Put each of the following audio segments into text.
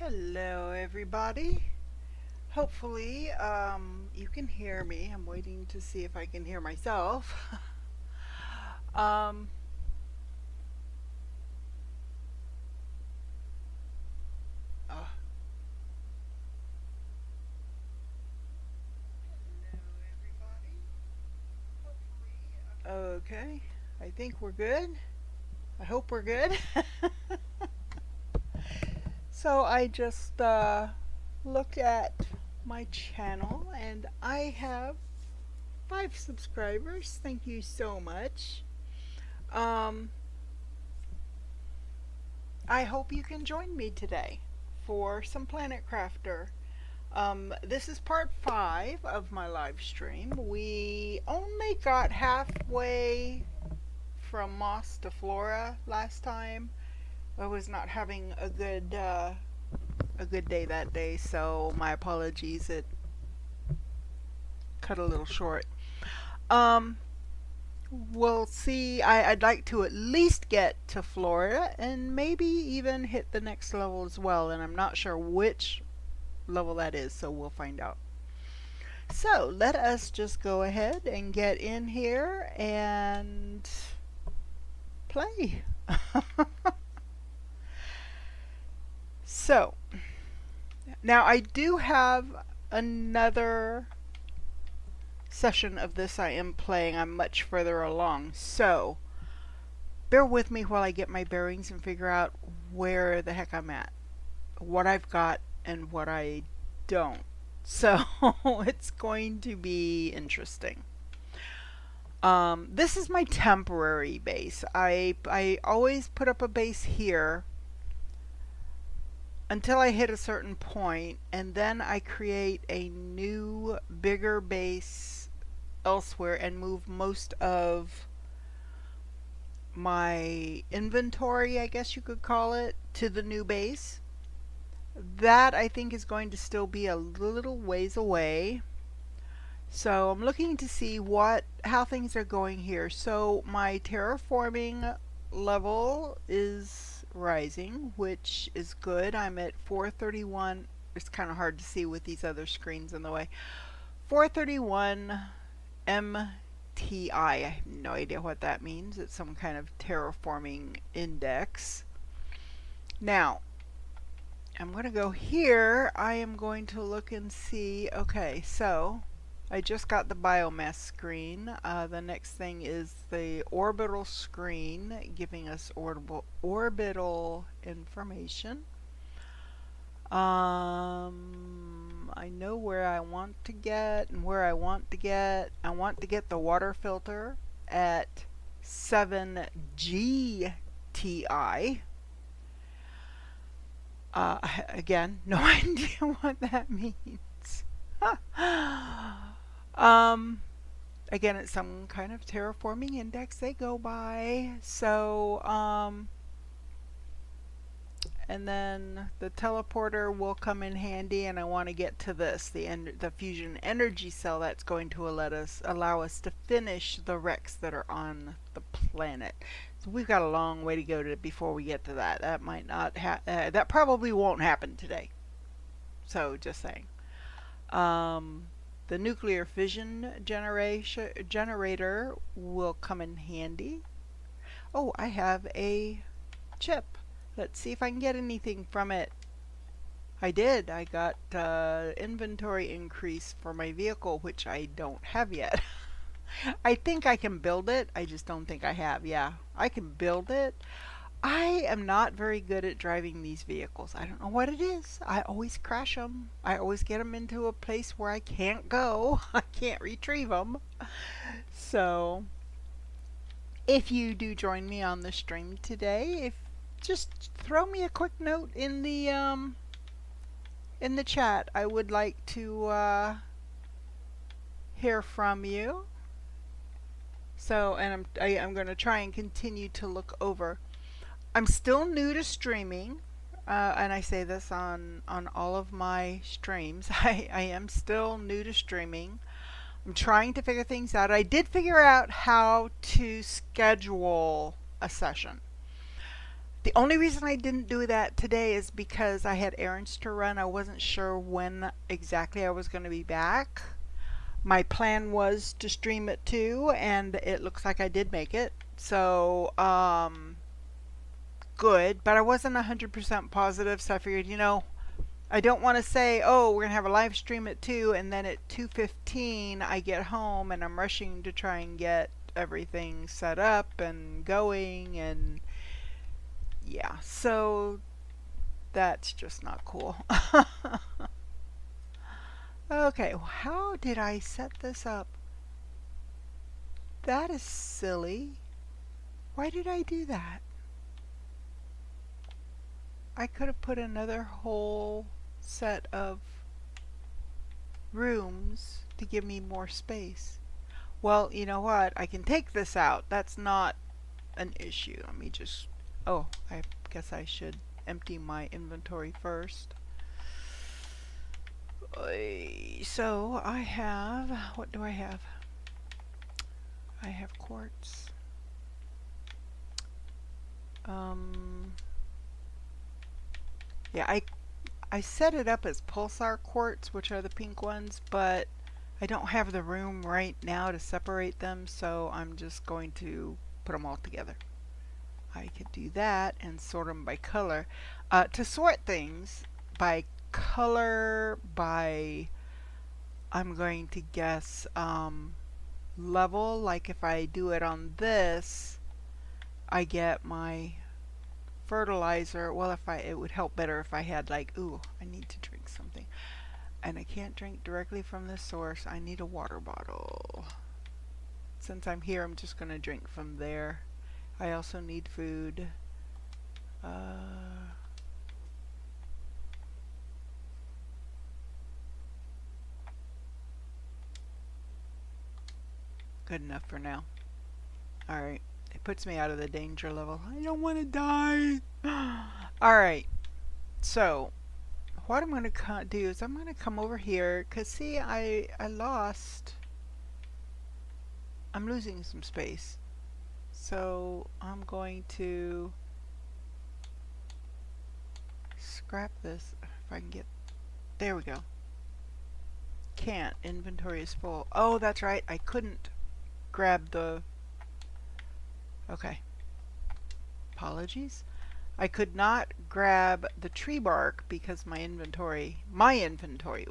Hello everybody. Hopefully you can hear me. I'm waiting to see if I can hear myself. um, uh, okay, I think we're good. I hope we're good. So I just looked at my channel and I have 5 subscribers. Thank you so much. Um, I hope you can join me today for some Planet Crafter. This is part 5 of my live stream. We only got halfway from Moss to Flora last time. I was not having a good day that day, so my apologies. It cut a little short. Um, we'll see. I'd like to at least get to Florida and maybe even hit the next level as well. And I'm not sure which level that is, so we'll find out. So let us just go ahead and get in here and play. So now I do have another session of this I am playing. I'm much further along, so bear with me while I get my bearings and figure out where the heck I'm at, what I've got and what I don't. So it's going to be interesting. This is my temporary base. I always put up a base here until I hit a certain point, and then I create a new bigger base elsewhere and move most of my inventory, I guess you could call it, to the new base. That I think is going to still be a little ways away. So I'm looking to see how things are going here. So my terraforming level is rising, which is good. I'm at 431. It's kind of hard to see with these other screens in the way. 431 MTI. I have no idea what that means. It's some kind of terraforming index. Now, I'm going to go here. I am going to look and see. Okay, so I just got the biomass screen. The next thing is the orbital screen, giving us orbital information. I know where I want to get and where I want to get. I want to get the water filter at 7 GTI. Again, no idea what that means. Again, it's some kind of terraforming index they go by. So, and then the teleporter will come in handy, and I want to get to this, the fusion energy cell that's going to allow us to finish the wrecks that are on the planet. So we've got a long way to go before we get to that. That might not that probably won't happen today. So just saying. The nuclear fission generator will come in handy. Oh, I have a chip. Let's see if I can get anything from it. I did. I got inventory increase for my vehicle, which I don't have yet. I think I can build it. I just don't think I have. Yeah, I can build it. I am not very good at driving these vehicles. I don't know what it is. I always crash them. I always get them into a place where I can't go. I can't retrieve them. So, if you do join me on the stream today, just throw me a quick note in the chat. I would like to hear from you. So, and I'm going to try and continue to look over. I'm still new to streaming, and I say this on all of my streams. I am still new to streaming. I'm trying to figure things out. I did figure out how to schedule a session. The only reason I didn't do that today is because I had errands to run. I wasn't sure when exactly I was going to be back. My plan was to stream it too, and it looks like I did make it. So, good. But I wasn't 100% positive, so I figured, I don't want to say, oh, we're going to have a live stream at 2, and then at 2:15 I get home and I'm rushing to try and get everything set up and going, and yeah, so that's just not cool. Okay, how did I set this up? That is silly. Why did I do that? I could have put another whole set of rooms to give me more space. Well, you know what? I can take this out. That's not an issue. Let me just... Oh, I guess I should empty my inventory first. So I have... What do I have? I have quartz. Yeah, I set it up as pulsar quartz, which are the pink ones, but I don't have the room right now to separate them, so I'm just going to put them all together. I could do that and sort them by color. To sort things by color, I'm going to guess level. Like if I do it on this, I get my fertilizer. Well, it would help better if I had like, ooh, I need to drink something. And I can't drink directly from the source. I need a water bottle. Since I'm here, I'm just going to drink from there. I also need food. Good enough for now. Alright. It puts me out of the danger level. I don't want to die. Alright. So, what I'm going to do is I'm going to come over here. Because, see, I lost... I'm losing some space. So, I'm going to scrap this. If I can get... There we go. Can't. Inventory is full. Oh, that's right. I couldn't grab the... Okay. Apologies. I could not grab the tree bark because my inventory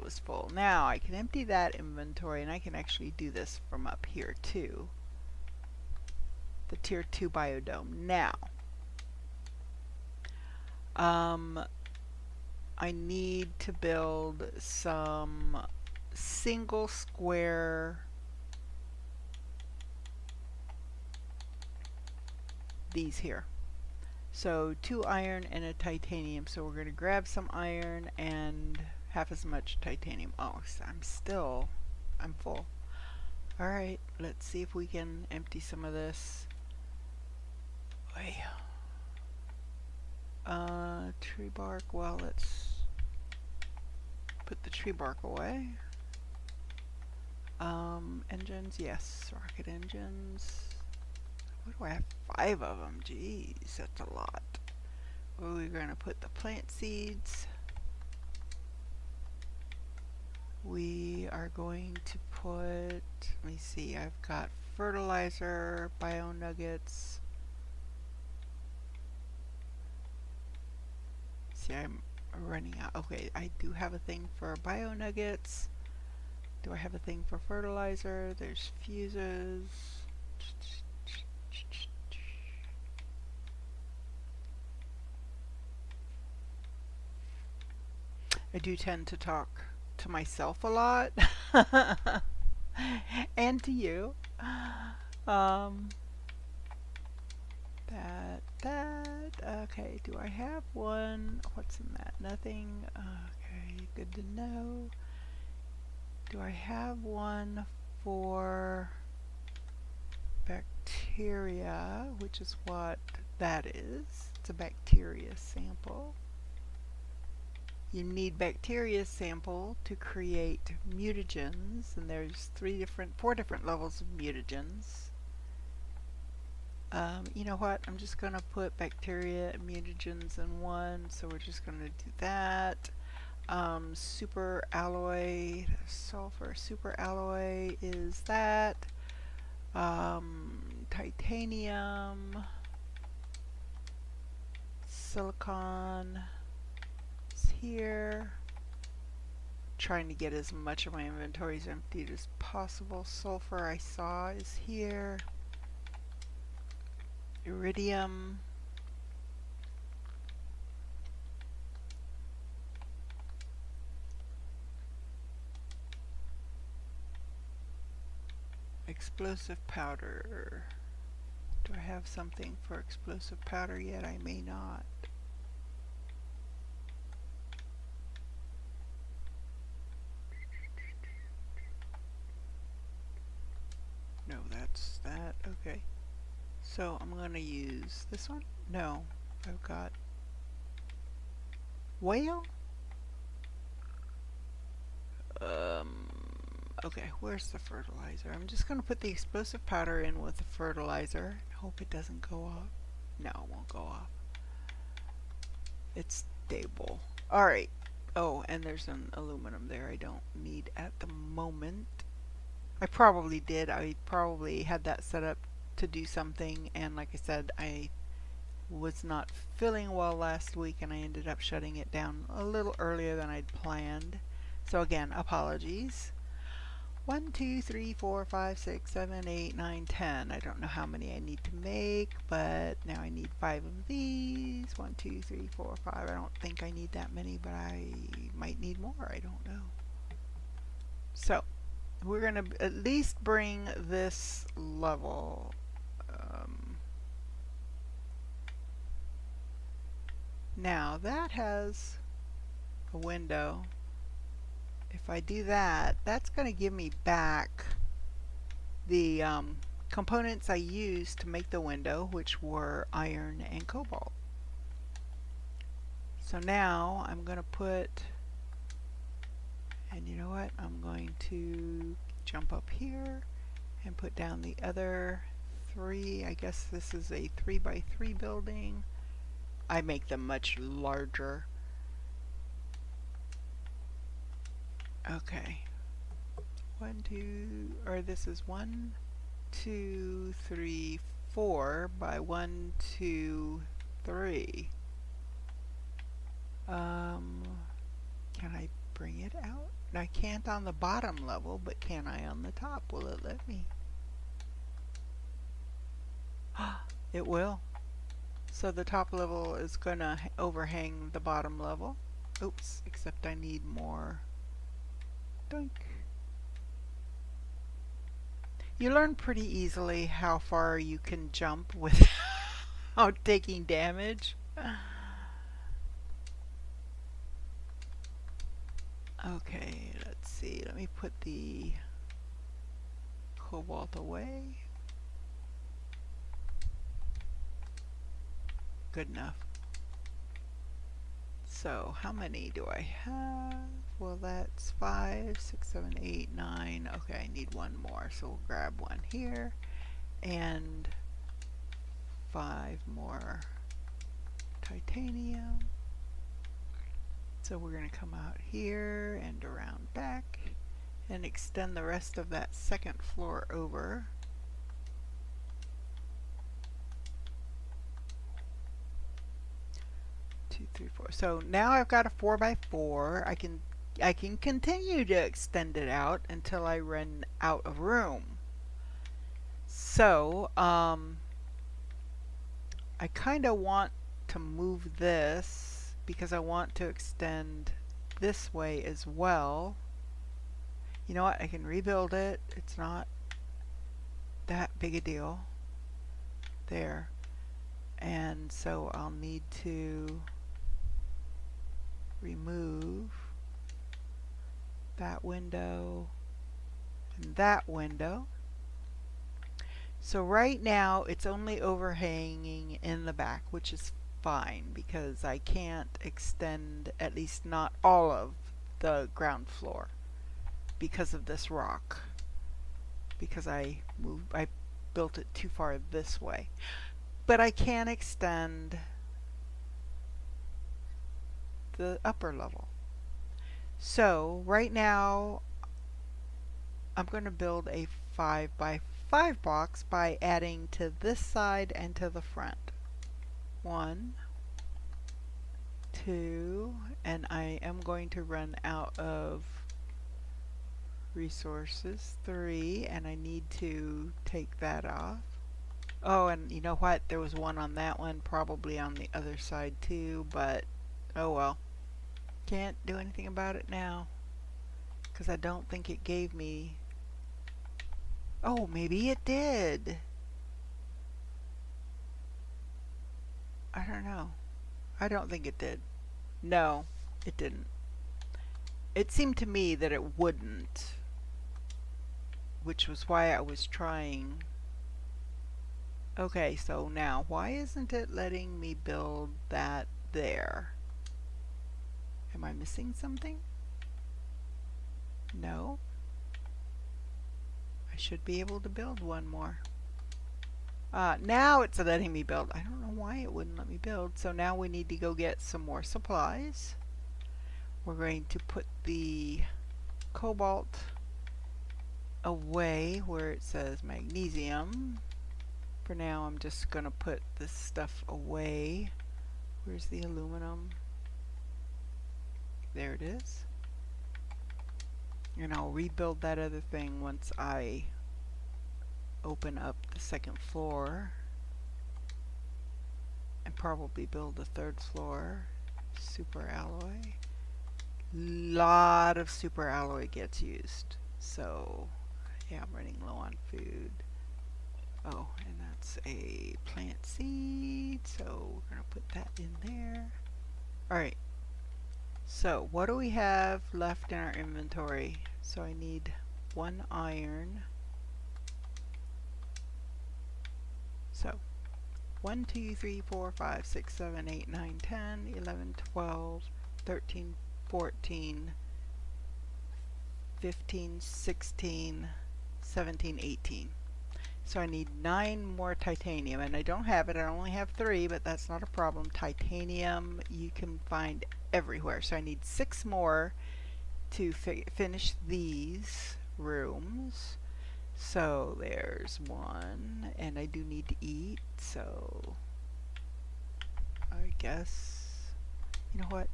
was full. Now I can empty that inventory and I can actually do this from up here too. The tier 2 biodome. Now, I need to build some single square these here. So 2 iron and a titanium. So we're going to grab some iron and half as much titanium. Oh, so I'm full. Alright, let's see if we can empty some of this. Tree bark. Well, let's put the tree bark away. Engines, yes. Rocket engines. What do I have? 5 of them. Jeez, that's a lot. Oh, we're going to put the plant seeds. We are going to put, let me see, I've got fertilizer, bio nuggets. See, I'm running out. Okay, I do have a thing for bio nuggets. Do I have a thing for fertilizer? There's fuses. I do tend to talk to myself a lot. And to you. Okay, do I have one? What's in that? Nothing. Okay, good to know. Do I have one for bacteria, which is what that is? It's a bacteria sample. You need bacteria sample to create mutagens, and there's 4 different levels of mutagens. You know what? I'm just going to put bacteria and mutagens in one, so we're just going to do that. Super alloy, sulfur super alloy is that. Titanium, silicon is here. Trying to get as much of my inventory as emptied as possible. Sulfur I saw is here. Iridium. Explosive powder. Do I have something for explosive powder yet? I may not. No, that's that. Okay. So I'm going to use this one. No, I've got whale. Okay, where's the fertilizer? I'm just going to put the explosive powder in with the fertilizer. Hope it doesn't go off. No, it won't go off. It's stable. Alright. Oh, and there's an aluminum there I don't need at the moment. I probably did. I probably had that set up to do something, and like I said, I was not feeling well last week and I ended up shutting it down a little earlier than I'd planned. So again, apologies. 1, 2, 3, 4, 5, 6, 7, 8, 9, 10. I don't know how many I need to make, but now I need 5 of these. 1, 2, 3, 4, 5. I don't think I need that many, but I might need more. I don't know. So we're going to at least bring this level. Now that has a window. If I do that, that's going to give me back the components I used to make the window, which were iron and cobalt. So now I'm going to put, and you know what, I'm going to jump up here and put down the other 3. I guess this is a 3x3 building. I make them much larger. Okay. 1, 2, or this is 1, 2, 3, 4 by 1, 2, 3. Can I bring it out? I can't on the bottom level, but can I on the top? Will it let me? It will. So the top level is gonna overhang the bottom level. Oops, except I need more. Doink. You learn pretty easily how far you can jump without taking damage. Okay, let's see. Let me put the cobalt away. Good enough. So how many do I have? Well, that's 5, 6, 7, 8, 9. Okay, I need one more, so we'll grab one here and 5 more titanium. So we're going to come out here and around back and extend the rest of that second floor over. Two, three, four. So now I've got a 4x4. I can continue to extend it out until I run out of room. So I kind of want to move this because I want to extend this way as well. You know what? I can rebuild it. It's not that big a deal. There. And so I'll need to remove that window and that window. So right now it's only overhanging in the back, which is fine because I can't extend, at least not all of the ground floor because of this rock. Because I built it too far this way. But I can extend the upper level. So right now I'm going to build a 5 by 5 box by adding to this side and to the front. 1, 2, and I am going to run out of resources. 3, and I need to take that off. Oh, and you know what? There was one on that one, probably on the other side too, but oh well. Can't do anything about it now, because I don't think it gave me... Oh, maybe it did. I don't know. I don't think it did. No, it didn't. It seemed to me that it wouldn't, which was why I was trying. Okay, so now why isn't it letting me build that there? Am I missing something? No. I should be able to build one more. Now it's letting me build. I don't know why it wouldn't let me build. So now we need to go get some more supplies. We're going to put the cobalt away where it says magnesium. For now I'm just going to put this stuff away. Where's the aluminum? There it is. And I'll rebuild that other thing once I open up the second floor. And probably build a third floor. Super alloy. Lot of super alloy gets used. So yeah, I'm running low on food. Oh, and that's a plant seed. So we're going to put that in there. Alright. So what do we have left in our inventory? So I need 1 iron. So 1, 2, 3, 4, 5, 6, 7, 8, 9, 10, 11, 12, 13, 14, 15, 16, 17, 18. So I need 9 more titanium, and I don't have it. I only have 3, but that's not a problem. Titanium you can find everywhere. So I need 6 more to finish these rooms. So there's 1, and I do need to eat, so I guess, you know what?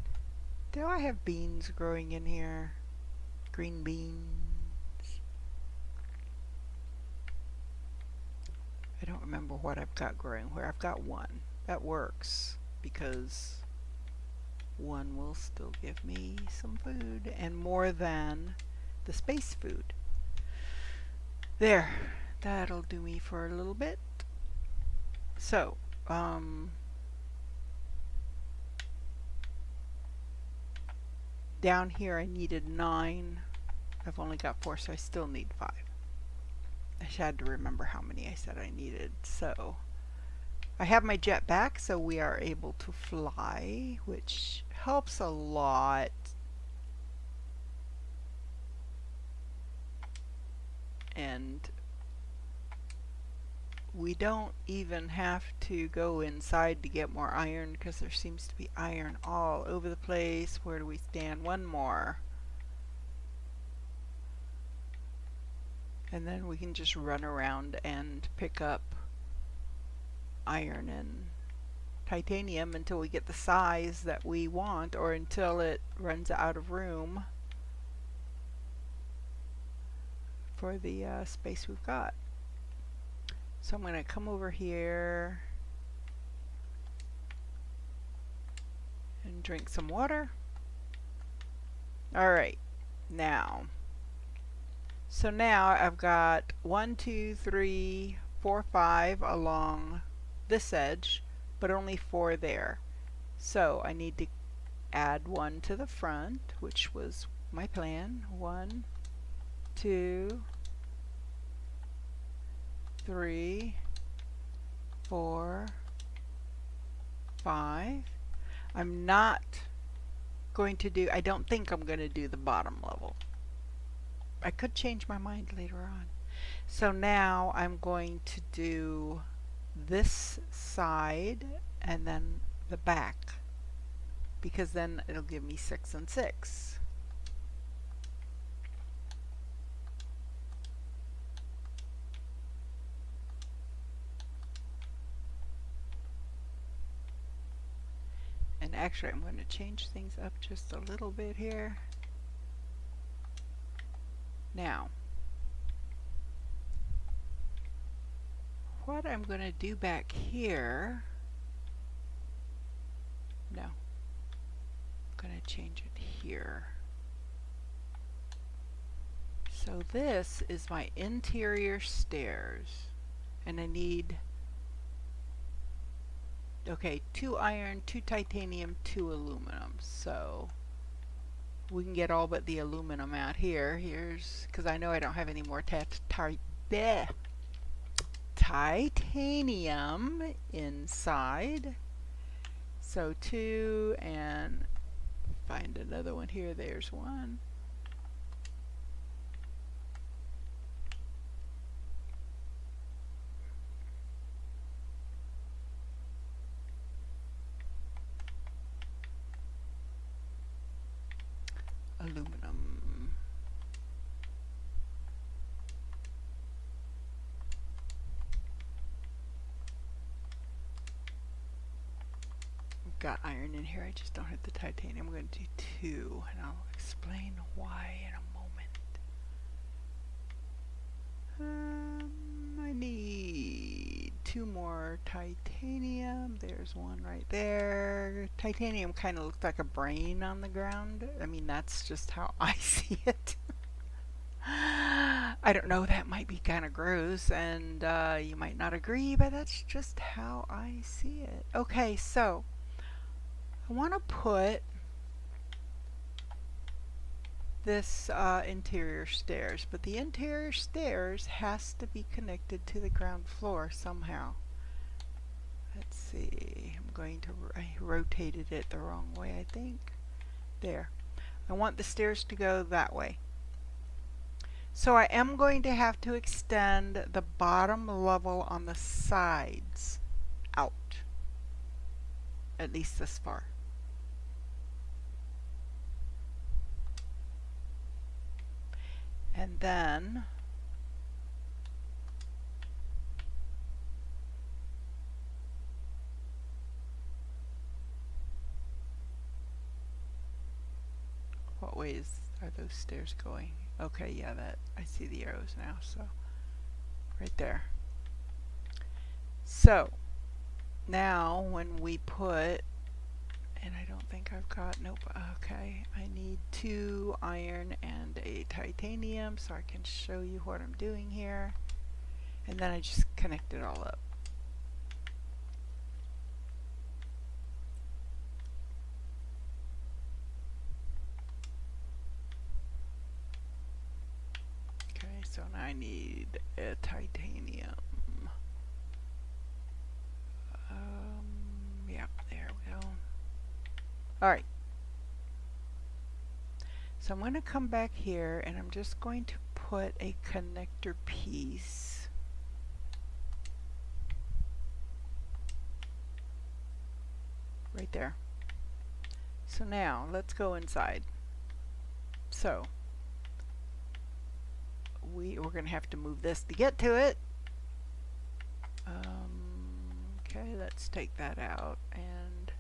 Do I have beans growing in here? Green beans? I don't remember what I've got growing where. I've got 1. That works because 1 will still give me some food and more than the space food. There. That'll do me for a little bit. So, down here I needed 9. I've only got 4, so I still need 5. I had to remember how many I said I needed. So I have my jet back, so we are able to fly, which helps a lot. And we don't even have to go inside to get more iron because there seems to be iron all over the place. Where do we stand? 1 more. And then we can just run around and pick up iron and titanium until we get the size that we want, or until it runs out of room for the space we've got. So I'm going to come over here and drink some water. Alright, now. So now I've got 1, 2, 3, 4, 5 along this edge, but only 4 there. So I need to add 1 to the front, which was my plan. 1, 2, 3, 4, 5. I'm not going to do, I don't think I'm going to do the bottom level. I could change my mind later on. So now I'm going to do this side and then the back, because then it'll give me 6 and 6. And actually I'm going to change things up just a little bit here. Now, what I'm going to do back here, no, I'm going to change it here. So this is my interior stairs, and I need, okay, 2 iron, 2 titanium, 2 aluminum. So we can get all but the aluminum out here. Here's, because I know I don't have any more titanium inside. So 2, and find another one here. There's one. Aluminum. I've got iron in here, I just don't have the titanium. I'm going to do 2, and I'll explain why in a moment. I need 2 more titanium. There's one right there. Titanium kind of looks like a brain on the ground. I mean, that's just how I see it. I don't know, that might be kind of gross, and you might not agree, but that's just how I see it. Okay, so I want to put this interior stairs, but the interior stairs has to be connected to the ground floor somehow. Let's see, I'm going to, I rotated it the wrong way, I think. There. I want the stairs to go that way. So I am going to have to extend the bottom level on the sides out, at least this far. And then what ways are those stairs going? Okay, yeah, that I see the arrows now, so right there. So now when we put, and I don't think I've got, nope, okay, I need 2 iron and a titanium so I can show you what I'm doing here, and then I just connect it all up. Okay, so now I need a titanium. Yeah, there we go. Alright, so I'm going to come back here and I'm just going to put a connector piece right there. So now let's go inside. So we're going to have to move this to get to it. Okay, let's take that out and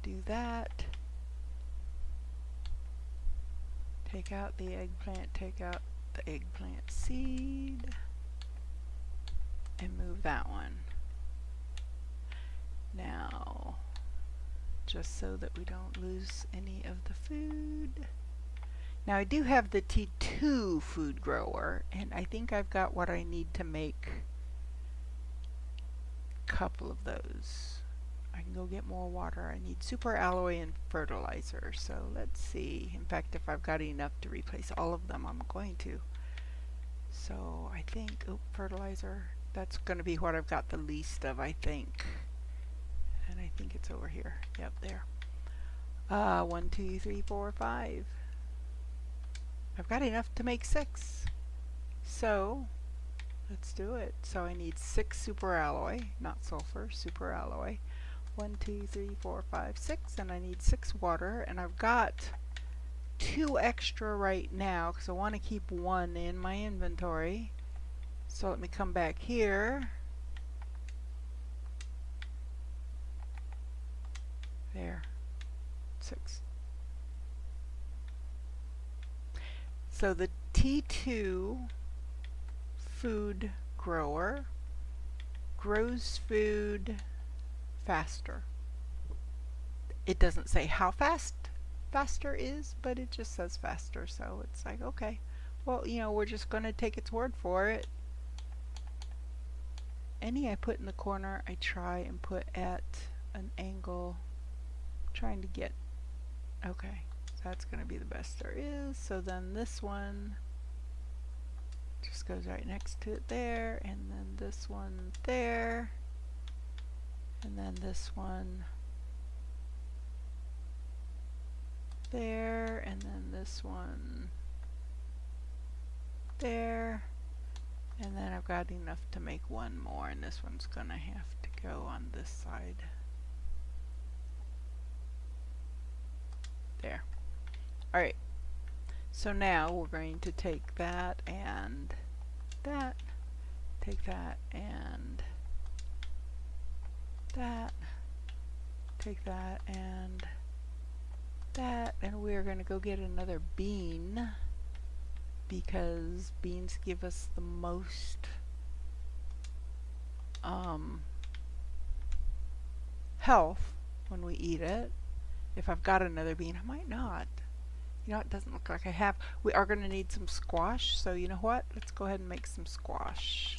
do that. Take out the eggplant, take out the eggplant seed, and move that one. Now, just so that we don't lose any of the food. Now I do have the T2 food grower, and I think I've got what I need to make a couple of those. I can go get more water. I need super alloy and fertilizer. So let's see. In fact, if I've got enough to replace all of them, I'm going to. So I think, oh, fertilizer, that's going to be what I've got the least of, I think. And I think it's over here. Yep, there. 1, 2, 3, 4, 5. I've got enough to make 6. So let's do it. So I need 6 superalloy, not sulfur, superalloy. 1, 2, 3, 4, 5, 6, and I need 6 water, and I've got 2 extra right now because I want to keep 1 in my inventory. So let me come back here. There. 6. So the T2 food grower grows food faster. It doesn't say how fast faster is, but it just says faster, so it's like, okay, well, you know, we're just going to take its word for it. Any I put in the corner, I try and put at an angle, trying to get, okay, so that's going to be the best there is. So then this one just goes right next to it there, and then this one there, and then this one there, and then this one there, and then I've got enough to make one more, and this one's gonna have to go on this side. There. Alright, so now we're going to take that and that, take that and that, take that and that, and we're going to go get another bean because beans give us the most health when we eat it. If I've got another bean, I might not. You know, it doesn't look like I have. We are going to need some squash, so you know what? Let's go ahead and make some squash.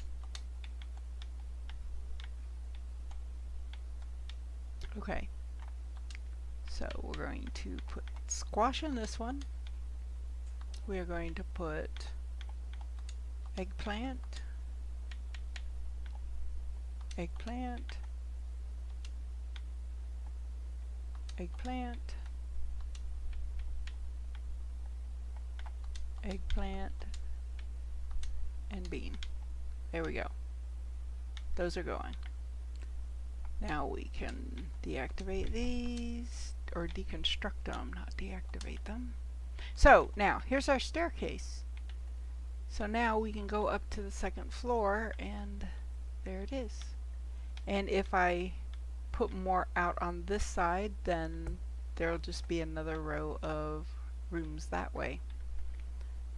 Okay. So we're going to put squash in this one. We are going to put eggplant, eggplant, eggplant, eggplant, and bean. There we go. Those are going. Now we can deactivate these, or deconstruct them, not deactivate them. So now here's our staircase. So now we can go up to the second floor, and there it is. And if I put more out on this side, then there'll just be another row of rooms that way.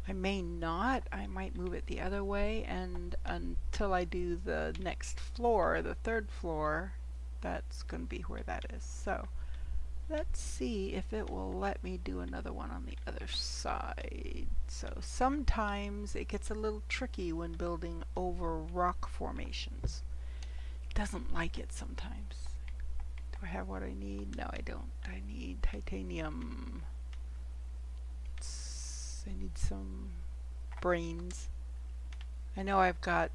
I may not. I might move it the other way, and until I do the next floor, the third floor, that's going to be where that is. So let's see if it will let me do another one on the other side. So sometimes it gets a little tricky when building over rock formations. It doesn't like it sometimes. Do I have what I need? No, I don't. I need titanium. I need some brains. I know I've got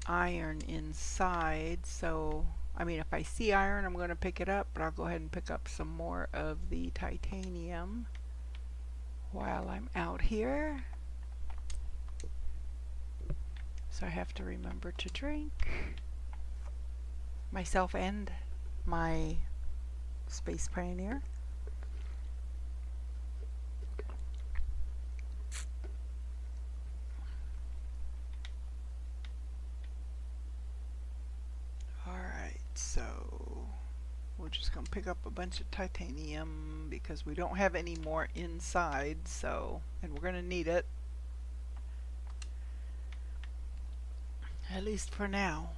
iron inside, so I mean, if I see iron, I'm going to pick it up, but I'll go ahead and pick up some more of the titanium while I'm out here. So I have to remember to drink, myself and my Space Pioneer. So we're just going to pick up a bunch of titanium because we don't have any more inside, so, and we're going to need it, at least for now.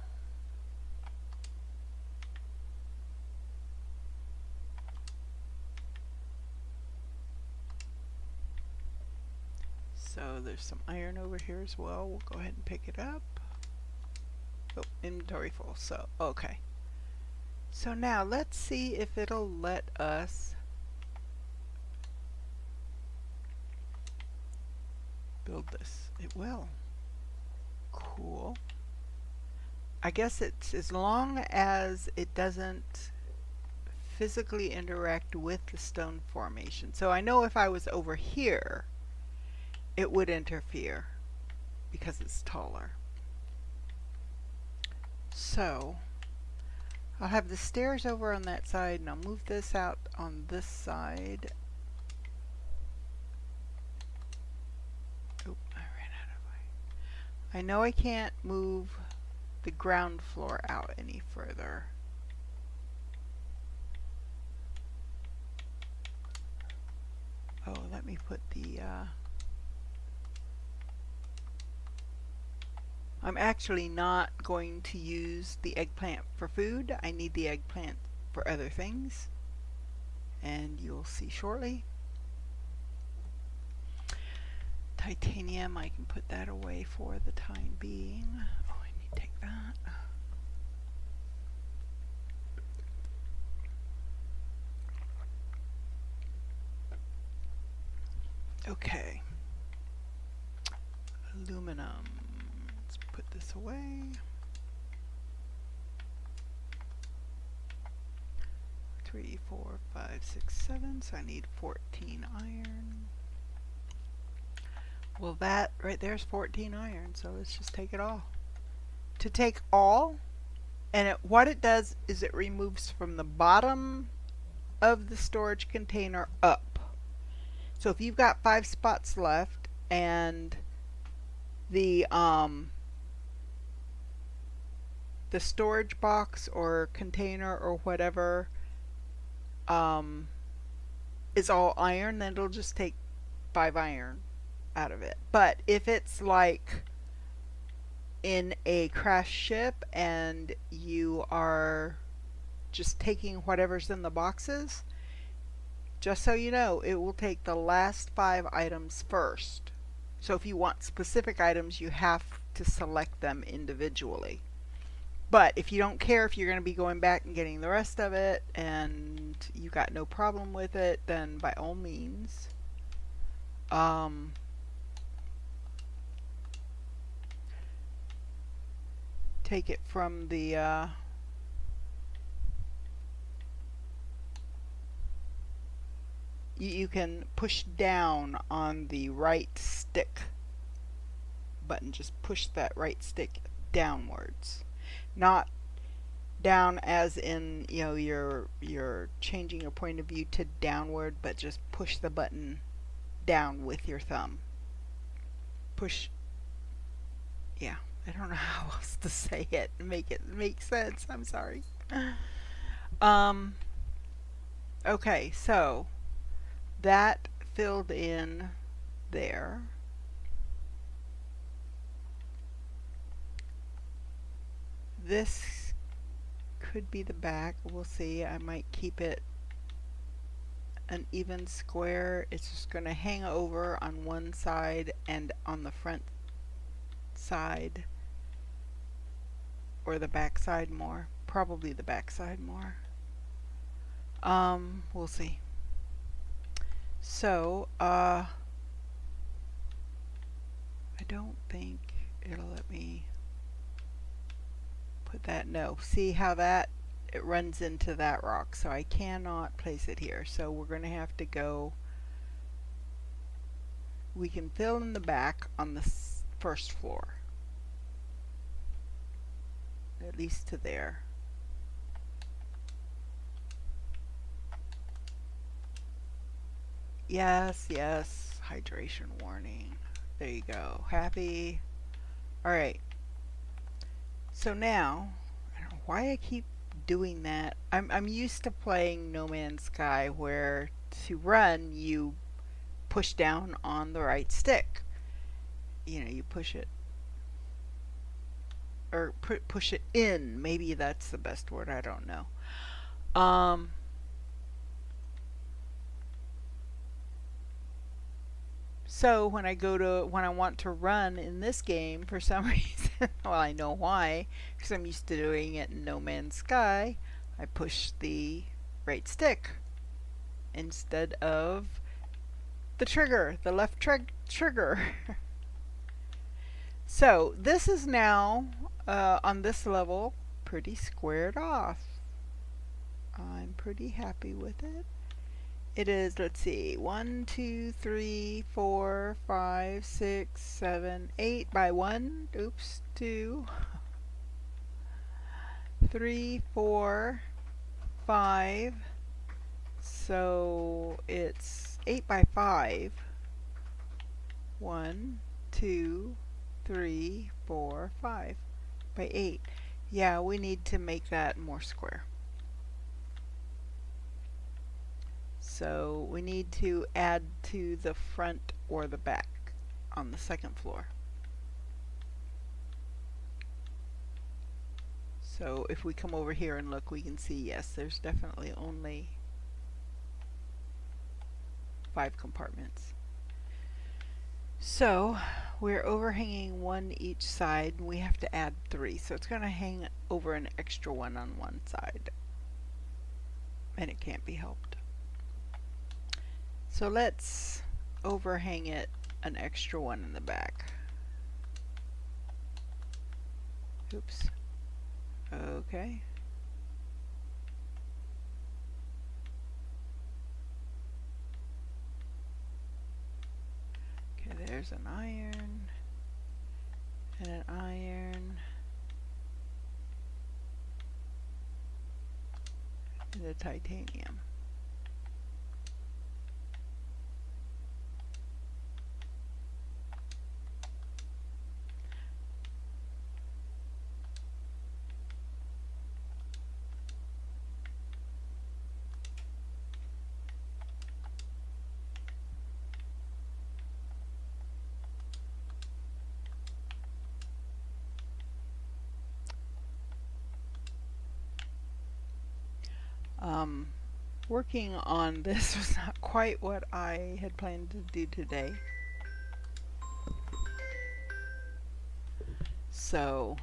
So there's some iron over here as well. We'll go ahead and pick it up. Oh, inventory full, so okay. So now let's see if it'll let us build this. It will. Cool. I guess it's as long as it doesn't physically interact with the stone formation. So I know if I was over here it would interfere because it's taller. So I'll have the stairs over on that side, and I'll move this out on this side. Oh, I ran out of way. I know I can't move the ground floor out any further. Oh, let me put the I'm actually not going to use the eggplant for food. I need the eggplant for other things, and you'll see shortly. Titanium, I can put that away for the time being. Oh, I need to take that. Okay. Aluminum. Let's put this away. 3, 4, 5, 6, 7. So I need 14 iron. Well, that right there is 14 iron, so let's just take it all. To take all, and what it does is it removes from the bottom of the storage container up. So if you've got 5 spots left and the storage box or container or whatever is all iron, then it'll just take 5 iron out of it. But if it's like in a crash ship and you are just taking whatever's in the boxes, just so you know, it will take the last 5 items first. So if you want specific items, you have to select them individually. But if you don't care if you're going to be going back and getting the rest of it and you got no problem with it, then by all means take it from the you can push down on the right stick button. Just push that right stick downwards, not down as in, you know, you're changing your point of view to downward, but just push the button down with your thumb. Push. Yeah, I don't know how else to say it and make it make sense. I'm sorry. Okay, so that filled in there. This could be the back. We'll see. I might keep it an even square. It's just going to hang over on one side and on the front side, or the back side more. Probably the back side more. We'll see. So, I don't think it'll let me put that. No. See how that it runs into that rock, so I cannot place it here. So we're going to have to go. We can fill in the back on the first floor, at least to there. Yes, yes, hydration warning. There you go. Happy. Alright. So now, I don't know why I keep doing that. I'm used to playing No Man's Sky where to run you push down on the right stick. You know, you push it. Or push it in. Maybe that's the best word. I don't know. So when I want to run in this game, for some reason, well, I know why, because I'm used to doing it in No Man's Sky, I push the right stick instead of the trigger, the left trigger. So this is now, on this level, pretty squared off. I'm pretty happy with it. It is, let's see, 1, 2, 3, 4, 5, 6, 7, 8 by 1. Oops, 2, 3, 4, 5. So it's 8 by 5. 1, 2, 3, 4, 5 by 8. Yeah, we need to make that more square. So we need to add to the front or the back on the second floor. So if we come over here and look, we can see, yes, there's definitely only 5 compartments. So we're overhanging one each side, and we have to add 3. So it's going to hang over an extra one on one side, and it can't be helped. So let's overhang it an extra one in the back. Oops. Okay. Okay, there's an iron and an iron and a titanium. Working on this was not quite what I had planned to do today. So,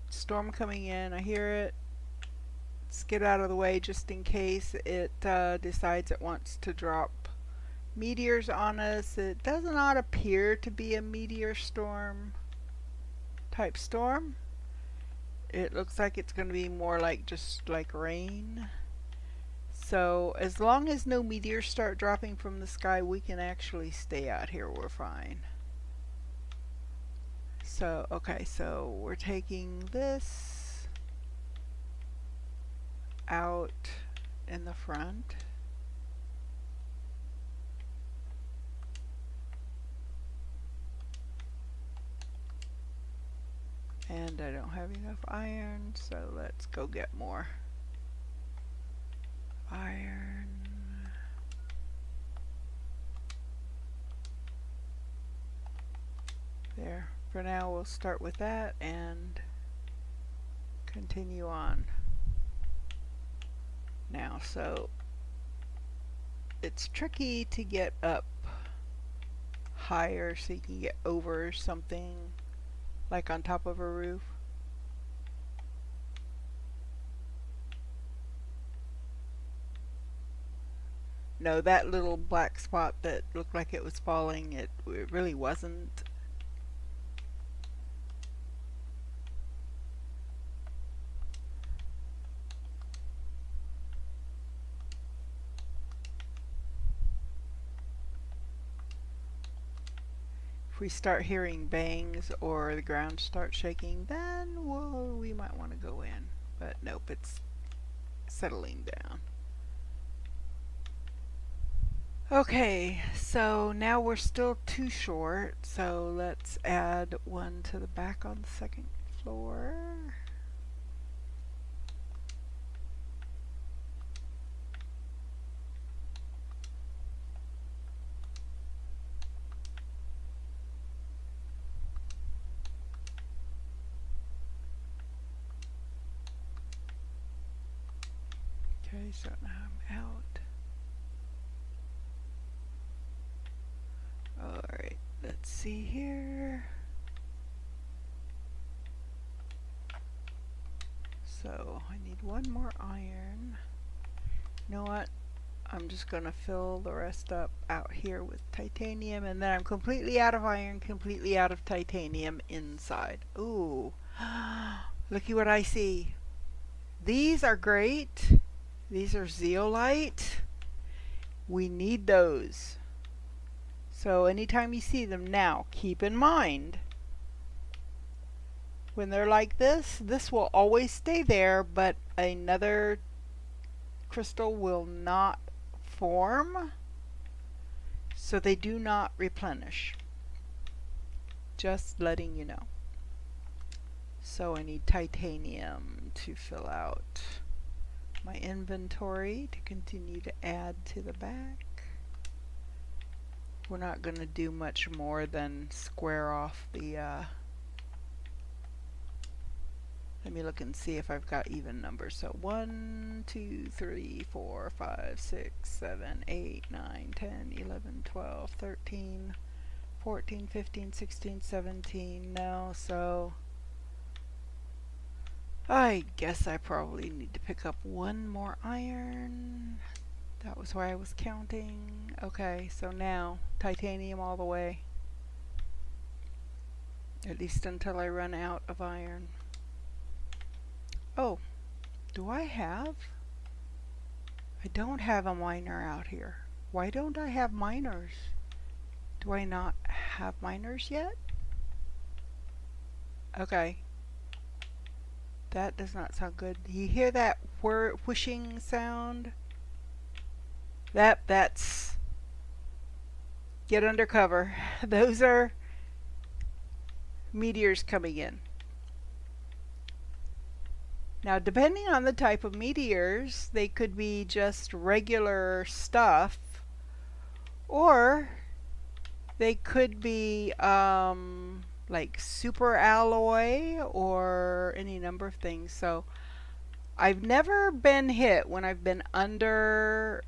storm coming in, I hear it. Let's get out of the way just in case it decides it wants to drop meteors on us. It does not appear to be a meteor storm type storm. It looks like it's going to be more like just like rain. So as long as no meteors start dropping from the sky, we can actually stay out here. We're fine. So, okay, so we're taking this out in the front. And I don't have enough iron, so let's go get more iron. There. For now, we'll start with that and continue on. Now, so it's tricky to get up higher so you can get over something like on top of a roof. No, that little black spot that looked like it was falling, it really wasn't. If we start hearing bangs or the ground starts shaking, then we might want to go in. But nope, it's settling down. Okay, so now we're still too short, so let's add one to the back on the second floor. Okay, so now I'm out. Alright, let's see here. So I need one more iron. You know what? I'm just going to fill the rest up out here with titanium, and then I'm completely out of iron, completely out of titanium inside. Ooh, looky what I see. These are great These are zeolite. We need those. So anytime you see them now, keep in mind when they're like this will always stay there, but another crystal will not form, so they do not replenish. Just letting you know. So I need titanium to fill out my inventory to continue to add to the back. We're not going to do much more than square off the let me look and see if I've got even numbers. So 1, 2, 3, 4, 5, 6, 7, 8, 9, 10, 11, 12, 13, 14, 15, 16, 17. No, so I guess I probably need to pick up one more iron. That was where I was counting. Okay, so now titanium all the way. At least until I run out of iron. Oh, do I have? I don't have a miner out here. Why don't I have miners? Do I not have miners yet? Okay. That does not sound good. You hear that whooshing sound? That's... Get under cover. Those are meteors coming in. Now, depending on the type of meteors, they could be just regular stuff, or they could be like super alloy or any number of things. So I've never been hit when I've been under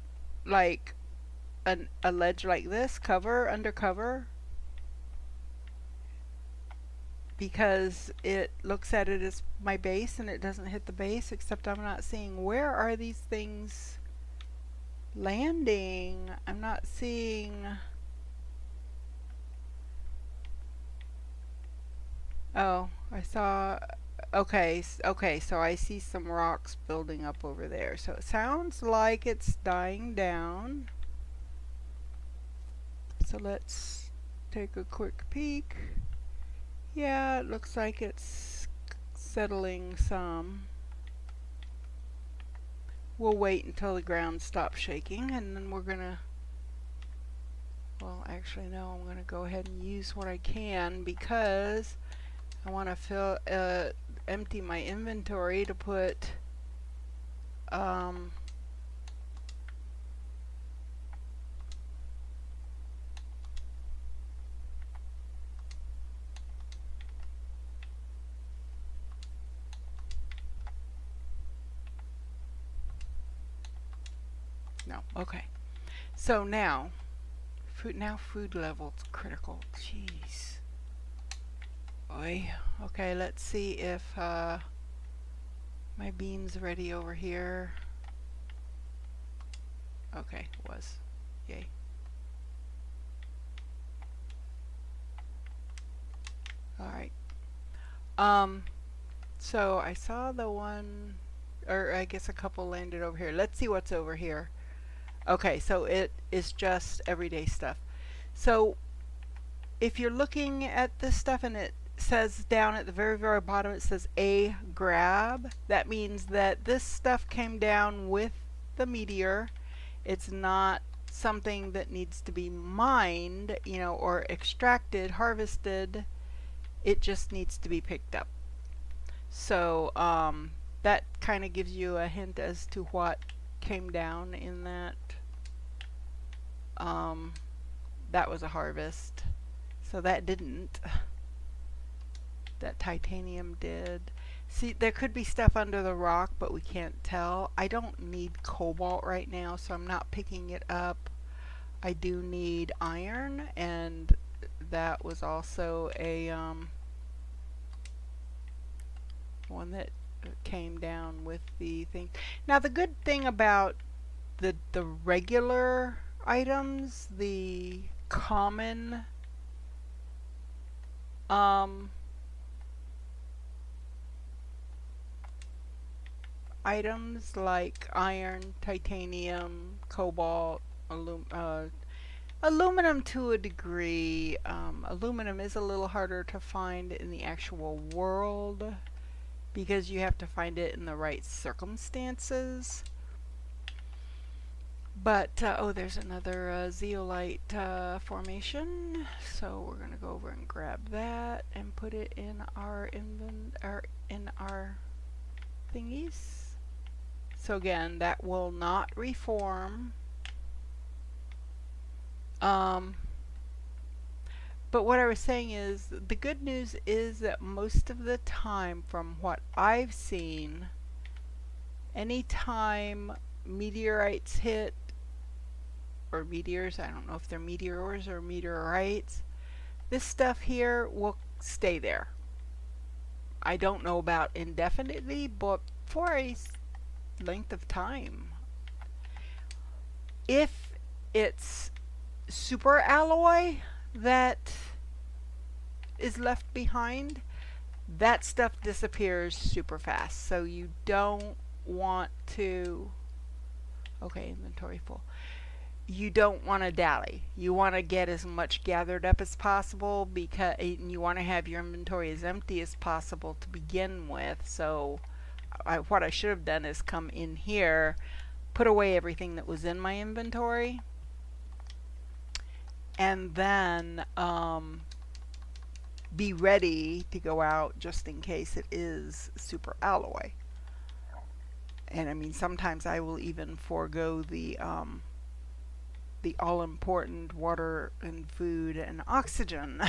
like a ledge like this, under cover, because it looks at it as my base and it doesn't hit the base, except I'm not seeing where are these things landing. I'm not seeing. Oh, I saw. Okay, okay, so I see some rocks building up over there. So it sounds like it's dying down. So let's take a quick peek. Yeah, it looks like it's settling some. We'll wait until the ground stops shaking, and then we're gonna, well, actually no, I'm gonna go ahead and use what I can, because I want to empty my inventory to put no, okay. So now food level's critical. Jeez. Oy. Okay, let's see if my bean's ready over here. Okay, was. Yay. Alright. So I saw the one, or I guess a couple landed over here. Let's see what's over here. Okay, so it is just everyday stuff. So if you're looking at this stuff and it says down at the very, very bottom, it says a grab, that means that this stuff came down with the meteor. It's not something that needs to be mined, you know, or extracted, harvested. It just needs to be picked up. So that kind of gives you a hint as to what came down in that. That was a harvest. So that didn't. That titanium did. See, there could be stuff under the rock, but we can't tell. I don't need cobalt right now, so I'm not picking it up. I do need iron, and that was also a one that came down with the thing. Now the good thing about the regular items, the common items like iron, titanium, cobalt, aluminum to a degree. Aluminum is a little harder to find in the actual world because you have to find it in the right circumstances. But, oh, there's another zeolite formation. So we're going to go over and grab that and put it in our thingies. So again, that will not reform. But what I was saying is, the good news is that most of the time, from what I've seen, anytime meteorites hit, or meteors, I don't know if they're meteors or meteorites, this stuff here will stay there. I don't know about indefinitely, but for a length of time. If it's super alloy that is left behind, that stuff disappears super fast. So you don't want to, okay, inventory full. You don't want to dally. You want to get as much gathered up as possible, because you want to have your inventory as empty as possible to begin with. So what I should have done is come in here, put away everything that was in my inventory, and then be ready to go out just in case it is super alloy. And I mean, sometimes I will even forego the all-important water and food and oxygen.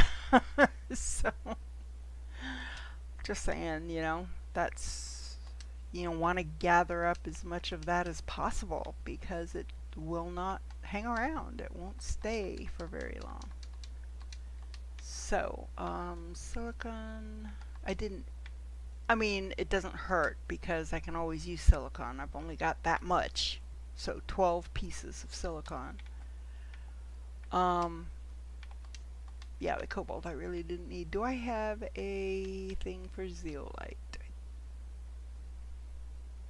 So, just saying, you know, that's, you know, want to gather up as much of that as possible, because it will not hang around. It won't stay for very long. So, silicon, I mean, it doesn't hurt because I can always use silicon. I've only got that much. So 12 pieces of silicon. Yeah, the cobalt I really didn't need. Do I have a thing for zeolite?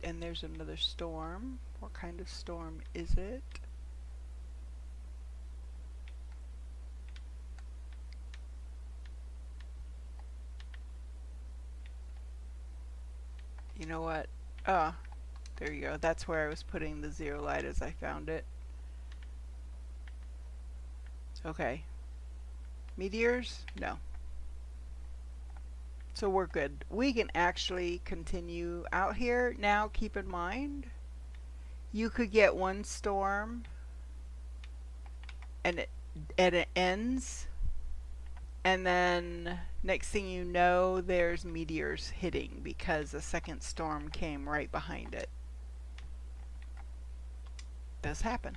And there's another storm. What kind of storm is it? You know what? Ah, there you go. That's where I was putting the zeolite as I found it. Okay. Meteors? No. So we're good. We can actually continue out here. Now keep in mind, you could get one storm and it ends, and then next thing you know, there's meteors hitting because a second storm came right behind it. Does happen.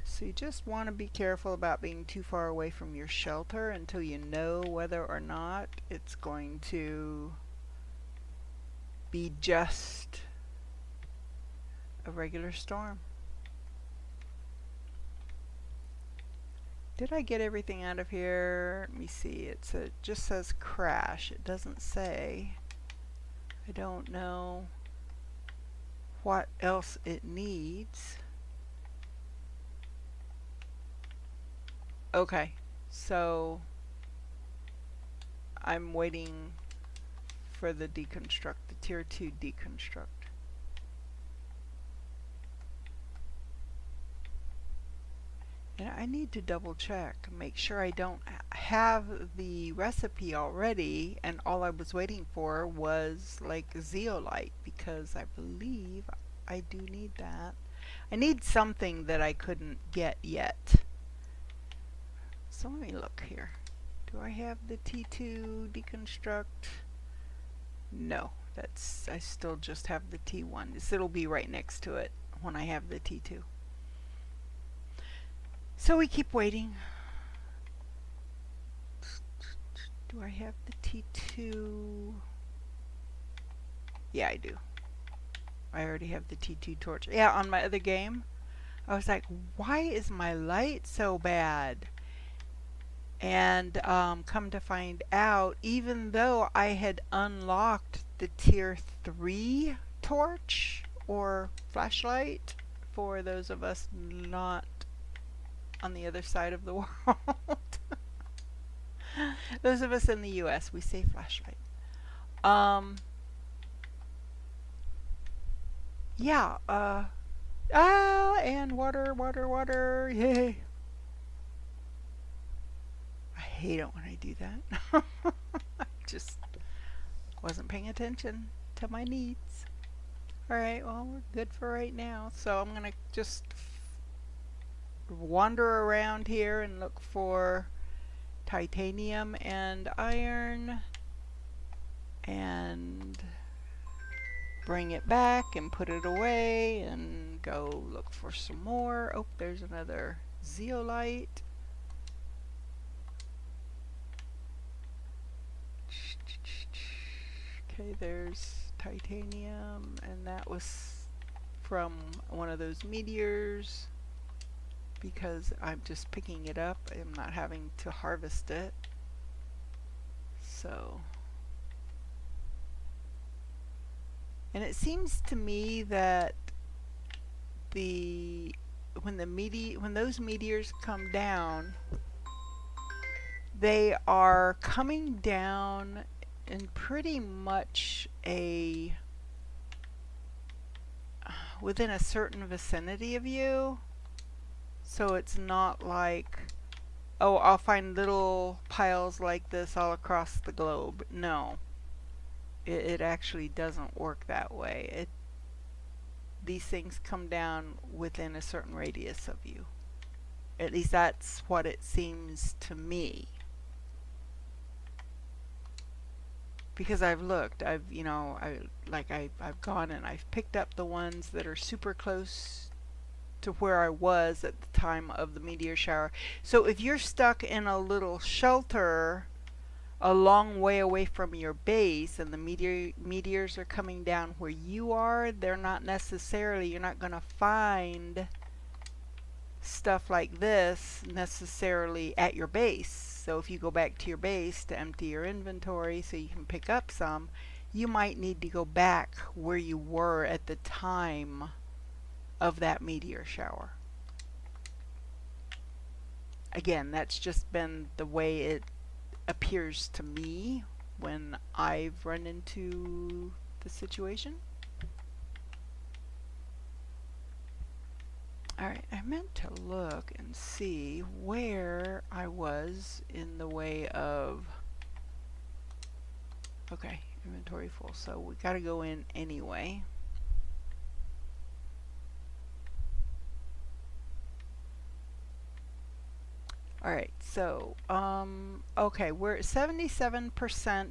So you just want to be careful about being too far away from your shelter until you know whether or not it's going to be just a regular storm. Did I get everything out of here? Let me see. It just says crash. It doesn't say. I don't know what else it needs. Okay, so I'm waiting for the deconstruct, the tier 2 deconstruct. And I need to double check, make sure I don't have the recipe already and all I was waiting for was like zeolite, because I believe I do need that. I need something that I couldn't get yet. So let me look here. Do I have the T2 deconstruct? No, I still just have the T1. It'll be right next to it when I have the T2. So we keep waiting. Do I have the T2? Yeah, I do. I already have the T2 torch. Yeah, on my other game, I was like, why is my light so bad? And come to find out, even though I had unlocked the tier 3 torch or flashlight for those of us not on the other side of the world. Those of us in the US, we say flashlight. Yeah, and water, water, water, yay. I hate it when I do that. I just wasn't paying attention to my needs. Alright, well, we're good for right now. So I'm gonna just wander around here and look for titanium and iron and bring it back and put it away and go look for some more. Oh, there's another zeolite. Okay, there's titanium, and that was from one of those meteors because I'm just picking it up. I'm not having to harvest it. So, and it seems to me that when those meteors come down, they are coming down in pretty much within a certain vicinity of you. So it's not like, oh, I'll find little piles like this all across the globe. No. It actually doesn't work that way. These things come down within a certain radius of you. At least that's what it seems to me. Because I've looked, I've gone and I've picked up the ones that are super close to where I was at the time of the meteor shower. So if you're stuck in a little shelter a long way away from your base and the meteors are coming down where you are, you're not going to find stuff like this necessarily at your base. So if you go back to your base to empty your inventory so you can pick up some, you might need to go back where you were at the time of that meteor shower. Again, that's just been the way it appears to me when I've run into the situation. Alright, I meant to look and see where I was in the way of... Okay, inventory full, so we gotta go in anyway. Alright, so, okay, we're at 77%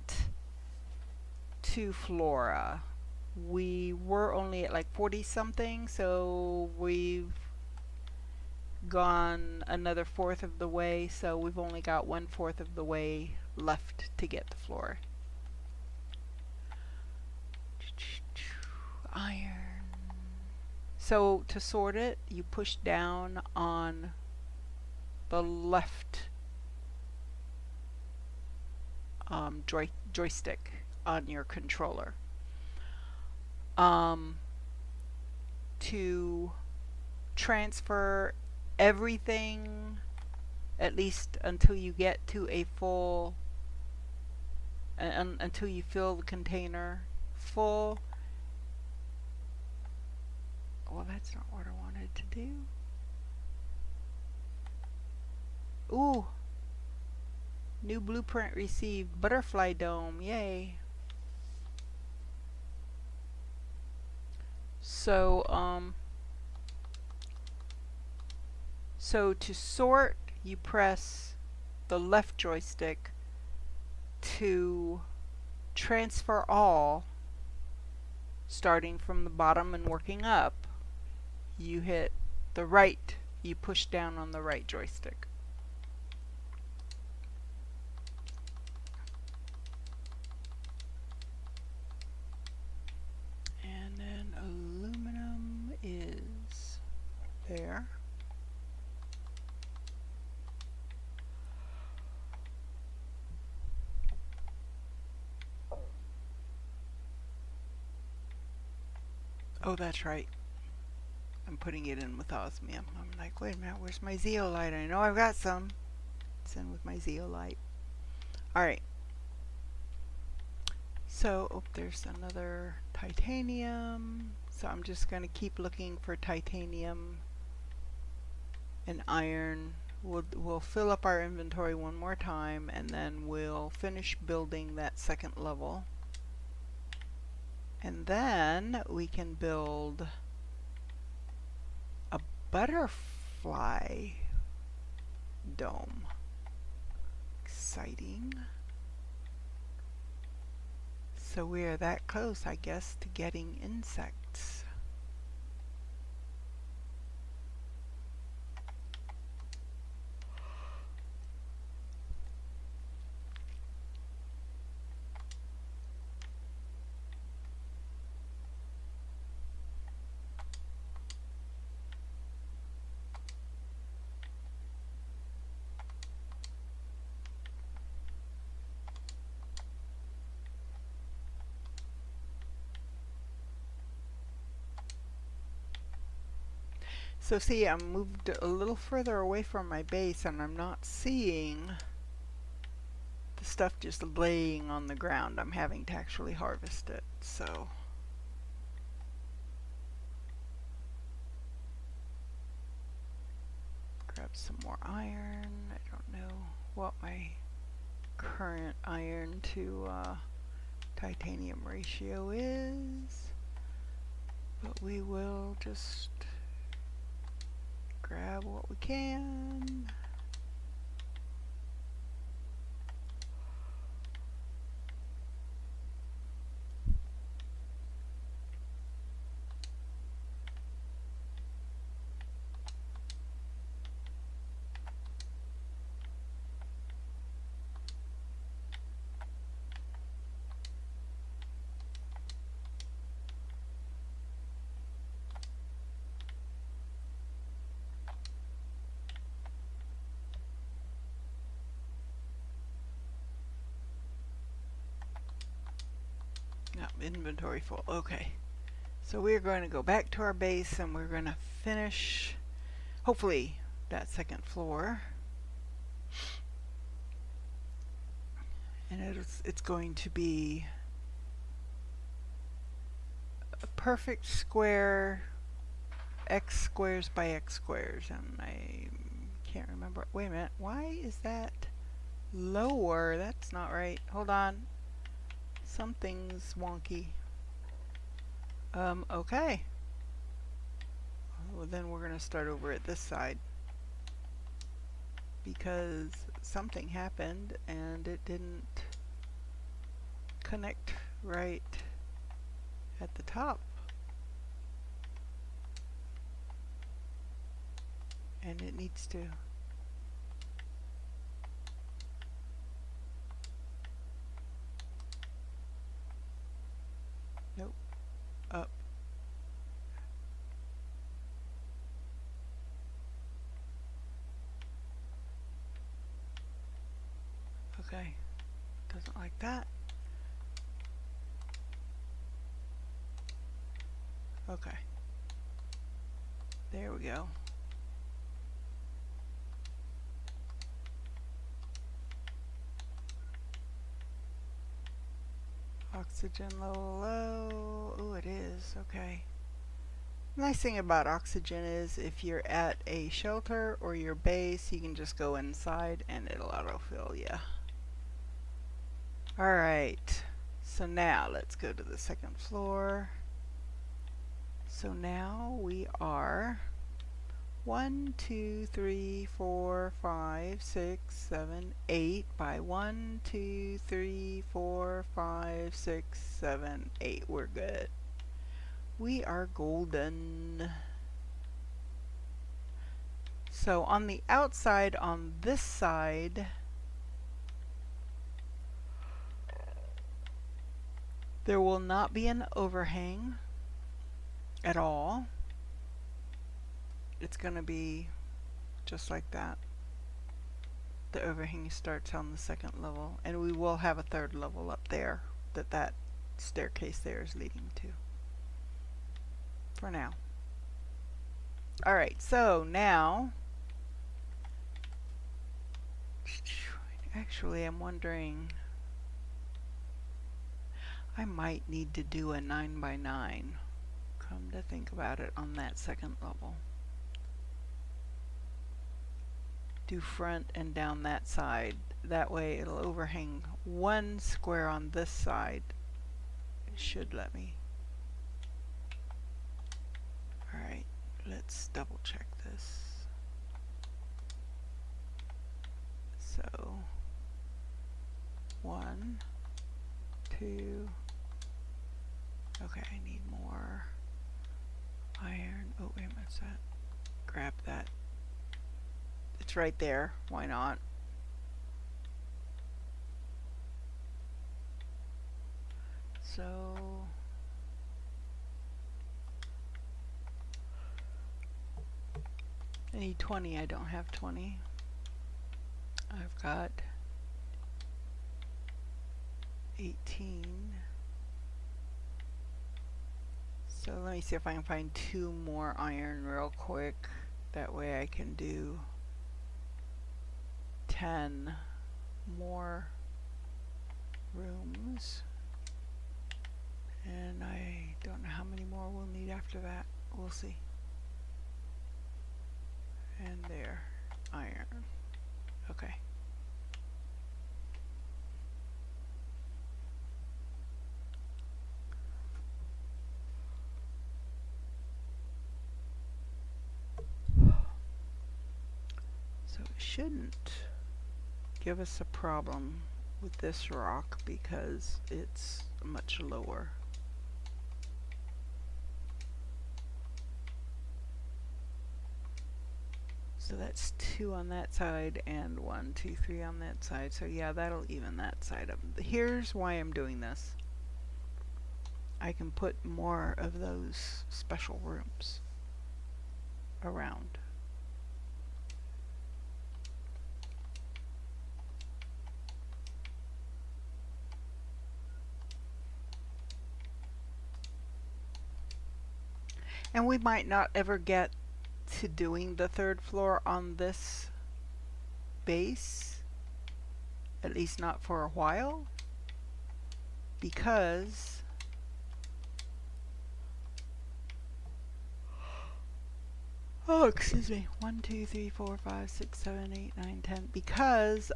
to FLora. We were only at like 40 something, so we've gone another fourth of the way, so we've only got 1/4 of the way left to get to FLora. Iron. So to sort it, you push down on the left joystick on your controller to transfer everything, at least until you get to a full, until you fill the container full. Well, that's not what I wanted to do. Ooh, new blueprint received, butterfly dome, yay. So so to sort, you press the left joystick. To transfer all, starting from the bottom and working up, you hit the right, you push down on the right joystick. And then aluminum is there. Oh, that's right. I'm putting it in with osmium. I'm like, wait a minute, where's my zeolite? I know I've got some. It's in with my zeolite. Alright. So, oh, there's another titanium. So I'm just going to keep looking for titanium and iron. We'll fill up our inventory one more time, and then we'll finish building that second level. And then we can build a butterfly dome. Exciting. So we are that close, I guess, to getting insects. So see, I'm moved a little further away from my base, and I'm not seeing the stuff just laying on the ground. I'm having to actually harvest it. So grab some more iron. I don't know what my current iron to titanium ratio is, but we will just grab what we can. Inventory full. Okay. So we're going to go back to our base, and we're going to finish, hopefully, that second floor. And it's going to be a perfect square, x squares by x squares. And I can't remember. Wait a minute. Why is that lower? That's not right. Hold on. Something's wonky. Okay. Well, then we're going to start over at this side, because something happened and it didn't connect right at the top. And it needs to. Nope. Up. Okay. Doesn't like that. Okay. There we go. Oxygen low. Oh, it is. Okay. Nice thing about oxygen is if you're at a shelter or your base, you can just go inside and it'll autofill you. Alright. So now let's go to the second floor. So now we are 1, 2, 3, 4, 5, 6, 7, 8 by 1, 2, 3, 4, 5, 6, 7, 8. We're good. We are golden. So on the outside, on this side, there will not be an overhang at all. It's going to be just like that. The overhang starts on the second level, and we will have a third level up there that staircase there is leading to. for now. Alright, so now, actually I'm wondering, I might need to do a 9x9. Come to think about it, on that second level. Do front and down that side. That way it'll overhang one square on this side. It should let me. Alright, let's double check this. So, 1, 2. Okay, I need more iron. Oh, wait a minute, what's that? Grab that. It's right there. Why not? So, I need 20. I don't have 20. I've got 18. So let me see if I can find 2 more iron real quick. That way I can do 10 more rooms. And I don't know how many more we'll need after that. We'll see. And there, iron. Okay. So it shouldn't give us a problem with this rock because it's much lower. So that's 2 on that side and 1, 2, 3 on that side. So yeah, that'll even that side up. Here's why I'm doing this. I can put more of those special rooms around. And we might not ever get to doing the 3rd floor on this base, at least not for a while, because excuse me, 1, 2, 3, 4, 5, 6, 7, 8, 9, 10, because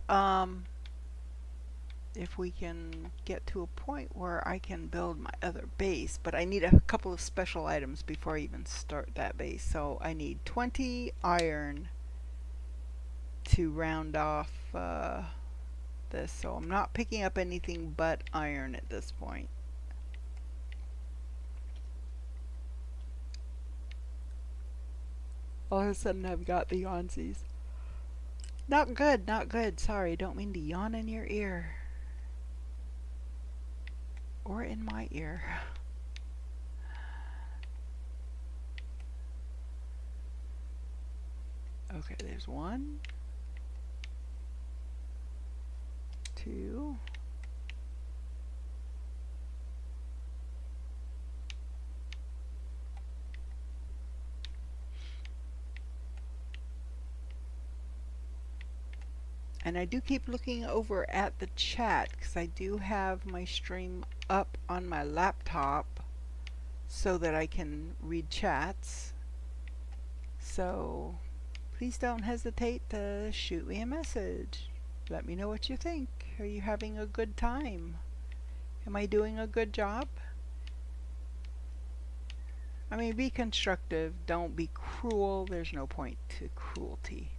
if we can get to a point where I can build my other base, but I need a couple of special items before I even start that base. So I need 20 iron to round off this. So I'm not picking up anything but iron at this point. All of a sudden I've got the yawnsies. Not good, not good. Sorry, don't mean to yawn in your ear. Or in my ear. Okay, there's 1, 2, and I do keep looking over at the chat because I do have my stream up on my laptop so that I can read chats. So please don't hesitate to shoot me a message. Let me know what you think. Are you having a good time? Am I doing a good job? I mean, be constructive. Don't be cruel. There's no point to cruelty.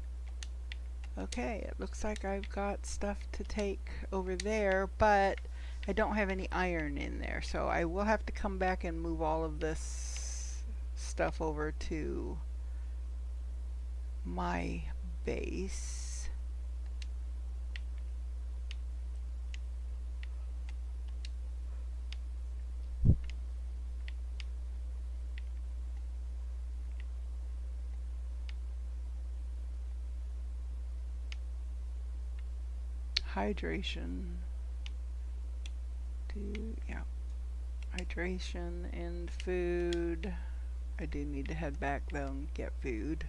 Okay, it looks like I've got stuff to take over there, but I don't have any iron in there, so I will have to come back and move all of this stuff over to my base. Hydration. Yeah. Hydration and food. I do need to head back though and get food.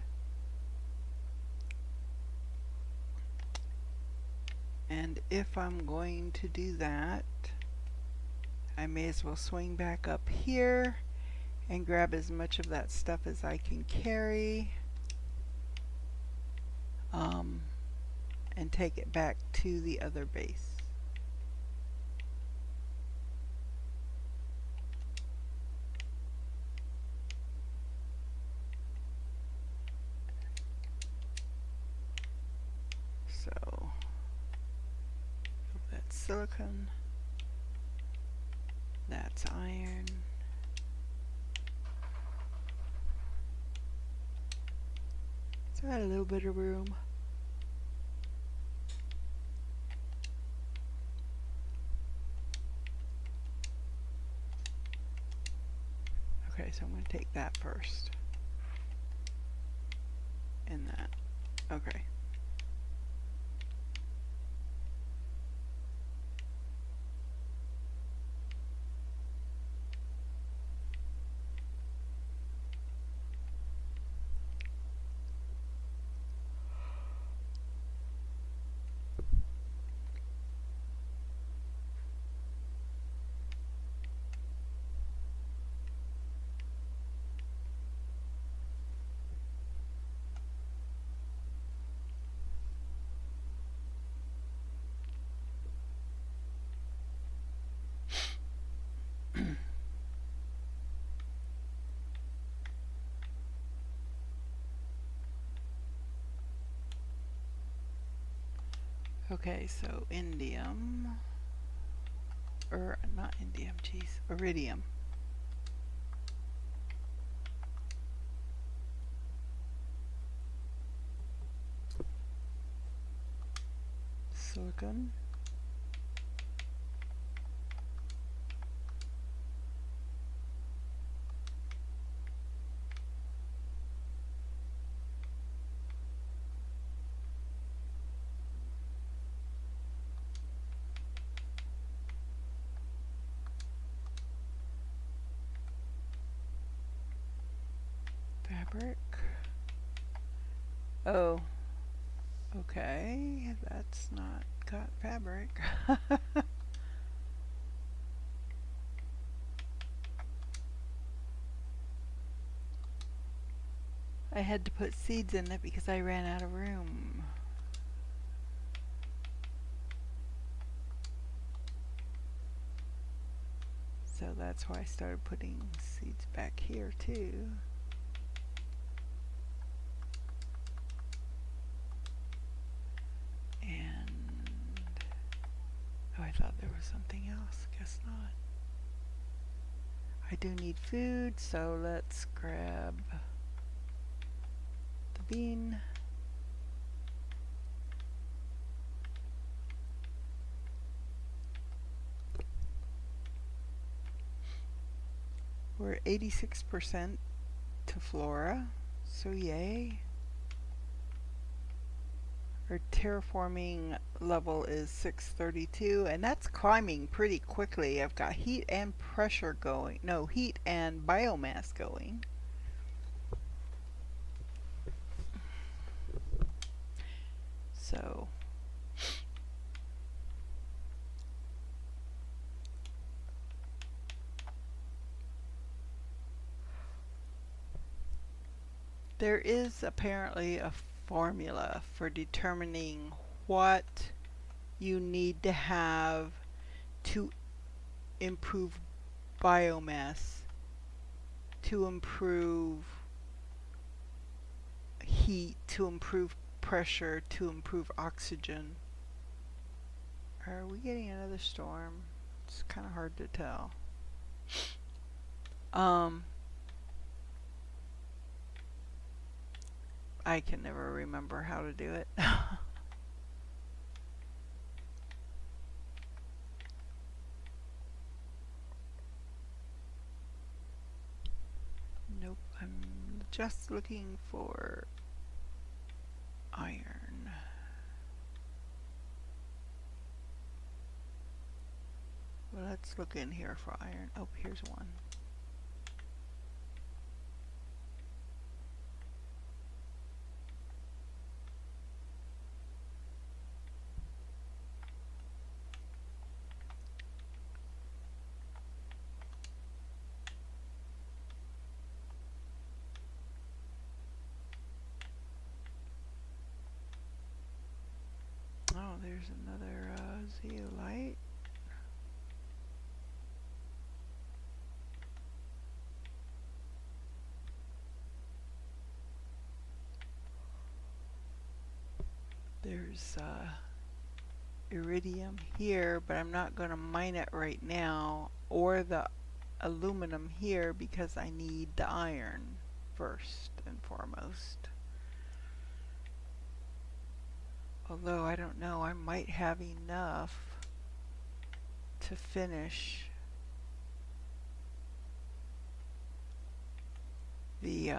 And if I'm going to do that, I may as well swing back up here and grab as much of that stuff as I can carry, and take it back to the other base. So that's silicon, that's iron. So I had a little bit of room. Okay, so I'm going to take that first. And that. Okay. Okay, so indium, or not indium, geez, iridium. Silicon. Fabric. Oh, okay, that's not got fabric. I had to put seeds in it because I ran out of room. So that's why I started putting seeds back here too. And oh, I thought there was something else. Guess not. I do need food, so let's grab the bean. We're 86% to FLora, so yay. Our terraforming level is 632, and that's climbing pretty quickly. I've got heat and pressure going. No, heat and biomass going. So there is apparently a formula for determining what you need to have to improve biomass, to improve heat, to improve pressure, to improve oxygen. Are we getting another storm? It's kind of hard to tell. I can never remember how to do it. Nope, I'm just looking for iron. Well, let's look in here for iron. Oh, here's one. there's another zeolite. There's iridium here, but I'm not going to mine it right now, or the aluminum here, because I need the iron first and foremost. Although I don't know, I might have enough to finish the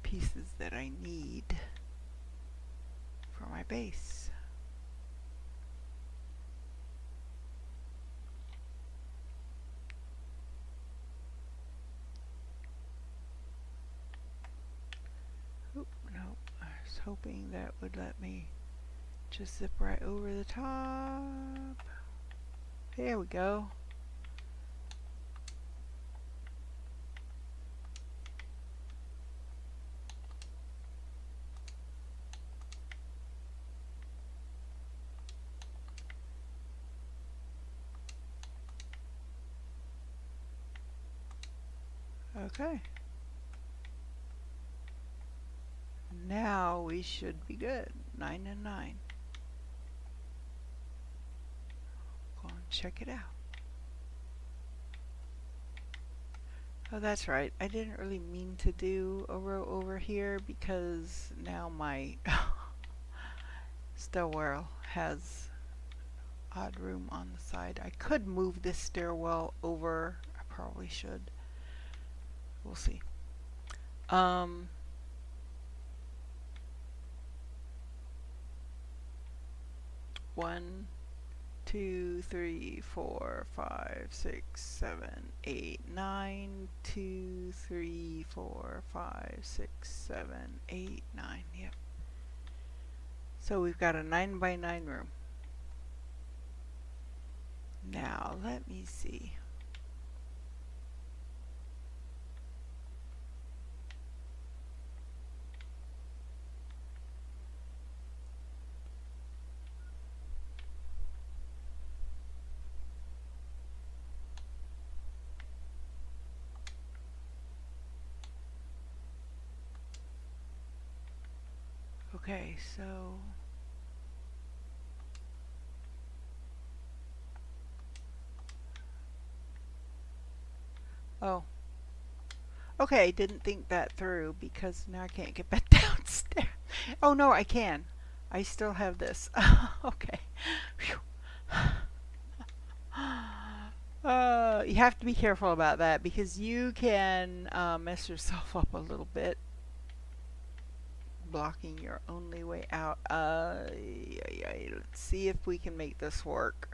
pieces that I need for my base. Oop, nope. I was hoping that would let me just zip right over the top. There we go. Okay. Now we should be good. 9 and 9. Go and check it out. Oh, that's right. I didn't really mean to do a row over here because now my stairwell has odd room on the side. I could move this stairwell over. I probably should. We'll see. 1, 2, 3, 4, 5, 6, 7, 8, 9. 2, 3, 4, 5, 6, 7, 8, 9. Yep. So we've got a 9 by 9 room. Now let me see. Okay, so okay, didn't think that through because now I can't get back downstairs. Oh no, I can. I still have this. Okay. You have to be careful about that because you can mess yourself up a little bit, blocking your only way out. Let's see if we can make this work.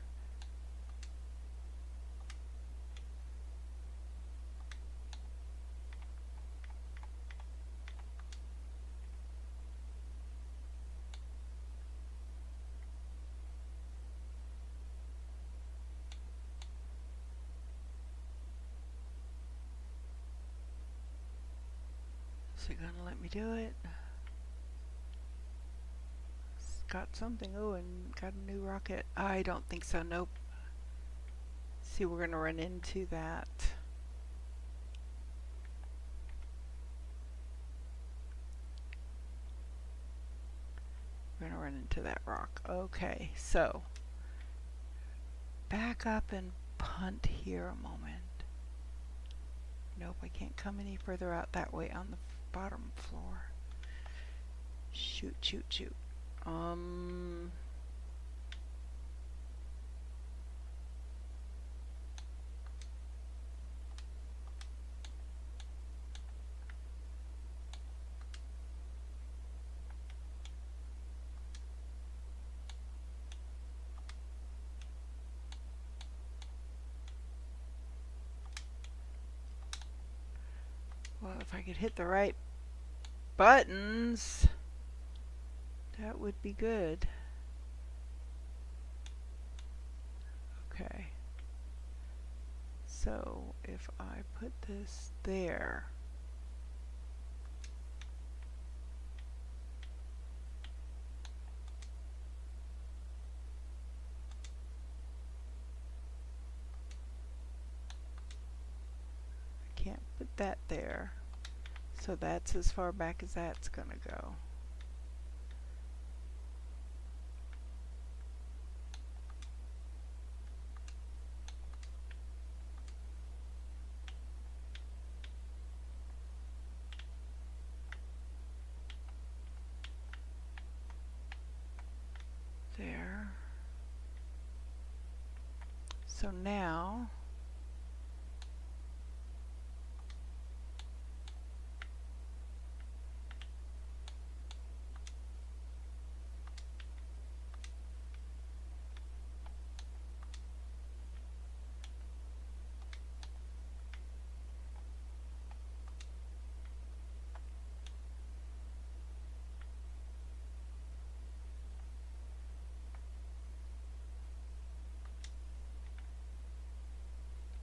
Is it gonna let me do it? It's got something. Oh, and got a new rocket. I don't think so. Nope. See, we're gonna run into that. We're gonna run into that rock. Okay, so back up and punt here a moment. Nope, I can't come any further out that way on the bottom floor. Shoot, shoot, shoot. Well, if I could hit the right buttons, that would be good. Okay. So if I put this there, I can't put that there. So that's as far back as that's gonna go. There. So now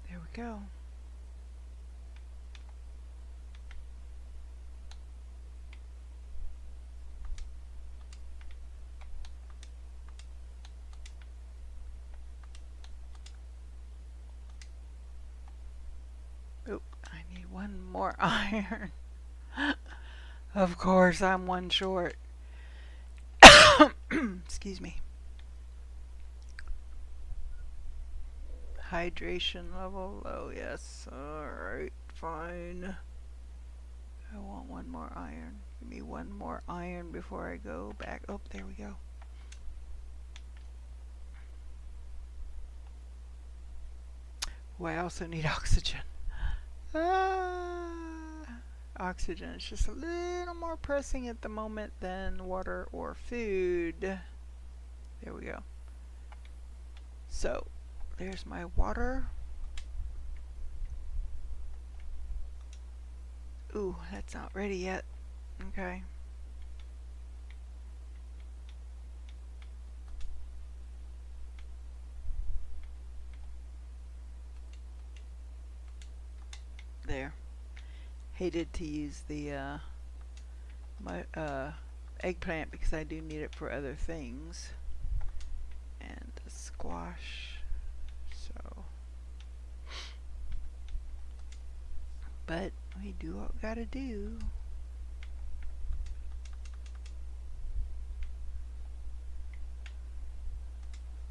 there we go. Oop, I need one more iron. Of course, I'm one short. Excuse me. Hydration level low, yes. Alright, fine. I want one more iron. Give me one more iron before I go back. Oh, there we go. Oh, I also need oxygen. Oxygen is just a little more pressing at the moment than water or food. There we go. So, there's my water. Ooh, that's not ready yet. Okay. There. Hated to use the my eggplant because I do need it for other things. And the squash. So, but we do what we gotta do.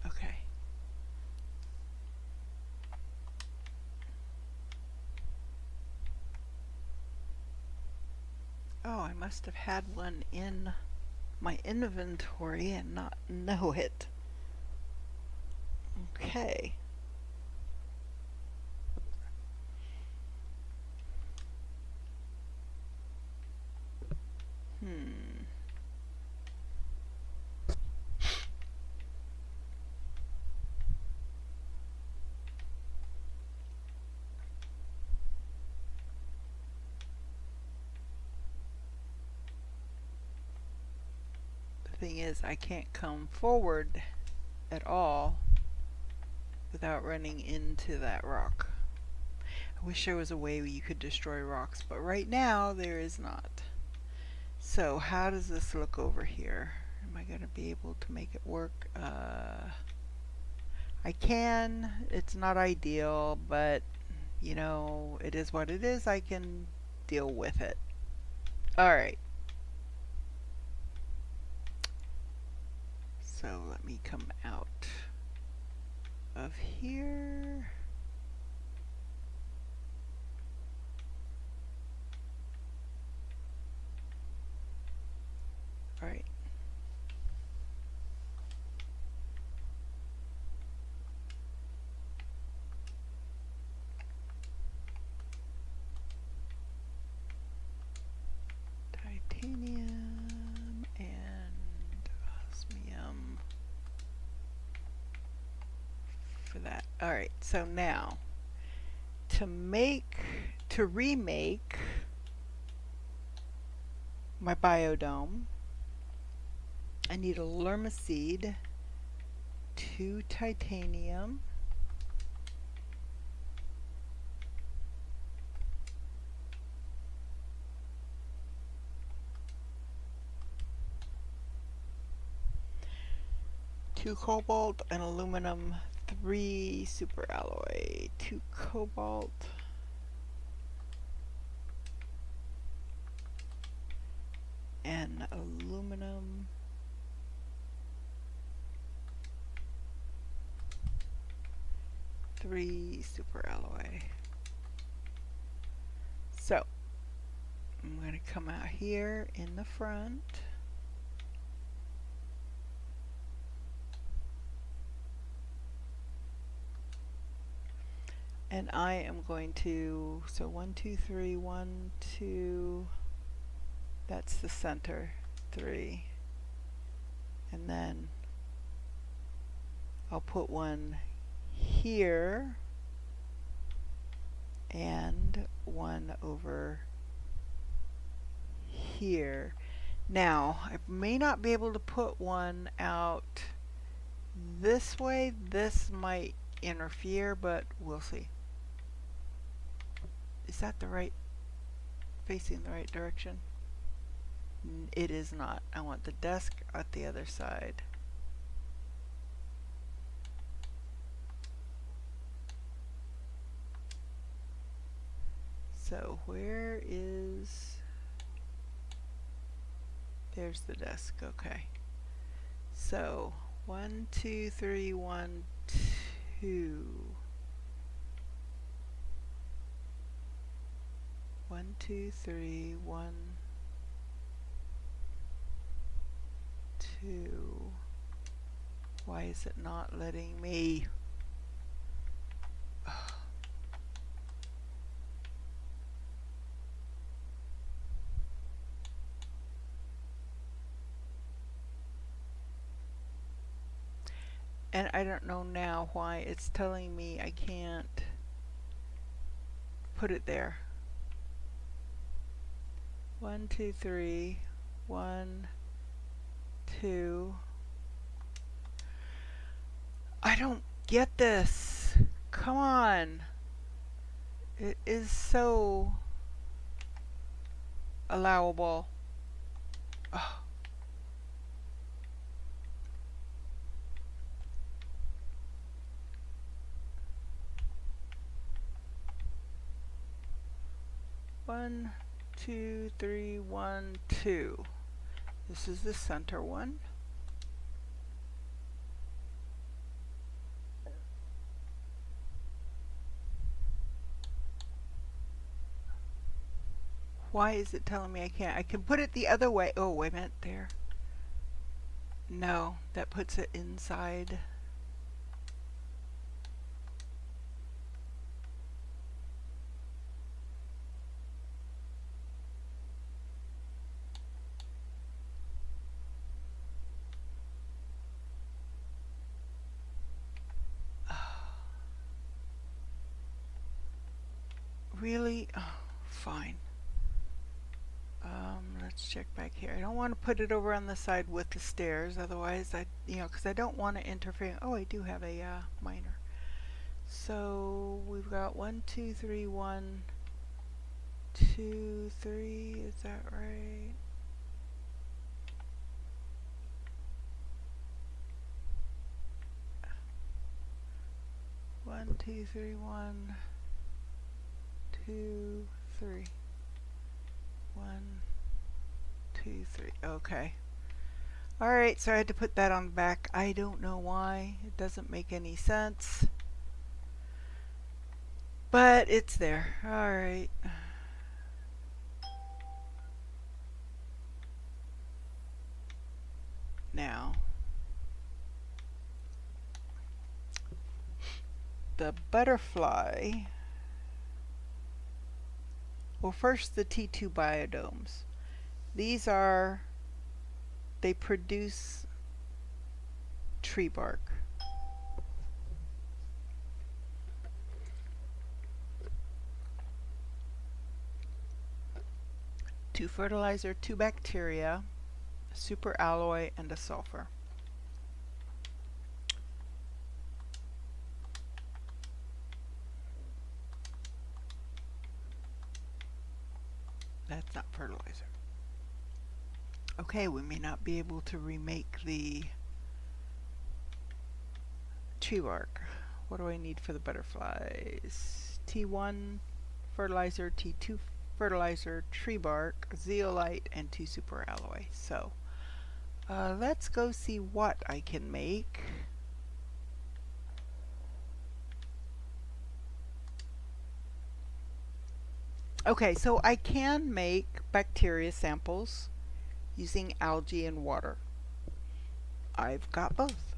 Okay. Oh, I must have had one in my inventory and not know it. Okay. The thing is, I can't come forward at all without running into that rock. I wish there was a way you could destroy rocks, but right now there is not. So how does this look over here? Am I going to be able to make it work? I can. It's not ideal, but you know, it is what it is. I can deal with it. Alright. So let me come out of here. Alright. Titanium and osmium for that. Alright, so now to remake my biodome, I need a lermaseed, 2 titanium, 2 cobalt and aluminum, 3 super alloy, 2 cobalt, and aluminum, 3 super alloy. So I'm going to come out here in the front. And I am going to, so 1, 2, 3, 1, 2, that's the center, 3. And then I'll put one here and one over here. Now, I may not be able to put one out this way. This might interfere, but we'll see. Is that the right, facing the right direction? It is not. I want the desk at the other side. So where is, there's the desk, okay. So 1, 2, 3, 1, 2. 1, 2, 3, 1, 2. Why is it not letting me? And I don't know now why it's telling me I can't put it there. 1, 2, 3, 1, 2. I don't get this. Come on. It is so allowable. Oh. One, 2, 3, 1, 2. This is the center one. Why is it telling me I can't? I can put it the other way. Oh, wait a minute, there. No, that puts it inside. Really? Oh, fine. Let's check back here. I don't want to put it over on the side with the stairs, otherwise because I don't want to interfere. Oh, I do have a miner. So we've got 1, 2, 3, 1, 2, 3. Is that right? One, 2, 3, 1, 2, 3. 1, 2, 3. Okay. Alright, so I had to put that on the back. I don't know why. It doesn't make any sense. But it's there. Alright. Now, the butterfly. Well, first the T2 biodomes. These are, they produce tree bark. Two fertilizer, 2 bacteria, a super alloy, and a sulfur. That's not fertilizer. Okay, we may not be able to remake the tree bark. What do I need for the butterflies? T1 fertilizer, T2 fertilizer, tree bark, zeolite, and 2 superalloy. So let's go see what I can make. Okay, so I can make bacteria samples using algae and water. I've got both.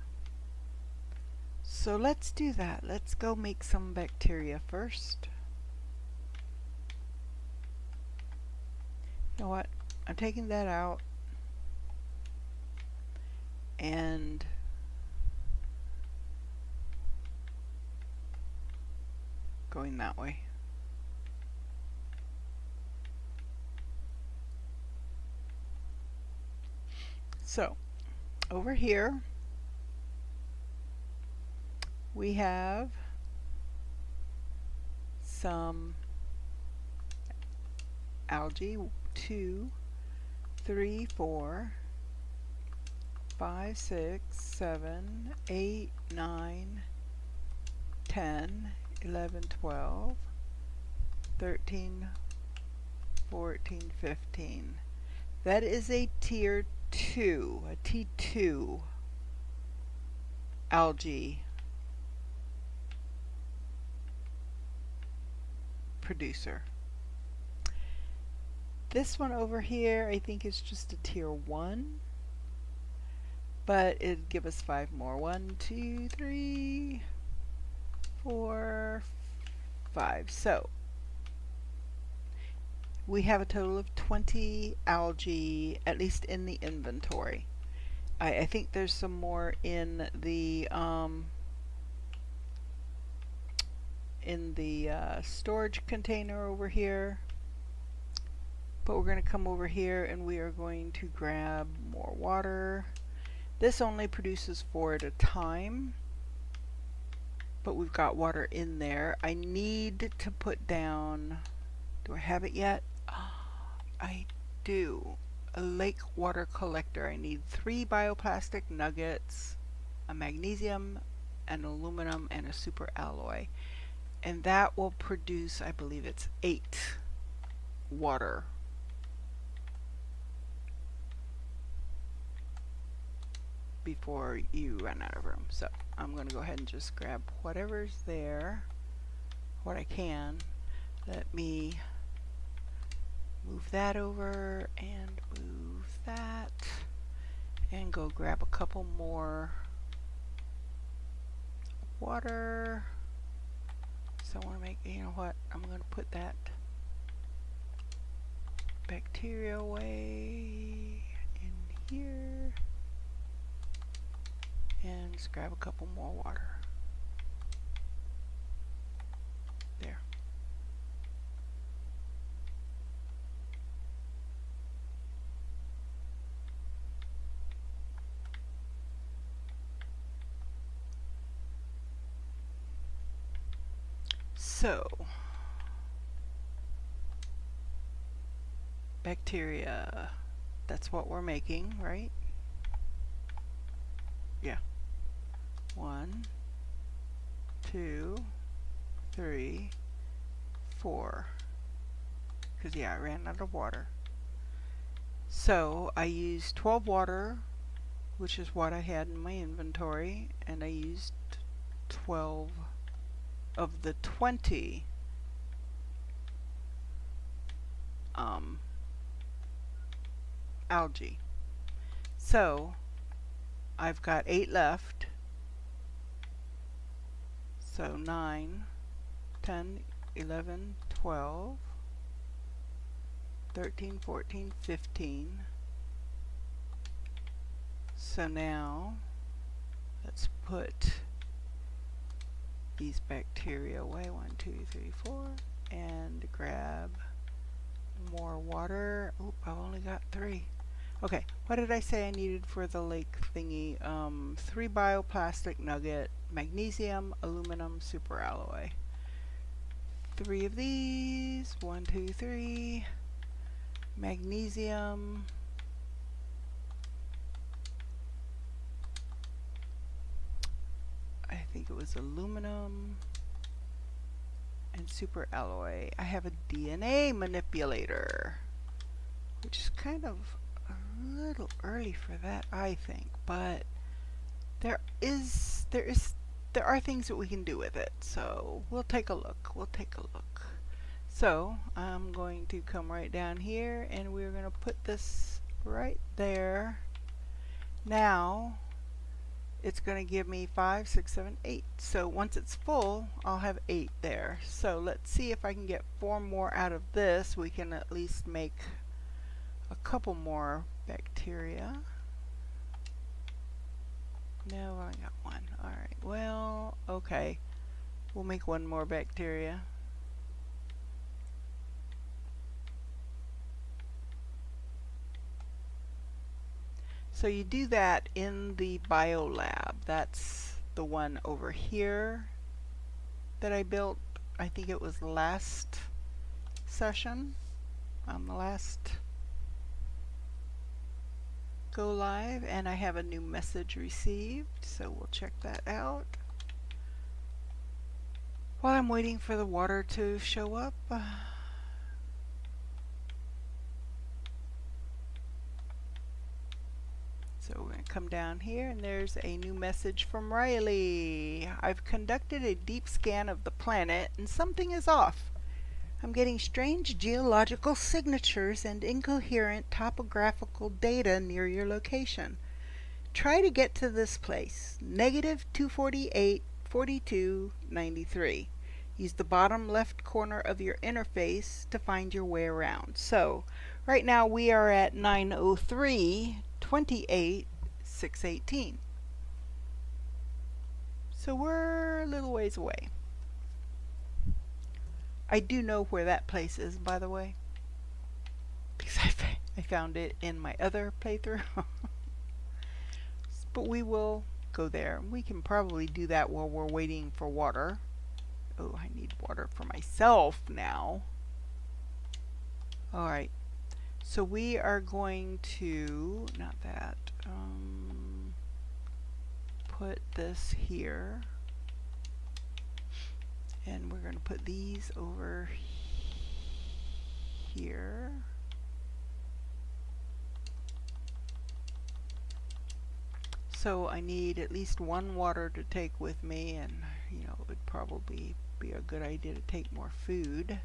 So let's do that. Let's go make some bacteria first. You know what? I'm taking that out and going that way. So over here we have some algae. 2, 3, 4, 5, 6, 7, 8, 9, 10, 11, 12, 13, 14, 15. That is a tier 2, a T2 algae producer. This one over here I think is just a tier 1, but it'd give us 5 more. 1, 2, 3, 4, 5. So we have a total of 20 algae, at least in the inventory. I think there's some more in the storage container over here. But we're going to come over here and we are going to grab more water. This only produces 4 at a time, but we've got water in there. I need to put down, do I have it yet? I do. A lake water collector. I need 3 bioplastic nuggets, a magnesium, an aluminum, and a superalloy. And that will produce, I believe it's 8 water. Before you run out of room. So I'm going to go ahead and just grab whatever's there, what I can. Let me move that over and move that and go grab a couple more water. So I want to make, you know what, I'm going to put that bacteria away in here. And just grab a couple more water. There. So, bacteria, that's what we're making, right? Yeah. 1, 2, 3, 4. Because yeah, I ran out of water. So I used 12 water, which is what I had in my inventory, and I used 12 of the 20 algae. So I've got 8 left. So 9, 10, 11, 12, 13, 14, 15. So now let's put these bacteria away. 1, 2, 3, 4, and grab more water. Oop, I've only got 3. Okay, what did I say I needed for the lake thingy? 3 bioplastic nugget, magnesium, aluminum, superalloy. 3 of these. 1, 2, 3. Magnesium. I think is aluminum and superalloy. I have a DNA manipulator, which is kind of a little early for that, I think, but there are things that we can do with it, so we'll take a look. So I'm going to come right down here and we're going to put this right there. Now it's going to give me 5, 6, 7, 8. So once it's full, I'll have 8 there. So let's see if I can get 4 more out of this. We can at least make a couple more bacteria. No, I got 1. Alright, well, okay. We'll make 1 more bacteria. So you do that in the biolab. That's the one over here that I built. I think it was last session, on the last go live, and I have a new message received, so we'll check that out. While I'm waiting for the water to show up, so we're going to come down here and there's a new message from Riley. I've conducted a deep scan of the planet and something is off. I'm getting strange geological signatures and incoherent topographical data near your location. Try to get to this place, negative 248, 42, 93. Use the bottom left corner of your interface to find your way around. So right now we are at 903, 28, 618. So we're a little ways away. I do know where that place is, by the way, because I found it in my other playthrough. But we will go there. We can probably do that while we're waiting for water. Oh, I need water for myself now. Alright. So we are going to, not that, put this here. And we're going to put these over here. So I need at least 1 water to take with me, and you know, it would probably be a good idea to take more food.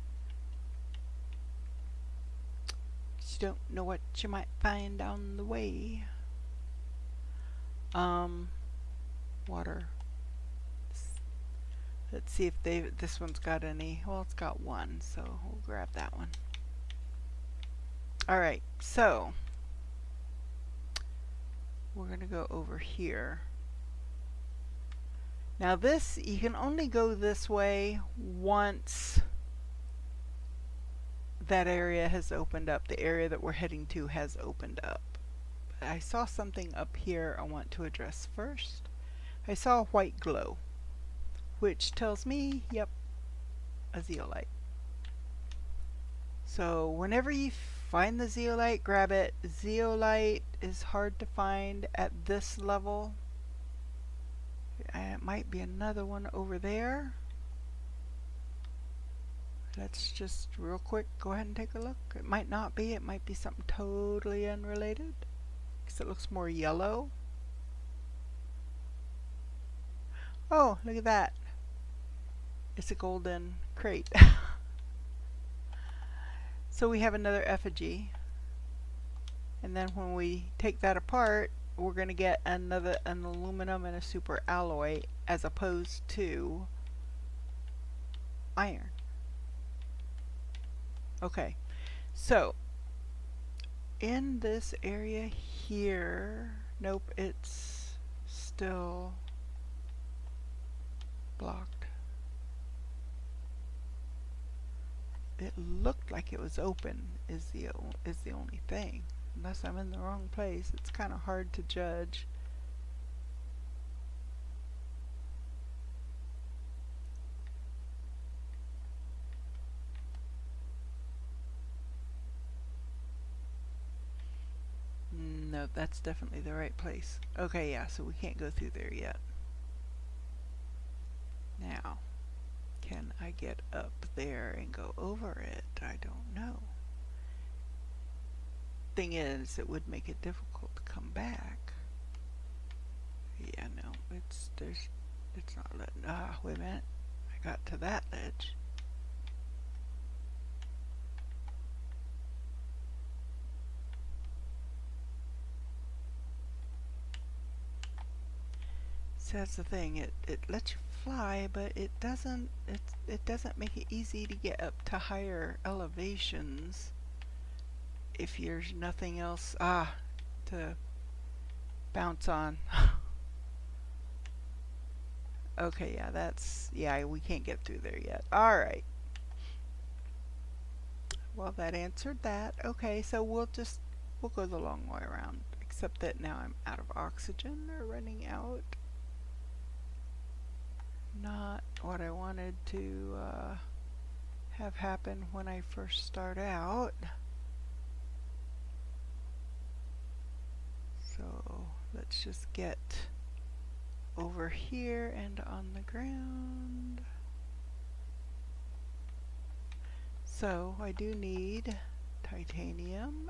You don't know what you might find on the way. Water. Let's see if this one's got any. Well, it's got 1, so we'll grab that one. Alright, so we're going to go over here. Now this, you can only go this way once that area has opened up. The area that we're heading to has opened up. But I saw something up here I want to address first. I saw a white glow, which tells me, yep, a zeolite. So whenever you find the zeolite, grab it. Zeolite is hard to find at this level. It might be another one over there. Let's just real quick go ahead and take a look. It might not be. It might be something totally unrelated, because it looks more yellow. Oh, look at that. It's a golden crate. So we have another effigy, and then when we take that apart, we're going to get an aluminum and a super alloy as opposed to iron. Okay, so in this area here, nope, it's still blocked. It looked like it was open is the only thing. Unless I'm in the wrong place, it's kind of hard to judge. No, that's definitely the right place. Okay, yeah, so we can't go through there yet. Now, can I get up there and go over it? I don't know. Thing is, it would make it difficult to come back. Yeah, no, it's not letting, wait a minute. I got to that ledge. So that's the thing, it lets you fly, but it doesn't make it easy to get up to higher elevations if there's nothing else to bounce on. Okay, yeah, we can't get through there yet. Alright. Well, that answered that. Okay, so we'll go the long way around, except that now I'm out of oxygen or running out. Not what I wanted to have happen when I first start out. So let's just get over here and on the ground. So I do need titanium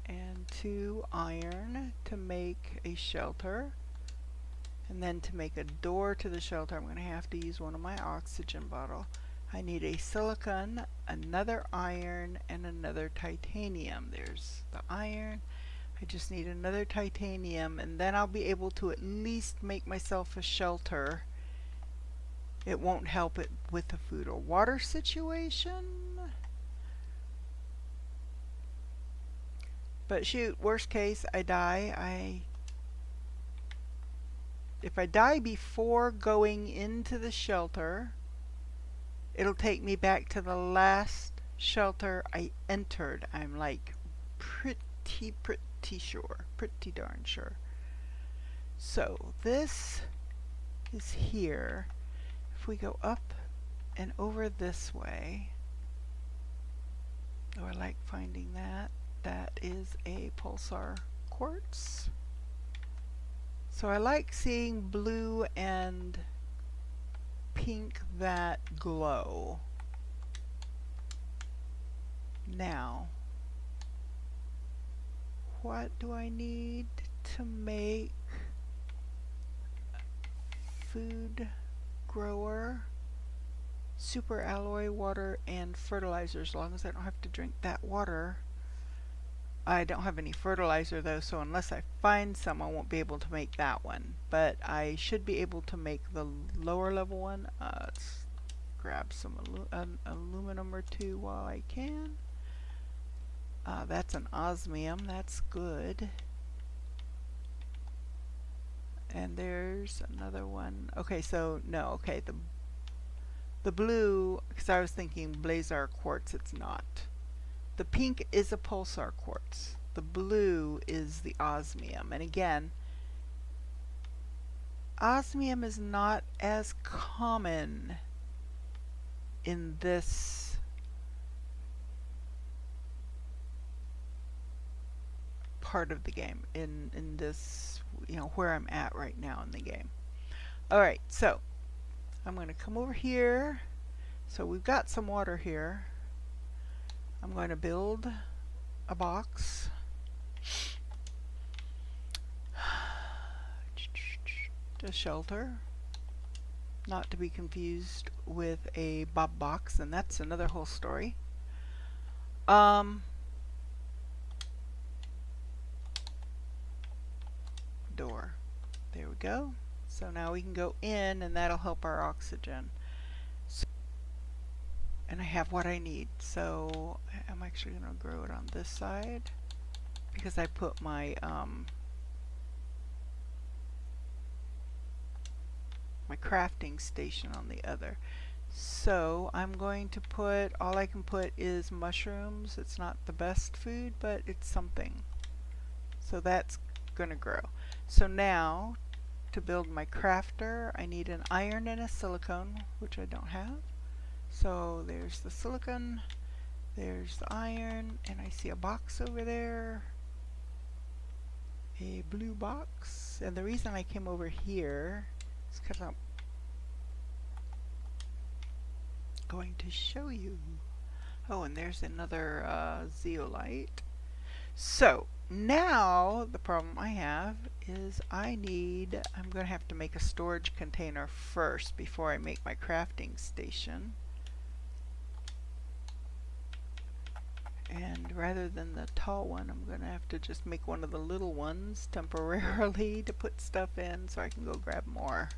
and 2 iron to make a shelter. And then to make a door to the shelter, I'm going to have to use one of my oxygen bottle. I need a silicon, another iron, and another titanium. There's the iron. I just need another titanium, and then I'll be able to at least make myself a shelter. It won't help it with the food or water situation. But shoot, worst case, I die. If I die before going into the shelter, it'll take me back to the last shelter I entered. I'm like pretty sure, pretty darn sure. So this is here. If we go up and over this way, oh, I like finding that. That is a pulsar quartz. So I like seeing blue and pink that glow. Now, what do I need to make food grower, super alloy water, and fertilizer? As long as I don't have to drink that water. I don't have any fertilizer though, so unless I find some, I won't be able to make that one. But I should be able to make the lower level one. Let's grab some aluminum or 2 while I can. That's an osmium, that's good. And there's another one. Okay, so no, okay, the blue, because I was thinking blazar quartz, it's not. The pink is a pulsar quartz. The blue is the osmium. And again, osmium is not as common in this part of the game, in this, you know, where I'm at right now in the game. Alright, so I'm going to come over here. So we've got some water here. I'm going to build a box. A shelter. Not to be confused with a Bob box, and that's another whole story. Door. There we go. So now we can go in, and that'll help our oxygen. And I have what I need, so I'm actually going to grow it on this side because I put my my crafting station on the other. So I'm going to put, all I can put is mushrooms. It's not the best food, but it's something. So that's going to grow. So now to build my crafter, I need an iron and a silicone, which I don't have. So there's the silicon, there's the iron, and I see a box over there, a blue box. And the reason I came over here is because going to show you. Oh, and there's another zeolite. So now the problem I have is I'm going to have to make a storage container first before I make my crafting station. And rather than the tall one, I'm going to have to just make one of the little ones temporarily to put stuff in so I can go grab more.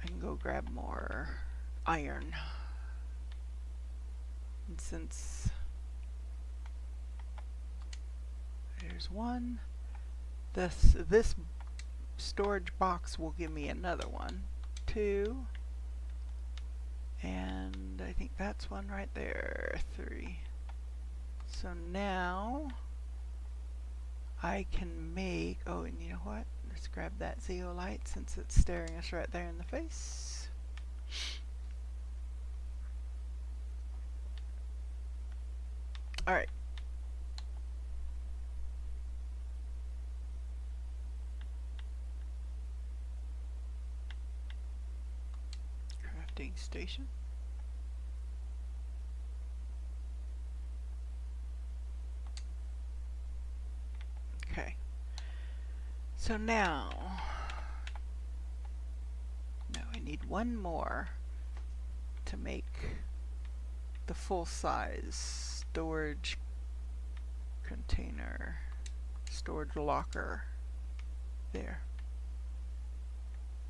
I can go grab more iron. And since there's one, this storage box will give me another one. 2. And I think that's one right there. 3. So now I can make, oh, and you know what? Let's grab that zeolite since it's staring us right there in the face. Alright. Crafting station. Okay. So now I need one more to make the full size storage container, storage locker there.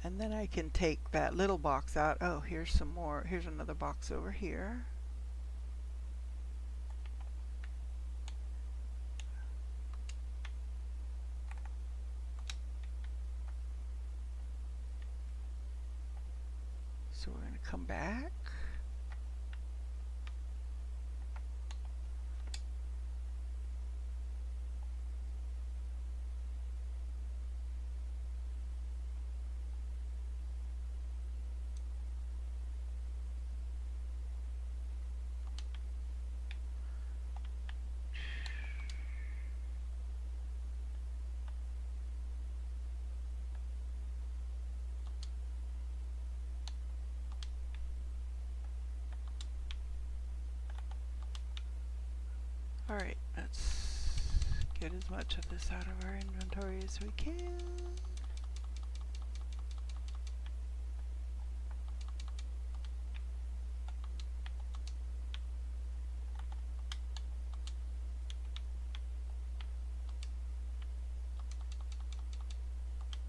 And then I can take that little box out. Oh, here's some more. Here's another box over here. So we're going to come back. Alright, let's get as much of this out of our inventory as we can.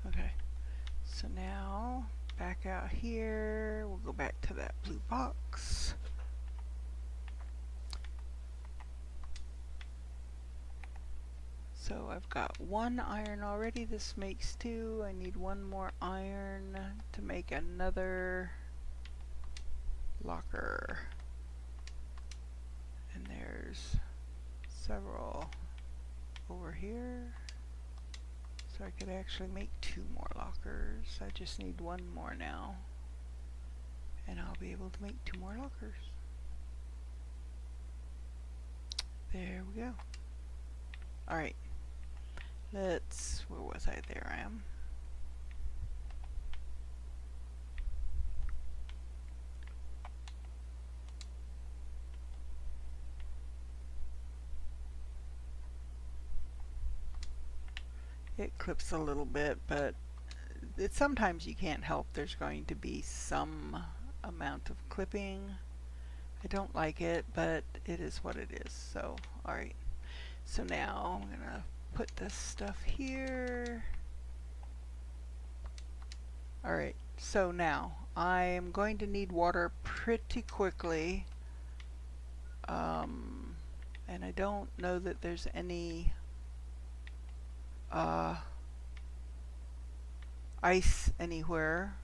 Okay, so now back out here, we'll go back to that blue box. So I've got 1 iron already. This makes 2. I need 1 more iron to make another locker. And there's several over here. So I could actually make 2 more lockers. I just need 1 more now. And I'll be able to make 2 more lockers. There we go. Alright. Where was I? There I am. It clips a little bit, but sometimes you can't help. There's going to be some amount of clipping. I don't like it, but it is what it is. So, alright. So now I'm going to put this stuff here. Alright, so now I'm going to need water pretty quickly. And I don't know that there's any ice anywhere.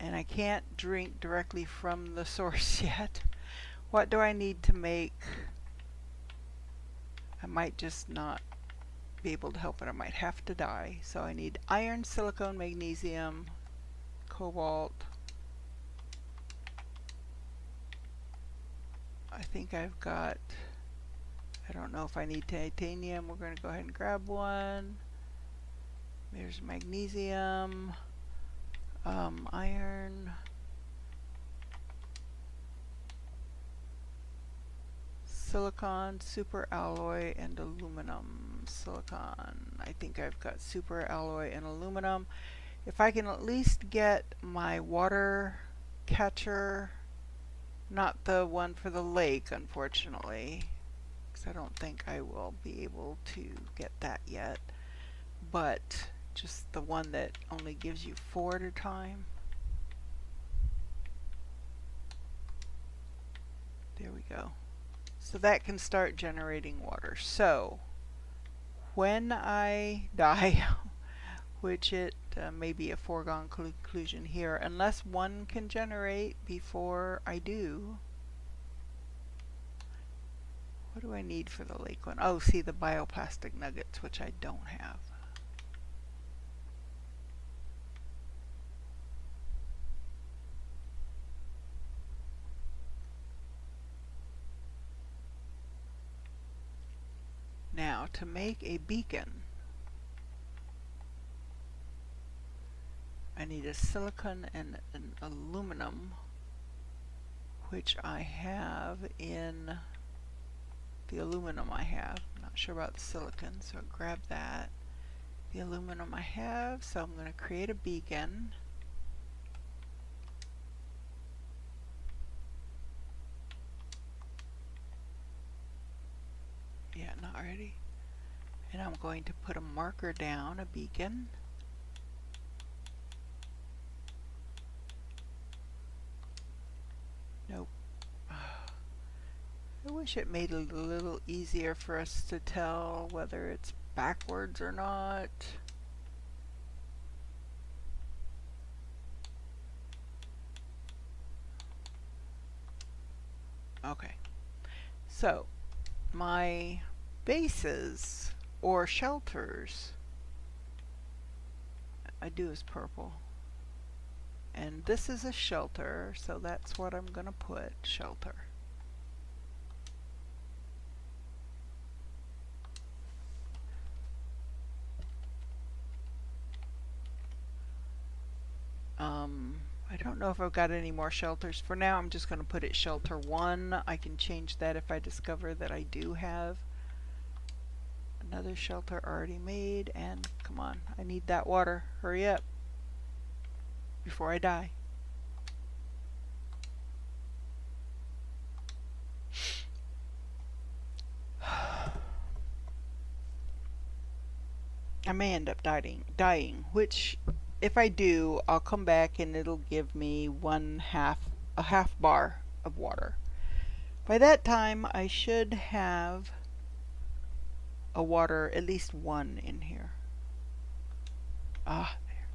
And I can't drink directly from the source yet. What do I need to make? I might just not be able to help it. I might have to die. So I need iron, silicone, magnesium, cobalt. I think I've got, I don't know if I need titanium. We're going to go ahead and grab one. There's magnesium, iron. silicon, super alloy, and aluminum. Silicon. I think I've got super alloy and aluminum. If I can at least get my water catcher, not the one for the lake, unfortunately, because I don't think I will be able to get that yet, but just the one that only gives you 4 at a time. There we go. So that can start generating water. So when I die, which it may be a foregone conclusion here, unless one can generate before I do. What do I need for the lake one? Oh, see, the bioplastic nuggets, which I don't have. Now, to make a beacon, I need a silicon and an aluminum, which I have in the aluminum I have. I'm not sure about the silicon, so I'll grab that. The aluminum I have, so I'm going to create a beacon. Yeah, not ready. And I'm going to put a marker down, a beacon. Nope. I wish it made it a little easier for us to tell whether it's backwards or not. Okay. So, my bases or shelters I do is purple. And this is a shelter, so that's what I'm going to put, shelter. I don't know if I've got any more shelters. For now, I'm just going to put it shelter 1. I can change that if I discover that I do have another shelter already made. And come on, I need that water. Hurry up before I die. I may end up dying, which if I do, I'll come back and it'll give me a half bar of water. By that time, I should have a water, at least 1 in here. Ah, there.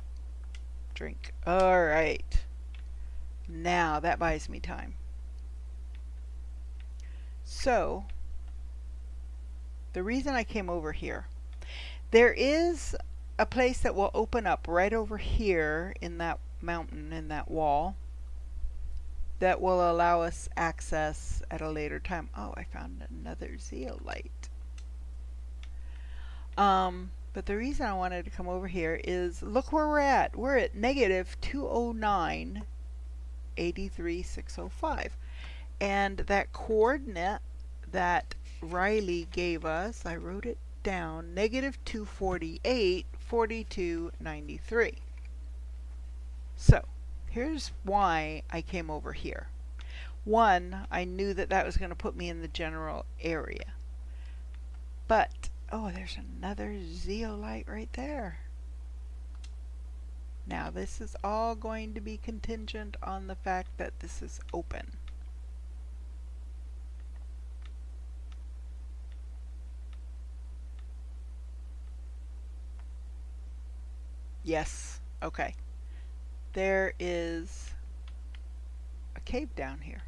Drink. Alright. Now, that buys me time. So, the reason I came over here, there is a place that will open up right over here in that mountain, in that wall, that will allow us access at a later time. Oh, I found another zeolite. But the reason I wanted to come over here is, look where we're at. We're at negative 209, 83,605. And that coordinate that Riley gave us, I wrote it down, negative 248, 4293. So here's why I came over here. 1, I knew that that was going to put me in the general area. But, oh, there's another zeolite right there. Now this is all going to be contingent on the fact that this is open. Yes, okay. There is a cave down here.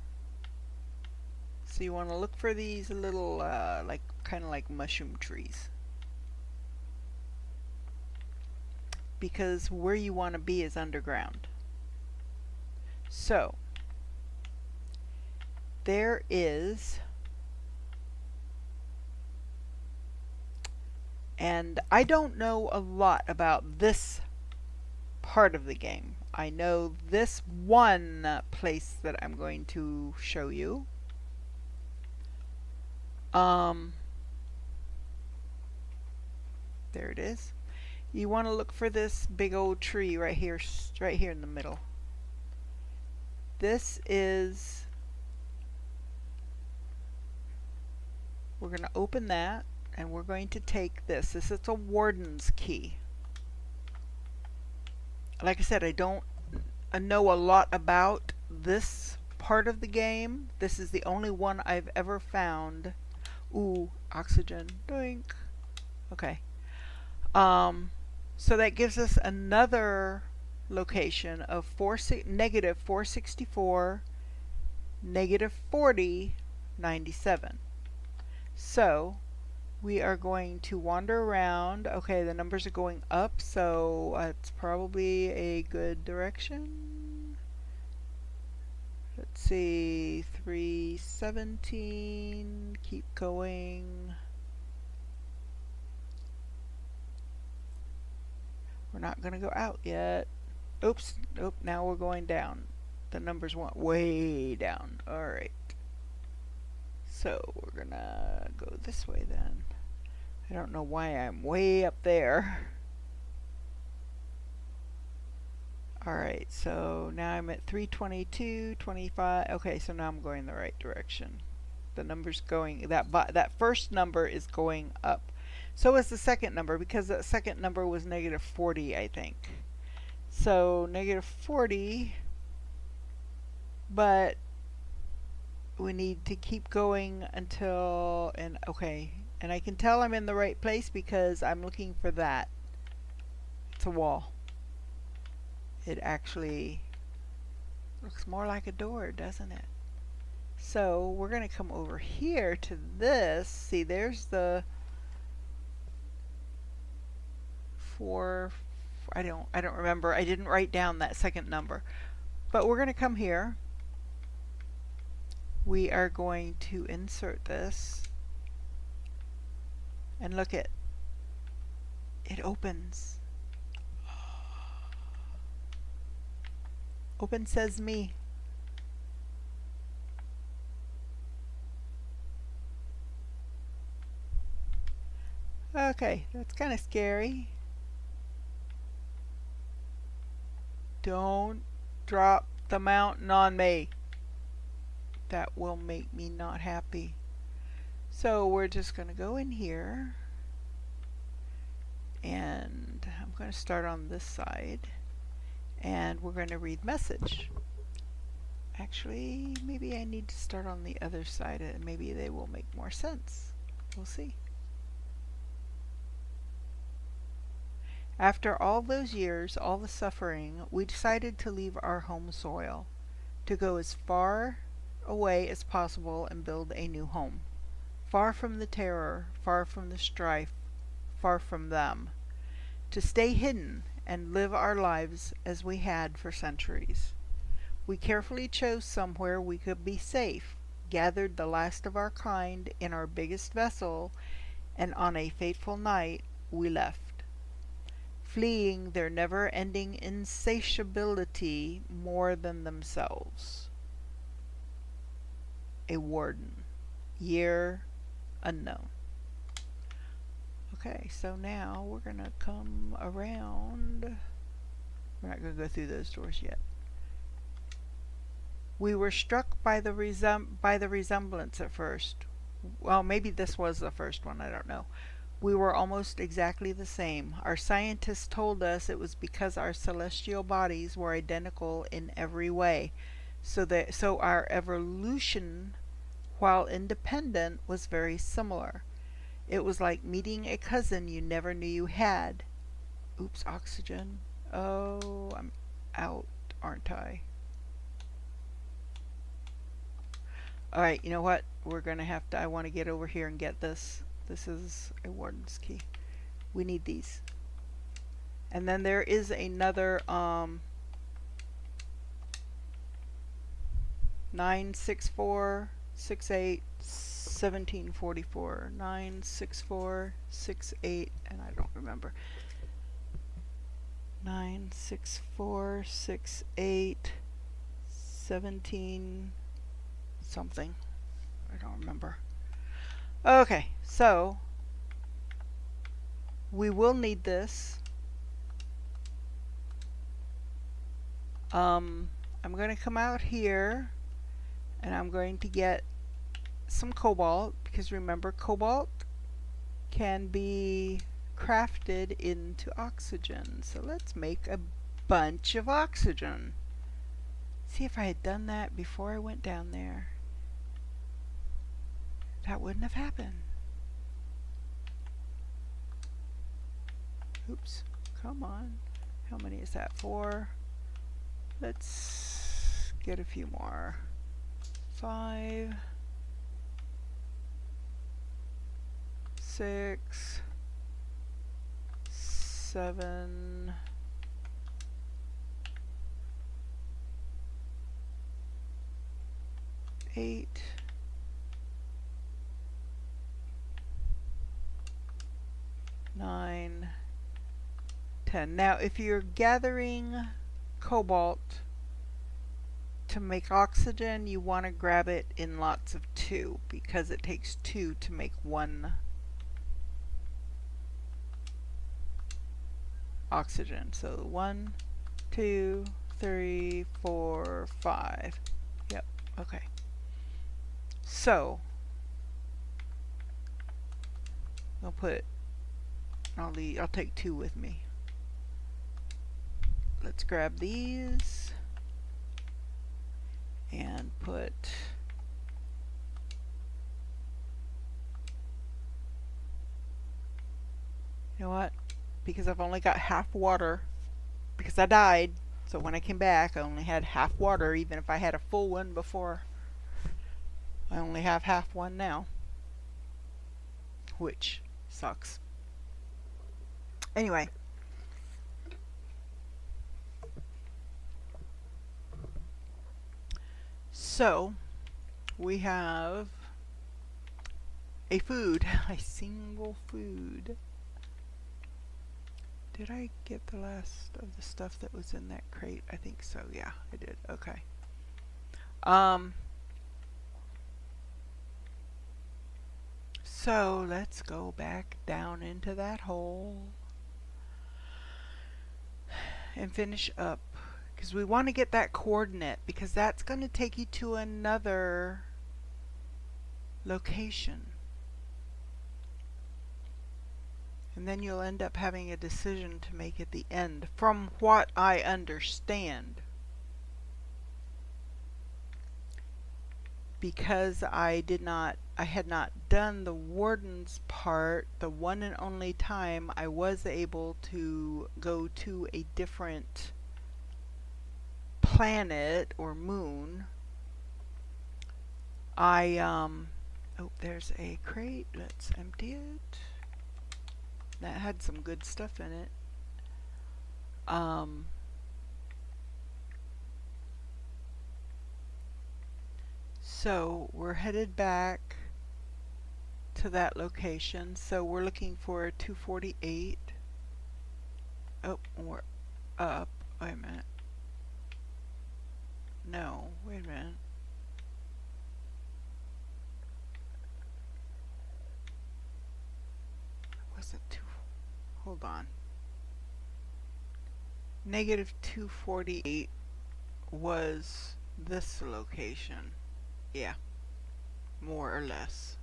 So you want to look for these little, kind of like mushroom trees. Because where you want to be is underground. So, there is, and I don't know a lot about this part of the game. I know this one place that I'm going to show you. Um, there it is. You want to look for this big old tree right here in the middle. This is, we're going to open that and we're going to take this. This is a warden's key. Like I said, I don't know a lot about this part of the game. This is the only one I've ever found. Ooh, oxygen. Doink. Okay. So that gives us another location of negative 464, negative 40, 97. So we are going to wander around. Okay, the numbers are going up, so it's probably a good direction. Let's see, 317, keep going. We're not going to go out yet. Oops, nope, now we're going down. The numbers went way down. Alright. So we're going to go this way then. I don't know why I'm way up there. Alright, so now I'm at 322, 25. Okay, so now I'm going the right direction. The number's going, that first number is going up. So is the second number, because the second number was negative 40, I think. So negative 40, but we need to keep going until, and okay, and I can tell I'm in the right place because I'm looking for that. It's a wall. It actually looks more like a door, doesn't it? So we're going to come over here to this. See, there's the 4. I don't remember. I didn't write down that second number. But we're going to come here. We are going to insert this. And look at it opens. Open says me. Okay, that's kind of scary. Don't drop the mountain on me. That will make me not happy. So we're just going to go in here. And I'm going to start on this side. And we're going to read message. Actually, maybe I need to start on the other side and maybe they will make more sense. We'll see. After all those years, all the suffering, we decided to leave our home soil, to go as far away as possible and build a new home. Far from the terror, far from the strife, far from them. To stay hidden and live our lives as we had for centuries. We carefully chose somewhere we could be safe, gathered the last of our kind in our biggest vessel, and on a fateful night we left, fleeing their never-ending insatiability more than themselves. A warden. Year unknown. Okay, so now we're going to come around. We're not going to go through those doors yet. We were struck by the resemblance at first. Well, maybe this was the first one, I don't know. We were almost exactly the same. Our scientists told us it was because our celestial bodies were identical in every way. So our evolution, while independent, was very similar. It was like meeting a cousin you never knew you had. Oops, oxygen. Oh, I'm out, aren't I? Alright, you know what? We're going to have to, I want to get over here and get this. This is a warden's key. We need these. And then there is another 96468 1744. 96468, and I don't remember. 96468 17 something. I don't remember. Okay, so we will need this. I'm going to come out here and I'm going to get some cobalt, because remember, cobalt can be crafted into oxygen. So let's make a bunch of oxygen. See, if I had done that before I went down there, that wouldn't have happened. Oops, come on. How many is that? 4. Let's get a few more. 5, 6, 7, 8, 9, 10. Now, if you're gathering cobalt to make oxygen, you want to grab it in lots of 2, because it takes 2 to make 1 oxygen. So 1, 2, 3, 4, 5. Yep, okay. So I'll take 2 with me. Let's grab these and put you know what? Because I've only got half water, because I died, so when I came back I only had half water. Even if I had a full one before, I only have half one now, which sucks. Anyway, so we have a food, a single food. Did I get the last of the stuff that was in that crate? I think so, yeah, I did. Okay. So let's go back down into that hole and finish up, because we want to get that coordinate, because that's going to take you to another location. And then you'll end up having a decision to make at the end, from what I understand. Because I had not done the warden's part, the one and only time I was able to go to a different planet or moon, oh, there's a crate. Let's empty it. That had some good stuff in it. So we're headed back to that location. So we're looking for 248. Oh, we're up. Wait a minute. No, wait a minute. Wasn't two. Hold on. Negative 248 was this location. Yeah, more or less.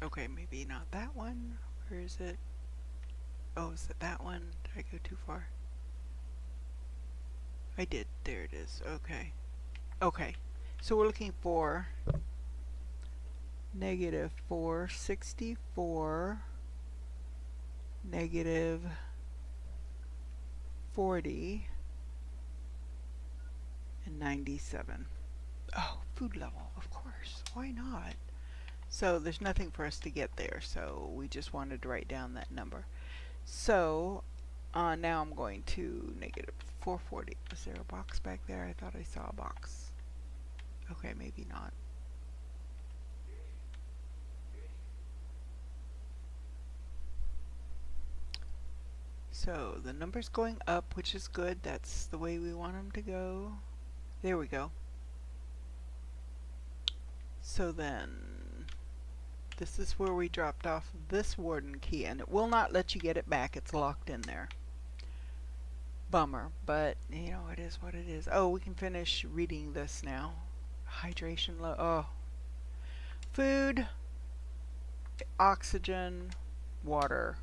Okay, maybe not that one. Where is it? Oh, is it that one? Did I go too far? I did. There it is. Okay. Okay. So we're looking for negative 464, negative 40, and 97. Oh, food level, of course. Why not? So there's nothing for us to get there, so we just wanted to write down that number. So now I'm going to negative 440. Is there a box back there? I thought I saw a box. Okay, maybe not. So the number's going up, which is good. That's the way we want them to go. There we go. So then, this is where we dropped off this warden key, and it will not let you get it back. It's locked in there. Bummer, but you know, it is what it is. Oh, we can finish reading this now. Hydration low. Oh. Food, oxygen, water.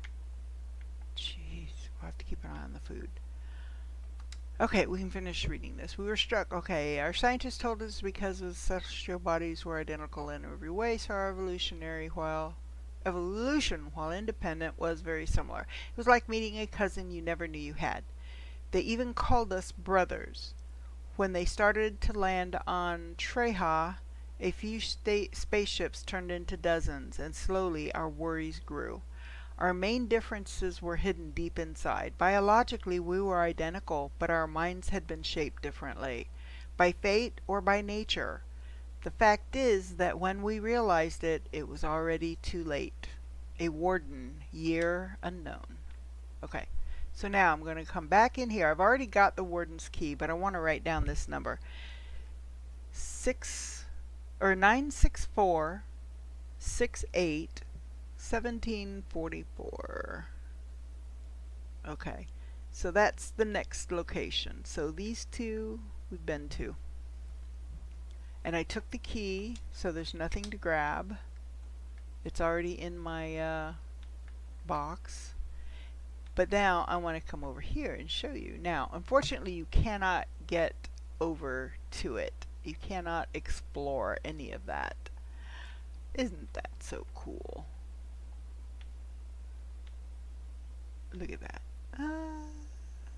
Jeez, we'll have to keep an eye on the food. Okay, we can finish reading this. We were struck. Okay, our scientists told us because the celestial bodies were identical in every way, so our evolution, while independent, was very similar. It was like meeting a cousin you never knew you had. They even called us brothers. When they started to land on Treha, a few spaceships turned into dozens, and slowly our worries grew. Our main differences were hidden deep inside. Biologically, we were identical, but our minds had been shaped differently, by fate or by nature. The fact is that when we realized it, it was already too late. A warden, year unknown. Okay, so now I'm going to come back in here. I've already got the warden's key, but I want to write down this number. 964 68 1744. Okay, so that's the next location. So these two we've been to. And I took the key, so there's nothing to grab. It's already in my box. But now I want to come over here and show you. Now, unfortunately, you cannot get over to it. You cannot explore any of that. Isn't that so cool? Look at that.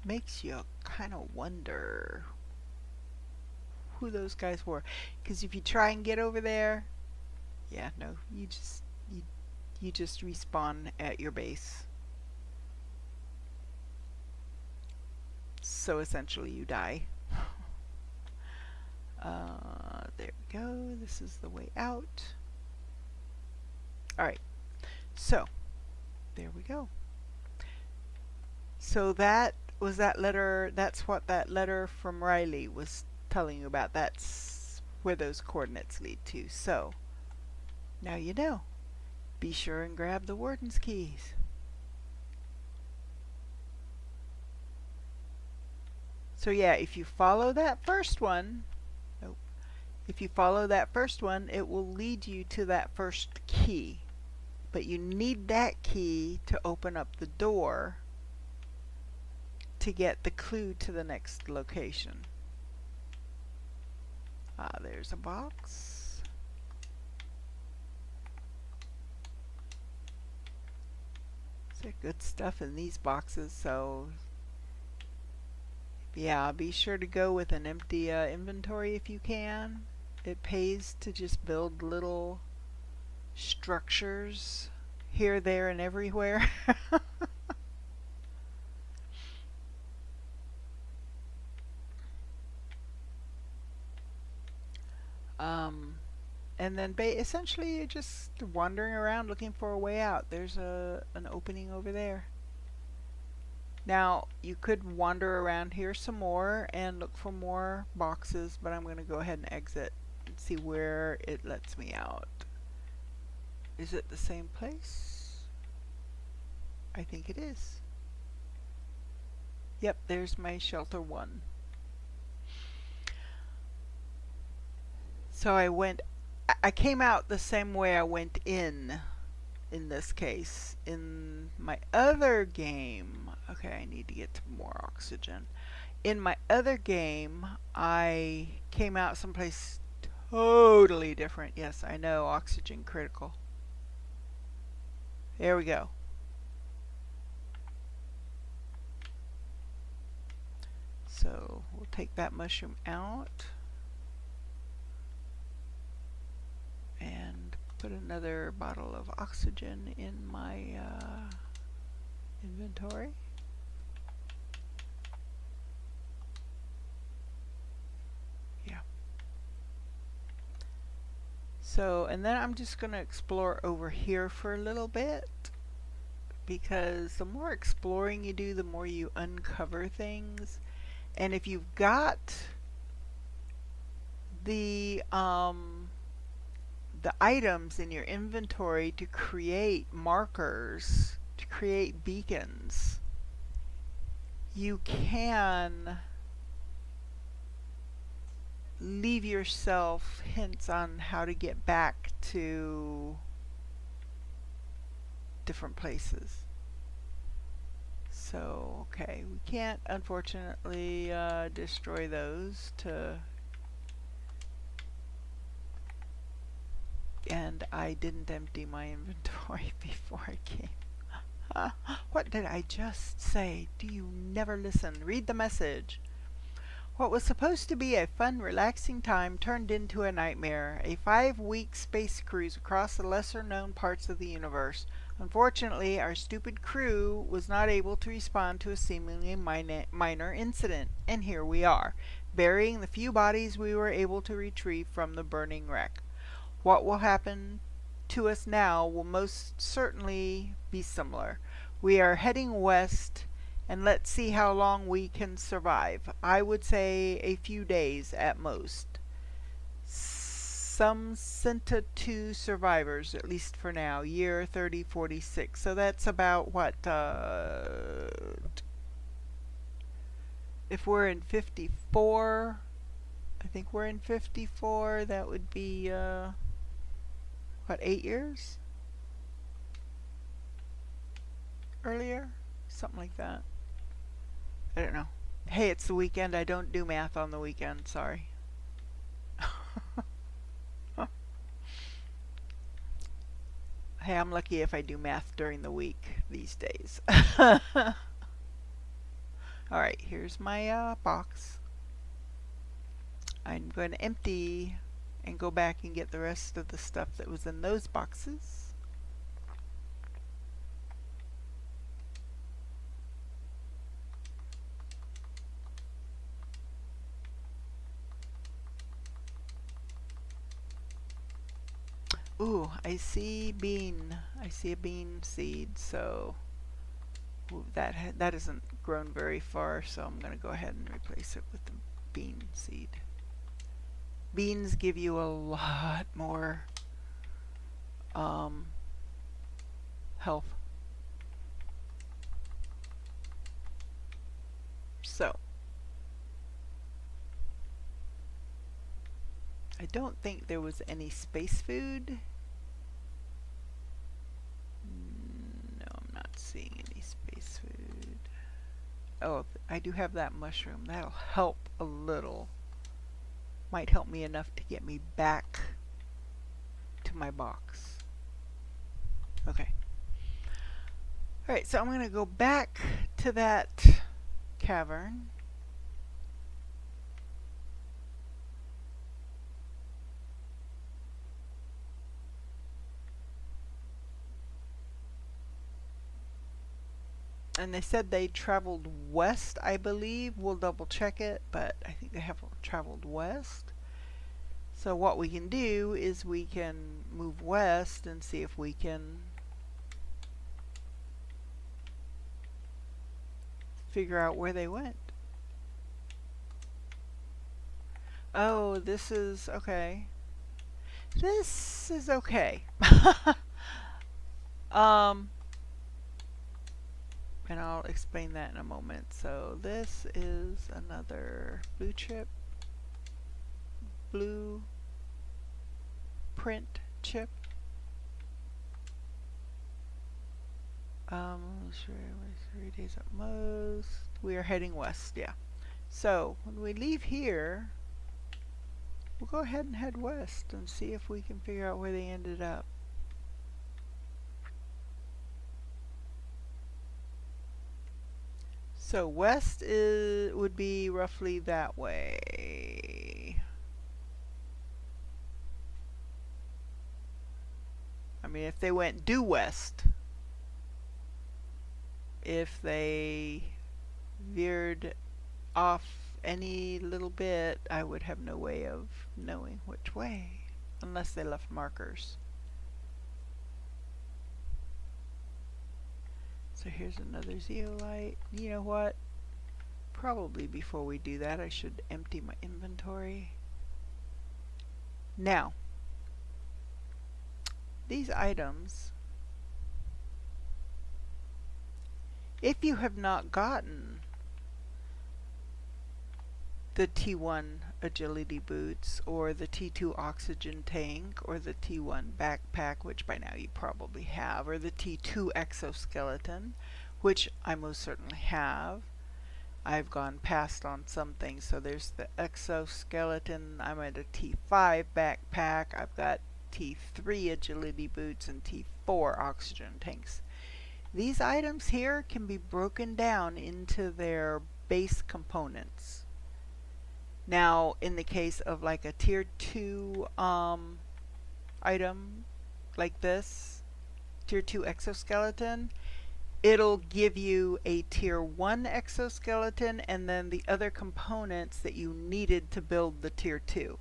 Makes you kind of wonder who those guys were. Because if you try and get over there, yeah, no, you just respawn at your base. So essentially you die. There we go. This is the way out. Alright. So, there we go. So that was that letter. That's what that letter from Riley was telling you about. That's where those coordinates lead to. So, now you know. Be sure and grab the warden's keys. So yeah, if you follow that first one, if you follow that first one, it will lead you to that first key. But you need that key to open up the door to get the clue to the next location. There's a box. There's good stuff in these boxes, so yeah, be sure to go with an empty inventory if you can. It pays to just build little structures here, there, and everywhere. And then essentially you're just wandering around looking for a way out. There's an opening over there. Now, you could wander around here some more and look for more boxes, but I'm going to go ahead and exit and see where it lets me out. Is it the same place? I think it is. Yep, there's my shelter 1. So I came out the same way I went in this case. In my other game, okay, I need to get to more oxygen. In my other game, I came out someplace totally different. Yes, I know, oxygen critical. There we go. So we'll take that mushroom out and put another bottle of oxygen in my inventory. Yeah. So, and then I'm just going to explore over here for a little bit, because the more exploring you do, the more you uncover things. And if you've got the the items in your inventory to create markers, to create beacons. You can leave yourself hints on how to get back to different places. So, okay, we can't unfortunately destroy those and I didn't empty my inventory before I came. What did I just say? Do you never listen? Read the message. What was supposed to be a fun, relaxing time turned into a nightmare. A 5-week space cruise across the lesser-known parts of the universe. Unfortunately, our stupid crew was not able to respond to a seemingly minor incident, and here we are, burying the few bodies we were able to retrieve from the burning wreck. What will happen to us now will most certainly be similar. We are heading west, and let's see how long we can survive. I would say a few days at most. Some Senta 2 survivors, at least for now, year 3046. So that's about what, if we're in 54, I think we're in 54, that would be, what, 8 years? Earlier? Something like that. I don't know. Hey, it's the weekend. I don't do math on the weekend. Sorry. Hey, I'm lucky if I do math during the week these days. Alright, here's my box. I'm going to empty and go back and get the rest of the stuff that was in those boxes. Ooh, I see bean. I see a bean seed, so that hasn't grown very far, so I'm going to go ahead and replace it with the bean seed. Beans give you a lot more health. So, I don't think there was any space food. No, I'm not seeing any space food. Oh, I do have that mushroom. That'll help a little. Might help me enough to get me back to my box. Okay. Alright, so I'm going to go back to that cavern. And they said they traveled west, I believe. We'll double check it, but I think they have traveled west. So what we can do is we can move west and see if we can figure out where they went. Oh, this is okay. This is okay. And I'll explain that in a moment. So this is another blue print chip. 3 days at most. We are heading west, yeah. So when we leave here, we'll go ahead and head west and see if we can figure out where they ended up. So west would be roughly that way. I mean, if they went due west, if they veered off any little bit, I would have no way of knowing which way, unless they left markers. So here's another zeolite. You know what? Probably before we do that, I should empty my inventory. Now, these items, if you have not gotten the T1 agility boots or the T2 oxygen tank or the T1 backpack, which by now you probably have, or the T2 exoskeleton, which I most certainly have. I've gone past on some things, so there's the exoskeleton. I'm at a T5 backpack. I've got T3 agility boots and T4 oxygen tanks. These items here can be broken down into their base components. Now, in the case of like a tier 2 item like this, tier 2 exoskeleton, it'll give you a tier 1 exoskeleton and then the other components that you needed to build the tier 2.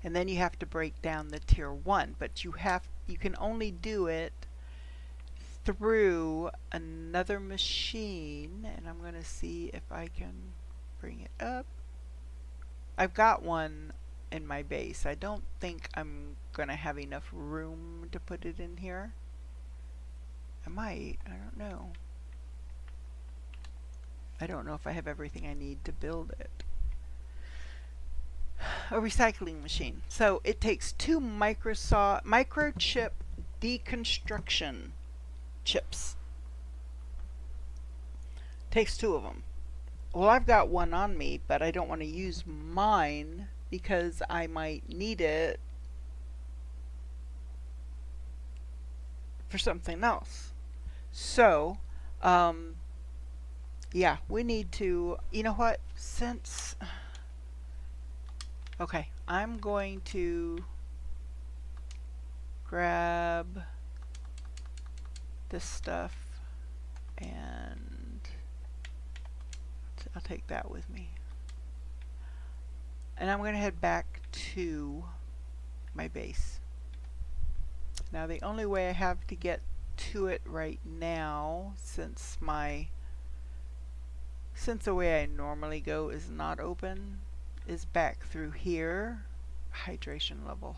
And then you have to break down the tier 1, but you can only do it through another machine, and I'm going to see if I can bring it up. I've got one in my base. I don't think I'm going to have enough room to put it in here. I might. I don't know. I don't know if I have everything I need to build it. A recycling machine. So it takes 2 microchip deconstruction chips. Takes 2 of them. Well, I've got one on me, but I don't want to use mine because I might need it for something else. So, yeah, we need to, you know what, since, okay, I'm going to grab this stuff and I'll take that with me. And I'm going to head back to my base. Now the only way I have to get to it right now, since the way I normally go is not open, is back through here. Hydration level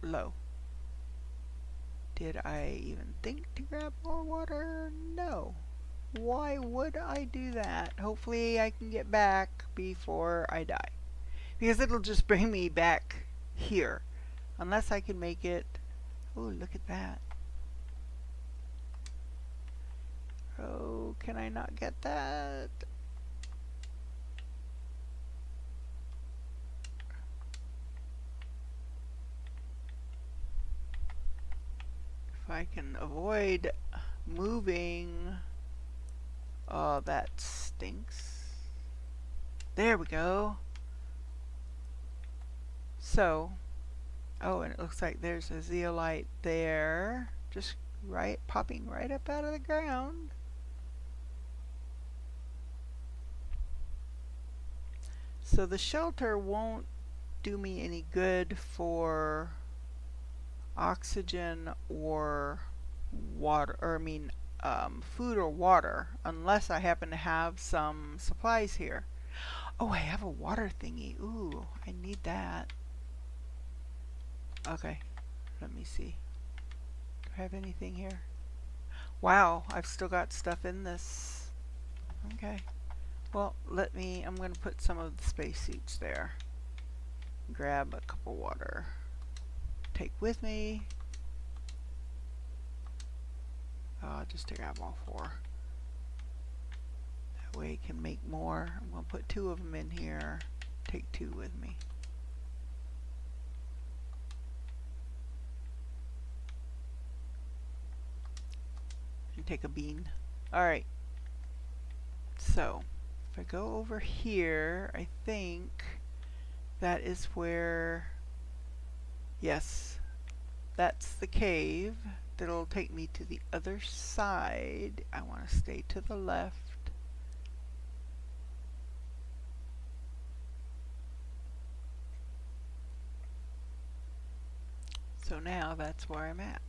low. Did I even think to grab more water? No. Why would I do that? Hopefully I can get back before I die. Because it'll just bring me back here. Unless I can make it... Oh, look at that. Oh, can I not get that? If I can avoid moving... Oh, that stinks. There we go. So, oh, and it looks like there's a zeolite there. Just popping right up out of the ground. So the shelter won't do me any good for oxygen or water, or I mean food or water, unless I happen to have some supplies here. Oh, I have a water thingy. Ooh, I need that. Okay, let me see. Do I have anything here? Wow, I've still got stuff in this. Okay. Well, I'm going to put some of the spacesuits there. Grab a cup of water. Take with me. Just to grab all 4. That way I can make more. I'm going to put 2 of them in here. Take 2 with me. And take a bean. Alright. So, if I go over here, I think that is where... Yes, that's the cave. That'll take me to the other side. I want to stay to the left. So now that's where I'm at.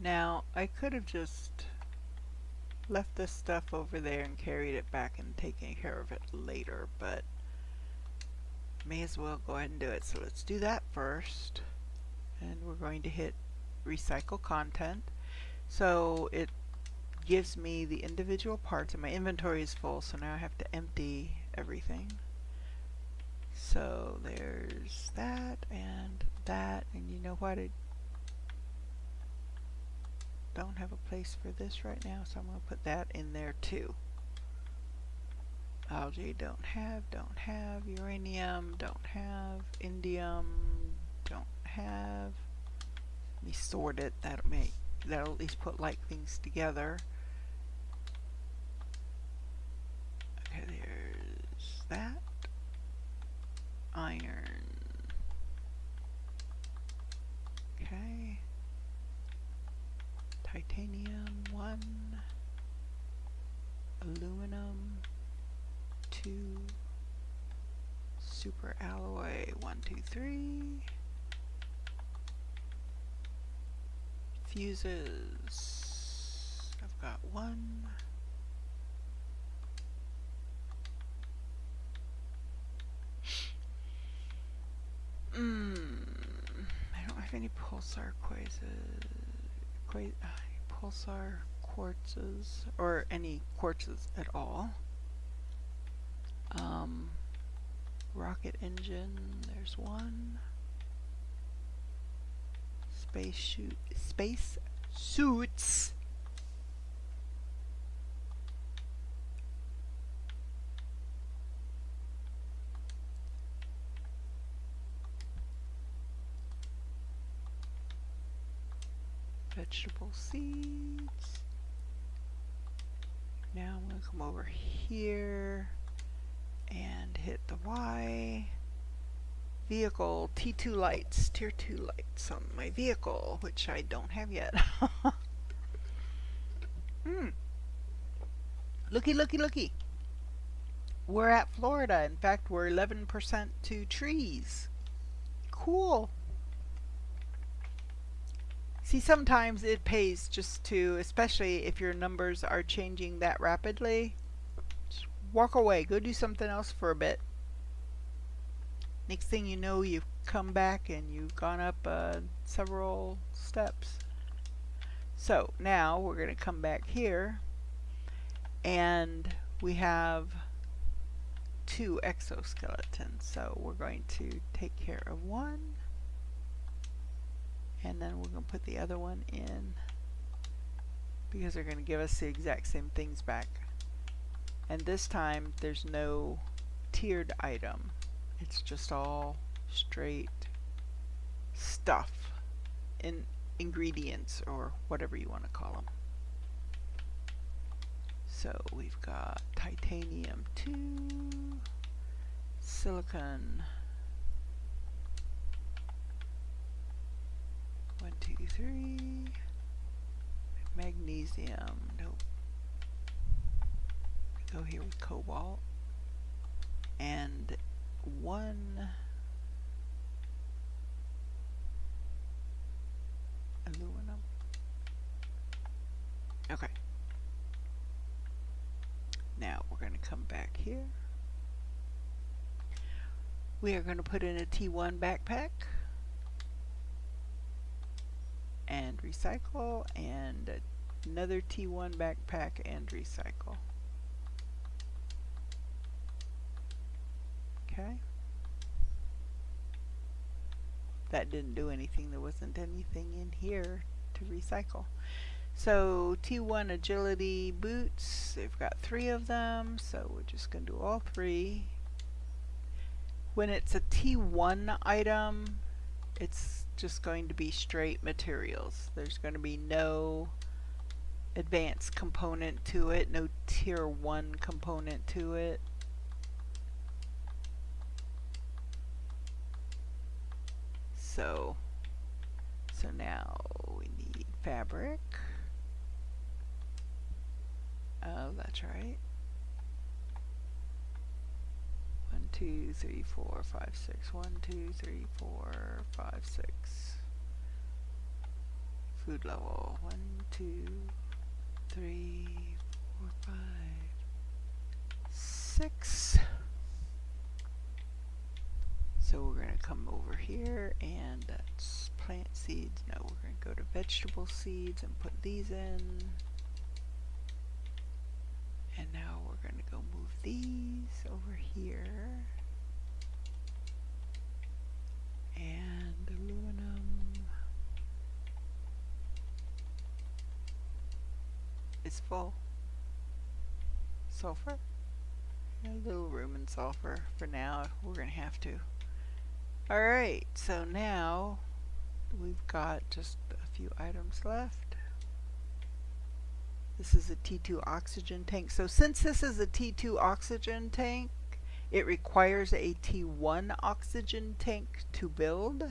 Now, I could have just left this stuff over there and carried it back and taken care of it later, but may as well go ahead and do it. So let's do that first. And we're going to hit recycle content. So it gives me the individual parts, and my inventory is full, so now I have to empty everything. So there's that, and you know what? I don't have a place for this right now, so I'm going to put that in there too. Algae, don't have, uranium, don't have, indium, don't have. Let me sort it, that'll at least put like things together. Okay, there's that. Iron. Okay. Titanium, 1. Aluminum, 2. Super alloy, 1, 2, 3. Fuses, I've got 1. I don't have any pulsar pulsar quartzes, or any quartzes at all. Rocket engine, there's 1. Space suits. Vegetable seeds. Now I'm going to come over here and hit the Y. Vehicle, T2 lights, tier 2 lights on my vehicle, which I don't have yet. Looky, looky, looky. We're at Florida. In fact, we're 11% to trees. Cool. See, sometimes it pays just to, especially if your numbers are changing that rapidly, just walk away, go do something else for a bit. Next thing you know, you've come back and you've gone up several steps. So now we're going to come back here, and we have 2 exoskeletons. So we're going to take care of 1, and then we're going to put the other one in, because they're going to give us the exact same things back. And this time there's no tiered item. It's just all straight stuff, ingredients, or whatever you want to call them. So we've got titanium 2, silicon 1, 2, 3, magnesium, nope. Go here with cobalt, and 1 aluminum. Okay. Now we're going to come back here. We are going to put in a T1 backpack and recycle, and another T1 backpack and recycle. Okay. That didn't do anything. There wasn't anything in here to recycle. So T1 agility boots, they've got 3 of them, so we're just going to do all 3. When it's a T1 item, it's just going to be straight materials. There's going to be no advanced component to it, no tier 1 component to it. So now we need fabric. Oh, that's right. 1, 2, 3, 4, 5, 6. 1, 2, 3, 4, 5, 6. food level. 1, 2, 3, 4, 5, 6. So we're going to come over here and that's plant seeds. No, we're going to go to vegetable seeds and put these in. And now we're going to go move these over here. And aluminum is full. Sulfur? A little room in sulfur for now. We're going to have to. Alright, so now we've got just a few items left. This is a T2 oxygen tank. So since this is a T2 oxygen tank, it requires a T1 oxygen tank to build.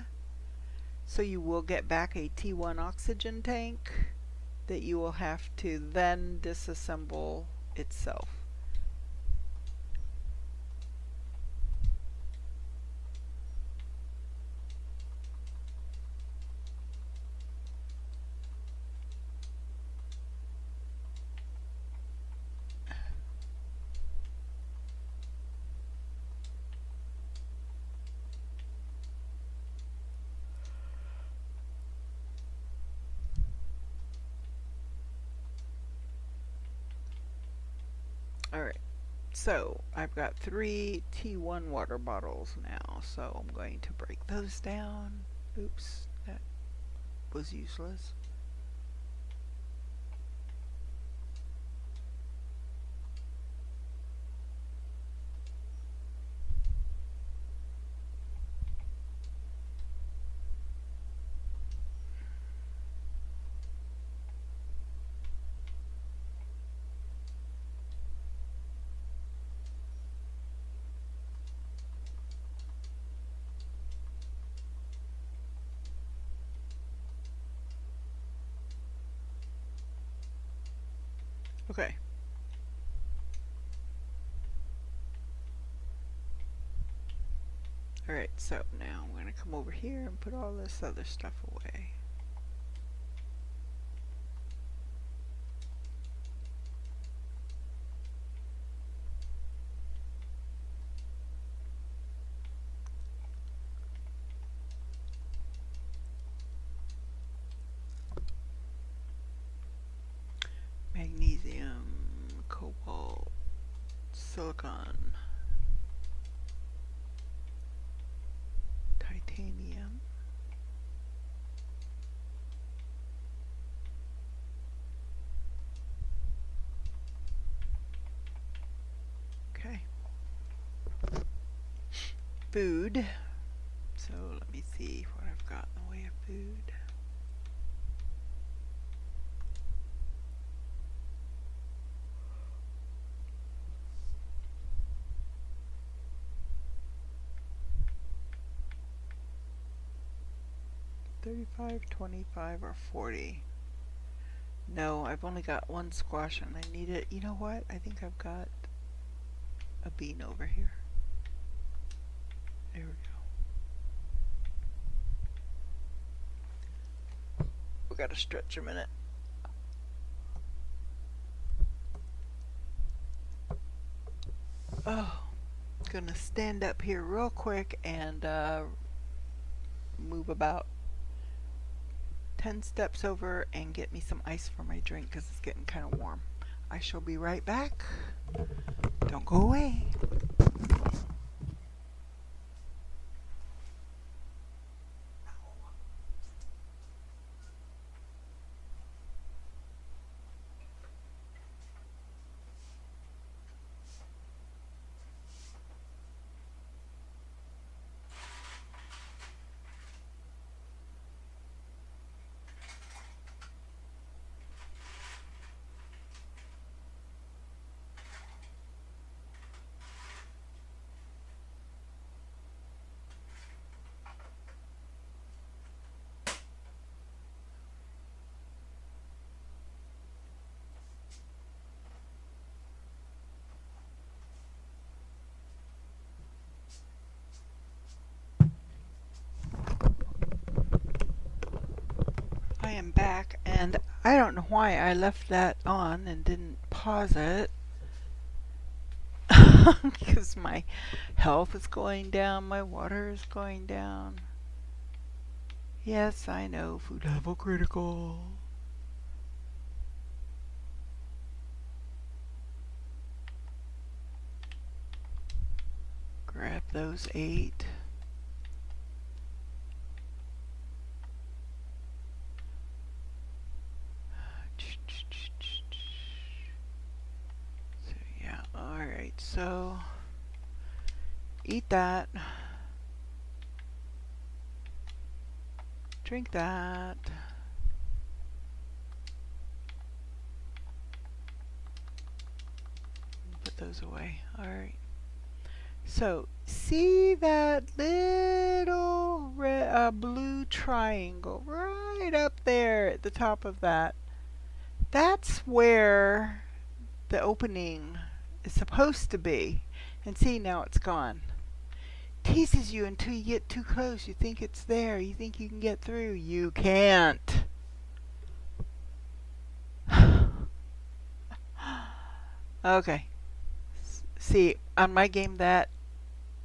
So you will get back a T1 oxygen tank that you will have to then disassemble itself. Alright, so I've got 3 T1 water bottles now, so I'm going to break those down. Oops, that was useless. Okay. Alright, so now I'm going to come over here and put all this other stuff away. Magnesium, cobalt, silicon, titanium, okay, food, so let me see what I've got in the way of food. $35, $25, or $40. No, I've only got 1 squash and I need it. You know what? I think I've got a bean over here. There we go. We gotta stretch a minute. Oh, gonna stand up here real quick and move about 10 steps over and get me some ice for my drink because it's getting kind of warm. I shall be right back. Don't go away. back, and I don't know why I left that on and didn't pause it. Because my health is going down, my water is going down. Yes, I know, food level critical. Grab those 8. So yeah, alright, so eat that. Drink that. Put those away. Alright. So, see that little red, blue triangle right up there at the top of that? That's where the opening is supposed to be. And see, now it's gone. Teases you until you get too close. You think it's there. You think you can get through. You can't. Okay. See, on my game that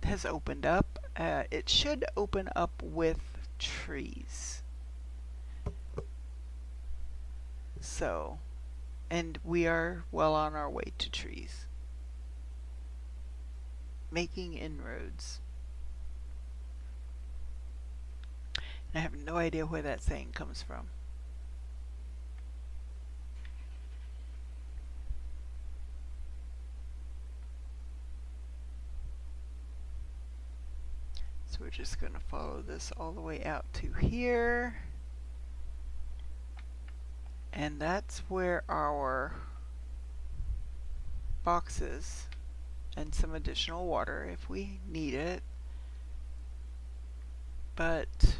has opened up. It should open up with trees. So, and we are well on our way to trees. Making inroads. And I have no idea where that saying comes from. So we're just going to follow this all the way out to here. And that's where our box is. And some additional water if we need it. But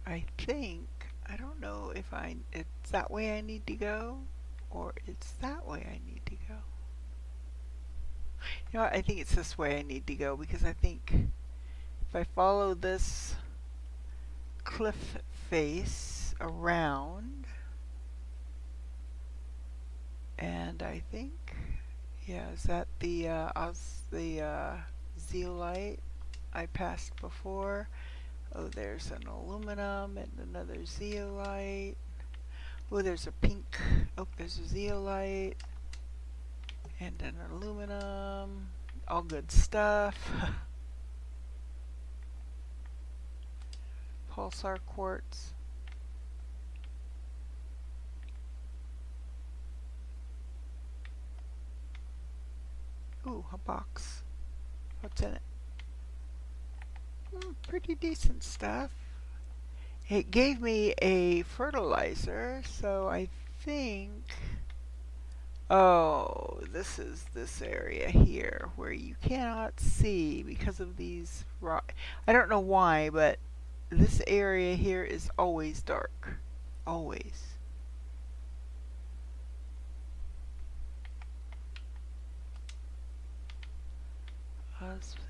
I think, I don't know if it's that way I need to go, or it's that way I need to go. You know what, I think it's this way I need to go, because I think if I follow this cliff face around, and I think, yeah, is that the zeolite I passed before? Oh, there's an aluminum and another zeolite. Oh, there's a pink. Oh, there's a zeolite and an aluminum. All good stuff. Pulsar quartz. Ooh, a box. What's in it? Pretty decent stuff. It gave me a fertilizer, so I think... Oh, this is this area here where you cannot see because of these rock. I don't know why, but this area here is always dark. Always.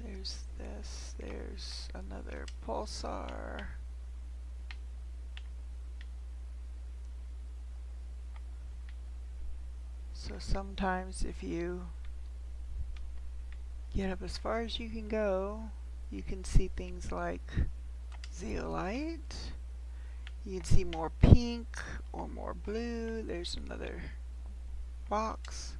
There's this. There's another pulsar. So sometimes if you get up as far as you can go, you can see things like zeolite. You can see more pink or more blue. There's another box.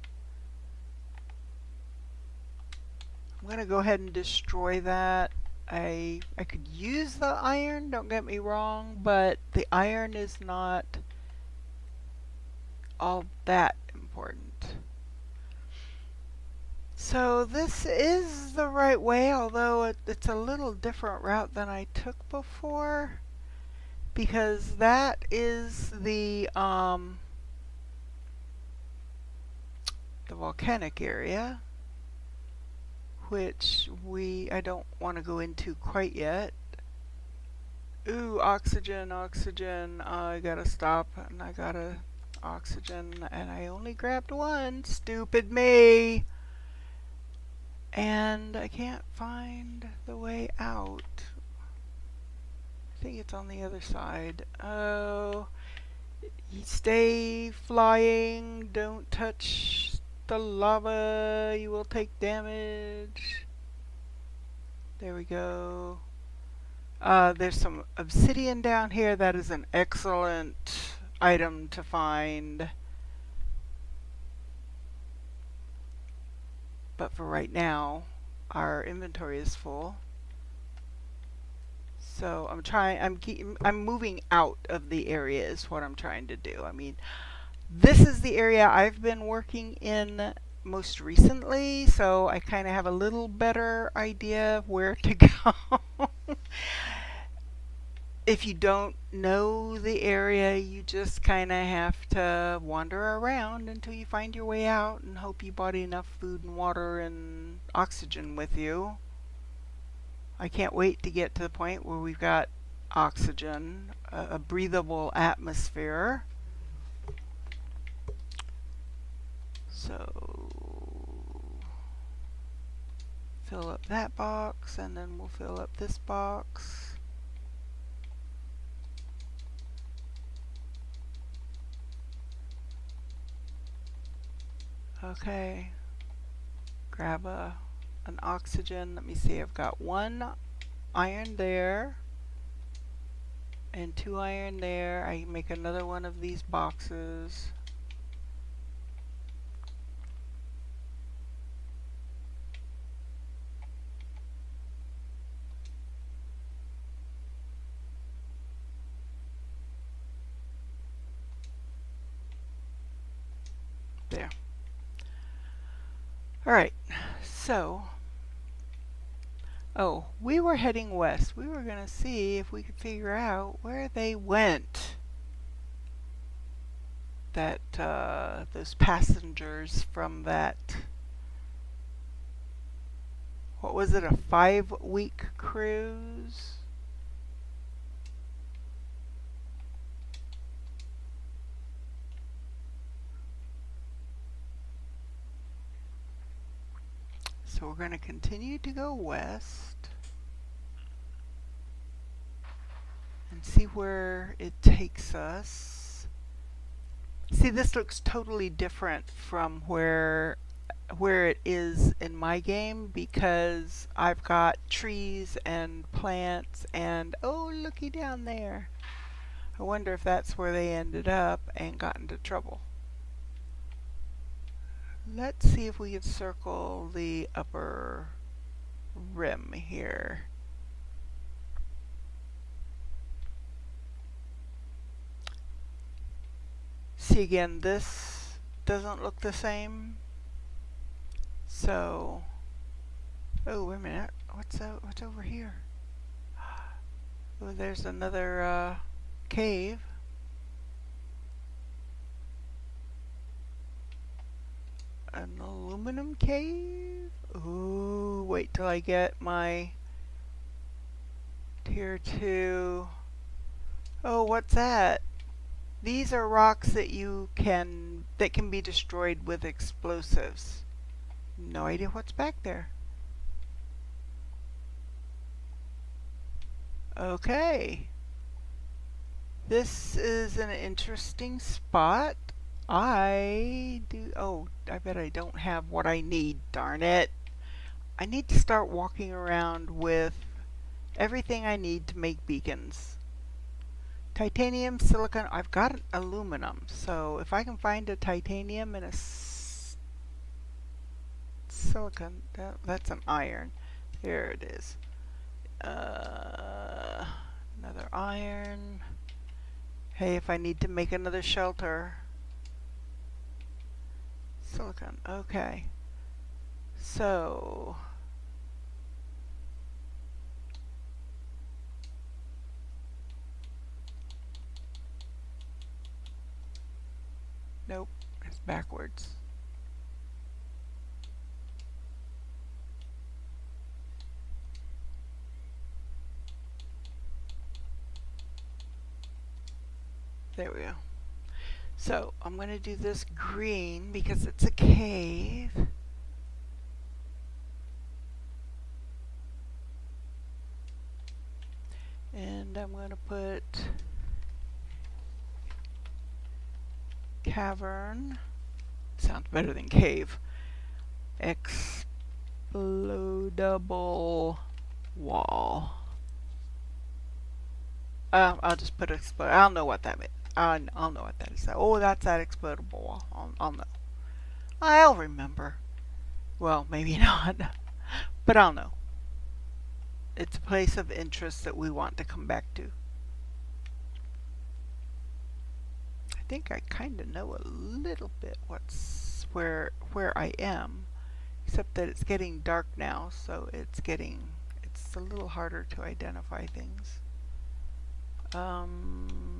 I'm going to go ahead and destroy that. I could use the iron, don't get me wrong, but the iron is not all that important. So this is the right way, although it's a little different route than I took before, because that is the volcanic area, which I don't want to go into quite yet. Ooh, oxygen, oxygen. I gotta stop and I gotta oxygen, and I only grabbed one. Stupid me. And I can't find the way out. I think it's on the other side. Oh, stay flying. Don't touch the lava. You will take damage. There we go. There's some obsidian down here. That is an excellent item to find. But for right now, our inventory is full. So I'm moving out of the area is what I'm trying to do. I mean, this is the area I've been working in most recently, so I kind of have a little better idea of where to go. If you don't know the area, you just kind of have to wander around until you find your way out and hope you brought enough food and water and oxygen with you. I can't wait to get to the point where we've got oxygen, a breathable atmosphere. So fill up that box, and then we'll fill up this box. Okay, grab an oxygen. Let me see, I've got 1 iron there and 2 iron there. I can make another one of these boxes. There. Alright, so, we were heading west. We were going to see if we could figure out where they went. That, those passengers from that, what was it, a 5-week cruise? So we're going to continue to go west and see where it takes us. See, this looks totally different from where it is in my game, because I've got trees and plants and, oh, looky down there. I wonder if that's where they ended up and got into trouble. Let's see if we can circle the upper rim here. See, again, this doesn't look the same. So, oh, wait a minute. What's over here? Oh, there's another cave. An aluminum cave? Ooh, wait till I get my tier 2. Oh, what's that? These are rocks that can be destroyed with explosives. No idea what's back there. Okay. This is an interesting spot. I bet I don't have what I need, darn it. I need to start walking around with everything I need to make beacons. Titanium, silicon, I've got aluminum, so if I can find a titanium and a silicon, that's an iron. There it is. Another iron. Hey, if I need to make another shelter. Silicon, okay. So, nope, it's backwards. There we go. So I'm going to do this green because it's a cave. And I'm going to put cavern. Sounds better than cave. Explodable wall. I'll just put explode. I'll know what that means. I'll know what that is. Oh, that's that explodable wall. I'll know. I'll remember. Well, maybe not. But I'll know. It's a place of interest that we want to come back to. I think I kind of know a little bit where I am, except that it's getting dark now, so it's a little harder to identify things.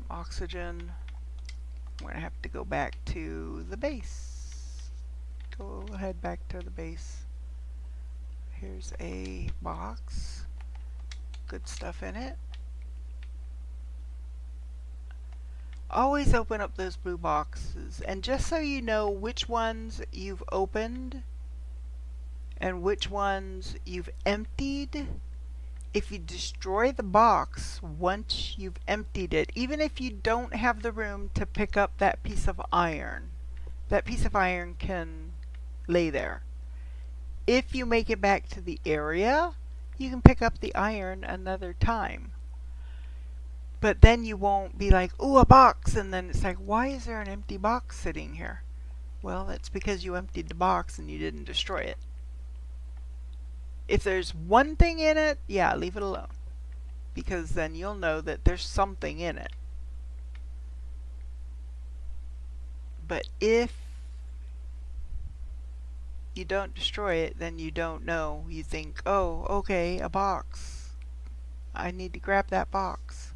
Oxygen. I'm gonna have to go back to the base. Go ahead back to the base. Here's a box. Good stuff in it. Always open up those blue boxes, and just so you know which ones you've opened and which ones you've emptied, if you destroy the box once you've emptied it, even if you don't have the room to pick up that piece of iron, that piece of iron can lay there. If you make it back to the area, you can pick up the iron another time. But then you won't be like, ooh, a box, and then it's like, why is there an empty box sitting here? Well, that's because you emptied the box and you didn't destroy it. If there's one thing in it, yeah, leave it alone. Because then you'll know that there's something in it. But if you don't destroy it, then you don't know. You think, oh, okay, a box. I need to grab that box.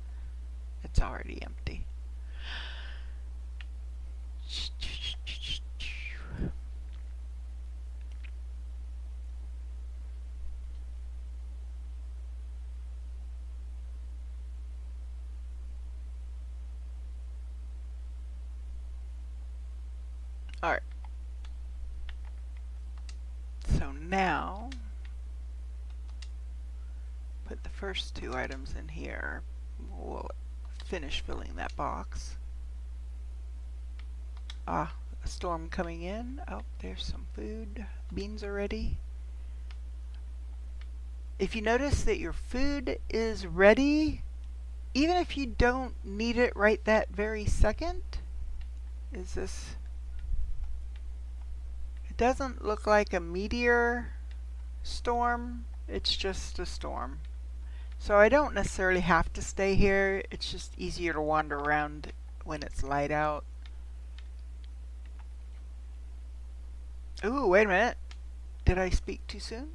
It's already empty. Alright. So now, put the first two items in here. We'll finish filling that box. Ah, a storm coming in. Oh, there's some food. Beans are ready. If you notice that your food is ready, even if you don't need it right that very second, is this... It doesn't look like a meteor storm, it's just a storm. So I don't necessarily have to stay here, it's just easier to wander around when it's light out. Ooh, wait a minute. Did I speak too soon?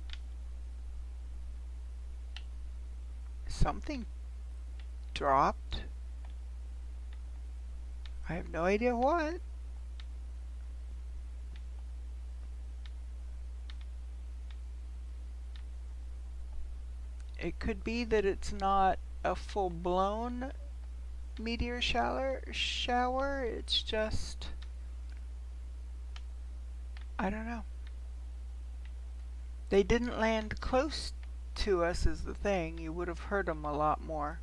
Something dropped. I have no idea what. It could be that it's not a full-blown meteor shower. It's just, I don't know. They didn't land close to us is the thing. You would have heard them a lot more.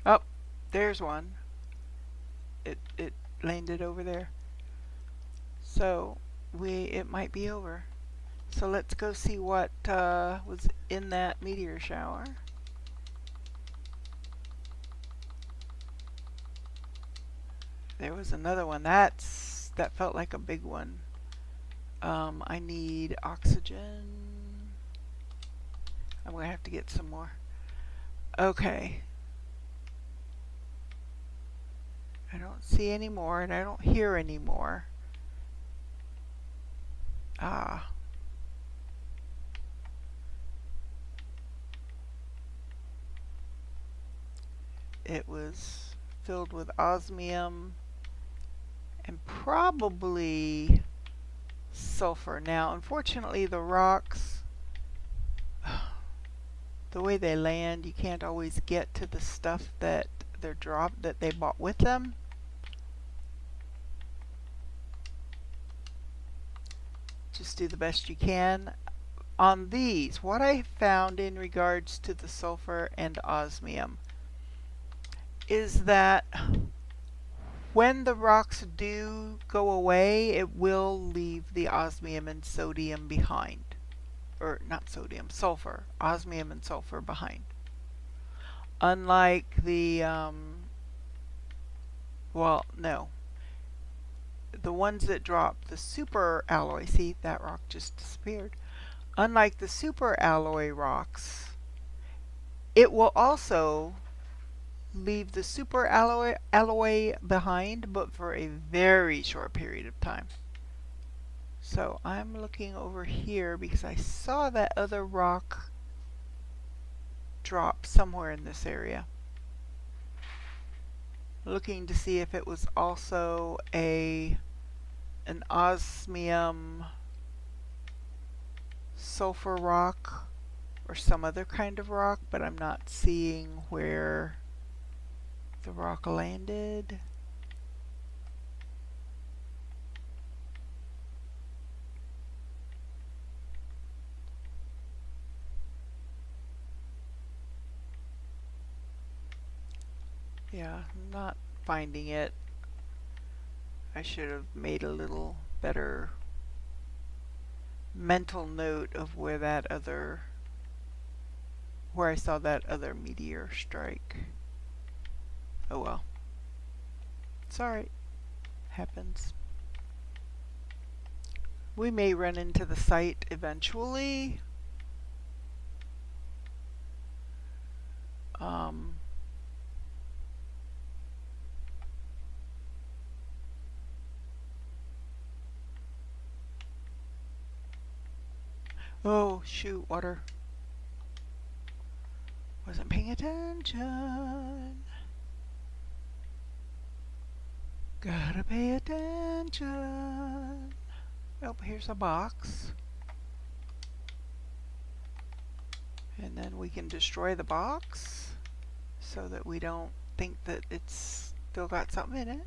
Oh, there's one. It landed over there. So it might be over. So let's go see what was in that meteor shower. There was another one. That felt like a big one. I need oxygen. I'm going to have to get some more. Okay. I don't see any more and I don't hear any more. Ah. It was filled with osmium and probably sulfur. Now, unfortunately, the rocks, the way they land, you can't always get to the stuff that they bought with them. Just do the best you can. On these, what I found in regards to the sulfur and osmium, is that when the rocks do go away, it will leave the osmium and sodium behind. Or not sodium, sulfur. Osmium and sulfur behind. Unlike the, well, no. The ones that drop the super alloy, see, that rock just disappeared. Unlike the super alloy rocks, it will also leave the super alloy behind, but for a very short period of time. So I'm looking over here because I saw that other rock drop somewhere in this area. Looking to see if it was also an osmium sulfur rock or some other kind of rock, but I'm not seeing where the rock landed. Yeah, I'm not finding it. I should have made a little better mental note of where I saw that other meteor strike. Oh well. It's alright. Happens. We may run into the site eventually. Oh, shoot, water. Wasn't paying attention. Gotta pay attention. Oh, here's a box. And then we can destroy the box so that we don't think that it's still got something in it.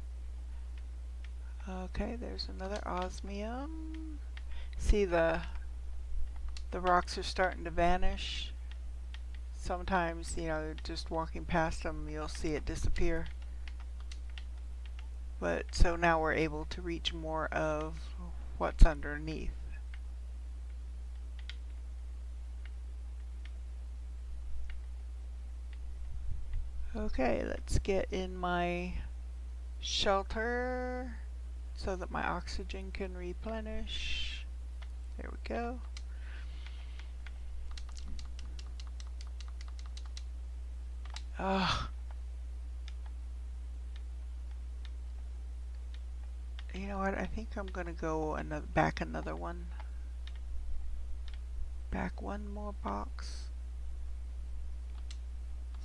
Okay, there's another osmium. See, the rocks are starting to vanish. Sometimes, you know, just walking past them, you'll see it disappear. But so now we're able to reach more of what's underneath. Okay, let's get in my shelter so that my oxygen can replenish. There we go. You know what? I think I'm gonna go back another one. Back one more box.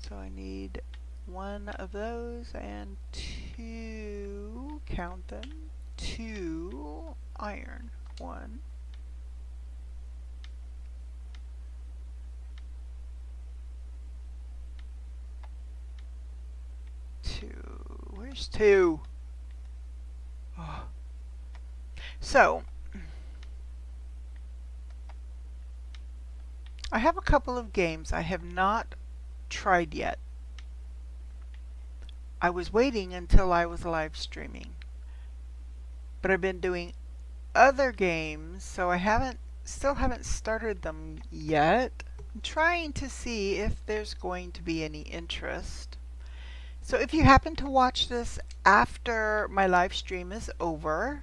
So I need one of those and two, count them, 2 iron. 1, 2. Where's 2? Oh. So I have a couple of games I have not tried yet. I was waiting until I was live streaming, but I've been doing other games, so I still haven't started them yet. I'm trying to see if there's going to be any interest. So if you happen to watch this after my live stream is over,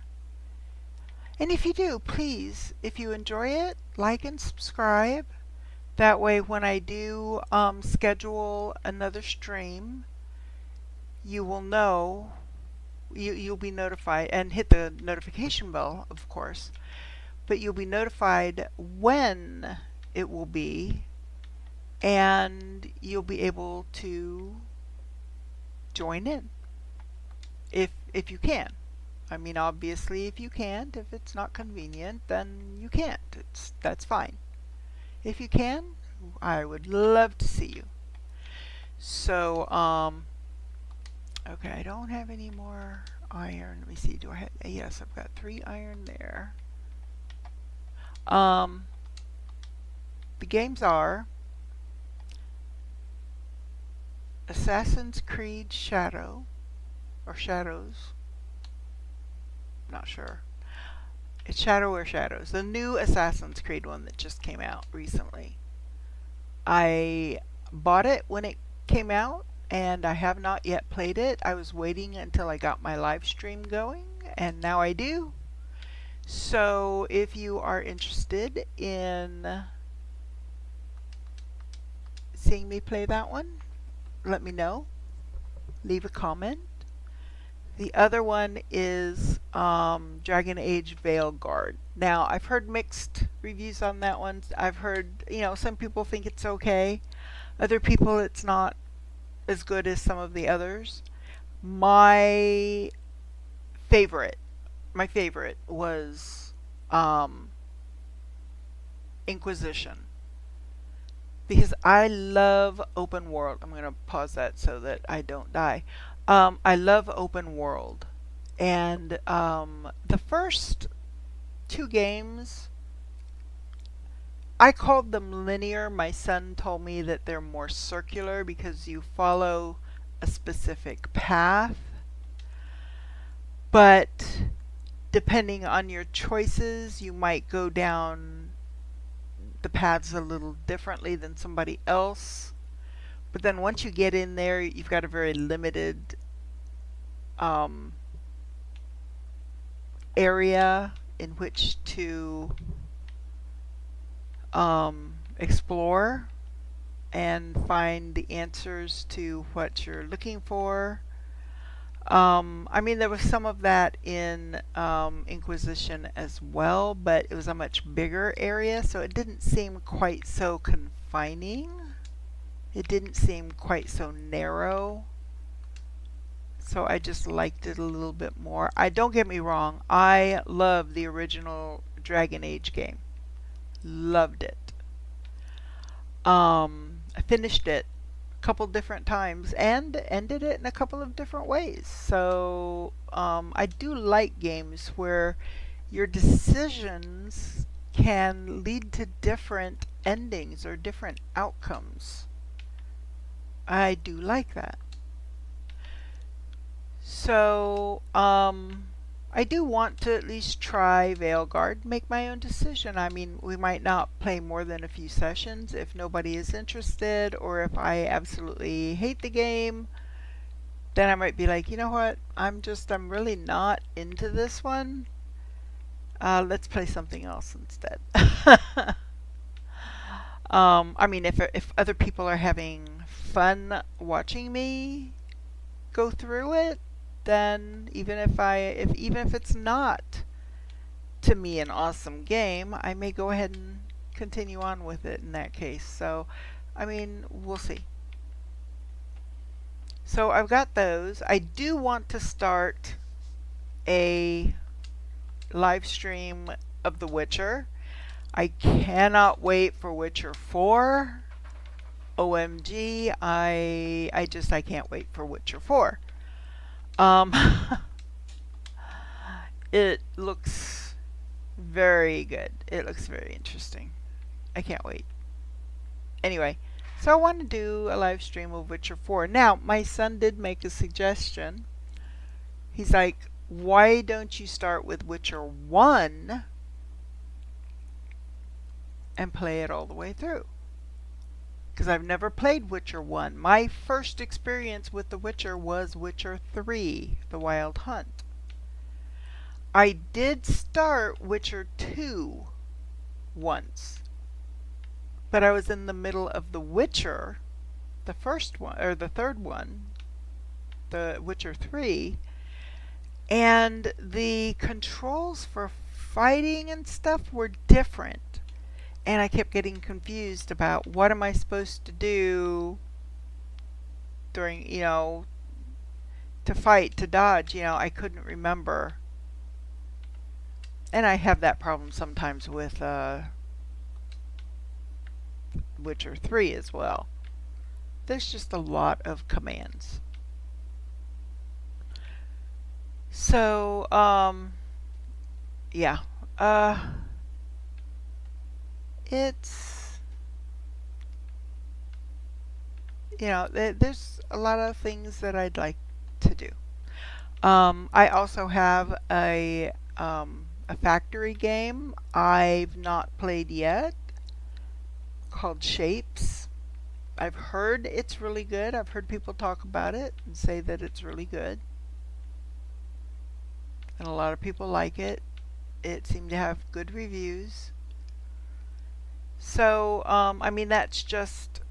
and if you do, please, if you enjoy it, like and subscribe. That way when I do schedule another stream, you will know, you'll be notified, and hit the notification bell, of course, but you'll be notified when it will be, and you'll be able to join in if you can. I mean, obviously, if you can't, if it's not convenient, then you can't. That's fine. If you can, I would love to see you. So, okay, I don't have any more iron. Let me see, do I have, yes, I've got 3 iron there. The games are Assassin's Creed Shadow, or Shadows, not sure. It's Shadow or Shadows, the new Assassin's Creed one that just came out recently. I bought it when it came out, and I have not yet played it. I was waiting until I got my live stream going, and now I do. So if you are interested in seeing me play that one, let me know. Leave a comment. The other one is Dragon Age Veilguard. Now, I've heard mixed reviews on that one. I've heard, some people think it's okay. Other people, it's not as good as some of the others. My favorite was Inquisition. Because I love open world. I'm going to pause that so that I don't die. I love open world. And the first two games, I called them linear. My son told me that they're more circular because you follow a specific path. But depending on your choices, you might go down the paths a little differently than somebody else. But then once you get in there, you've got a very limited area in which to explore and find the answers to what you're looking for. I mean, there was some of that in Inquisition as well, but it was a much bigger area, so it didn't seem quite so confining. It didn't seem quite so narrow. So I just liked it a little bit more. Don't get me wrong, I love the original Dragon Age game. Loved it. I finished it a couple different times and ended it in a couple of different ways. So I do like games where your decisions can lead to different endings or different outcomes. I do like that. So, I do want to at least try Veilguard, make my own decision. I mean, we might not play more than a few sessions if nobody is interested, or if I absolutely hate the game, then I might be like, you know what, I'm really not into this one. Let's play something else instead. I mean, if other people are having fun watching me go through it, then even if it's not to me an awesome game, I may go ahead and continue on with it in that case. So, I mean, we'll see. So I've got those. I do want to start a live stream of The Witcher. I cannot wait for Witcher 4. OMG, I can't wait for Witcher 4. It looks very good. It looks very interesting. I can't wait. Anyway, so I want to do a live stream of Witcher 4. Now, my son did make a suggestion. He's like, why don't you start with Witcher 1 and play it all the way through? Because I've never played Witcher 1. My first experience with The Witcher was Witcher 3, The Wild Hunt. I did start Witcher 2 once, but I was in the middle of The Witcher, the first one, or the third one, The Witcher 3, and the controls for fighting and stuff were different. And I kept getting confused about what am I supposed to do during, to fight, to dodge. I couldn't remember. And I have that problem sometimes with Witcher 3 as well. There's just a lot of commands. So, yeah. you know, there's a lot of things that I'd like to do. I also have a factory game I've not played yet called Shapes. I've heard it's really good. I've heard people talk about it and say that it's really good. And a lot of people like it. It seemed to have good reviews. So, I mean, that's just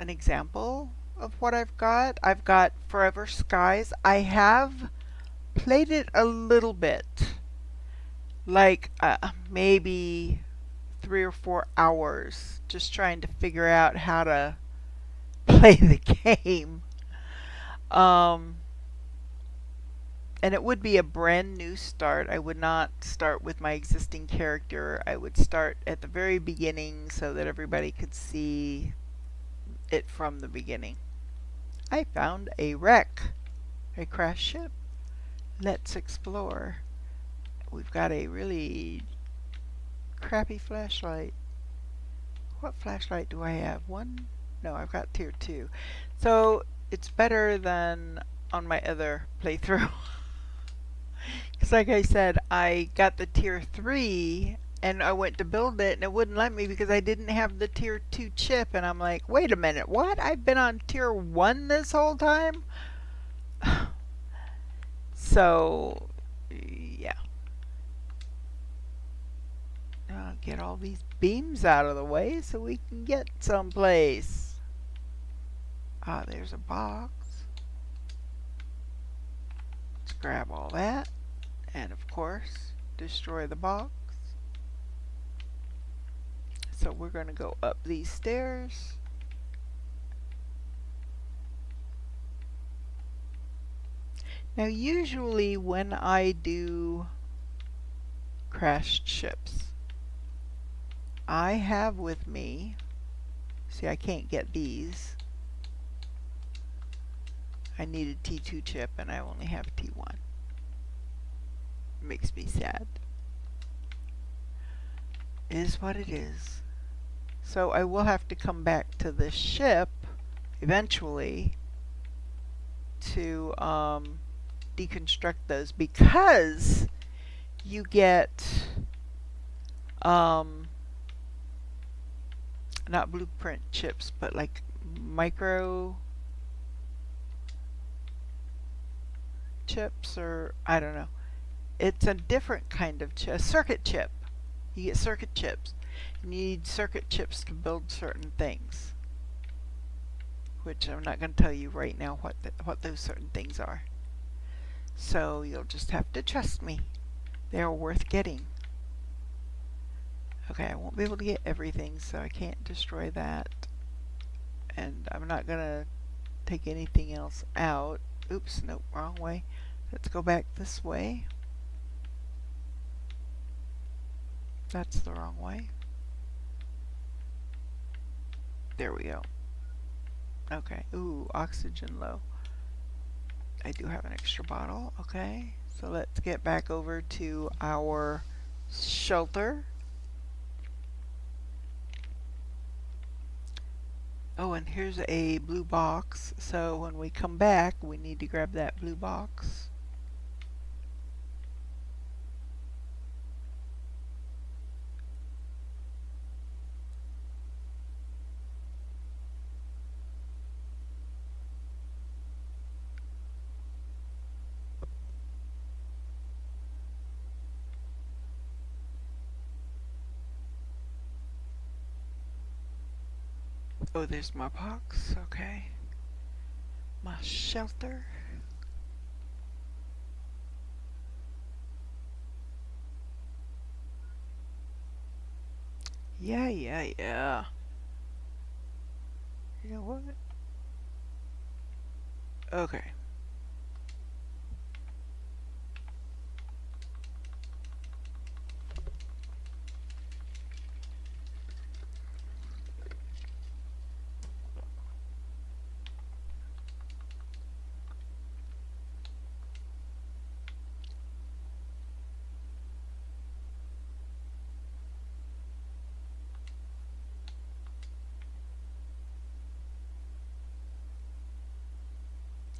an example of what I've got. I've got Forever Skies. I have played it a little bit, like maybe 3 or 4 hours, just trying to figure out how to play the game. Um, and it would be a brand new start. I would not start with my existing character. I would start at the very beginning so that everybody could see it from the beginning. I found a wreck, a crashed ship. Let's explore. We've got a really crappy flashlight. What flashlight do I have? One? No, I've got tier 2. So it's better than on my other playthrough. Because like I said, I got the tier 3 and I went to build it and it wouldn't let me because I didn't have the tier 2 chip. And I'm like, wait a minute, what? I've been on tier 1 this whole time? So, yeah. Get all these beams out of the way so we can get someplace. Ah, there's a box. Let's grab all that. And of course, destroy the box. So we're going to go up these stairs. Now usually when I do crashed ships, I have with me, see I can't get these. I need a T2 chip and I only have T1. Makes me sad. It is what it is. So I will have to come back to this ship eventually to deconstruct those, because you get not blueprint chips, but like micro chips, or I don't know. It's a different kind of chip, a circuit chip. You get circuit chips. You need circuit chips to build certain things, which I'm not going to tell you right now what those certain things are. So you'll just have to trust me. They are worth getting. Okay, I won't be able to get everything, so I can't destroy that. And I'm not going to take anything else out. Oops, nope, wrong way. Let's go back this way. That's the wrong way. There we go. Okay, ooh, oxygen low. I do have an extra bottle, okay. So let's get back over to our shelter. Oh, and here's a blue box. So when we come back, we need to grab that blue box. Oh, there's my box, okay. My shelter. Yeah. You know what? Okay.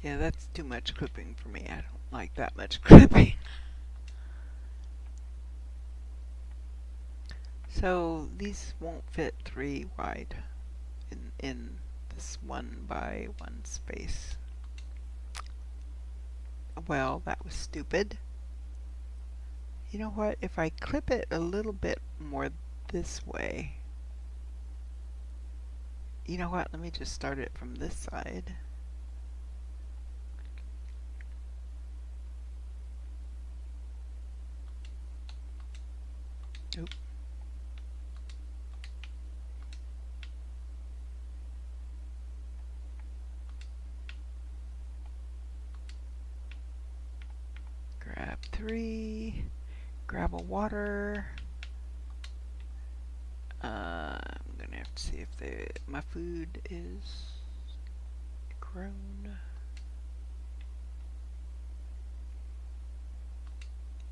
Yeah, that's too much clipping for me. I don't like that much clipping. So these won't fit 3 wide in this 1 by 1 space. Well, that was stupid. You know what? If I clip it a little bit more this way. You know what? Let me just start it from this side. Oop. Grab 3. Grab a water. I'm gonna have to see if my food is grown.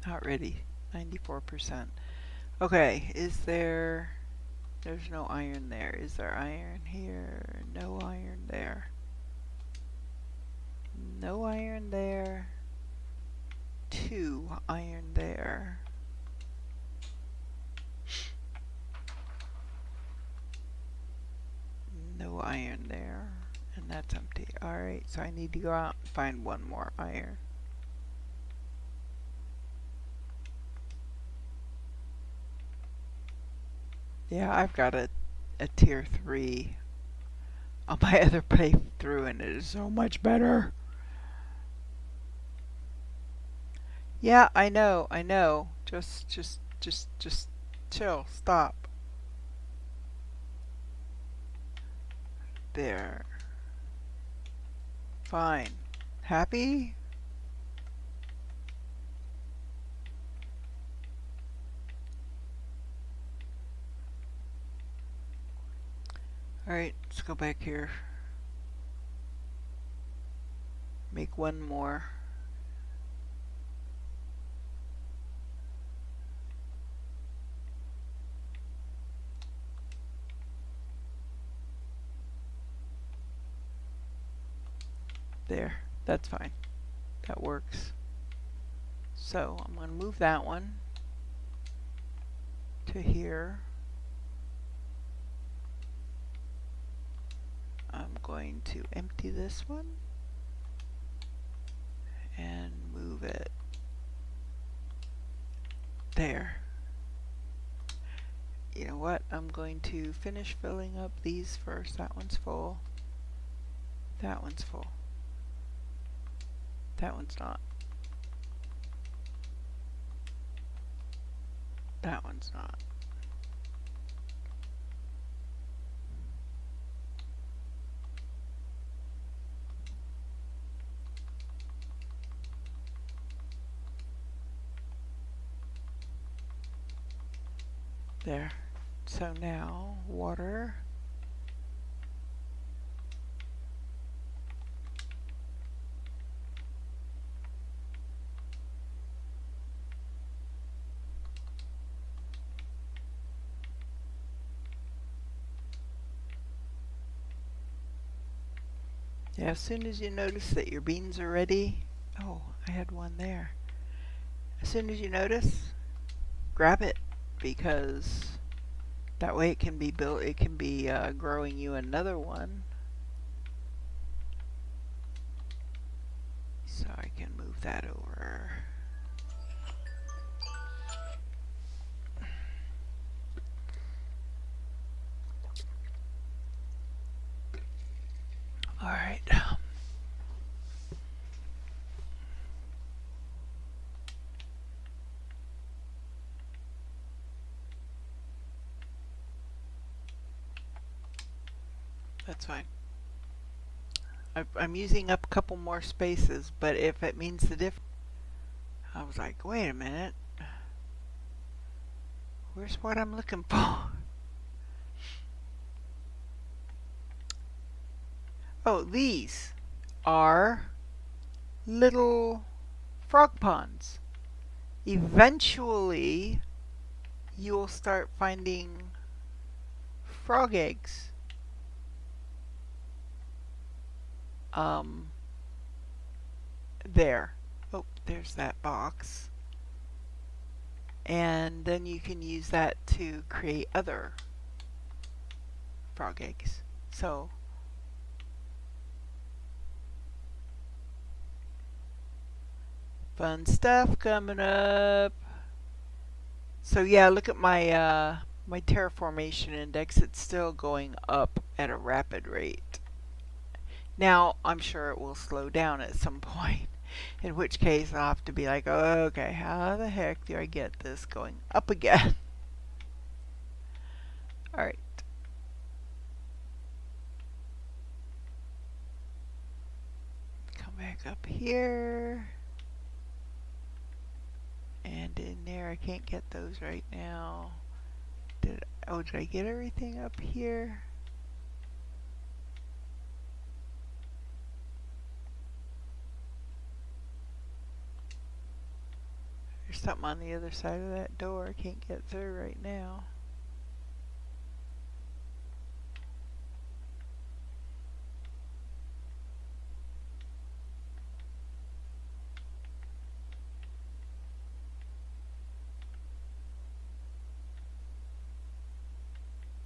Not ready. 94%. Okay, there's no iron there. Is there iron here? No iron there. No iron there. 2 iron there. No iron there. And that's empty. Alright, so I need to go out and find 1 more iron. Yeah, I've got a tier 3 on my other playthrough and it is so much better. Yeah, I know. Just chill, stop. There. Fine. Happy? Alright, let's go back here. Make 1 more. There, that's fine. That works. So I'm going to move that one to here. I'm going to empty this one and move it there. You know what? I'm going to finish filling up these first. That one's full. That one's full. That one's not. That one's not. There. So now, water. Yeah, as soon as you notice that your beans are ready, oh, I had one there. As soon as you notice, grab it, because that way it can be built. It can be growing you another one. So I can move that over. All right. That's fine. I'm using up a couple more spaces, but if it means the difference, I was like, wait a minute. Where's what I'm looking for? Oh, these are little frog ponds. Eventually, you'll start finding frog eggs. there. Oh, there's that box. And then you can use that to create other frog eggs. So fun stuff coming up. So yeah, look at my my terraformation index. It's still going up at a rapid rate. Now I'm sure it will slow down at some point. In which case I'll have to be like, oh, okay, how the heck do I get this going up again? Alright. Come back up here. And in there, I can't get those right now. Did I get everything up here? There's something on the other side of that door I can't get through right now.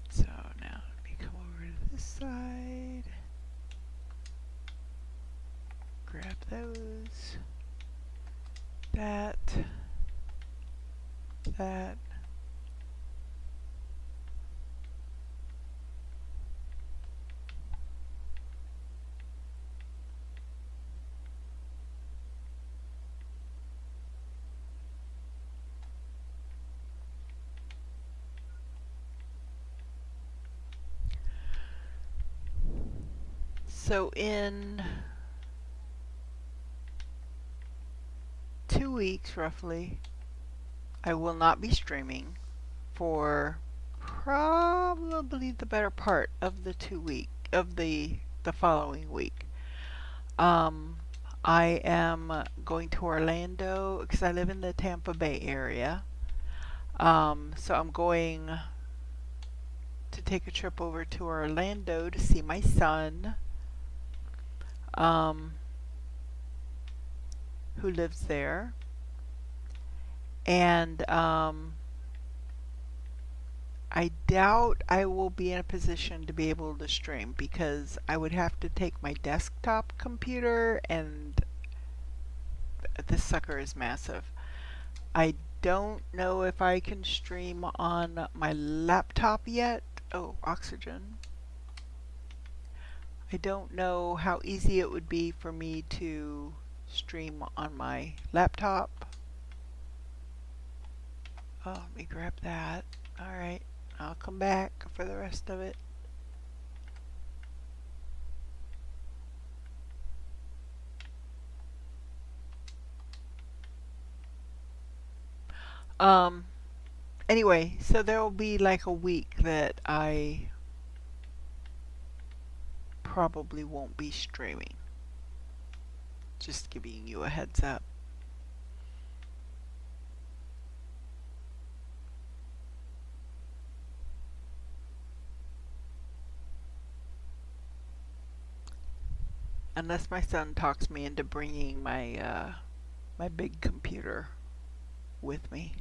So now let me come over to this side. Grab those. That. So in 2 weeks roughly, I will not be streaming for probably the better part of the the following week. I am going to Orlando because I live in the Tampa Bay area. So I'm going to take a trip over to Orlando to see my son, who lives there. And I doubt I will be in a position to be able to stream because I would have to take my desktop computer, and this sucker is massive. I don't know if I can stream on my laptop yet. Oh, oxygen. I don't know how easy it would be for me to stream on my laptop. Oh, let me grab that. Alright, I'll come back for the rest of it. Anyway, so there will be like a week that I probably won't be streaming. Just giving you a heads up. Unless my son talks me into bringing my my big computer with me.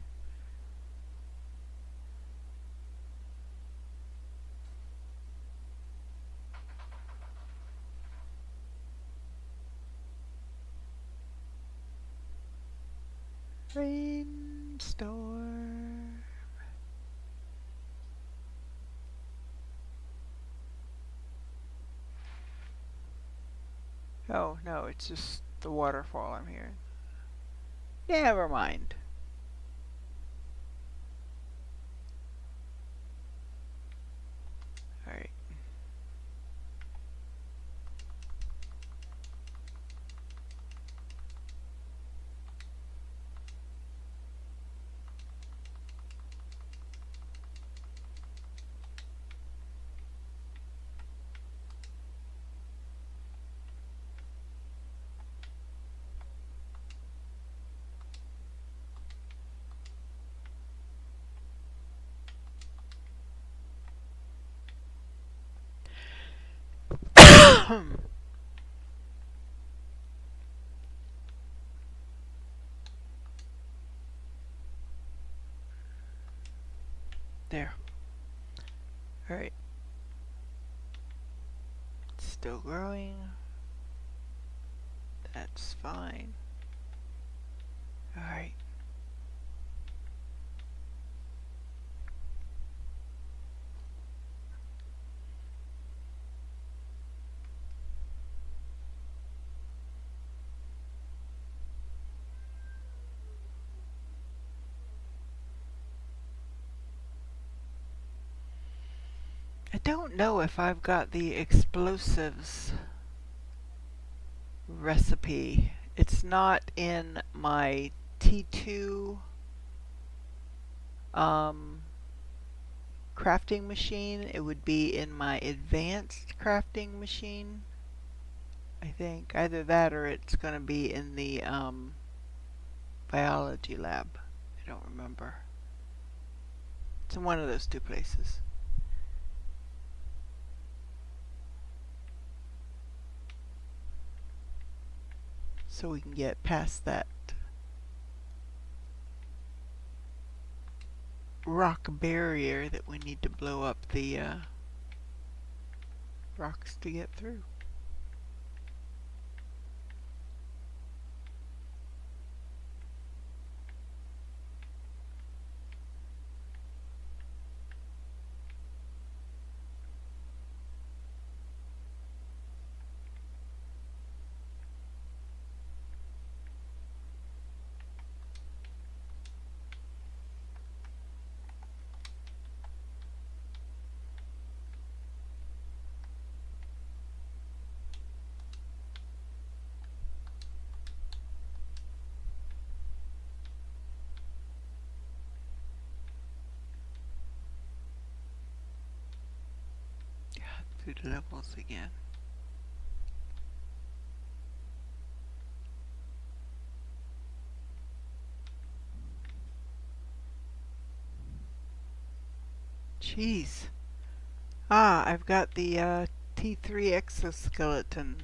Rainstorm. Oh no, it's just the waterfall I'm hearing. Never mind. Alright. There. Alright. Still growing. That's fine. Alright. I don't know if I've got the explosives recipe. It's not in my T2 crafting machine. It would be in my advanced crafting machine. I think either that or it's going to be in the biology lab. I don't remember. It's in one of those two places. So we can get past that rock barrier that we need to blow up the rocks to get through. Through the levels again. Jeez. Ah, I've got the T3 exoskeleton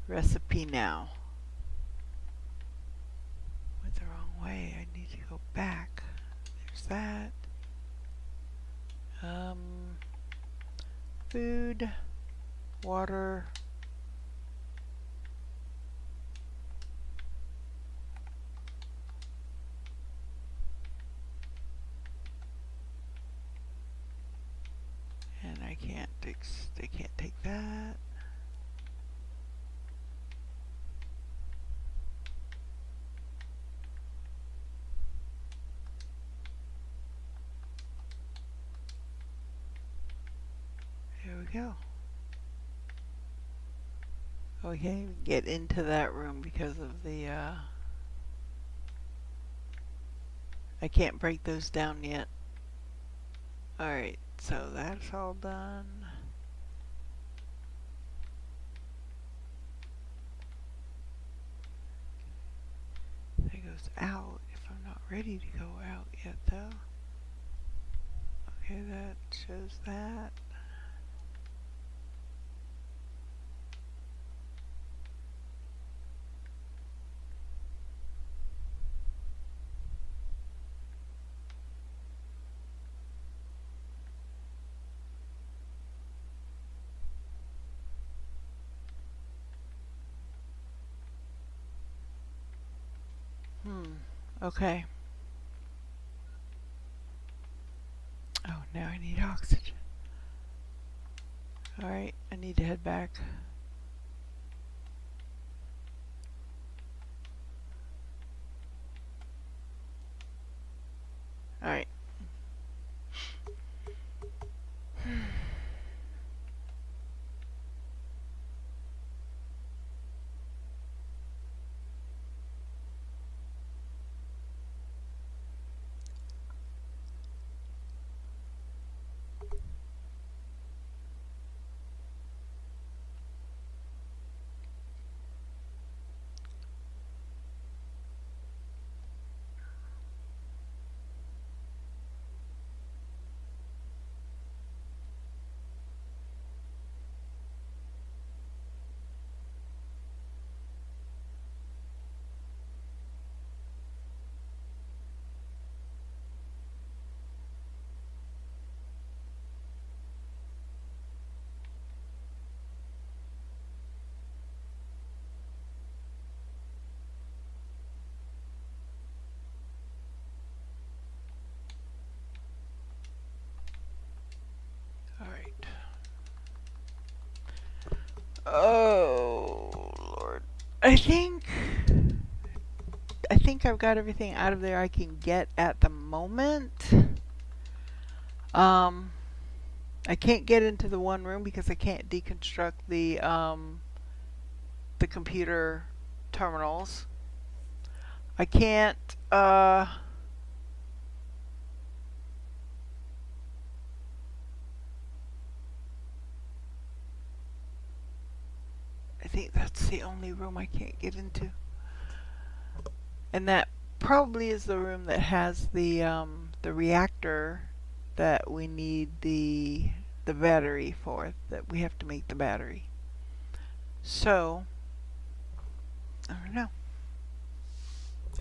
recipe now. Went the wrong way. I need to go back. There's that. Food, water. And I can't take that. There we go. Okay, get into that room because of the I can't break those down yet. Alright, so that's all done. That goes out if I'm not ready to go out yet though. Okay, that shows that. Okay. Oh, now I need oxygen. Alright, I need to head back. Alright. Oh, Lord. I think I've got everything out of there I can get at the moment. Um, I can't get into the one room because I can't deconstruct the computer terminals. I can't I think that's the only room I can't get into. And that probably is the room that has the reactor that we need the battery for, that we have to make the battery. So, I don't know.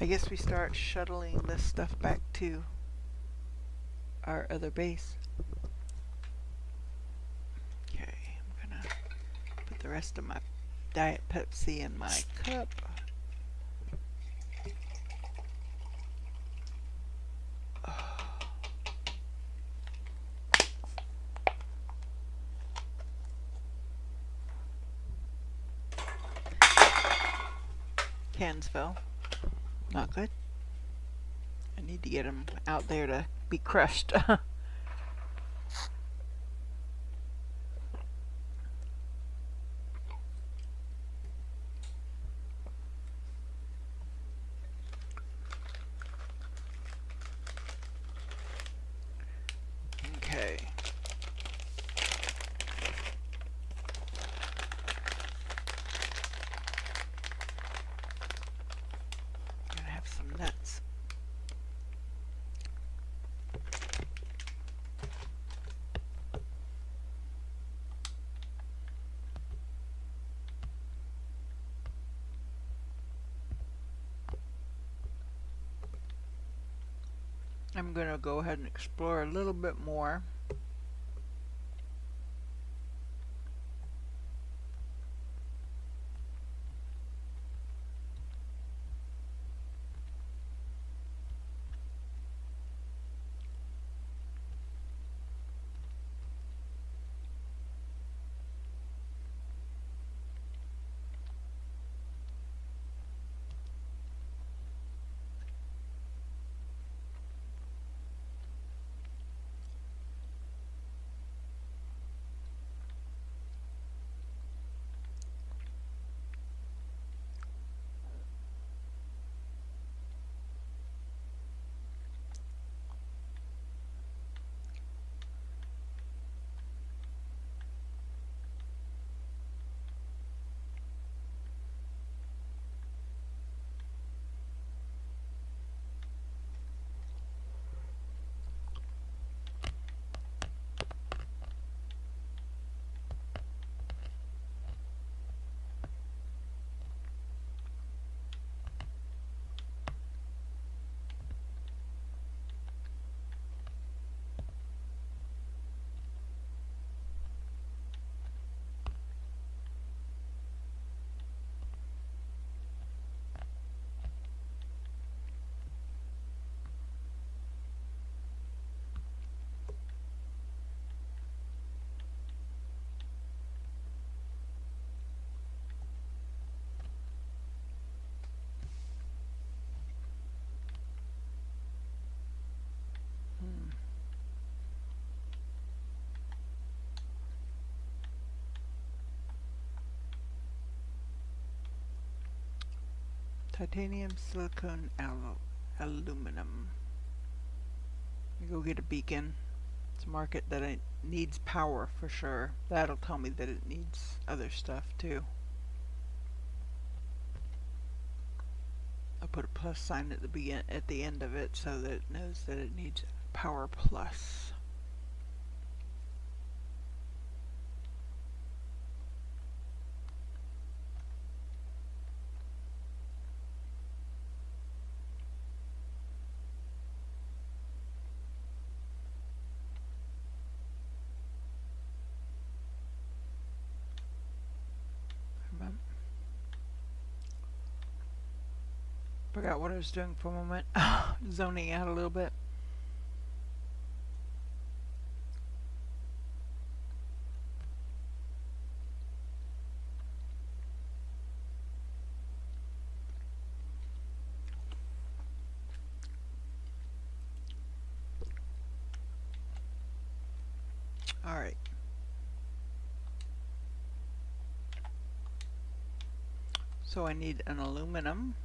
I guess we start shuttling this stuff back to our other base. Okay, I'm gonna put the rest of my Diet Pepsi in my cup. Cans fell. Not good. I need to get them out there to be crushed. Okay. I'm gonna have some nuts. I'm gonna go ahead and explore a little bit more. Titanium, silicone, aluminum. Let me go get a beacon. It's a market that it needs power for sure. That'll tell me that it needs other stuff too. I'll put a plus sign at the end of it so that it knows that it needs power plus. Forgot what I was doing for a moment. Zoning out a little bit. Alright. So I need an aluminum,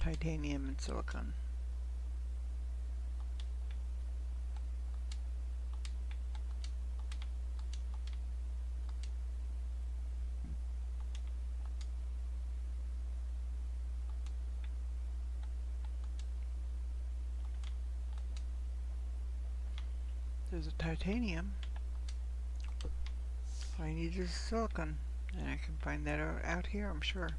titanium, and silicon. There's a titanium. All I need is silicon, and I can find that out here, I'm sure.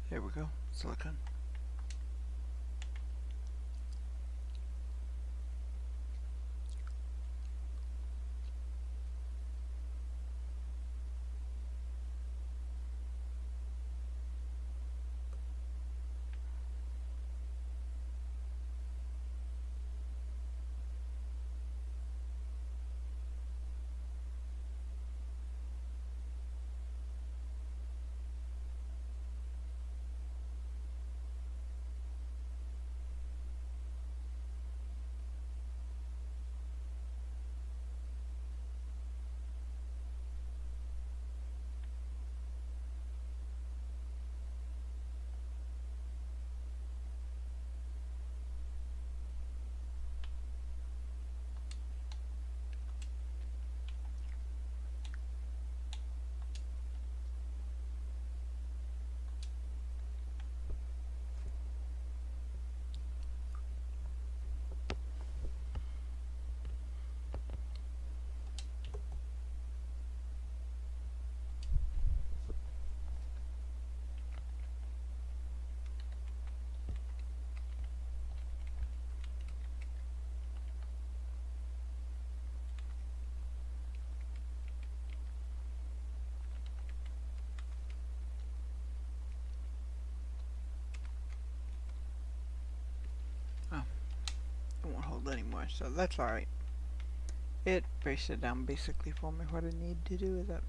There we go, silicon. Oh, it won't hold anymore, so that's alright. It breaks it down basically for me what I need to do with it.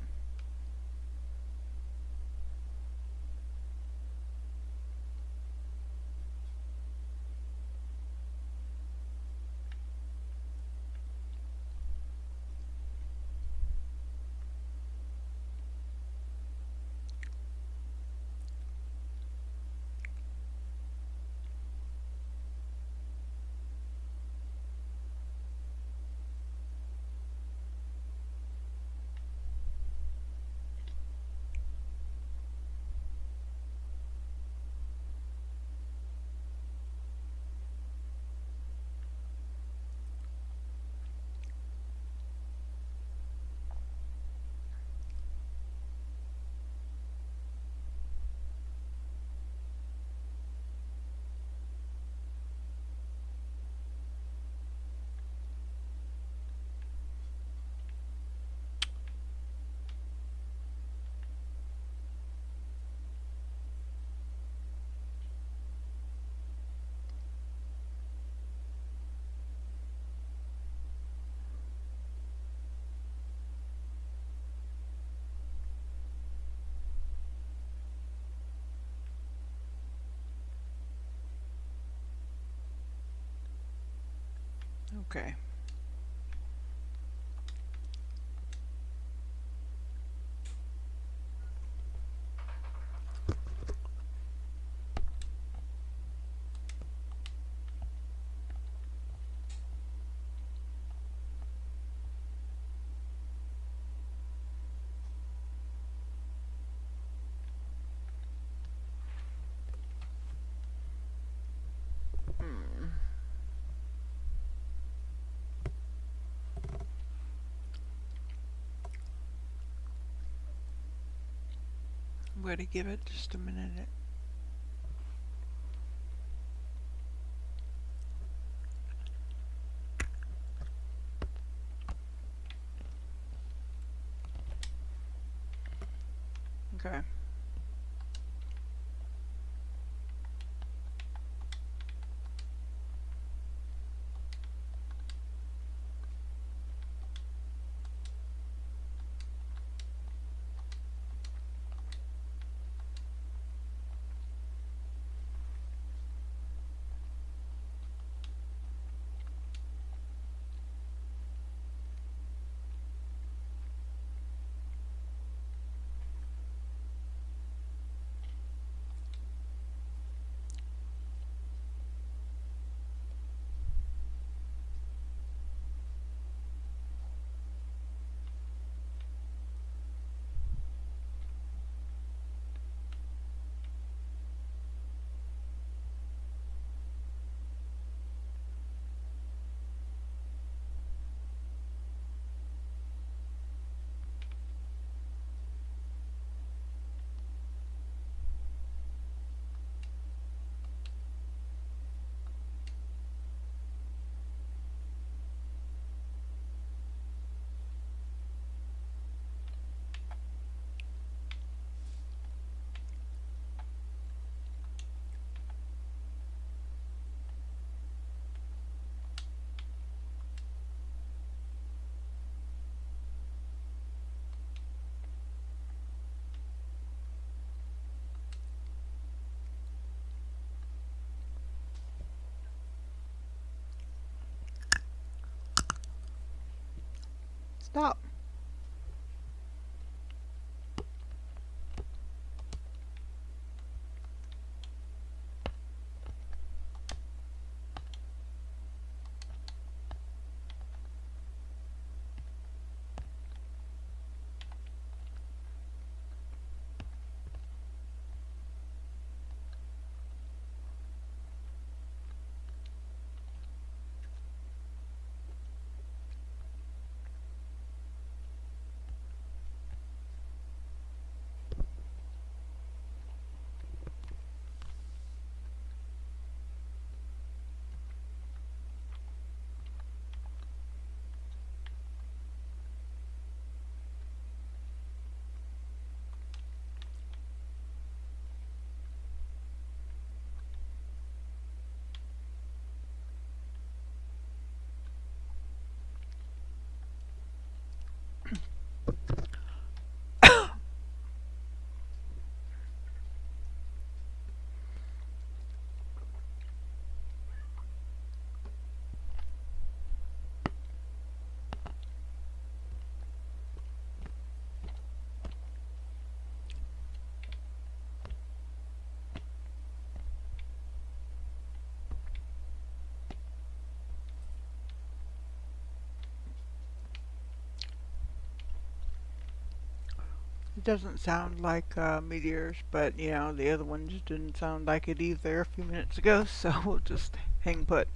Okay. I'm going to give it just a minute. Okay. stop. It doesn't sound like meteors, but you know, the other ones didn't sound like it either a few minutes ago, so we'll just hang put.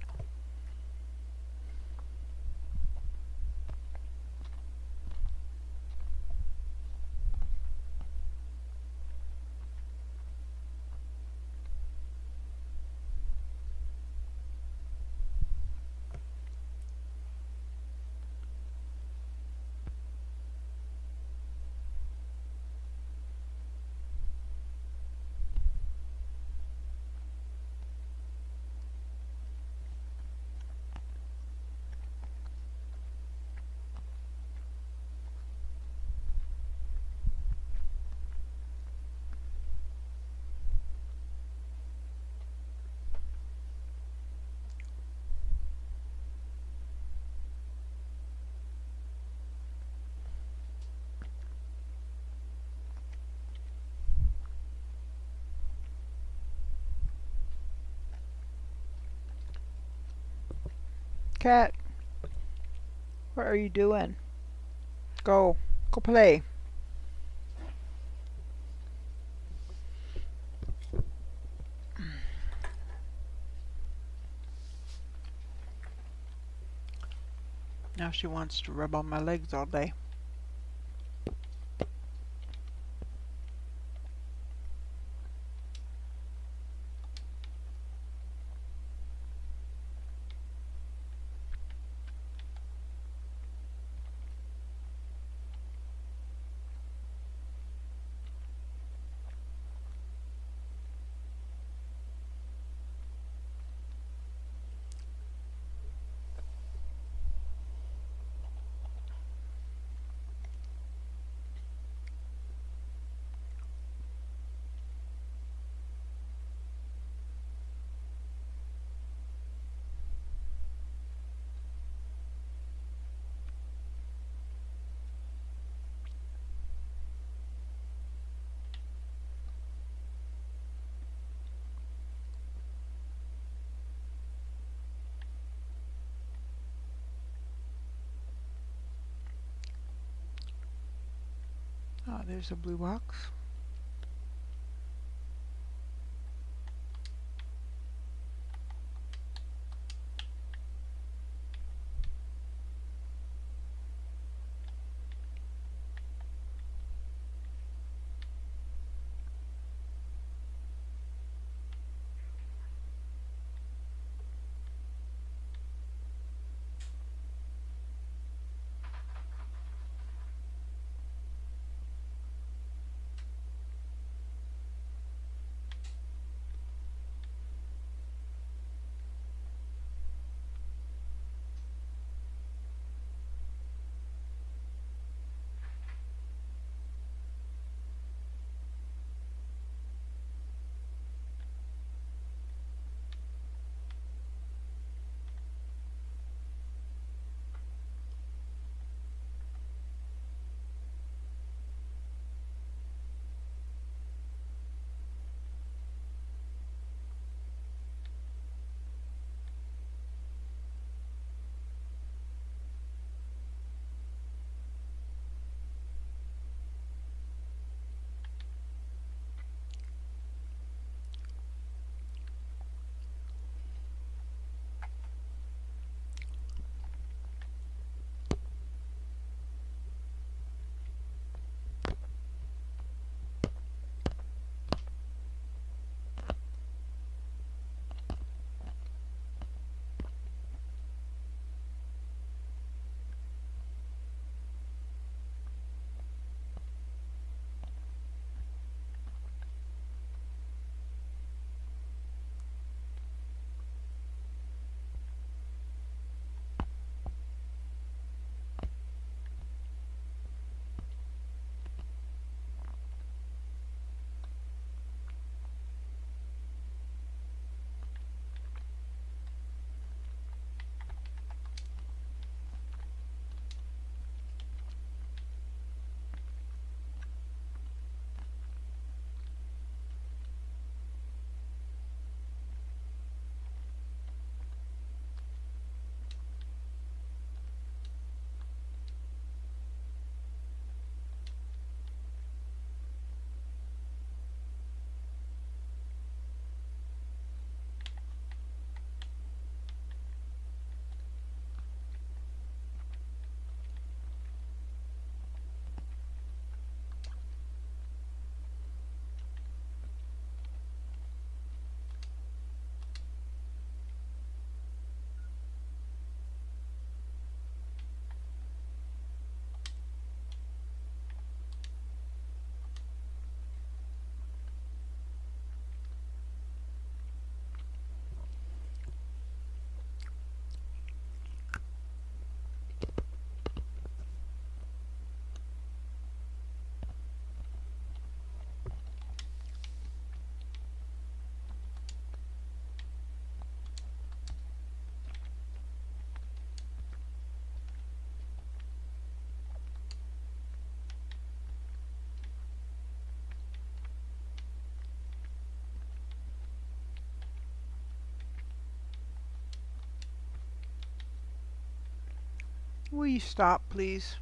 Cat, what are you doing? Go. Go play. Now she wants to rub on my legs all day. Oh, there's a blue box. Will you stop, please?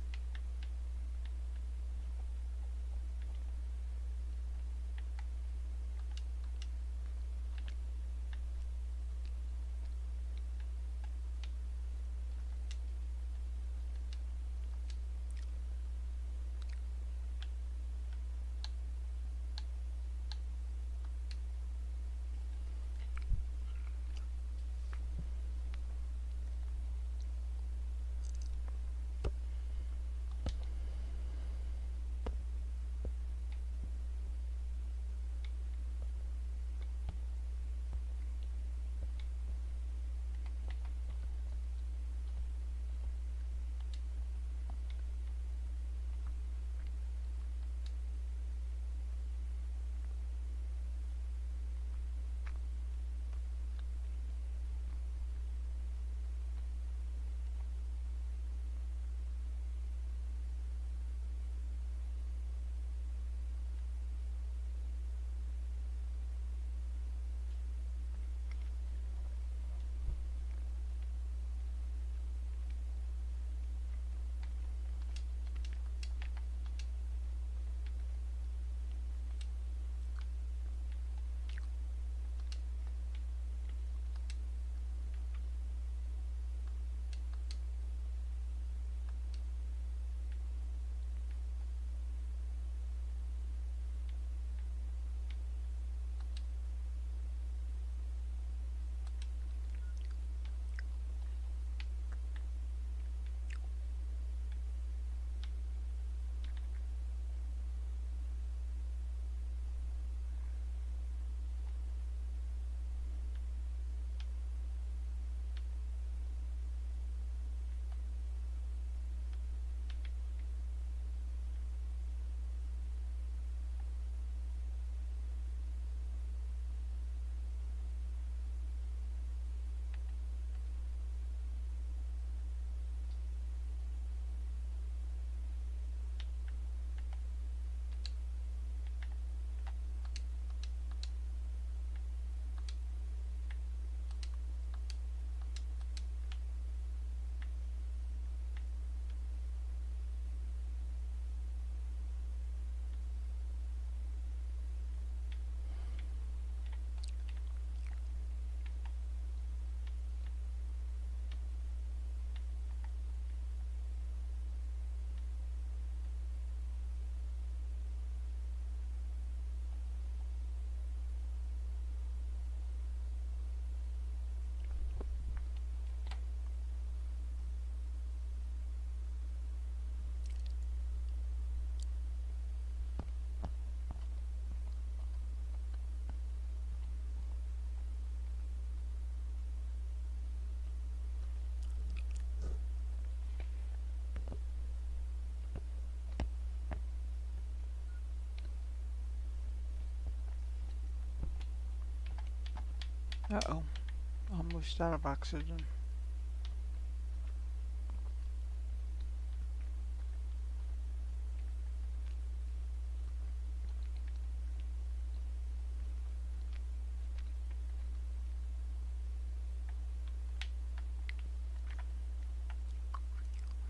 Uh-oh. Almost out of oxygen.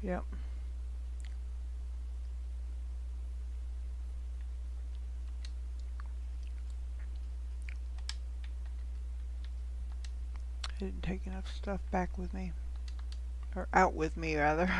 Yep. I didn't take enough stuff back with me. Or out with me, rather.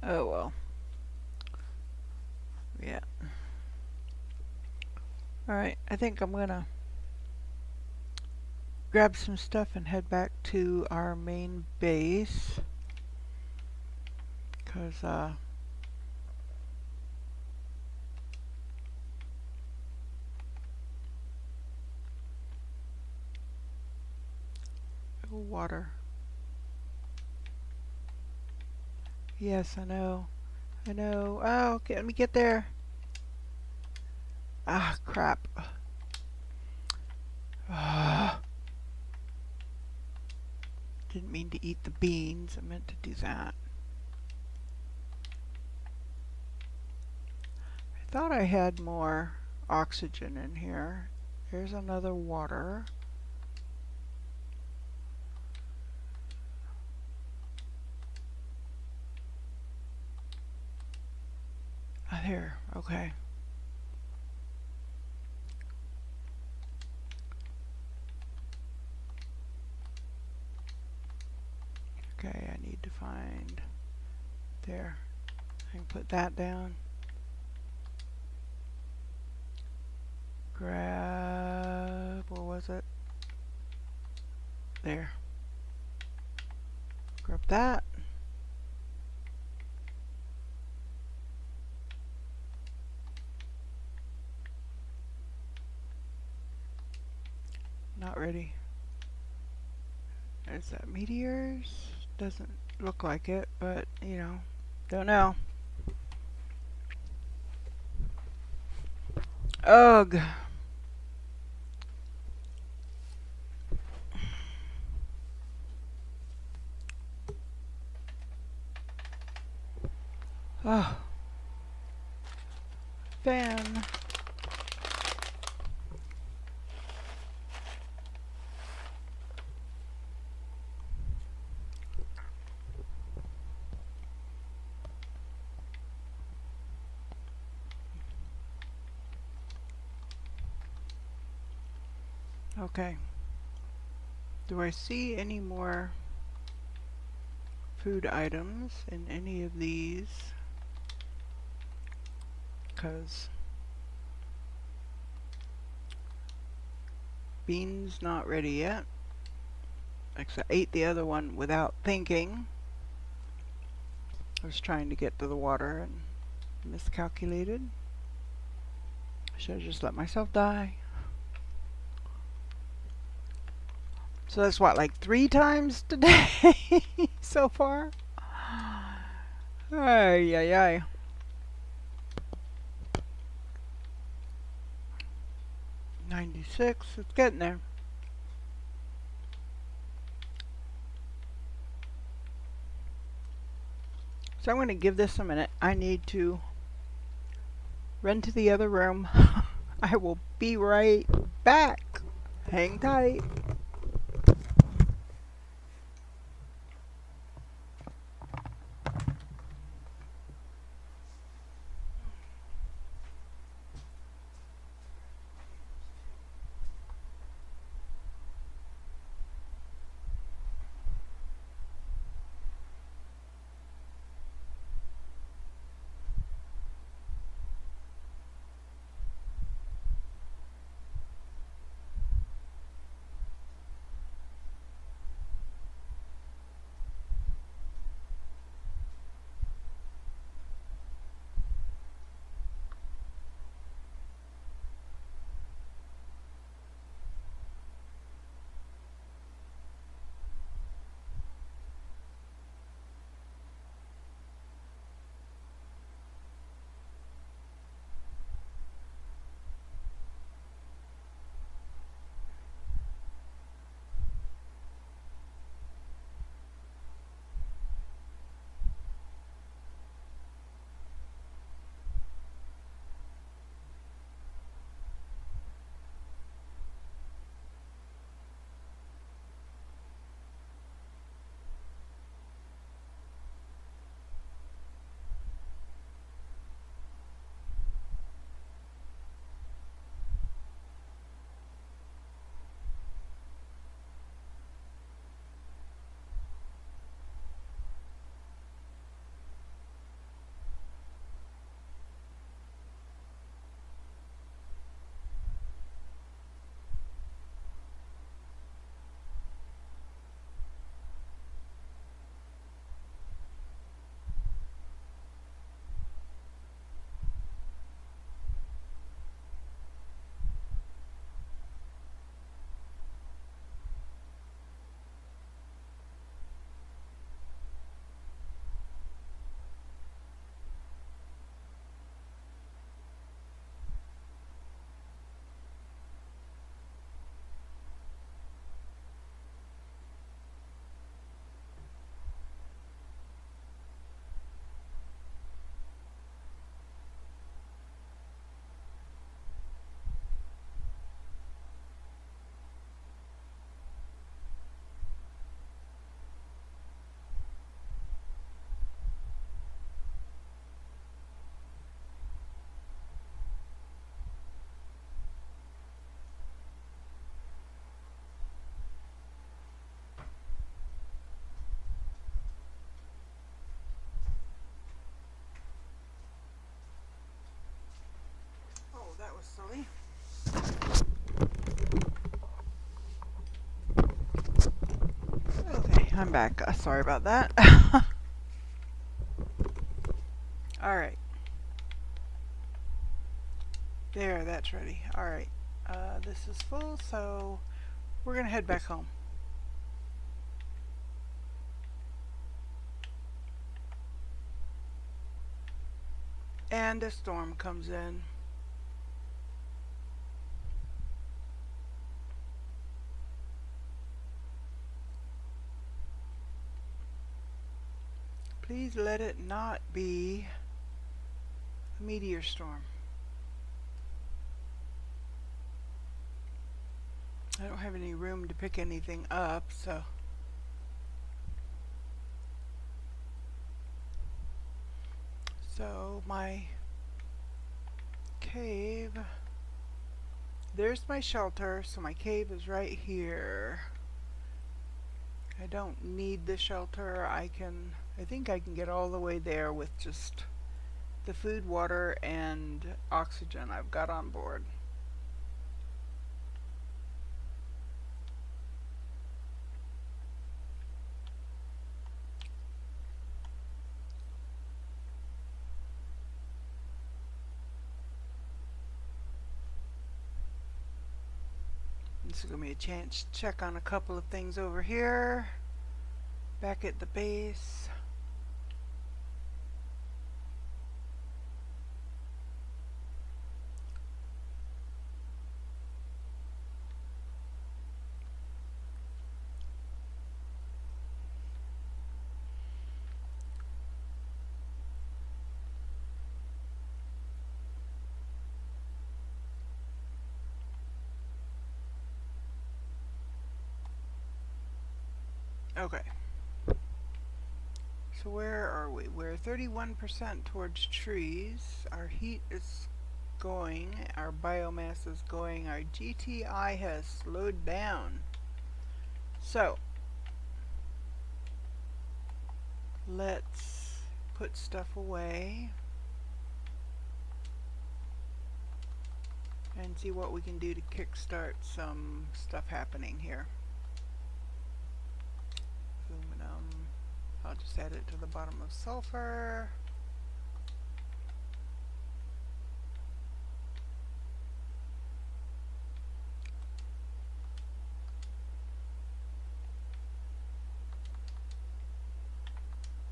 Oh well. Yeah. Alright, I think I'm gonna grab some stuff and head back to our main base. Because, water. Yes, I know. I know. Oh, okay, let me get there. Ah, crap. Ah. Didn't mean to eat the beans. I meant to do that. I thought I had more oxygen in here. Here's another water. Ah, here. Okay. Okay, I need to find... There. I can put that down. Grab... What was it? There. Grab that. Not ready. Is that meteors? Doesn't look like it, but, you know, don't know. Ugh. Oh. Fan. Okay. Do I see any more food items in any of these? Because beans not ready yet. Except I ate the other one without thinking. I was trying to get to the water and miscalculated. Should have just let myself die. So that's what, like 3 times today so far? Ay, ay, ay. $96, it's getting there. So I'm going to give this a minute. I need to run to the other room. I will be right back. Hang tight. I'm back. Sorry about that. Alright. There, that's ready. Alright. This is full, so we're going to head back home. And a storm comes in. Please let it not be a meteor storm. I don't have any room to pick anything up, so my cave, there's my shelter, so my cave is right here. I don't need the shelter. I think I can get all the way there with just the food, water, and oxygen I've got on board. This is going to be a chance to check on a couple of things over here. Back at the base. Okay. So where are we? We're 31% towards trees. Our heat is going. Our biomass is going. Our GTI has slowed down. So let's put stuff away and see what we can do to kickstart some stuff happening here. Aluminum. I'll just add it to the bottom of sulfur.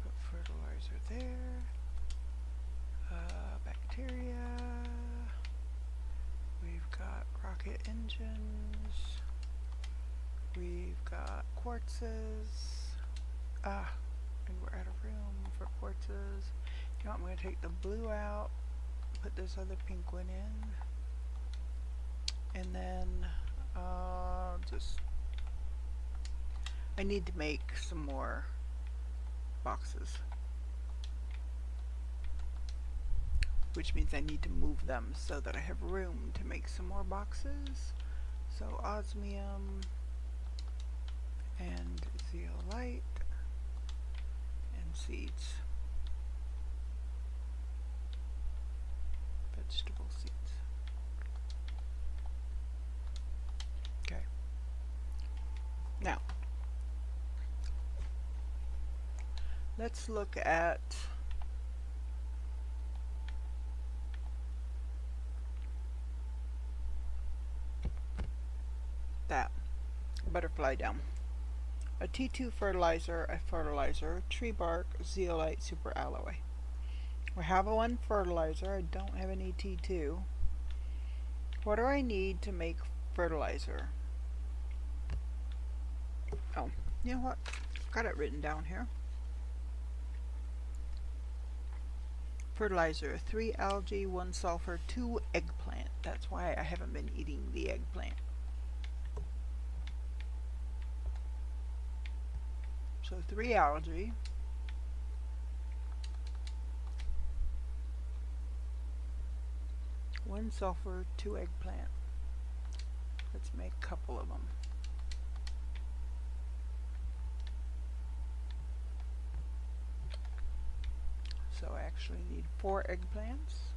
Put fertilizer there. Bacteria. We've got rocket engines. We've got quartzes. And we're out of room for quartzes. You know what, I'm going to take the blue out, put this other pink one in, and then I need to make some more boxes, which means I need to move them so that I have room to make some more boxes. So osmium and zeolite and seeds, vegetable seeds. Okay. Now let's look at that butterfly down. A T2 fertilizer, tree bark, zeolite, super alloy. We have one fertilizer. I don't have any T2. What do I need to make fertilizer? Oh, you know what? Got it written down here. Fertilizer, 3 algae, 1 sulfur, 2 eggplant. That's why I haven't been eating the eggplant. So 3 algae, 1 sulfur, 2 eggplant. Let's make a couple of them. So I actually need 4 eggplants.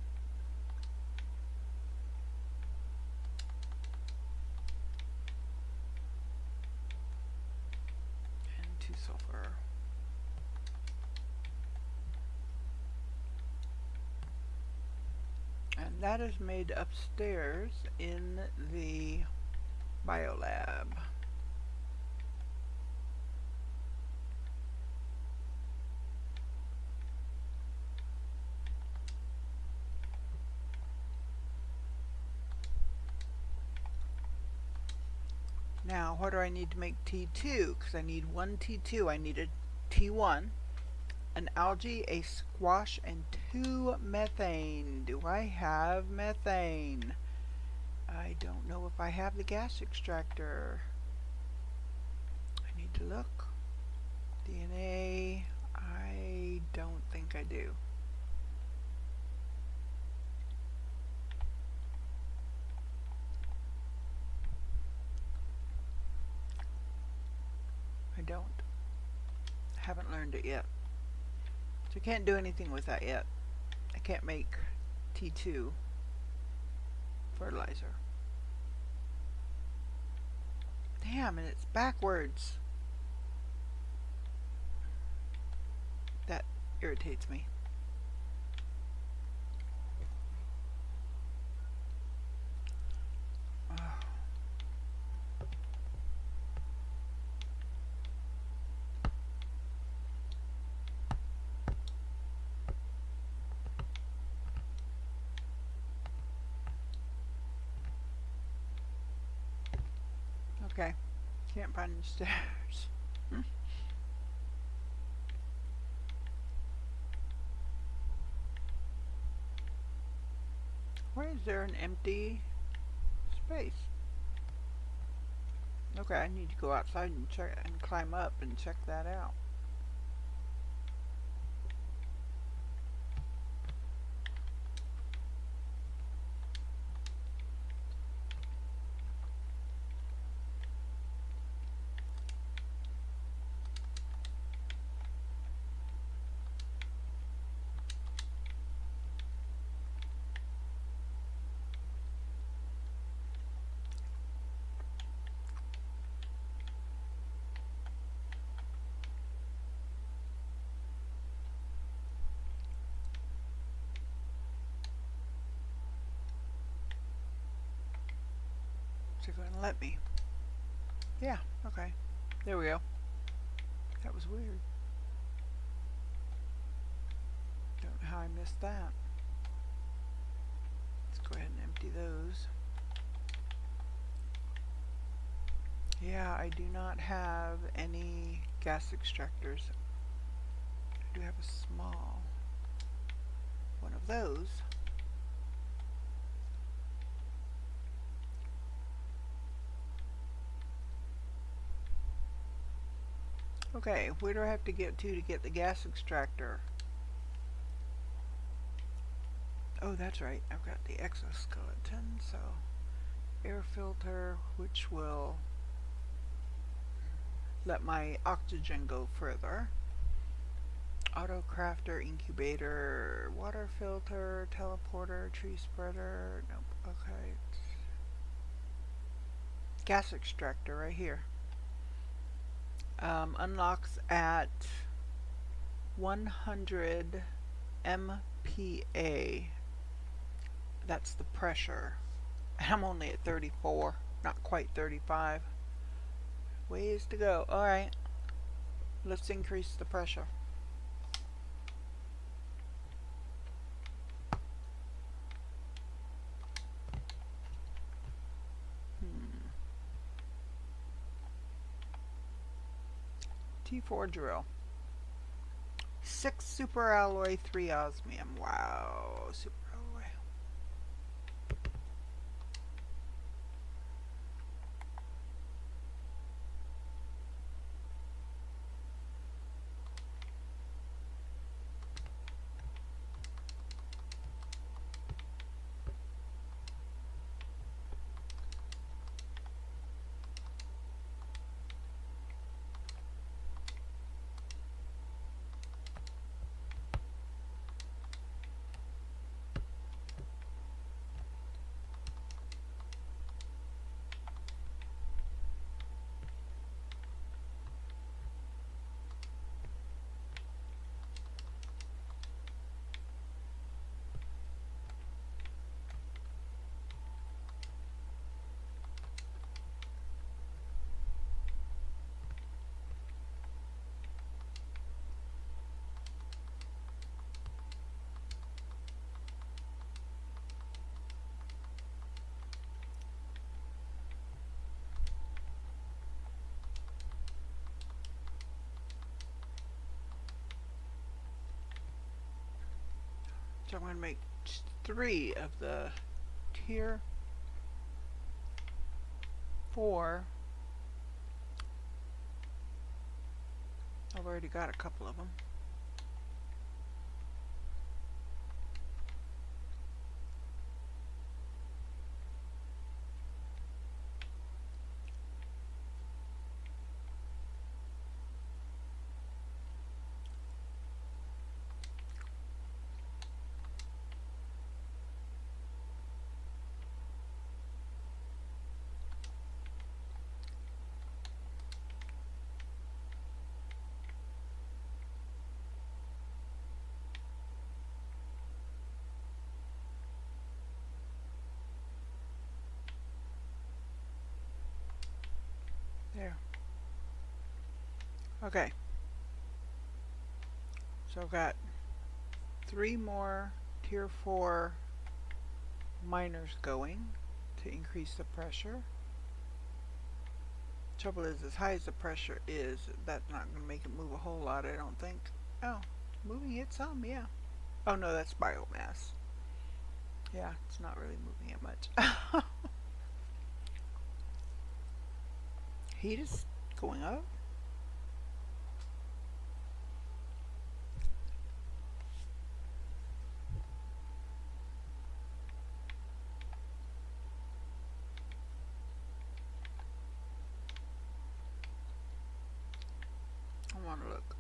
And 2 sulfur. that is made upstairs in the biolab. Now, what do I need to make T2? Because I need one T2. I need a T1, an algae, a squash, and 2 methane. Do I have methane? I don't know if I have the gas extractor. I need to look. DNA, I don't think I do. I don't. Haven't learned it yet. So I can't do anything with that yet. I can't make T2 fertilizer. Damn, and it's backwards. That irritates me. Okay, can't find the stairs. Why is there an empty space? Okay, I need to go outside and check and climb up and check that out. Is it going to let me? Yeah, okay. There we go. That was weird. Don't know how I missed that. Let's go ahead and empty those. Yeah, I do not have any gas extractors. I do have a small one of those. Okay, where do I have to get the gas extractor? Oh, that's right. I've got the exoskeleton, so air filter, which will let my oxygen go further. Auto crafter, incubator, water filter, teleporter, tree spreader. Nope. Okay. Gas extractor right here. Unlocks at 100 MPa. That's the pressure. I'm only at 34, not quite 35. Ways to go. Alright. Let's increase the pressure. T4 drill. 6 super alloy, 3 osmium. Wow, super alloy. So I'm going to make 3 of the tier 4. I've already got a couple of them. There. Okay. So I've got 3 more tier 4 miners going to increase the pressure. Trouble is, as high as the pressure is, that's not going to make it move a whole lot, I don't think. Oh, moving it some, yeah. Oh no, that's biomass. Yeah, it's not really moving it much. Heat is going up. I want to look.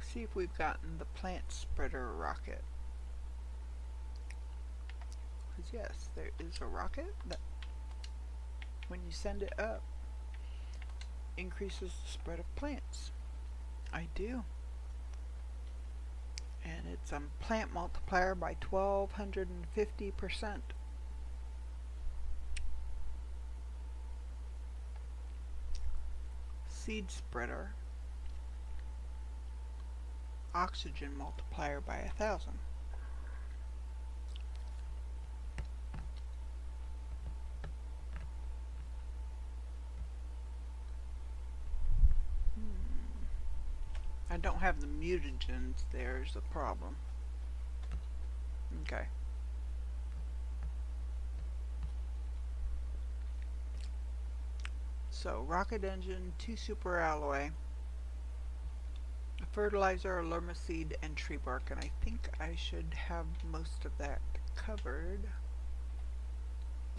See if we've gotten the plant spreader rocket. Because yes, there is a rocket that, when you send it up, increases the spread of plants. I do. And it's a plant multiplier by 1250%. Seed spreader, oxygen multiplier by 1000. I don't have the mutagens, there's the problem. Okay. So, rocket engine, 2 super alloy, a fertilizer, a lermaseed, and tree bark, and I think I should have most of that covered.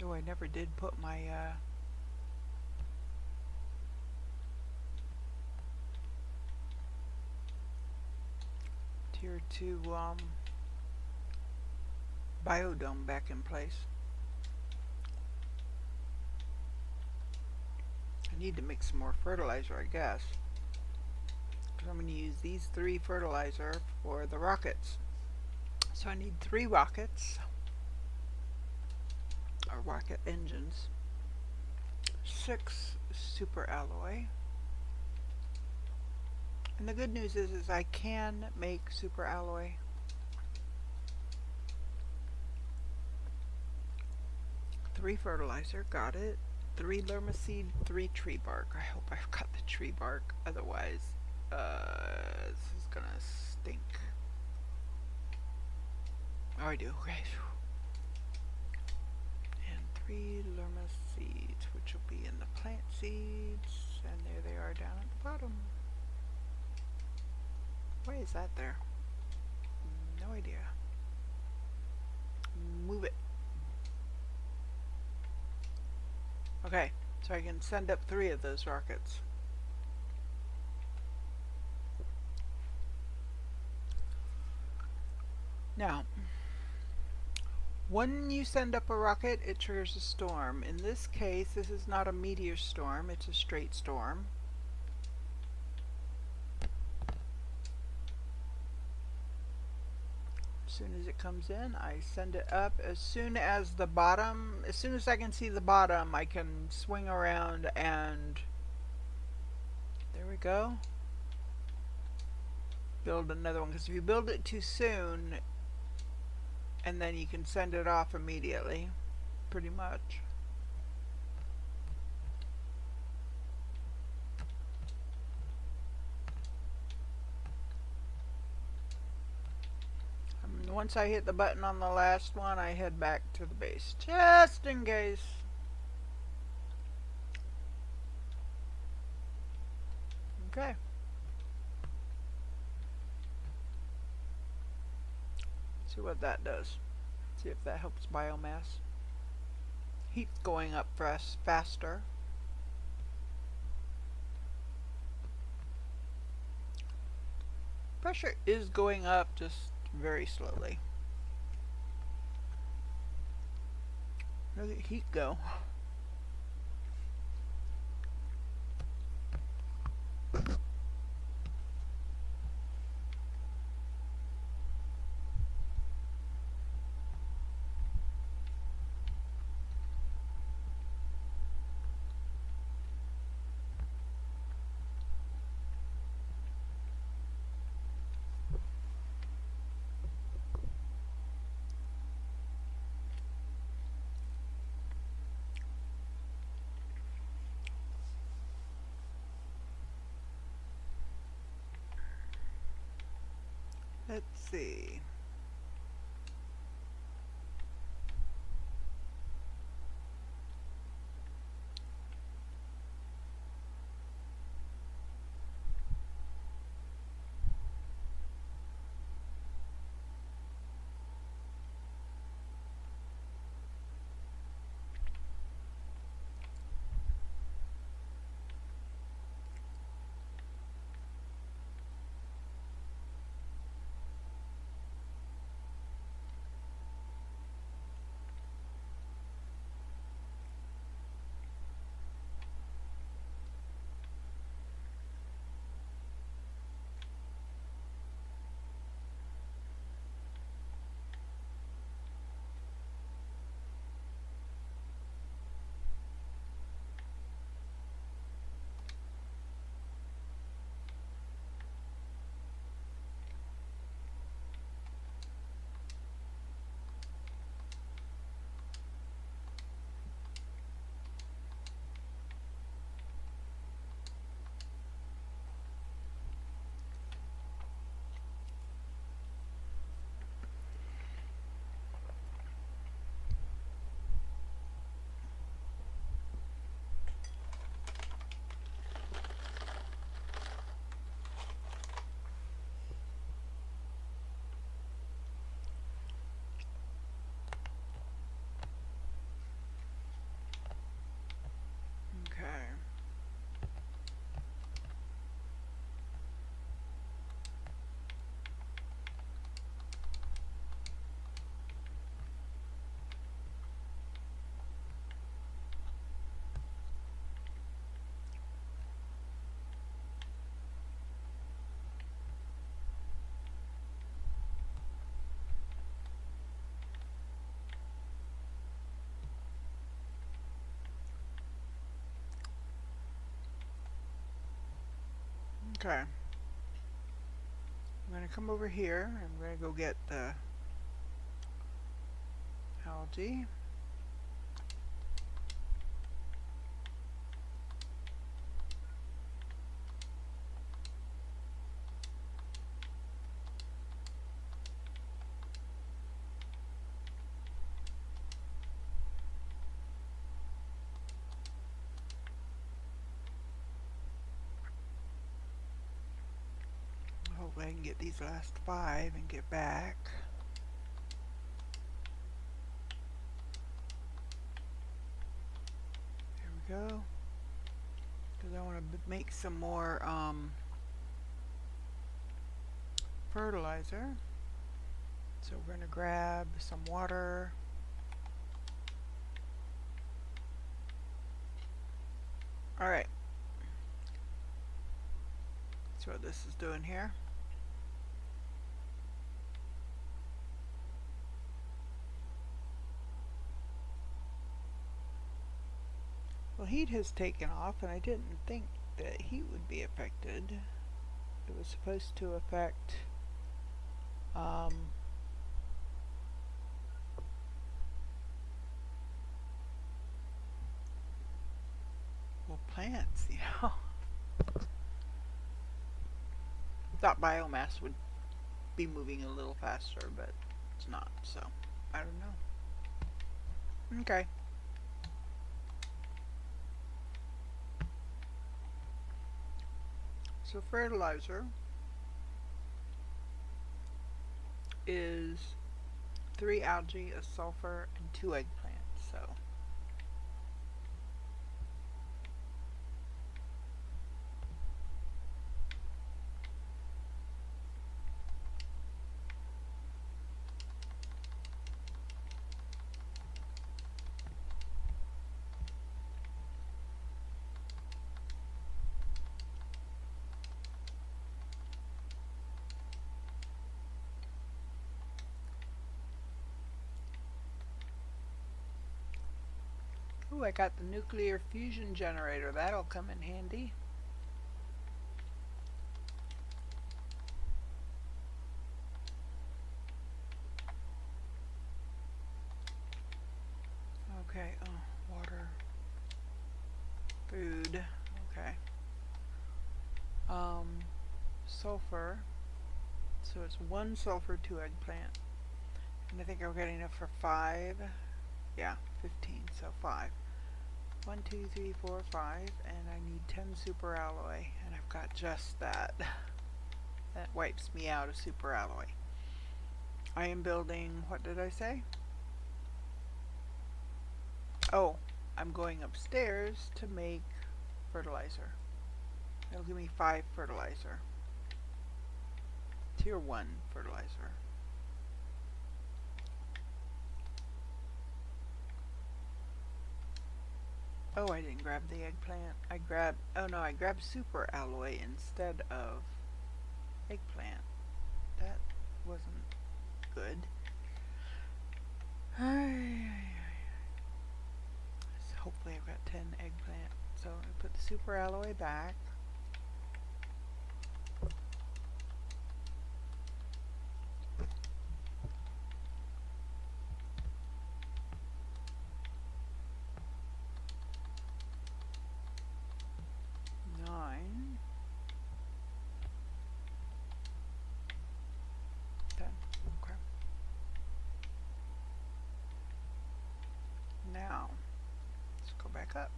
Oh, I never did put my tier 2 biodome back in place. I need to mix some more fertilizer, I guess, because I'm going to use these 3 fertilizer for the rockets. So I need 3 rockets, or rocket engines, 6 super alloy, and the good news is I can make super alloy. Three fertilizer, got it. 3 lermaseed, 3 tree bark. I hope I've got the tree bark, otherwise this is gonna stink. Oh, I do, okay. And 3 lermaseeds, which will be in the plant seeds, and there they are down at the bottom. Why is that there? No idea. Move it. Okay, so I can send up 3 of those rockets. Now, when you send up a rocket, it triggers a storm. In this case, this is not a meteor storm, it's a straight storm. As soon as it comes in, I send it up. As soon as I can see the bottom, I can swing around and there we go. Build another one, because if you build it too soon, and then you can send it off immediately, pretty much. once I hit the button on the last one, I head back to the base, just in case. Okay. See what that does. See if that helps biomass. Heat's going up for us faster. Pressure is going up, just very slowly. Look at heat go. Let's see. Okay. Okay. I'm going to come over here. I'm going to go get the algae. Hope I can get these last 5 and get back. There we go. Because I want to make some more fertilizer. So we're going to grab some water. Alright. See what this is doing here. Well, heat has taken off, and I didn't think that heat would be affected. It was supposed to affect well, plants, you know. Thought biomass would be moving a little faster, but it's not, so I don't know. Okay. So fertilizer is 3 algae, a sulfur, and 2 eggplants. So ooh, I got the nuclear fusion generator. That'll come in handy. Okay, oh, water, food, okay. Sulfur, so it's 1 sulfur, 2 eggplant. And I think I'm getting enough for 5. Yeah, 15, so 5. 1, 2, 3, 4, 5, and I need 10 superalloy, and I've got just that. That wipes me out of superalloy. I am building, what did I say? Oh, I'm going upstairs to make fertilizer. It'll give me 5 fertilizer. Tier 1 fertilizer. Oh, I didn't grab the eggplant. I grabbed superalloy instead of eggplant. That wasn't good. So hopefully I've got 10 eggplant. So I'm going to put the superalloy back. Now, let's go back up.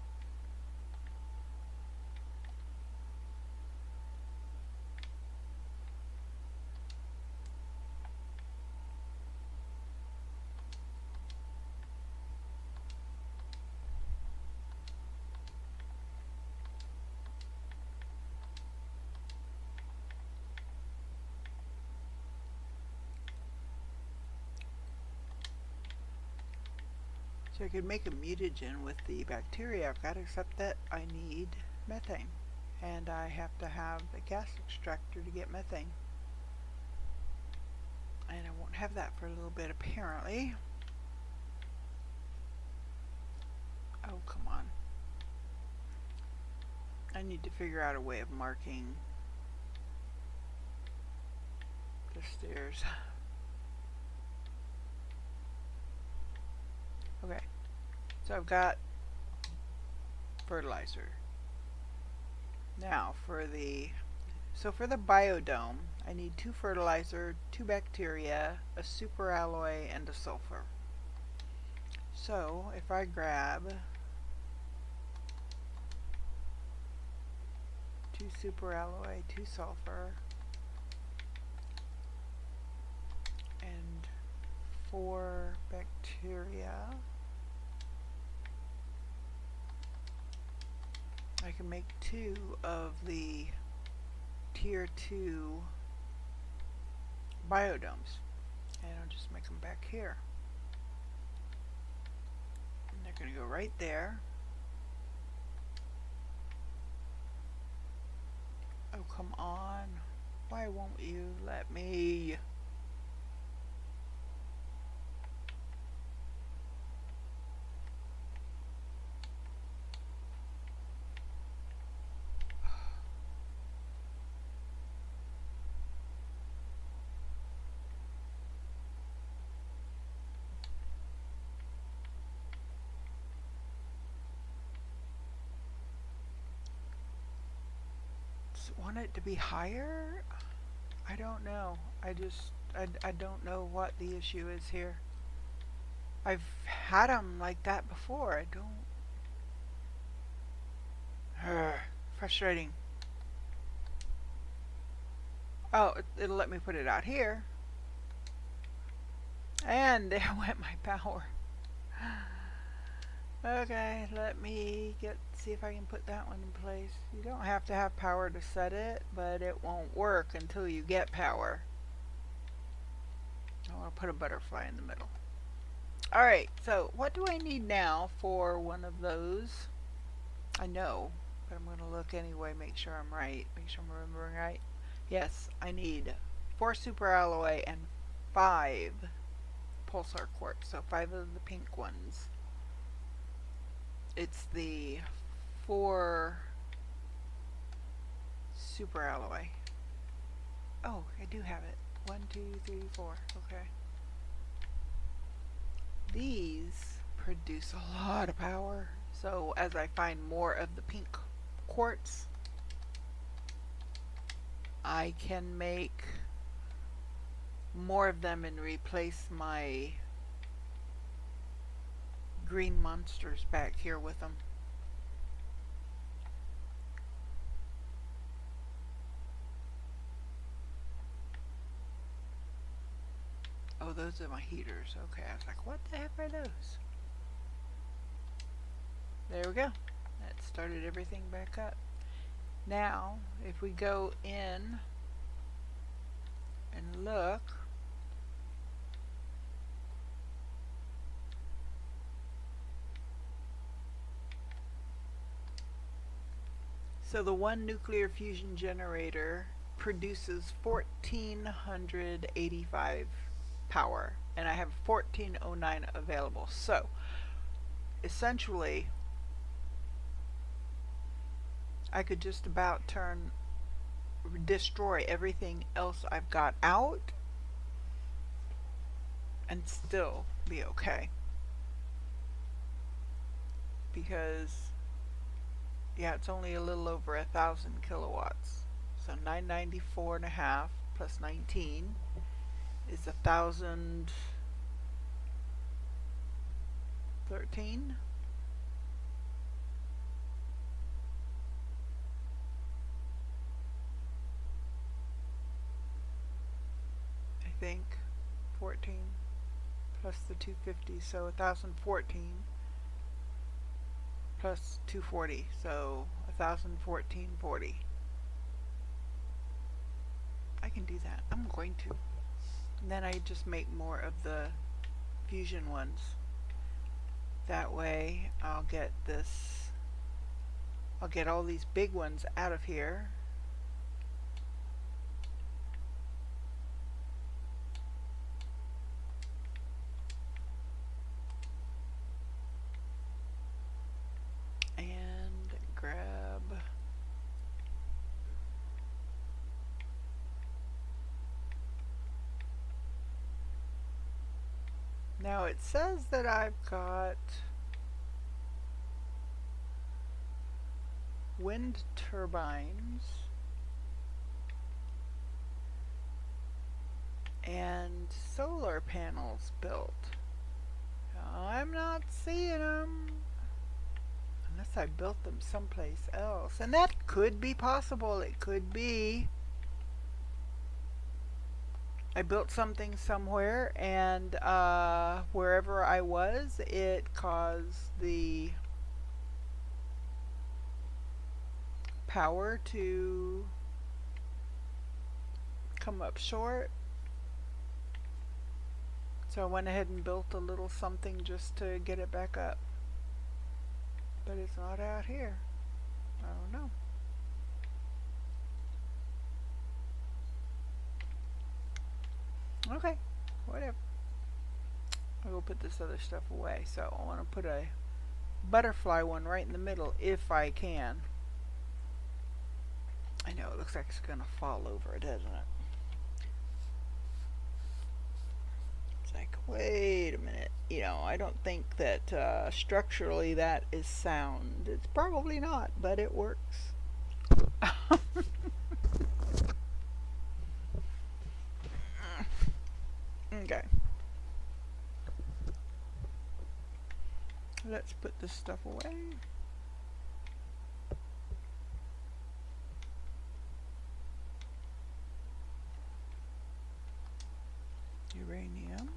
So I could make a mutagen with the bacteria I've got, except that I need methane. And I have to have the gas extractor to get methane. And I won't have that for a little bit, apparently. Oh, come on. I need to figure out a way of marking the stairs. Okay, so I've got fertilizer. Now for the biodome, I need 2 fertilizer, 2 bacteria, a superalloy, and a sulfur. So if I grab 2 superalloy, 2 sulfur, and 4 bacteria, I can make 2 of the tier 2 biodomes, and I'll just make them back here. And they're going to go right there. Oh, come on. Why won't you let me? Want it to be higher? I don't know. I just I don't know what the issue is here. I've had them like that before. I don't... frustrating. Oh, it'll let me put it out here. And there went my power. Okay, let me see if I can put that one in place. You don't have to have power to set it, but it won't work until you get power. I'll put a butterfly in the middle. Alright, so what do I need now for one of those? I know, but I'm going to look anyway, make sure I'm right, make sure I'm remembering right. Yes, I need 4 super alloy and 5 pulsar quartz, so 5 of the pink ones. It's the 4 super alloy. Oh, I do have it. 1, 2, 3, 4. Okay. These produce a lot of power. So as I find more of the pink quartz, I can make more of them and replace my green monsters back here with them. Oh, those are my heaters. Okay, I was like, what the heck are those? There we go. That started everything back up. Now, if we go in and look, so the one nuclear fusion generator produces 1485 power, and I have 1409 available. So essentially I could just about destroy everything else I've got out and still be okay, because yeah, it's only a little over 1,000 kilowatts. So 994.5 plus 19 is 1,013. I think 14 plus the 250, so 1,014 plus 240, so 1,014.40. I can do that. I'm going to. And then I just make more of the fusion ones. That way I'll get all these big ones out of here. And grab now it says that I've got wind turbines and solar panels built. I'm not seeing them unless I built them someplace else, and that could be possible. It could be I built something somewhere, and wherever I was, it caused the power to come up short. So I went ahead and built a little something just to get it back up. But it's not out here. I don't know. Okay, whatever. I'll go put this other stuff away. So I want to put a butterfly one right in the middle if I can. I know it looks like it's going to fall over, doesn't it? It's like, wait a minute. You know, I don't think that structurally that is sound. It's probably not, but it works. Okay. Let's put this stuff away. Uranium.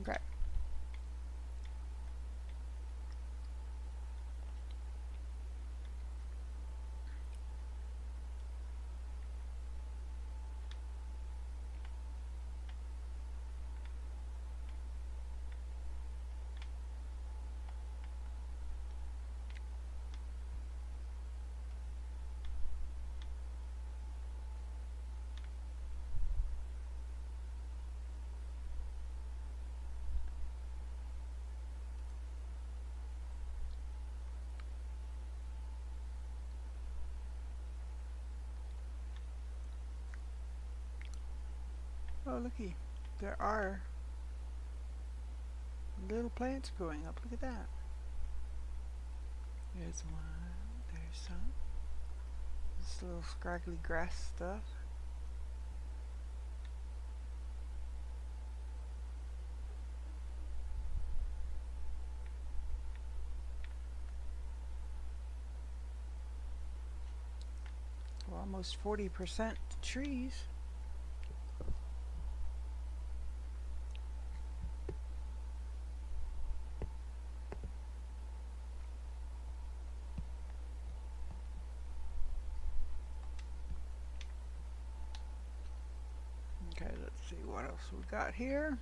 Okay. Oh, looky. There are little plants growing up. Look at that. There's one. There's some. This little scraggly grass stuff. Well, almost 40% trees. Okay, let's see what else we got here.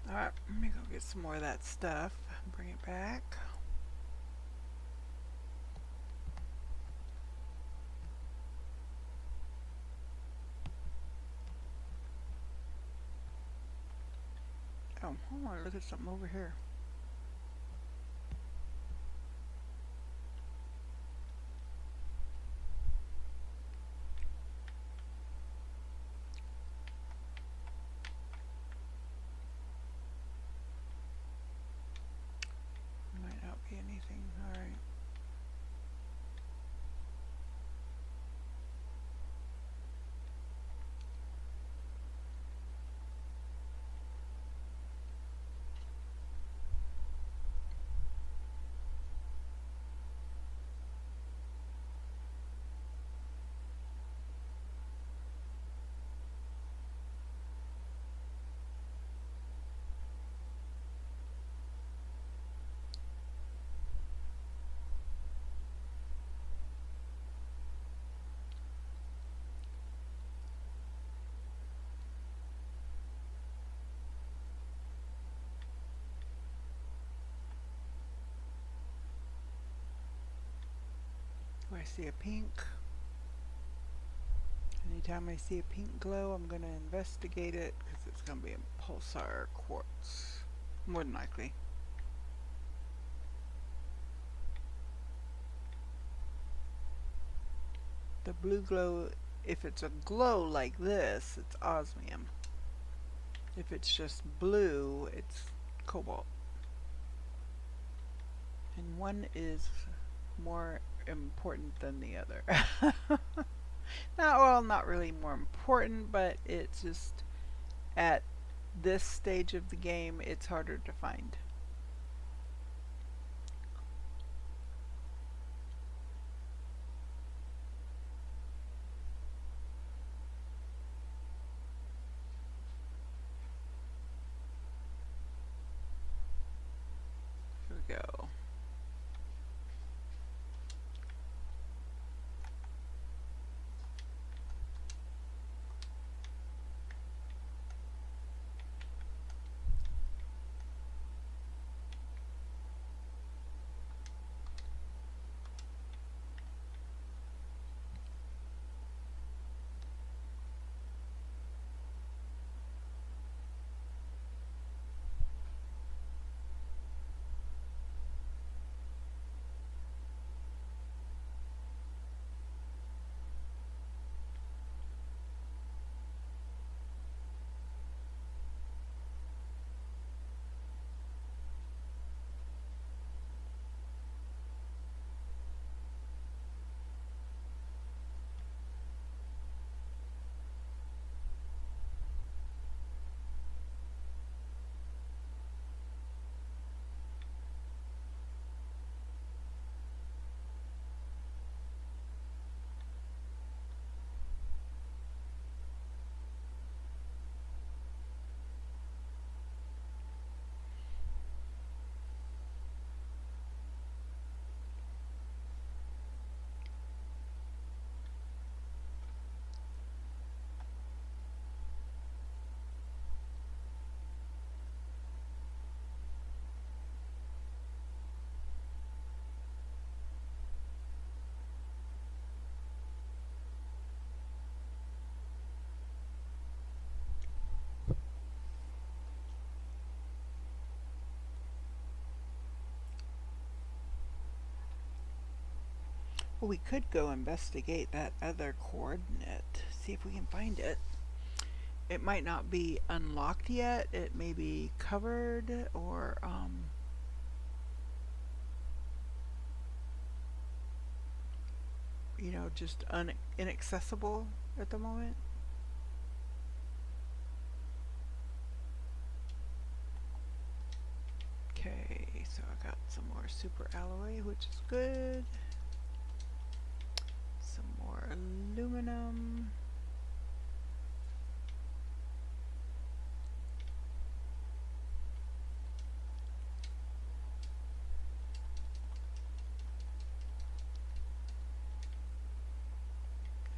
Alright, let me go get some more of that stuff. Bring it back. Oh, I want to look at something over here. Might not be anything. Alright. Oh, I see a pink. Anytime I see a pink glow, I'm going to investigate it because it's going to be a pulsar quartz. More than likely. The blue glow, if it's a glow like this, it's osmium. If it's just blue, it's cobalt. And one is more important than the other. Not really more important, but it's just at this stage of the game, it's harder to find. Here we go. Well, we could go investigate that other coordinate, see if we can find it. It might not be unlocked yet. It may be covered or you know, just inaccessible at the moment. Okay, so I got some more super alloy, which is good. Some more aluminum.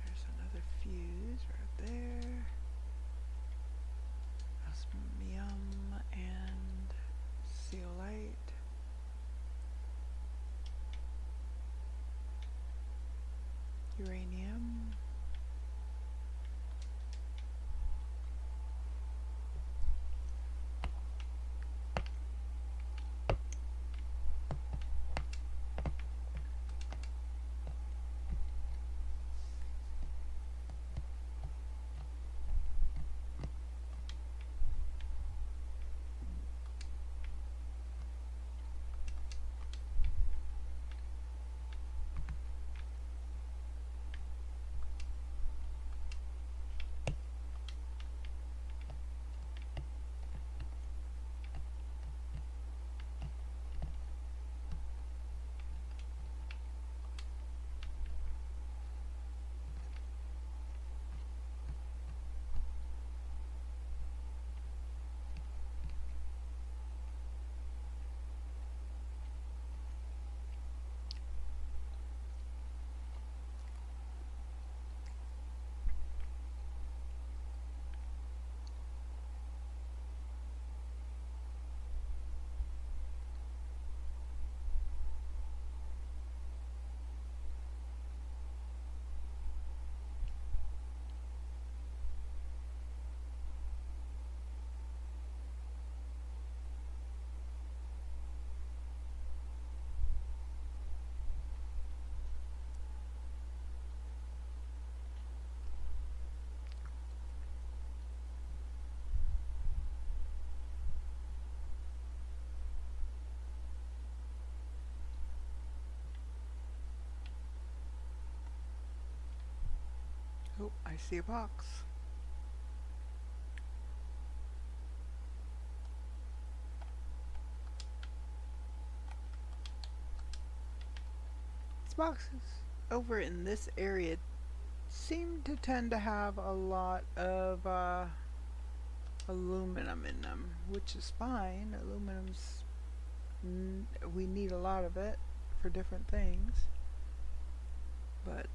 There's another fuse right there. Osmium and zeolite. Uranium. I see a box. These boxes over in this area seem to tend to have a lot of aluminum in them, which is fine. Aluminum's, we need a lot of it for different things, but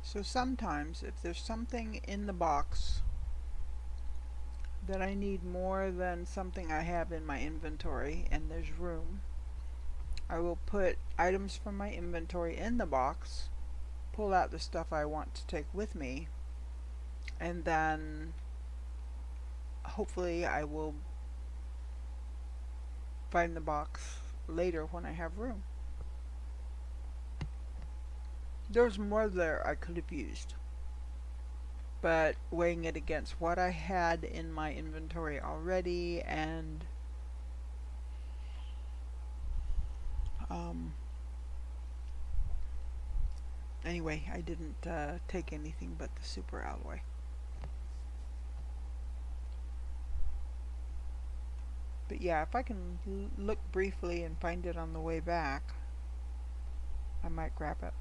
so sometimes if there's something in the box that I need more than something I have in my inventory and there's room, I will put items from my inventory in the box, pull out the stuff I want to take with me, and then hopefully I will find the box later when I have room. There's more there I could have used, but weighing it against what I had in my inventory already, and anyway, I didn't take anything but the super alloy. But yeah, if I can look briefly and find it on the way back, I might grab it.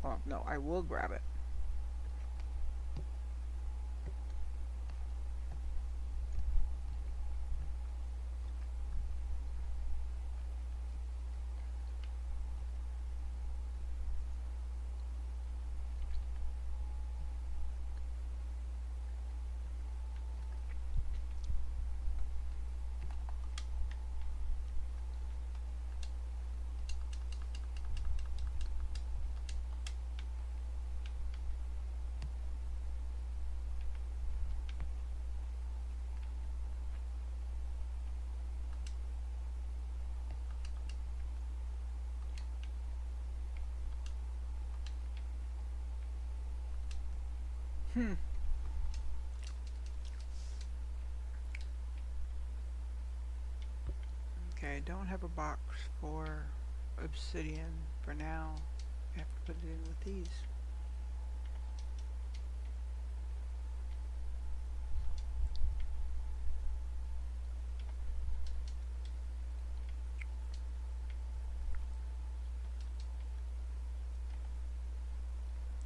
Oh, no, I will grab it. Okay, I don't have a box for obsidian for now. I have to put it in with these.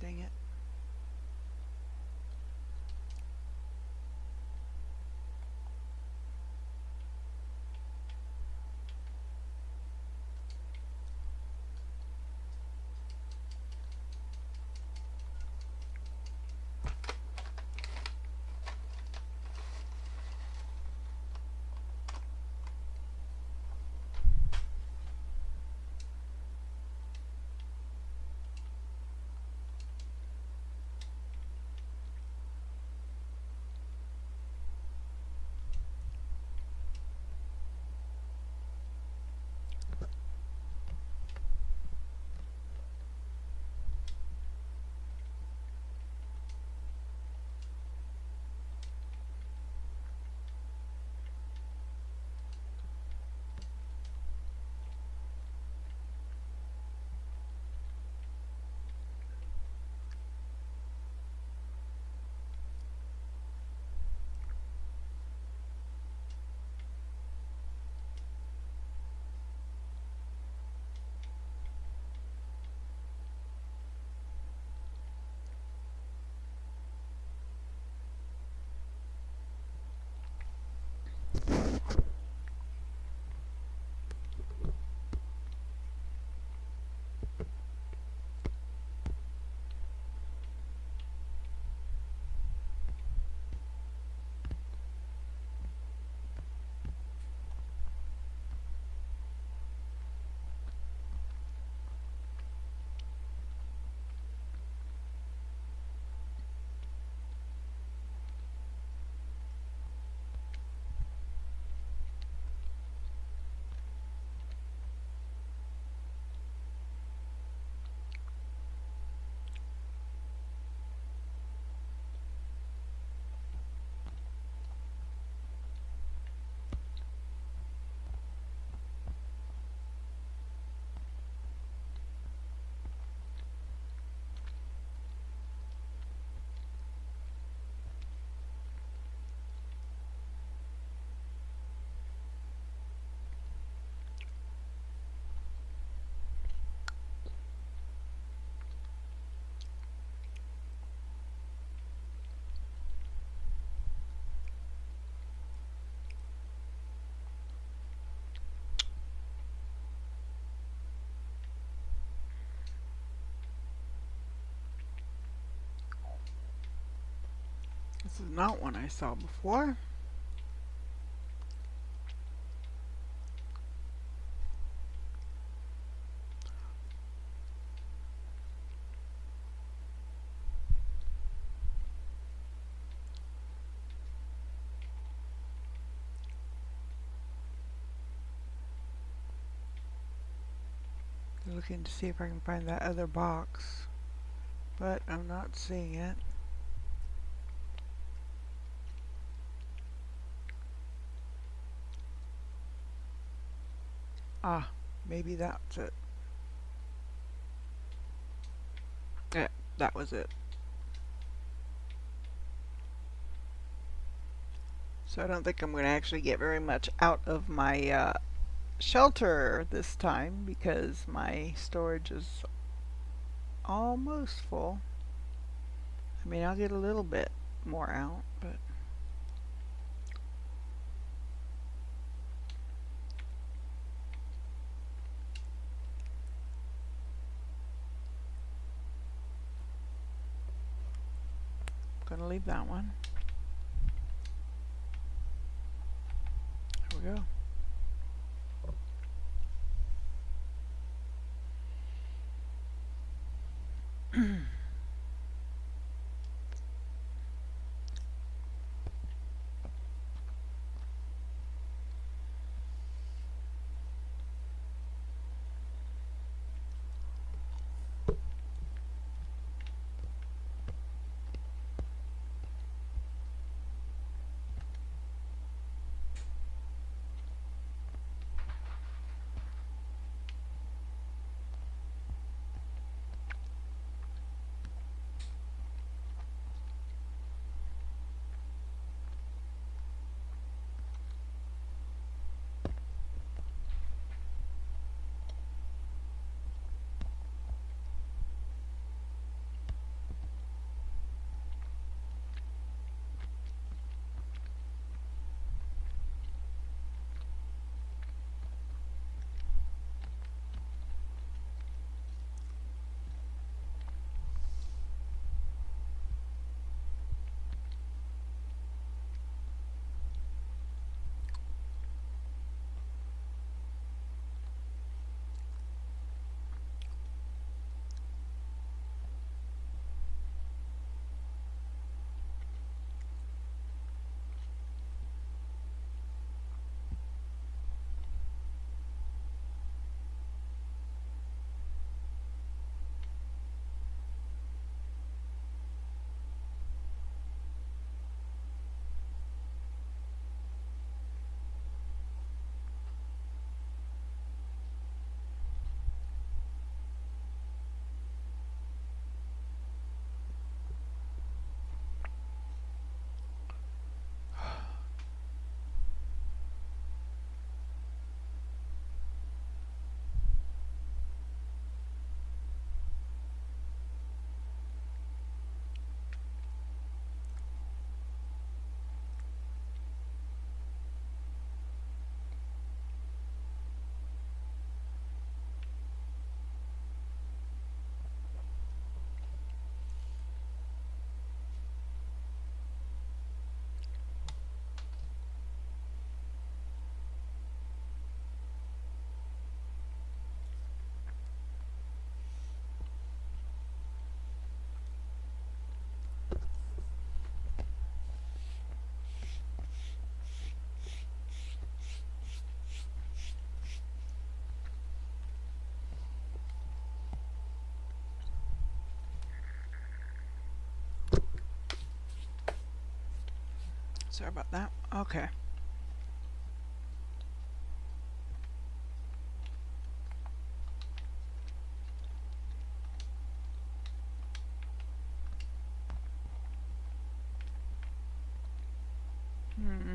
Dang it. This is not one I saw before. Looking to see if I can find that other box, but I'm not seeing it. Ah, maybe that's it. Yeah, that was it. So I don't think I'm going to actually get very much out of my shelter this time because my storage is almost full. I mean, I'll get a little bit more out, but I'm going to leave that one. There we go. Sorry about that. Okay. Hmm.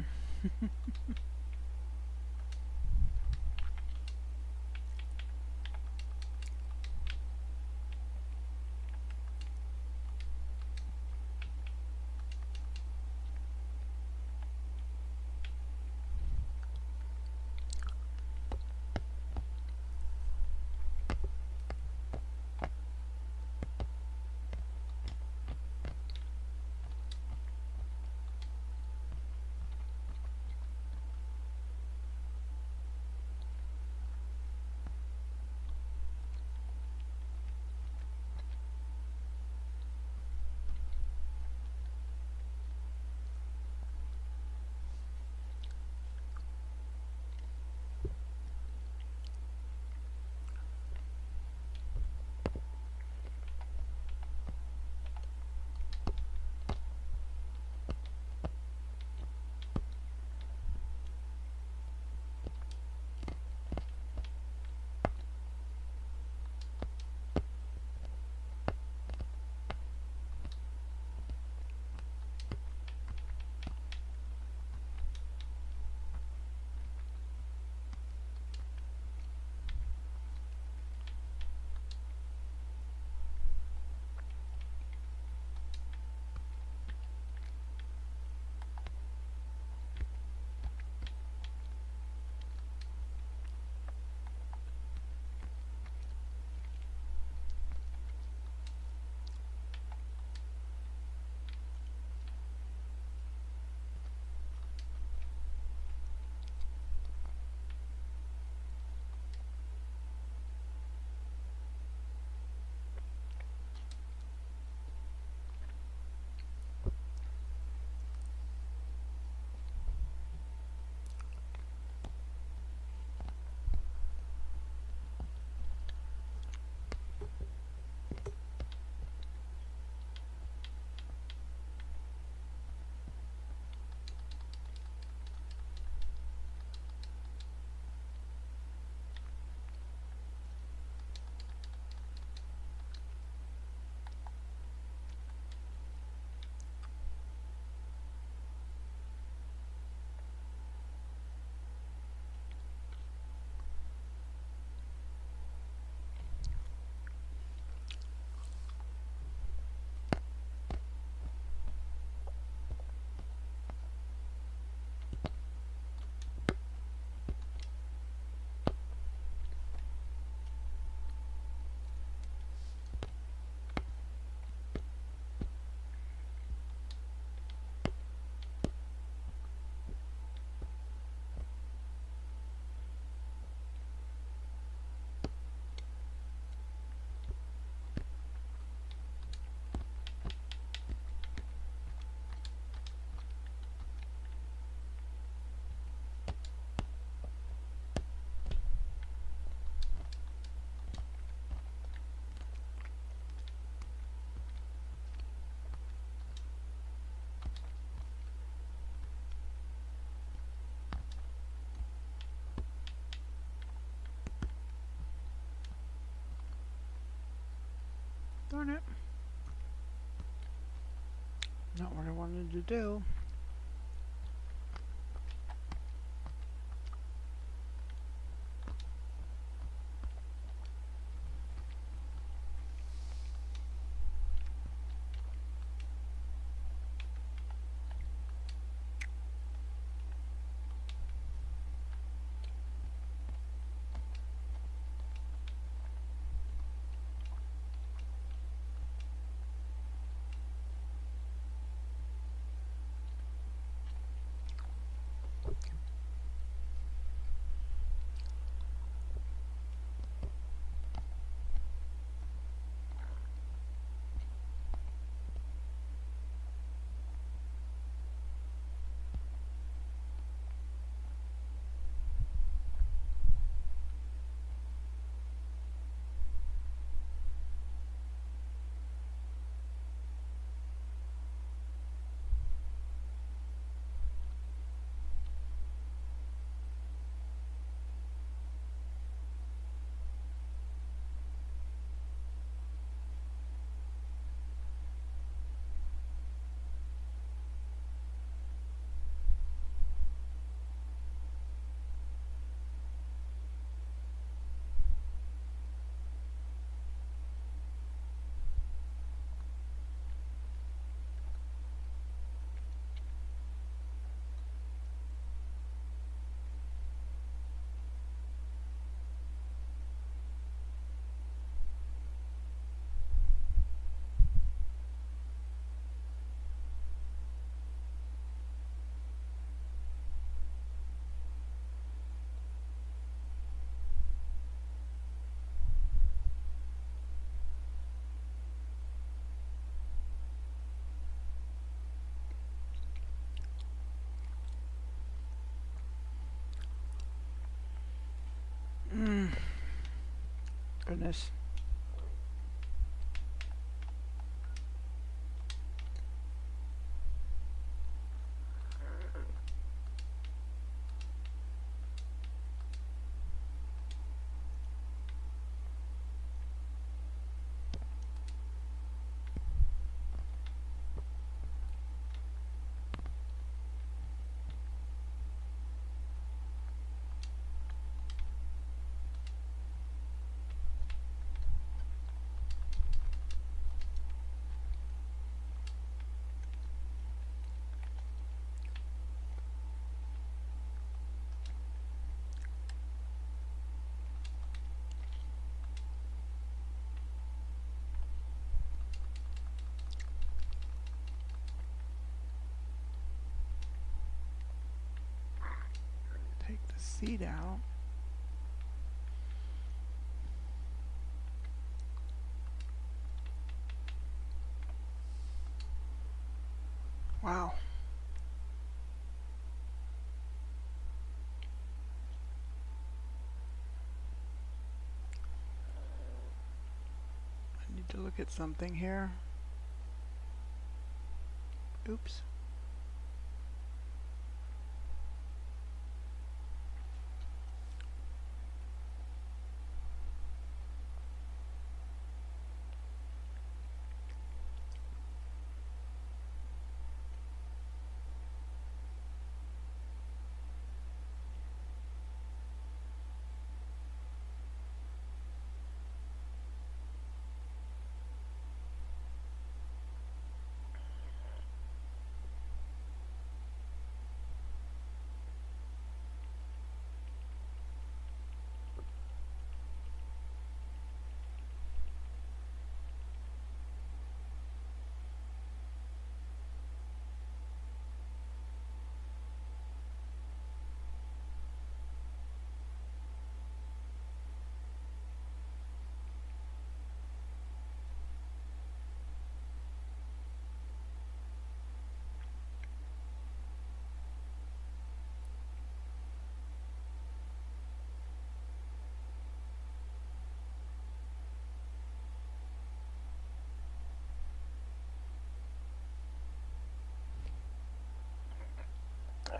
Darn it. Not what I wanted to do. Goodness. Take the seed out. Wow. I need to look at something here. Oops.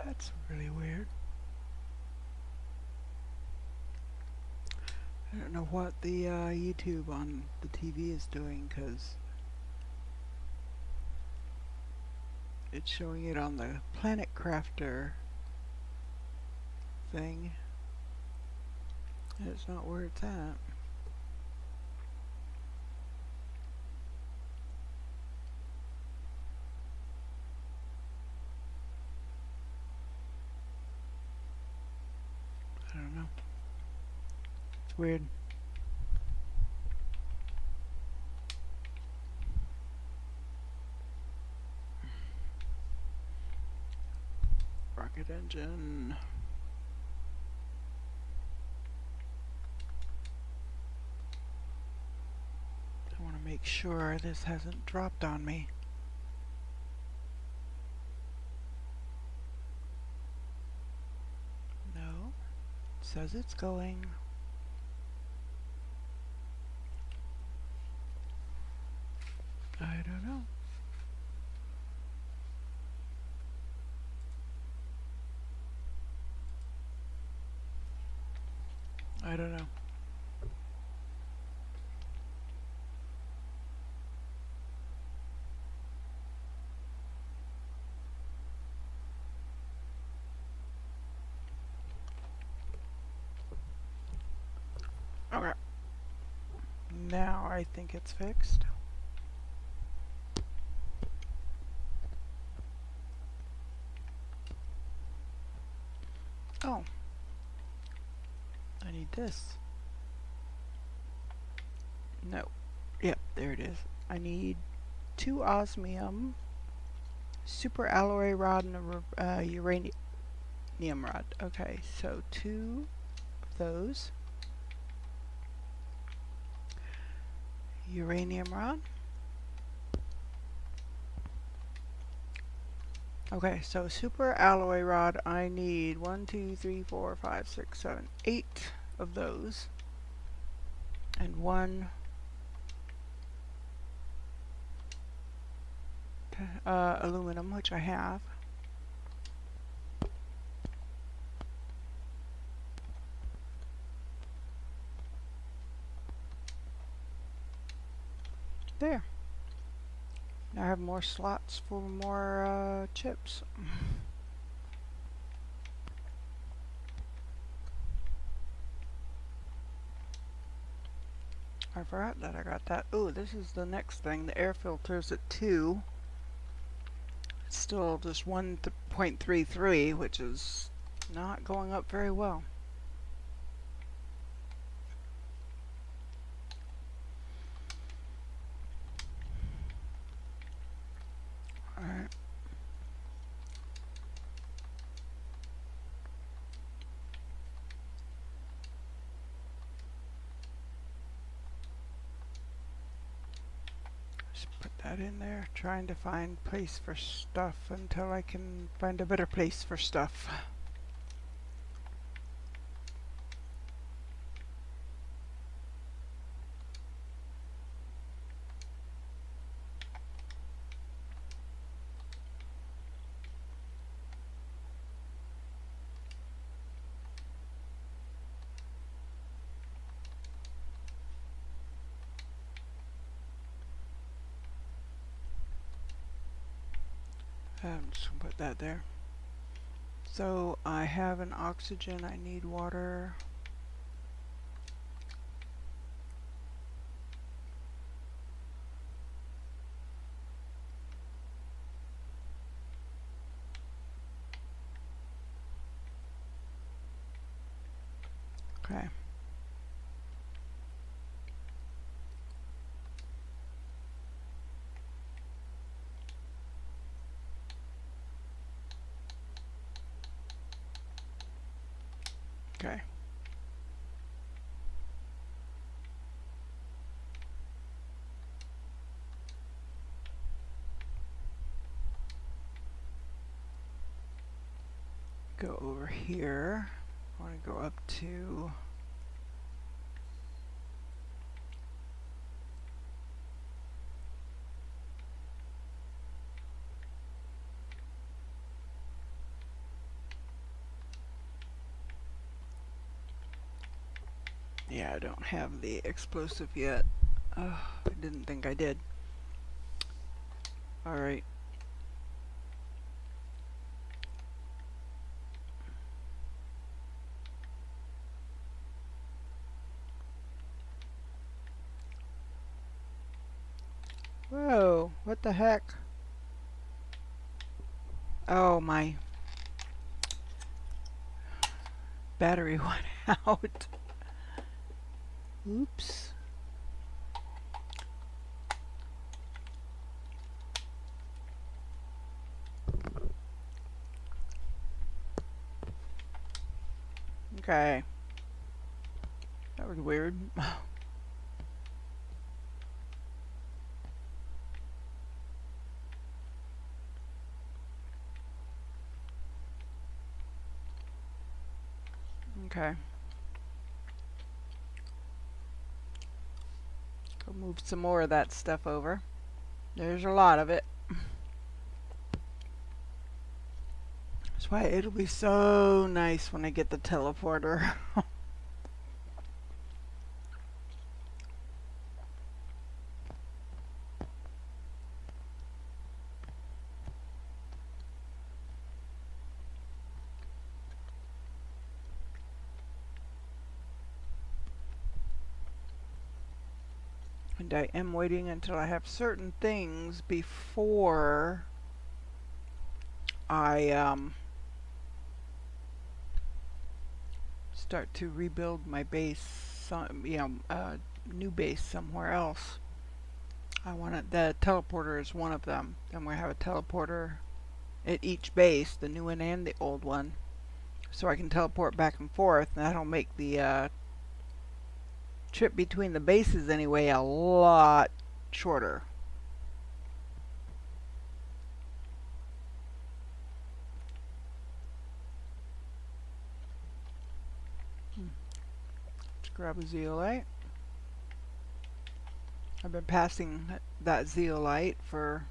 That's really weird. I don't know what the YouTube on the TV is doing, because it's showing it on the Planet Crafter thing. And it's not where it's at. I don't know. It's weird. Rocket engine. I want to make sure this hasn't dropped on me. No. It says it's going. I don't know. I don't know. Okay. Now I think it's fixed. Oh. I need this. No. Yep, there it is. I need 2 osmium, super alloy rod, and a uranium rod. Okay, so 2 of those. Uranium rod. Okay, so super alloy rod, I need 1, 2, 3, 4, 5, 6, 7, 8 of those. And 1 aluminum, which I have. There. Now I have more slots for more chips. I forgot that I got that. Oh, this is the next thing. The air filter's at 2. It's still just 1.33, which is not going up very well. Alright. Just put that in there, trying to find place for stuff until I can find a better place for stuff. I'm just gonna put that there. So I have an oxygen, I need water. Okay. Okay. Go over here. I want to go up to Yeah, I don't have the explosive yet. Oh, I didn't think I did. Alright. Whoa, what the heck? Oh, my battery went out. Oops. Okay. That was weird. Okay. Go move some more of that stuff over. There's a lot of it. That's why it'll be so nice when I get the teleporter. And I am waiting until I have certain things before I start to rebuild my base, new base somewhere else. The teleporter is one of them. Then we have a teleporter at each base, the new one and the old one, so I can teleport back and forth. And that'll make the trip between the bases anyway a lot shorter. Let's grab a zeolite. I've been passing that zeolite for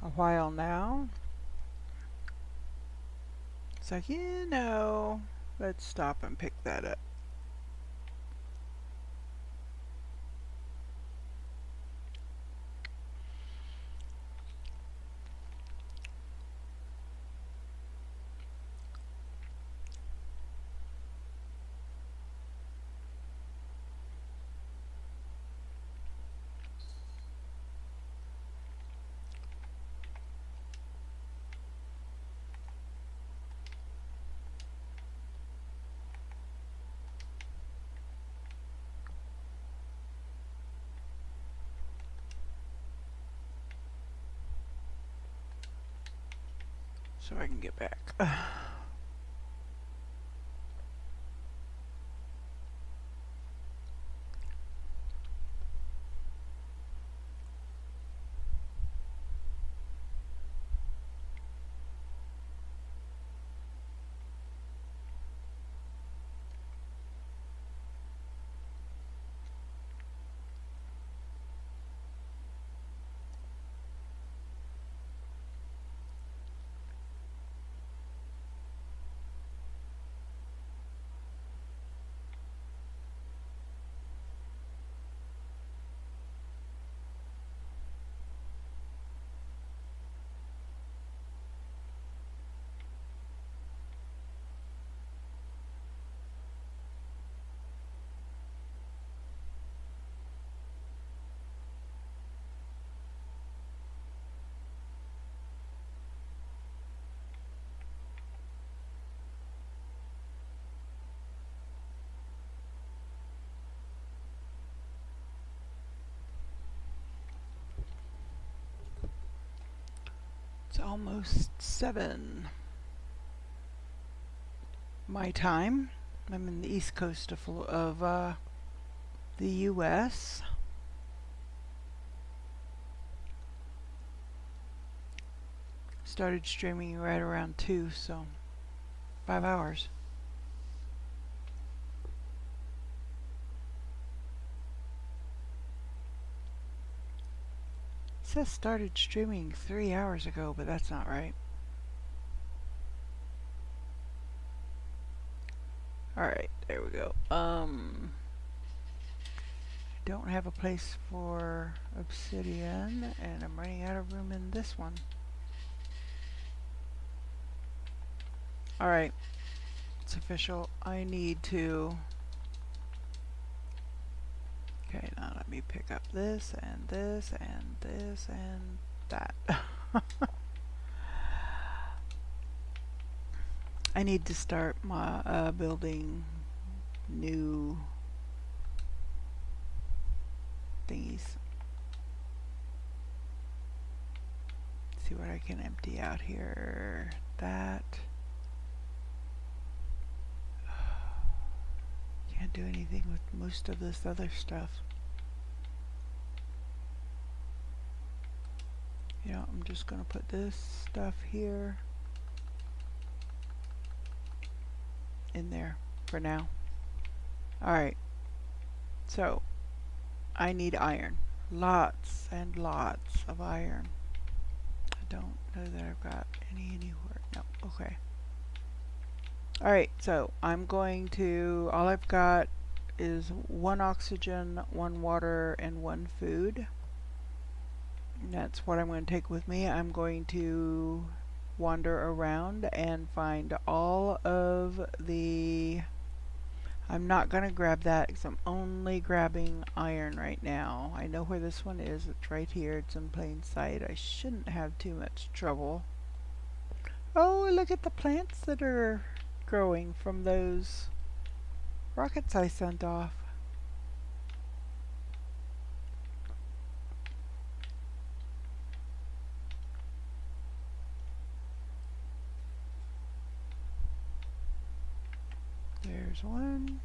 a while now. It's like, let's stop and pick that up. So I can get back. It's almost 7 my time. I'm in the east coast of the US. Started streaming right around 2, so 5 hours. It says started streaming 3 hours ago, but that's not right. Alright, there we go. don't have a place for obsidian, and I'm running out of room in this one. Alright, it's official. I need to... Okay, now let me pick up this, and this, and this, and that. I need to start my building new thingies. See what I can empty out here. That. Can't do anything with most of this other stuff. Yeah, I'm just gonna put this stuff here in there for now. Alright, so I need iron. Lots and lots of iron. I don't know that I've got any anywhere. No, okay. Alright, so I'm going to, all I've got is 1 oxygen, 1 water, and 1 food. And that's what I'm going to take with me. I'm going to wander around and find all of the... I'm not going to grab that because I'm only grabbing iron right now. I know where this one is. It's right here. It's in plain sight. I shouldn't have too much trouble. Oh, look at the plants that are growing from those rockets I sent off. There's one.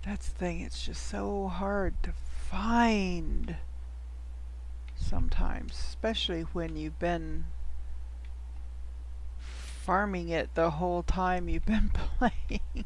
That's the thing, it's just so hard to find sometimes, especially when you've been farming it the whole time you've been playing.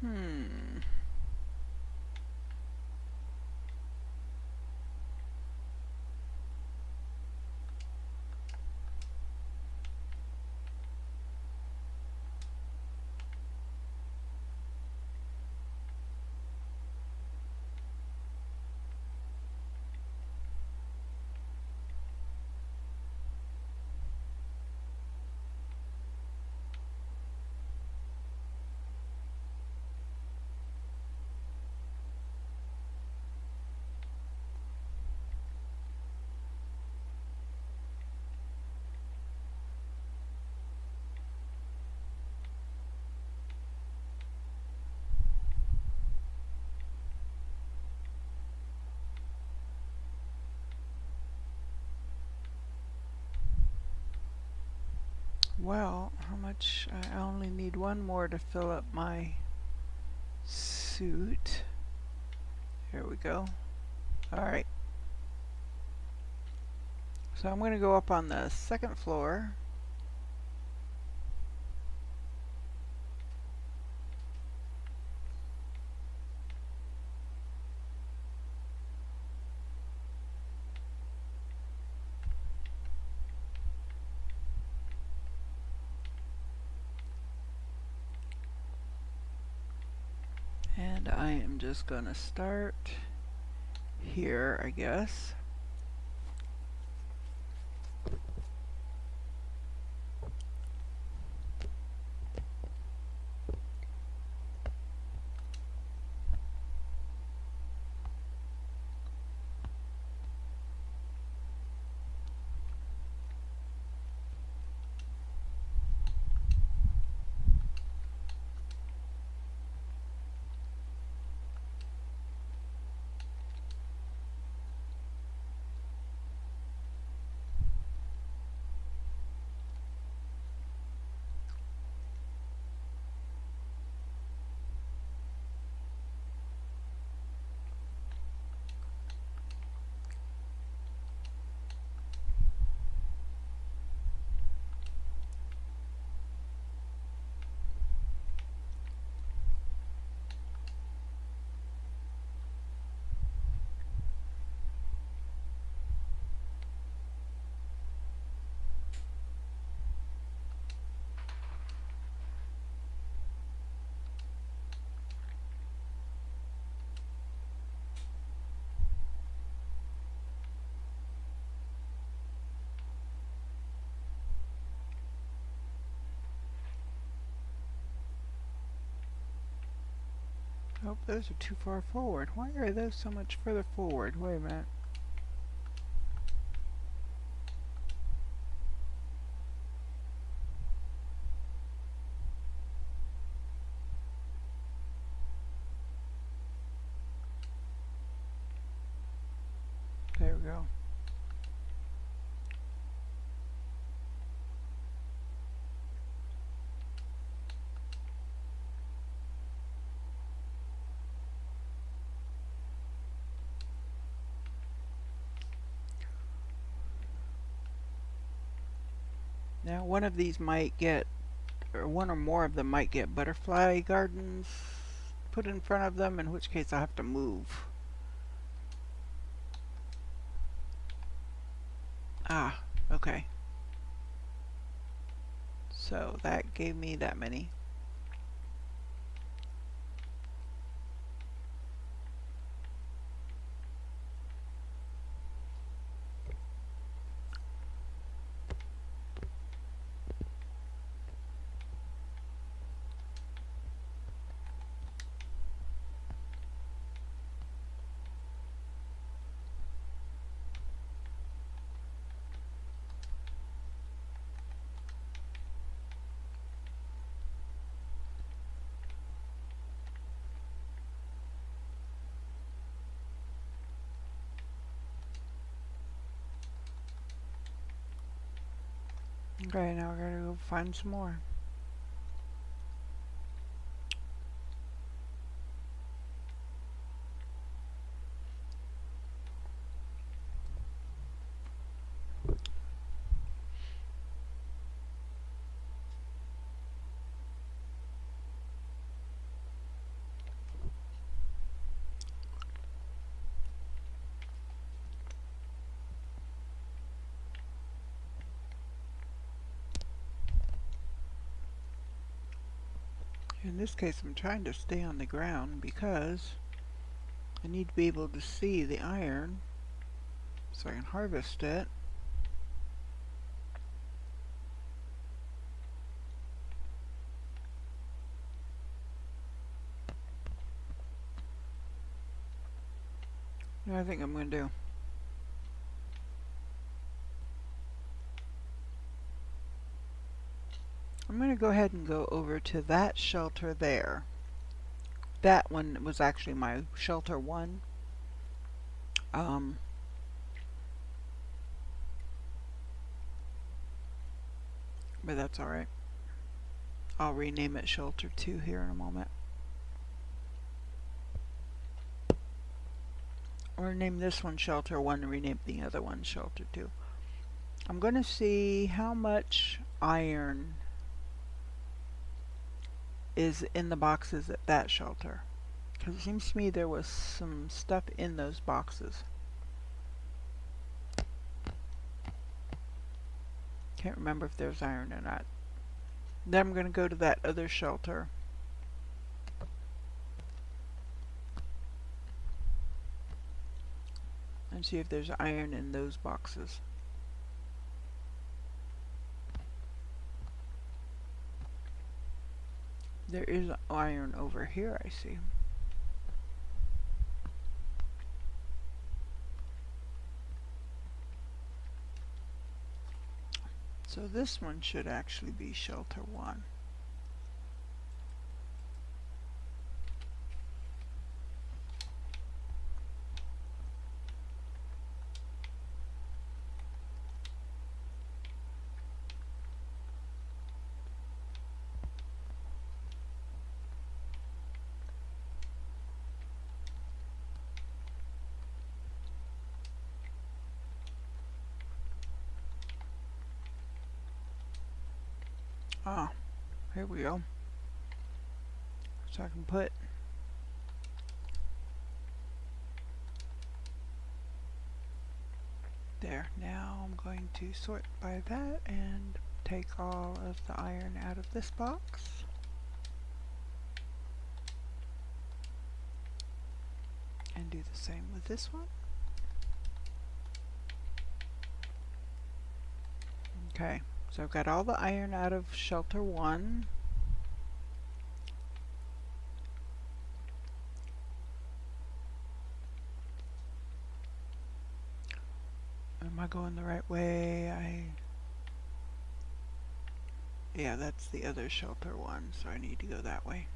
Hmm. Well, how much? I only need 1 more to fill up my suit. Here we go. Alright. So I'm going to go up on the 2nd floor. And I am just going to start here, I guess. Oh, those are too far forward. Why are those so much further forward? Wait a minute. There we go. Now one of these might get, or one or more of them might get butterfly gardens put in front of them, in which case I'll have to move. Ah, okay. So that gave me that many. Okay, now we're gonna go find some more. In this case, I'm trying to stay on the ground because I need to be able to see the iron so I can harvest it. What do I think I'm going to do? I'm going to go ahead and go over to that shelter there. That one was actually my shelter 1. But that's alright. I'll rename it shelter 2 here in a moment. Or name this one shelter 1 and rename the other one shelter 2. I'm going to see how much iron is in the boxes at that shelter, because it seems to me there was some stuff in those boxes. Can't remember if there's iron or not. Then I'm going to go to that other shelter and see if there's iron in those boxes. There is iron over here, I see. So this one should actually be shelter 1. Ah, here we go. So I can put there. Now I'm going to sort by that and take all of the iron out of this box. And do the same with this one. Okay. So I've got all the iron out of shelter 1. Am I going the right way? Yeah, that's the other shelter one, so I need to go that way.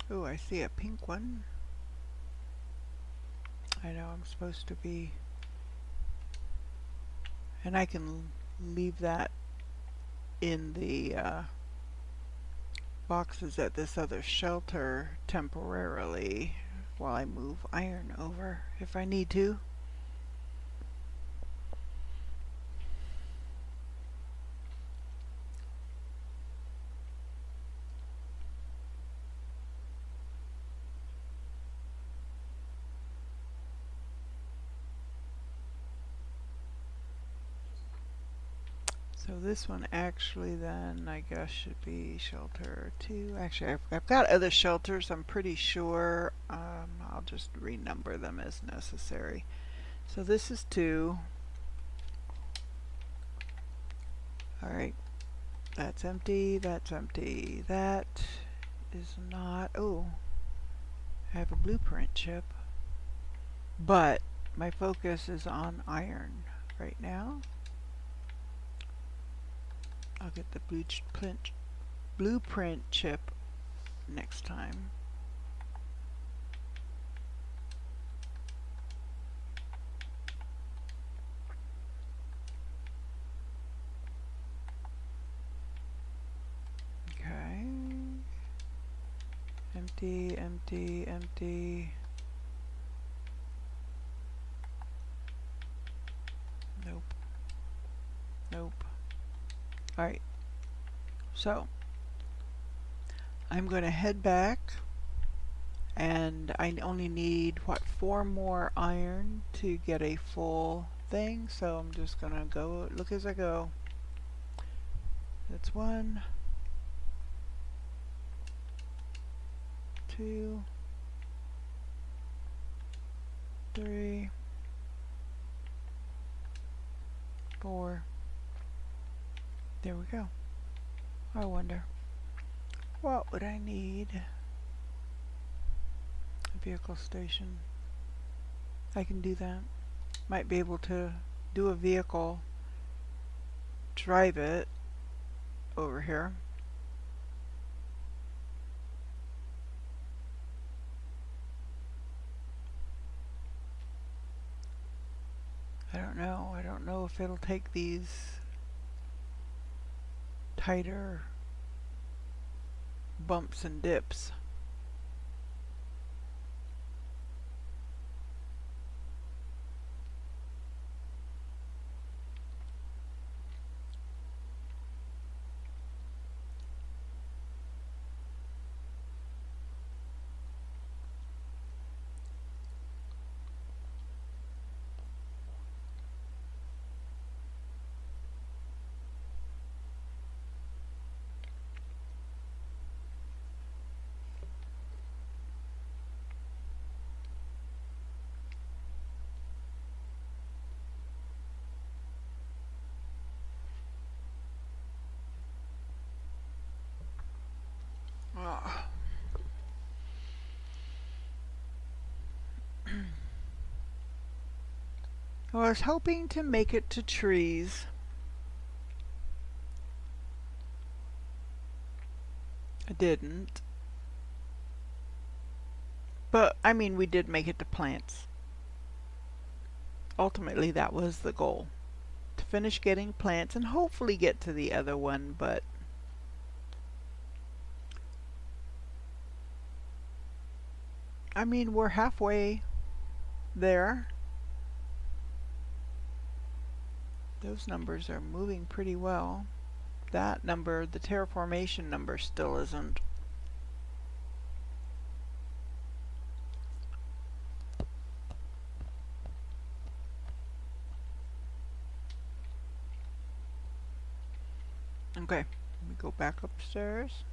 Oh, I see a pink one. I know I'm supposed to be, and I can leave that in the boxes at this other shelter temporarily while I move iron over if I need to. So this one actually then I guess should be shelter 2. Actually I've got other shelters, I'm pretty sure. I'll just renumber them as necessary. So this is 2. Alright, that's empty, that's empty. That is not, oh, I have a blueprint chip. But my focus is on iron right now. I'll get the blueprint chip next time. Okay. Empty, empty, empty. Nope. Nope. Alright. So, I'm going to head back, and I only need, what, 4 more iron to get a full thing, so I'm just going to go, look as I go. That's 1, 2, 3, 4. There we go. I wonder, what would I need? A vehicle station. I can do that. Might be able to do a vehicle, drive it over here. I don't know. I don't know if it'll take these tighter bumps and dips. Ah. I was hoping to make it to trees. I didn't. But, I mean, we did make it to plants. Ultimately, that was the goal. To finish getting plants and hopefully get to the other one, but I mean, we're halfway there. Those numbers are moving pretty well. That number, the terraformation number, still isn't. Okay, let me go back upstairs.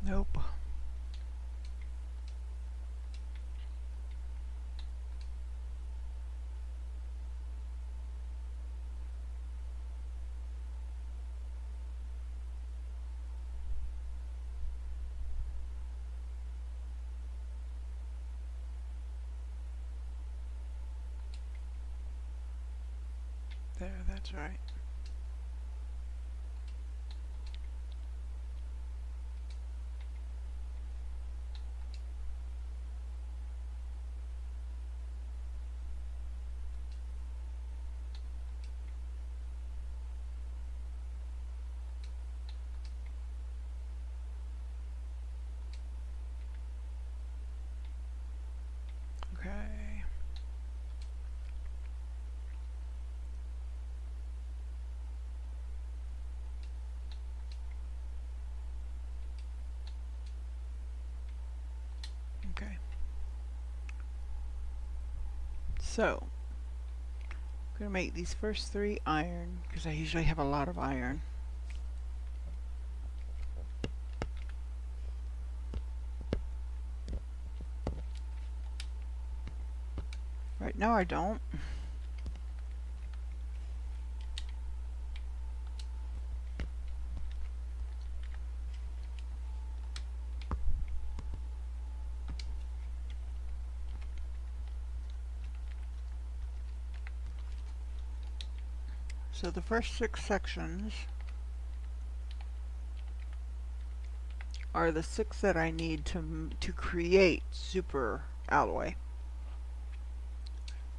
Nope. There, that's right. Okay. Okay. So, I'm going to make these first 3 iron, because I usually have a lot of iron. Right now I don't. So the first 6 sections are the 6 that I need to create super alloy.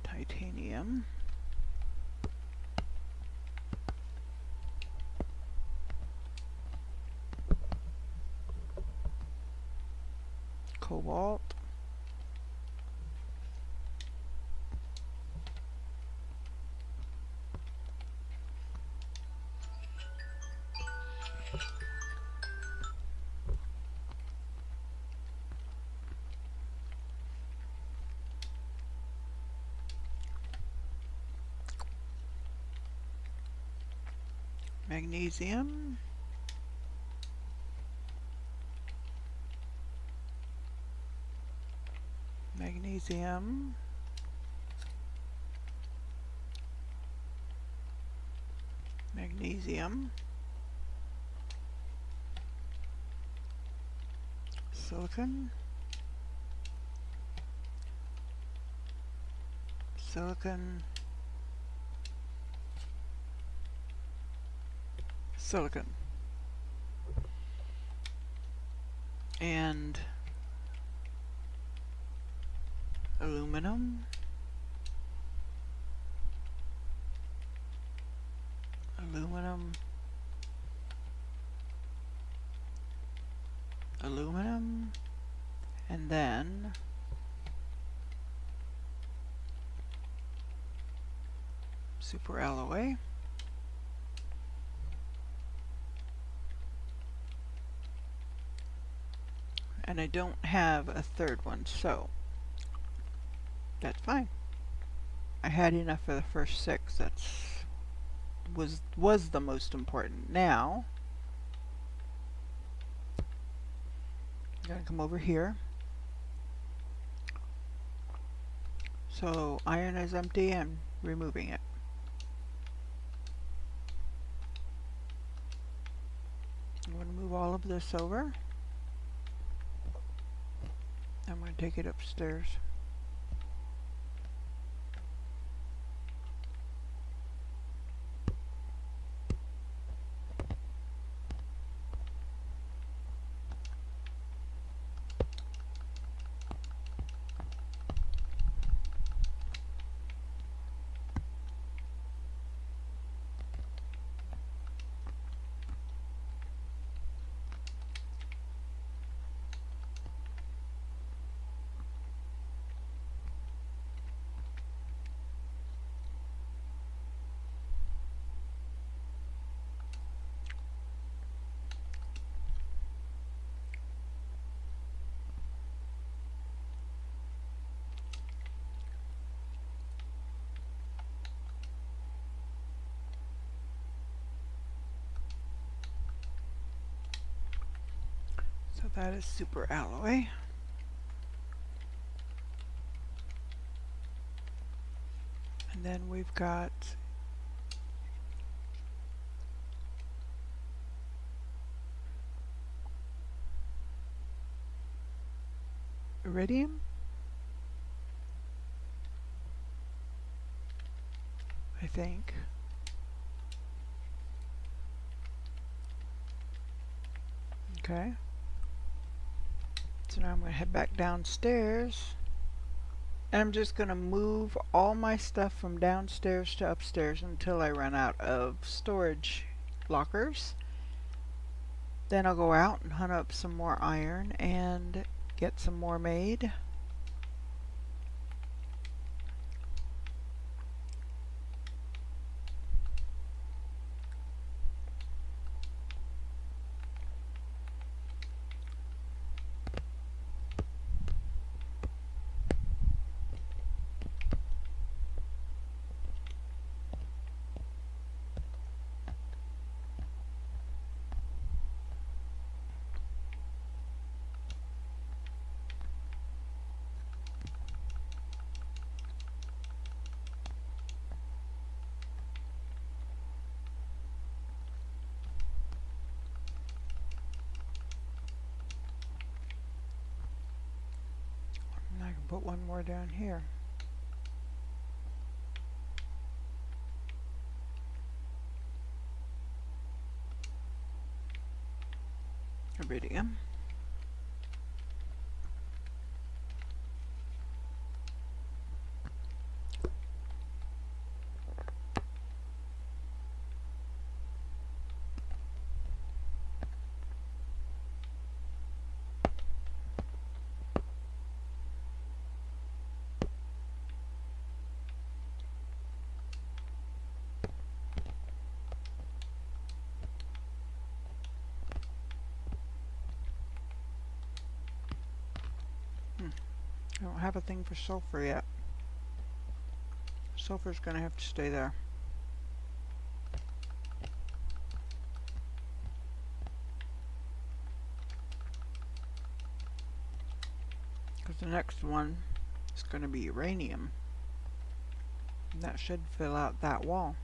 Titanium. Cobalt. Magnesium. Magnesium. Magnesium. Silicon. Silicon. Silicon. And aluminum. Aluminum. Aluminum. And then superalloy. And I don't have a third one, so that's fine. I had enough for the first 6. That's was the most important. Now I'm gonna come over here. So iron is empty. I'm removing it. I'm going to move all of this over. I'm going to take it upstairs. that is super alloy. And then we've got iridium, I think. Okay. So now I'm going to head back downstairs. And I'm just going to move all my stuff from downstairs to upstairs until I run out of storage lockers. Then I'll go out and hunt up some more iron and get some more made. And I can put one more down here. Iridium. I don't have a thing for sulfur yet. Sulfur's going to have to stay there. Because the next one is going to be uranium. And that should fill out that wall.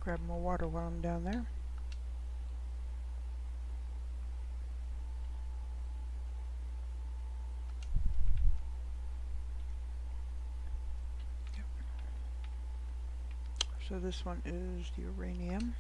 Grab more water while I'm down there. Yep. So this one is the uranium.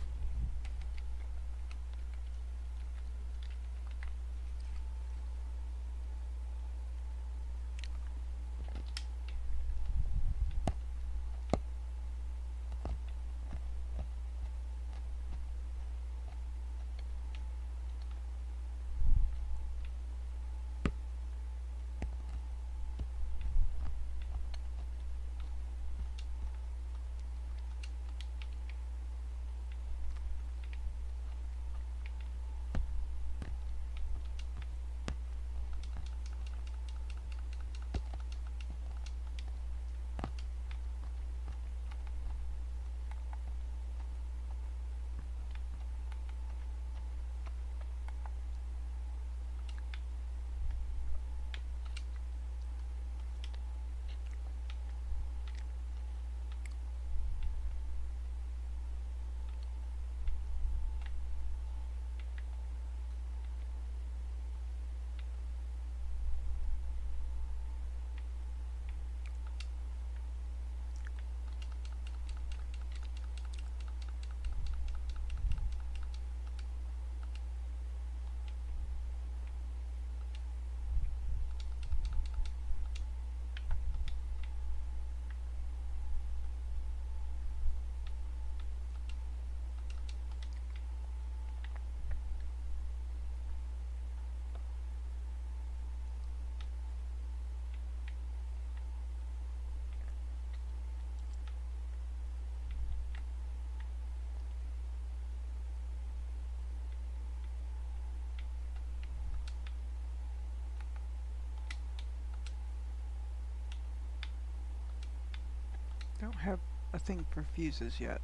don't have a thing for fuses yet.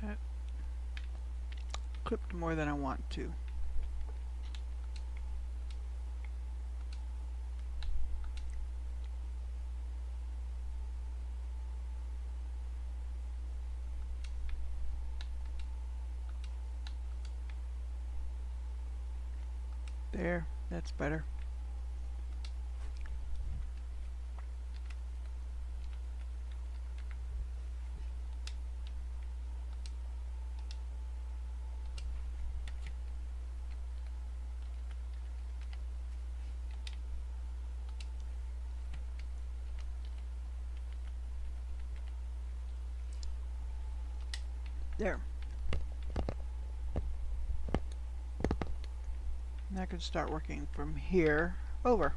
That clipped more than I want to. There, that's better. There. And I can start working from here over.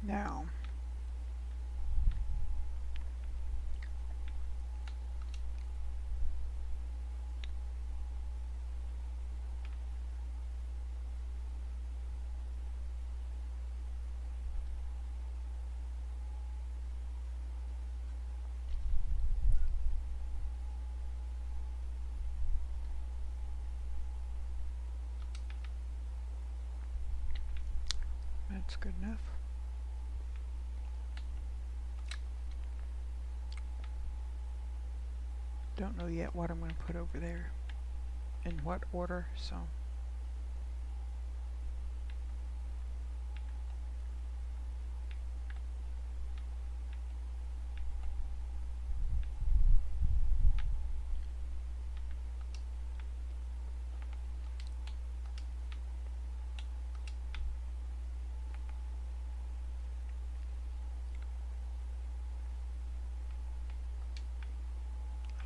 Now, That's good enough. Don't know yet what I'm going to put over there, in what order, so.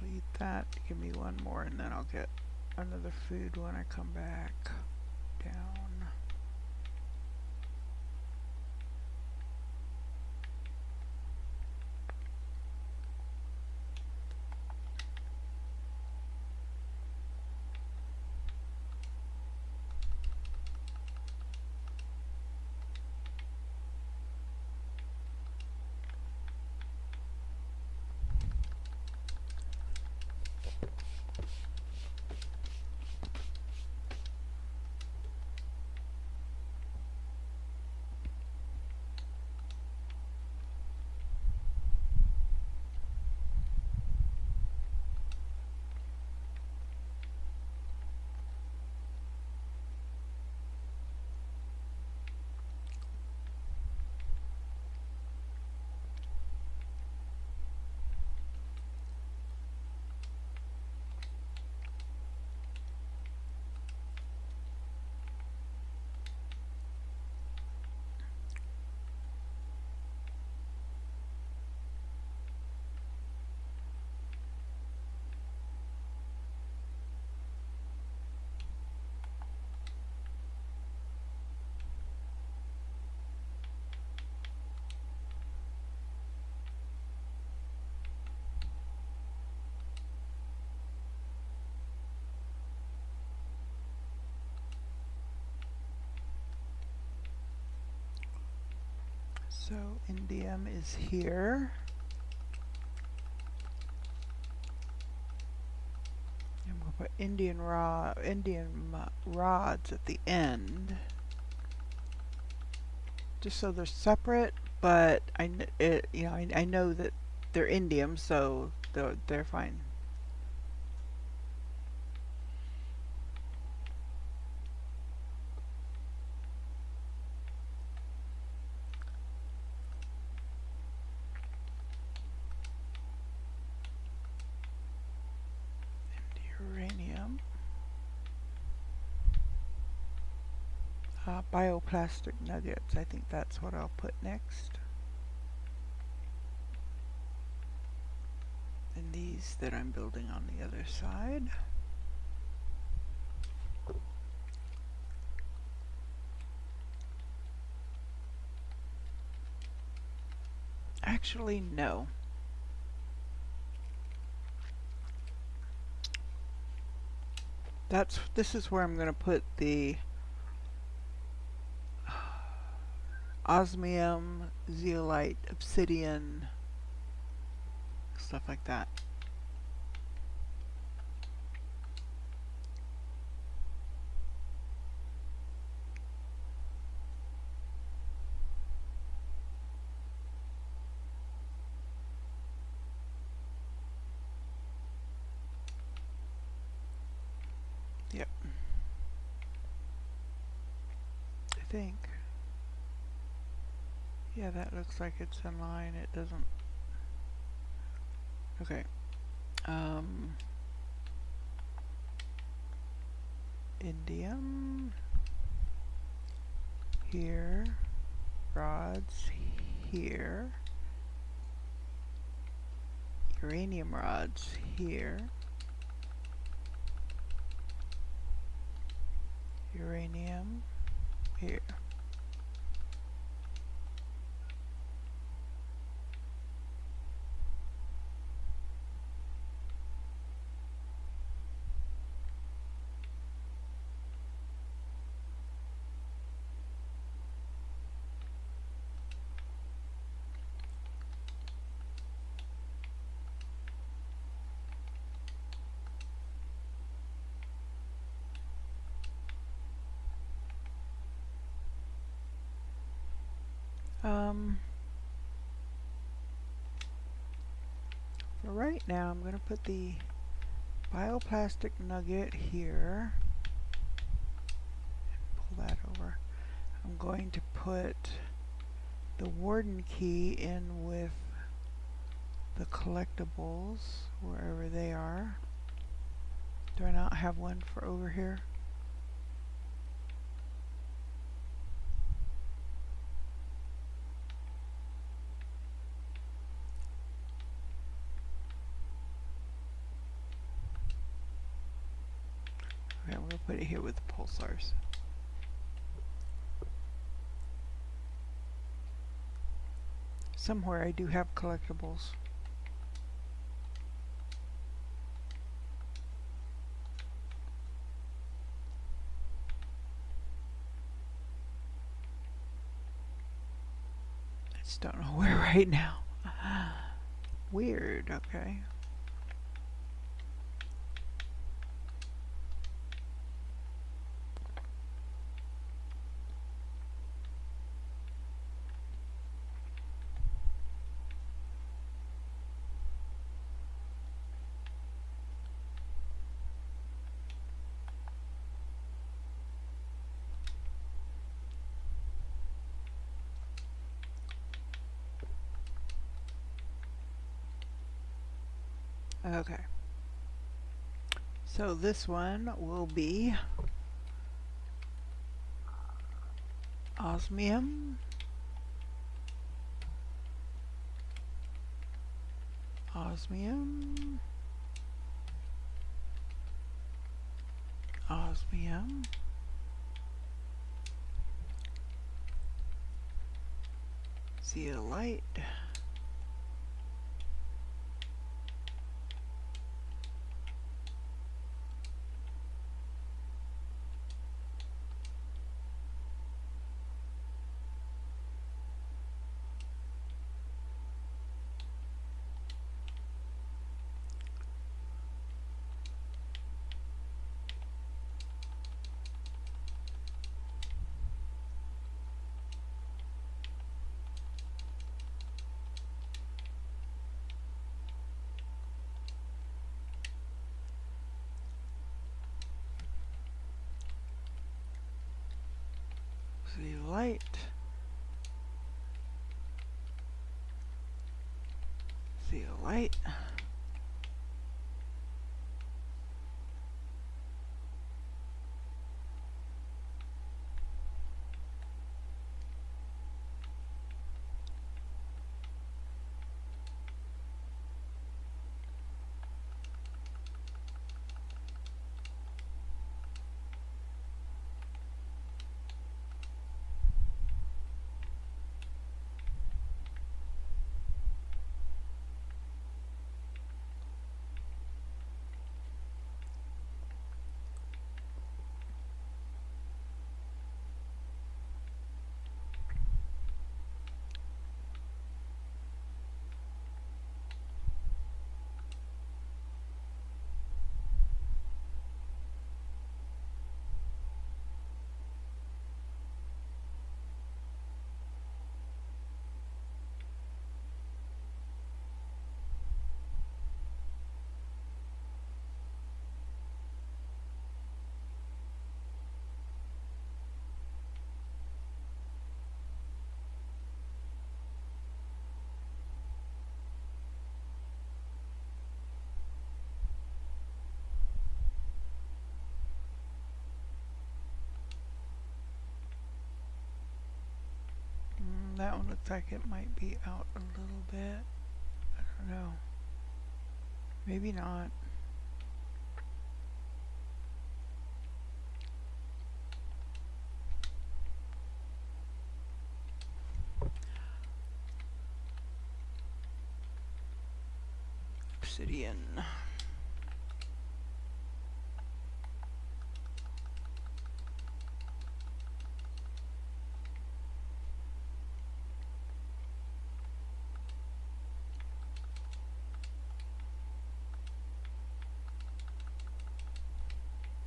I'll eat that, give me one more, and then I'll get another food when I come back down. So indium is here. I'm going to put indium rods at the end, just so they're separate. But I know that they're indium, so they're fine. Uranium. Bioplastic nuggets, I think that's what I'll put next. And these that I'm building on the other side. Actually, no. This is where I'm going to put the osmium, zeolite, obsidian, stuff like that. Yep. I think. Yeah, that looks like it's in line. It doesn't. Okay. Indium here, rods here, uranium rods here, uranium here. For right now, I'm going to put the bioplastic nugget here. Pull that over. I'm going to put the warden key in with the collectibles wherever they are. Do I not have one for over here? Okay, we're going to put it here with the pulsars. Somewhere I do have collectibles. I just don't know where right now. Weird, okay. Okay. So this one will be osmium, osmium, osmium, zeolite, zeolite, zeolite, that one looks like it might be out a little bit. I don't know. Maybe not. Obsidian.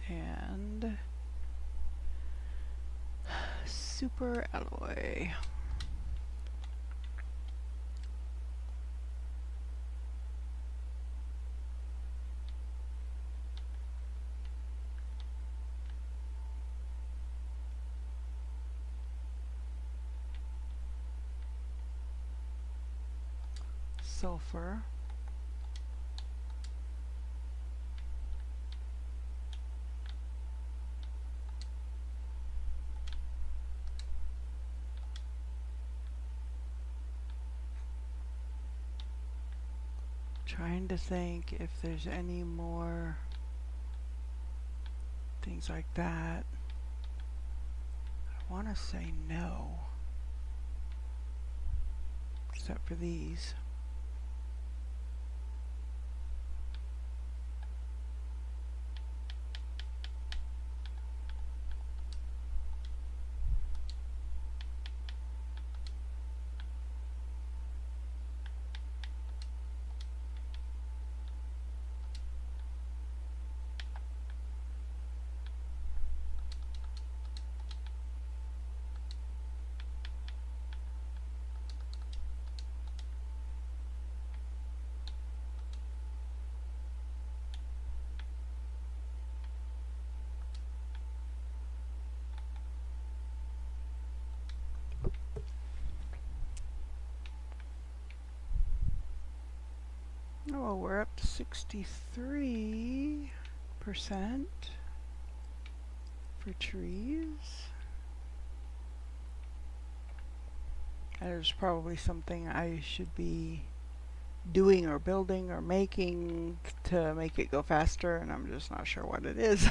And super alloy. sulfur. Trying to think if there's any more things like that. I want to say no, except for these. Oh, well, we're up to 63% for trees. There's probably something I should be doing or building or making to make it go faster, and I'm just not sure what it is.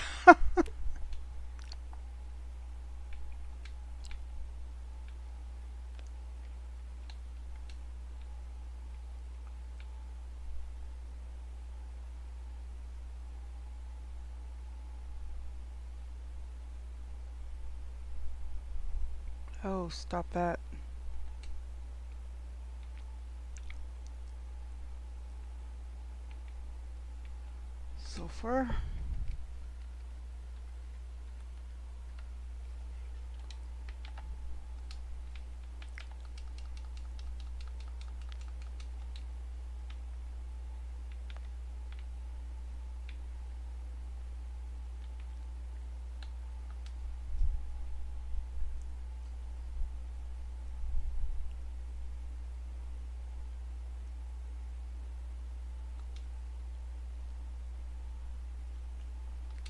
Oh, stop that. Sulfur.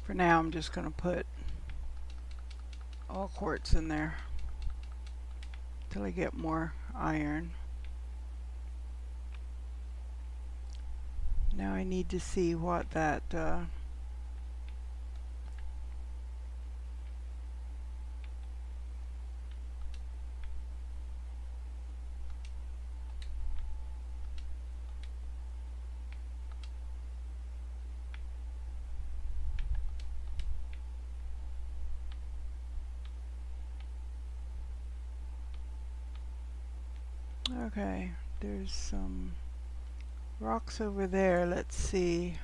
For now, I'm just going to put all quartz in there till I get more iron. Now I need to see what that okay, there's some rocks over there. Let's see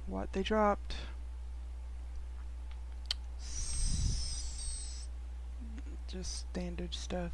what they dropped. Just standard stuff.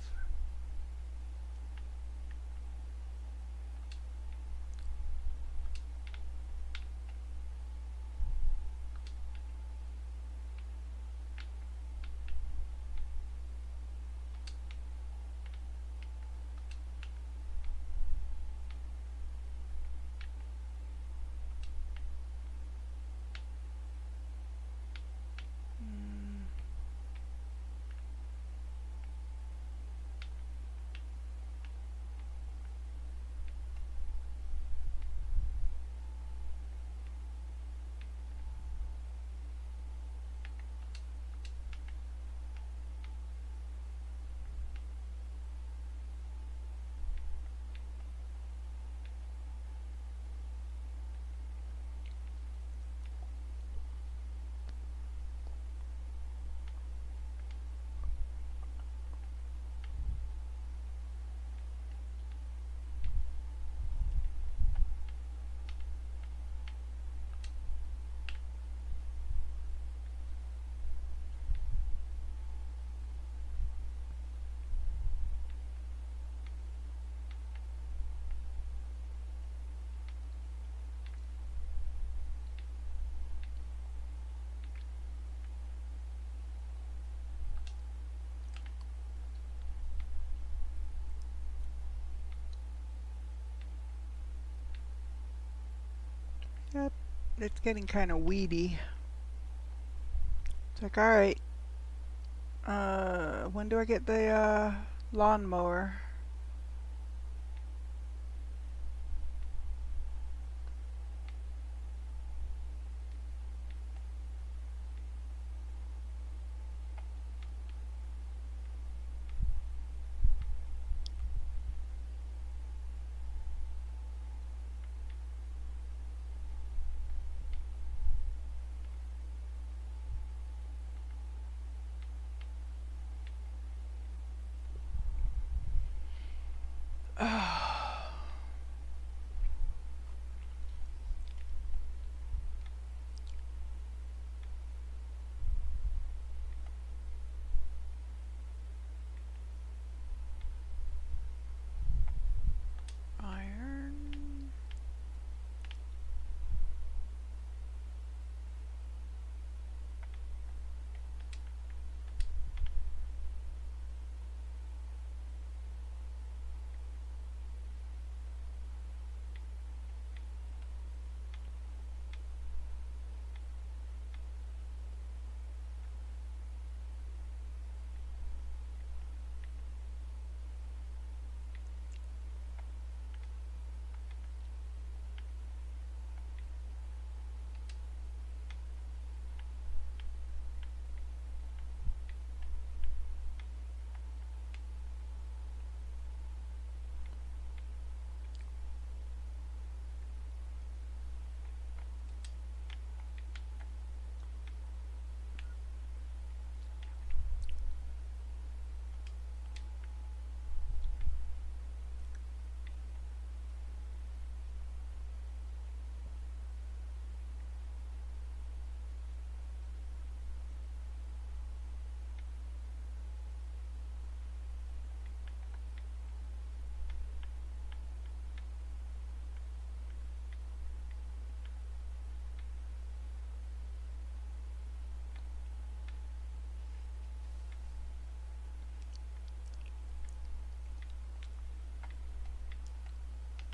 Yep, it's getting kind of weedy. It's like, alright, when do I get the lawnmower? Iron.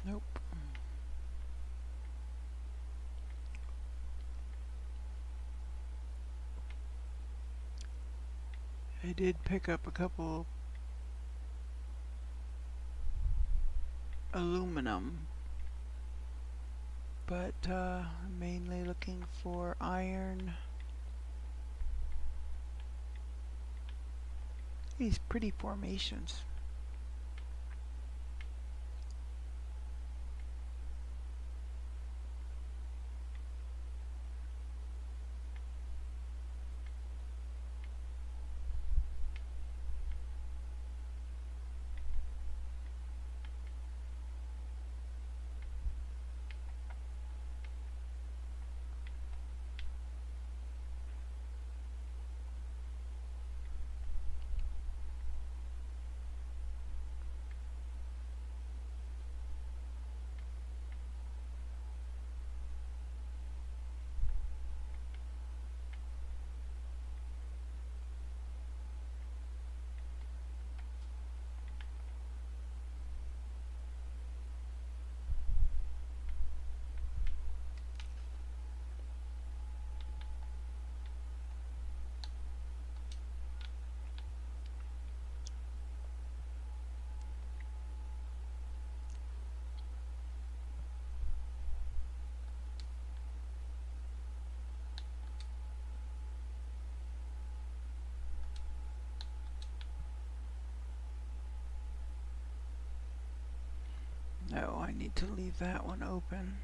Nope. I did pick up a couple aluminum, but I'm mainly looking for iron. These pretty formations. No, I need to leave that one open.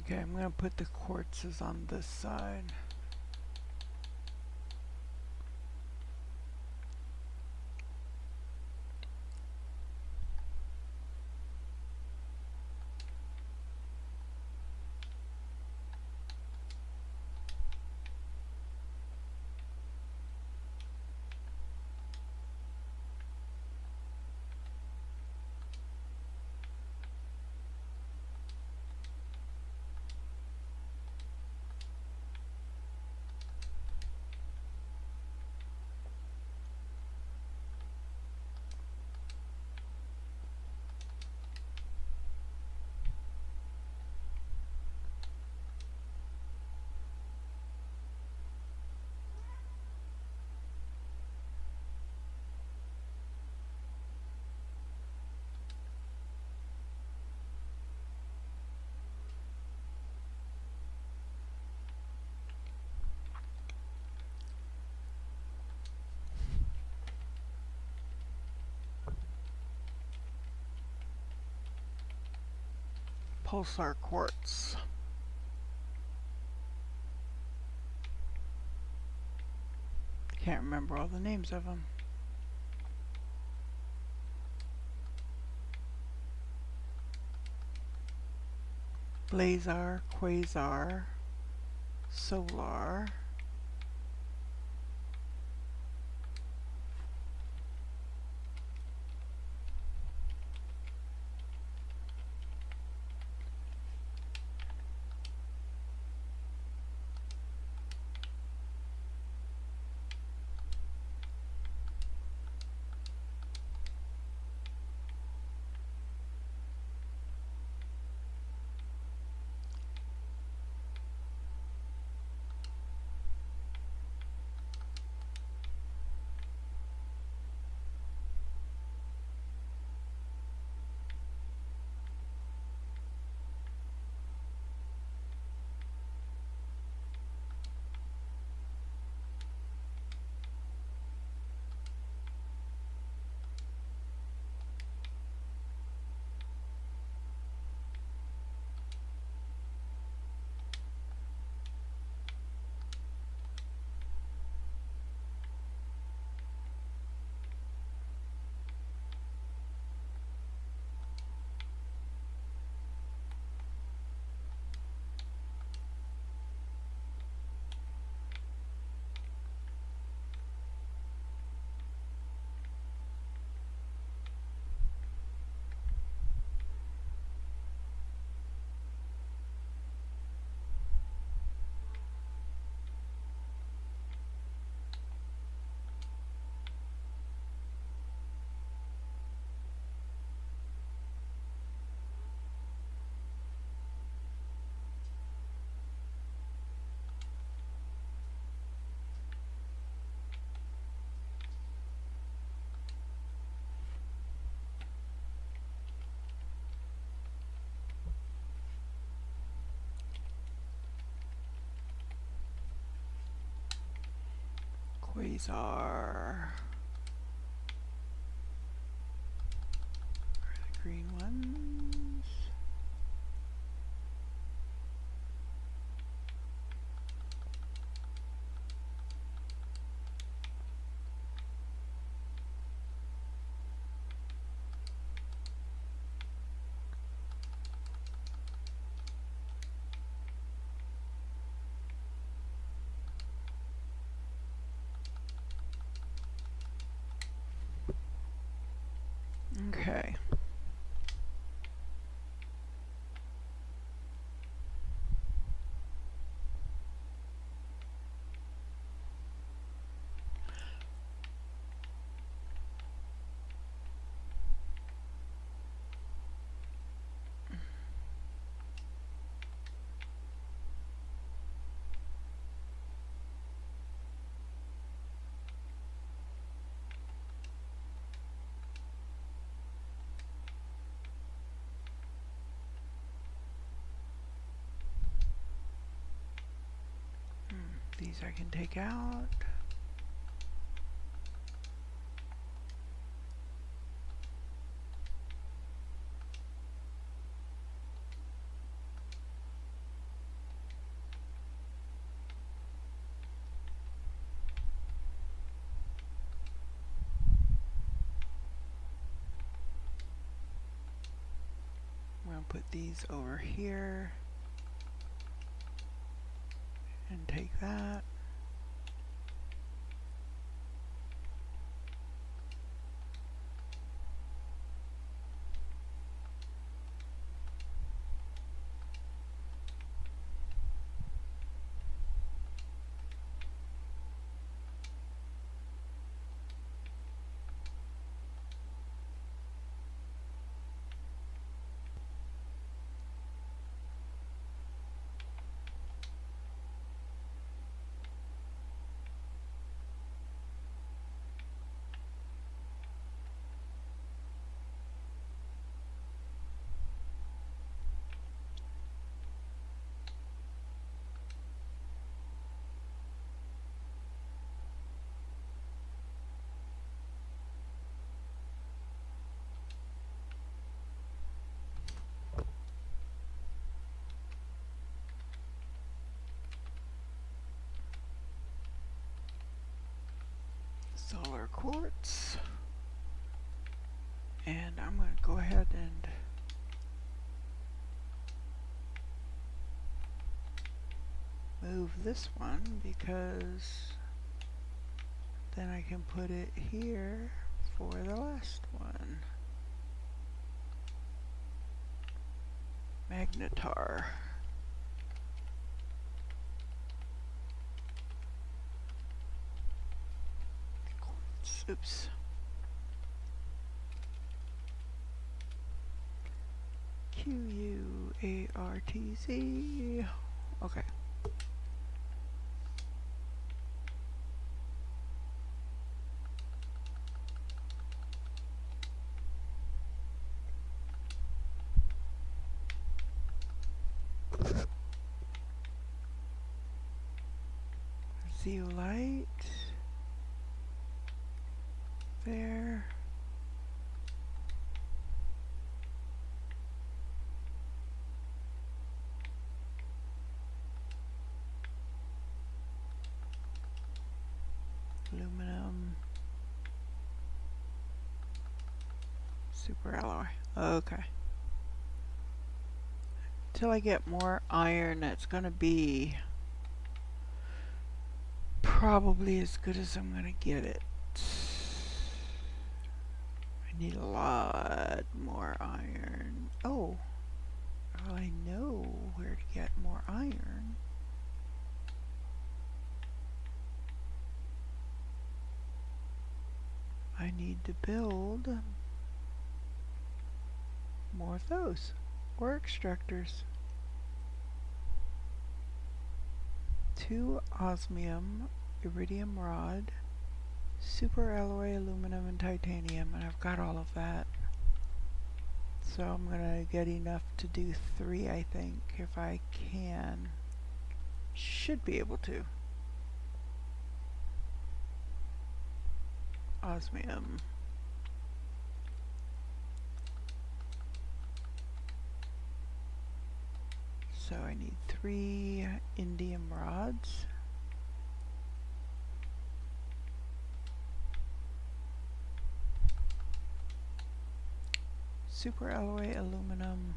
Okay, I'm going to put the quartzes on this side. pulsar quartz. Can't remember all the names of them. Blazar, quasar, solar. Quasar. Where are the green ones? Okay. These I can take out. I'm going to put these over here and take that. quartz. And I'm going to go ahead and move this one because then I can put it here for the last one. Magnetar. Quartz. Oops. QUARTZ. Okay. Zeolite. There. Aluminum. Super alloy. Okay. Till I get more iron, that's gonna be probably as good as I'm gonna get it. I need a lot more iron. Oh, I know where to get more iron. I need to build more of those, ore extractors. 2 osmium, iridium rod, super alloy, aluminum, and titanium, and I've got all of that. So I'm gonna get enough to do 3, I think, if I can. Should be able to. Osmium. So I need 3 indium rods. Super alloy aluminum.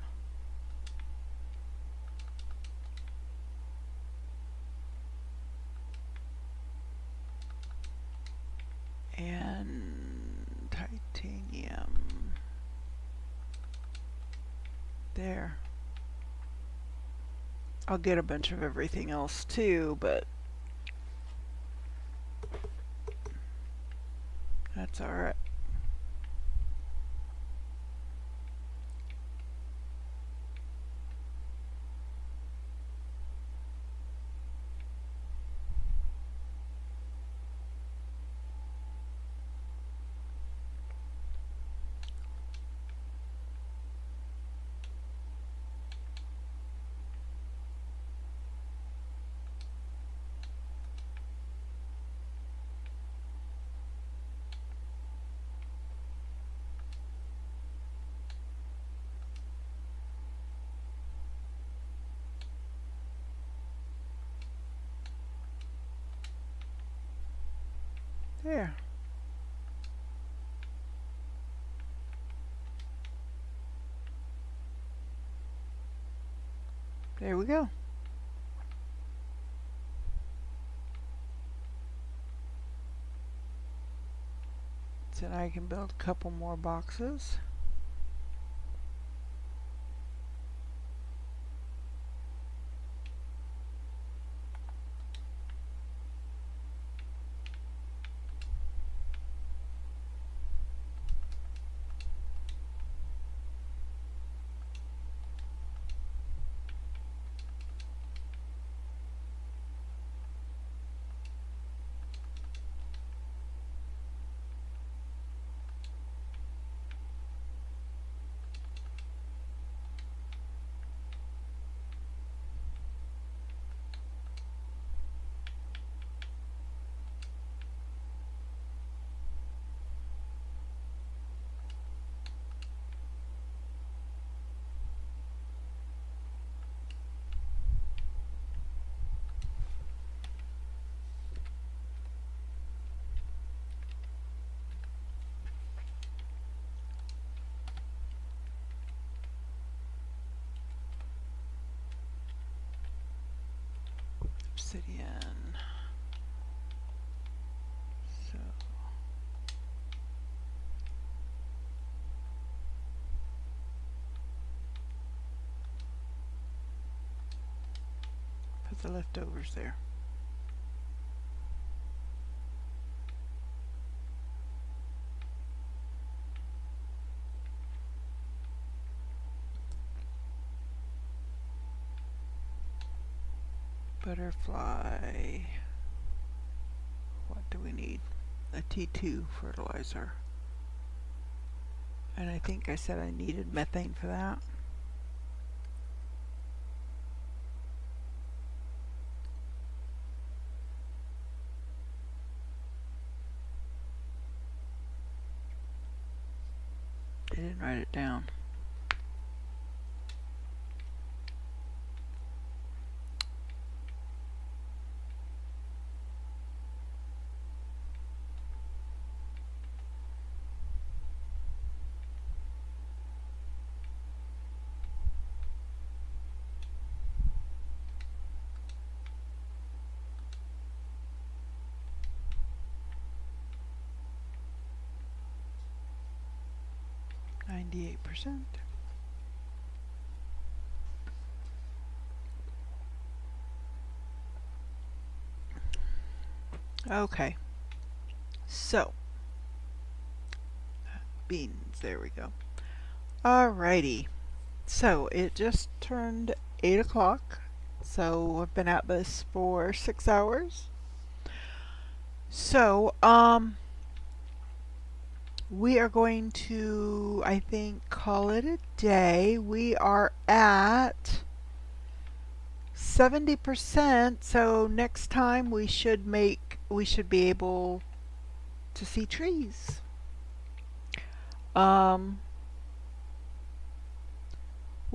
And titanium. There. I'll get a bunch of everything else too, but that's alright. There. There we go. So now I can build a couple more boxes. obsidian. So put the leftovers there. Butterfly. What do we need? A T2 fertilizer. And I think I said I needed methane for that. I didn't write it down. %. Okay, so beans, there we go. Alrighty, so it just turned 8 o'clock, so I've been at this for 6 hours. So, we are going to, I think, call it a day. We are at 70%, so next time we should be able to see trees. We'll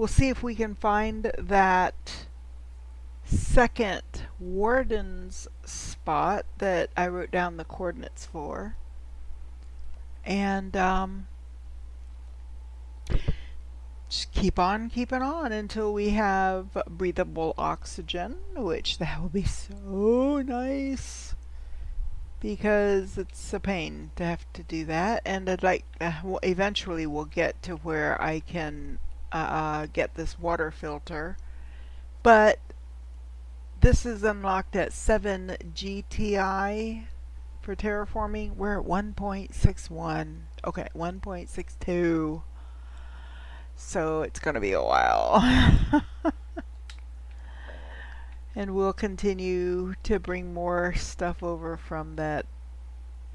see if we can find that second warden's spot that I wrote down the coordinates for. And just keep on keeping on until we have breathable oxygen, which that will be so nice because it's a pain to have to do that. And I'd like eventually we'll get to where I can get this water filter, but this is unlocked at 7 GTI for terraforming. We're at 1.61. Okay, 1.62. So it's going to be a while. And we'll continue to bring more stuff over from the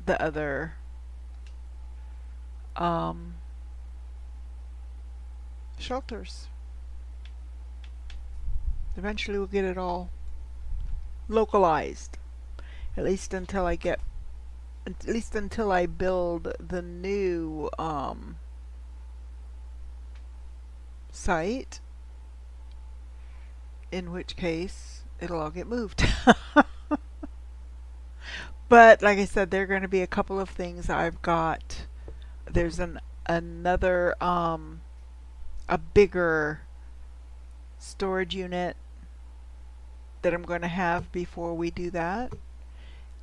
other shelters. Eventually we'll get it all localized. At least until I build the new site, in which case it'll all get moved. But like I said, there are going to be a couple of things I've got. There's another a bigger storage unit that I'm going to have before we do that.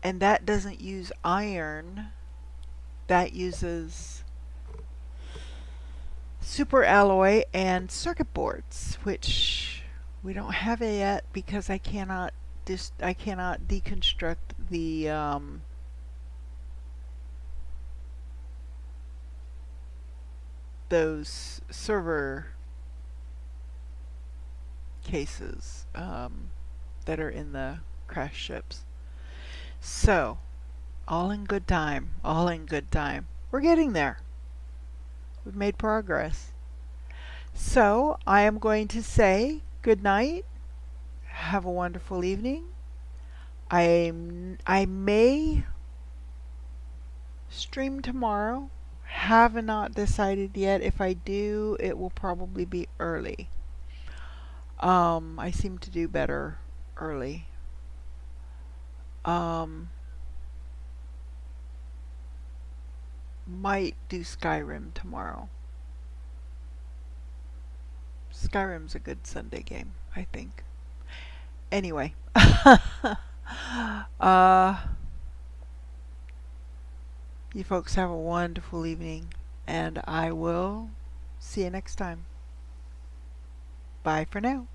And that doesn't use iron. That uses super alloy and circuit boards, which we don't have it yet because I cannot deconstruct the those server cases that are in the crash ships. So, all in good time. All in good time. We're getting there. We've made progress. So, I am going to say good night. Have a wonderful evening. I may stream tomorrow. Have not decided yet. If I do, it will probably be early. I seem to do better early. Might do Skyrim tomorrow. Skyrim's a good Sunday game, I think. Anyway. uh, you folks have a wonderful evening, and I will see you next time. Bye for now.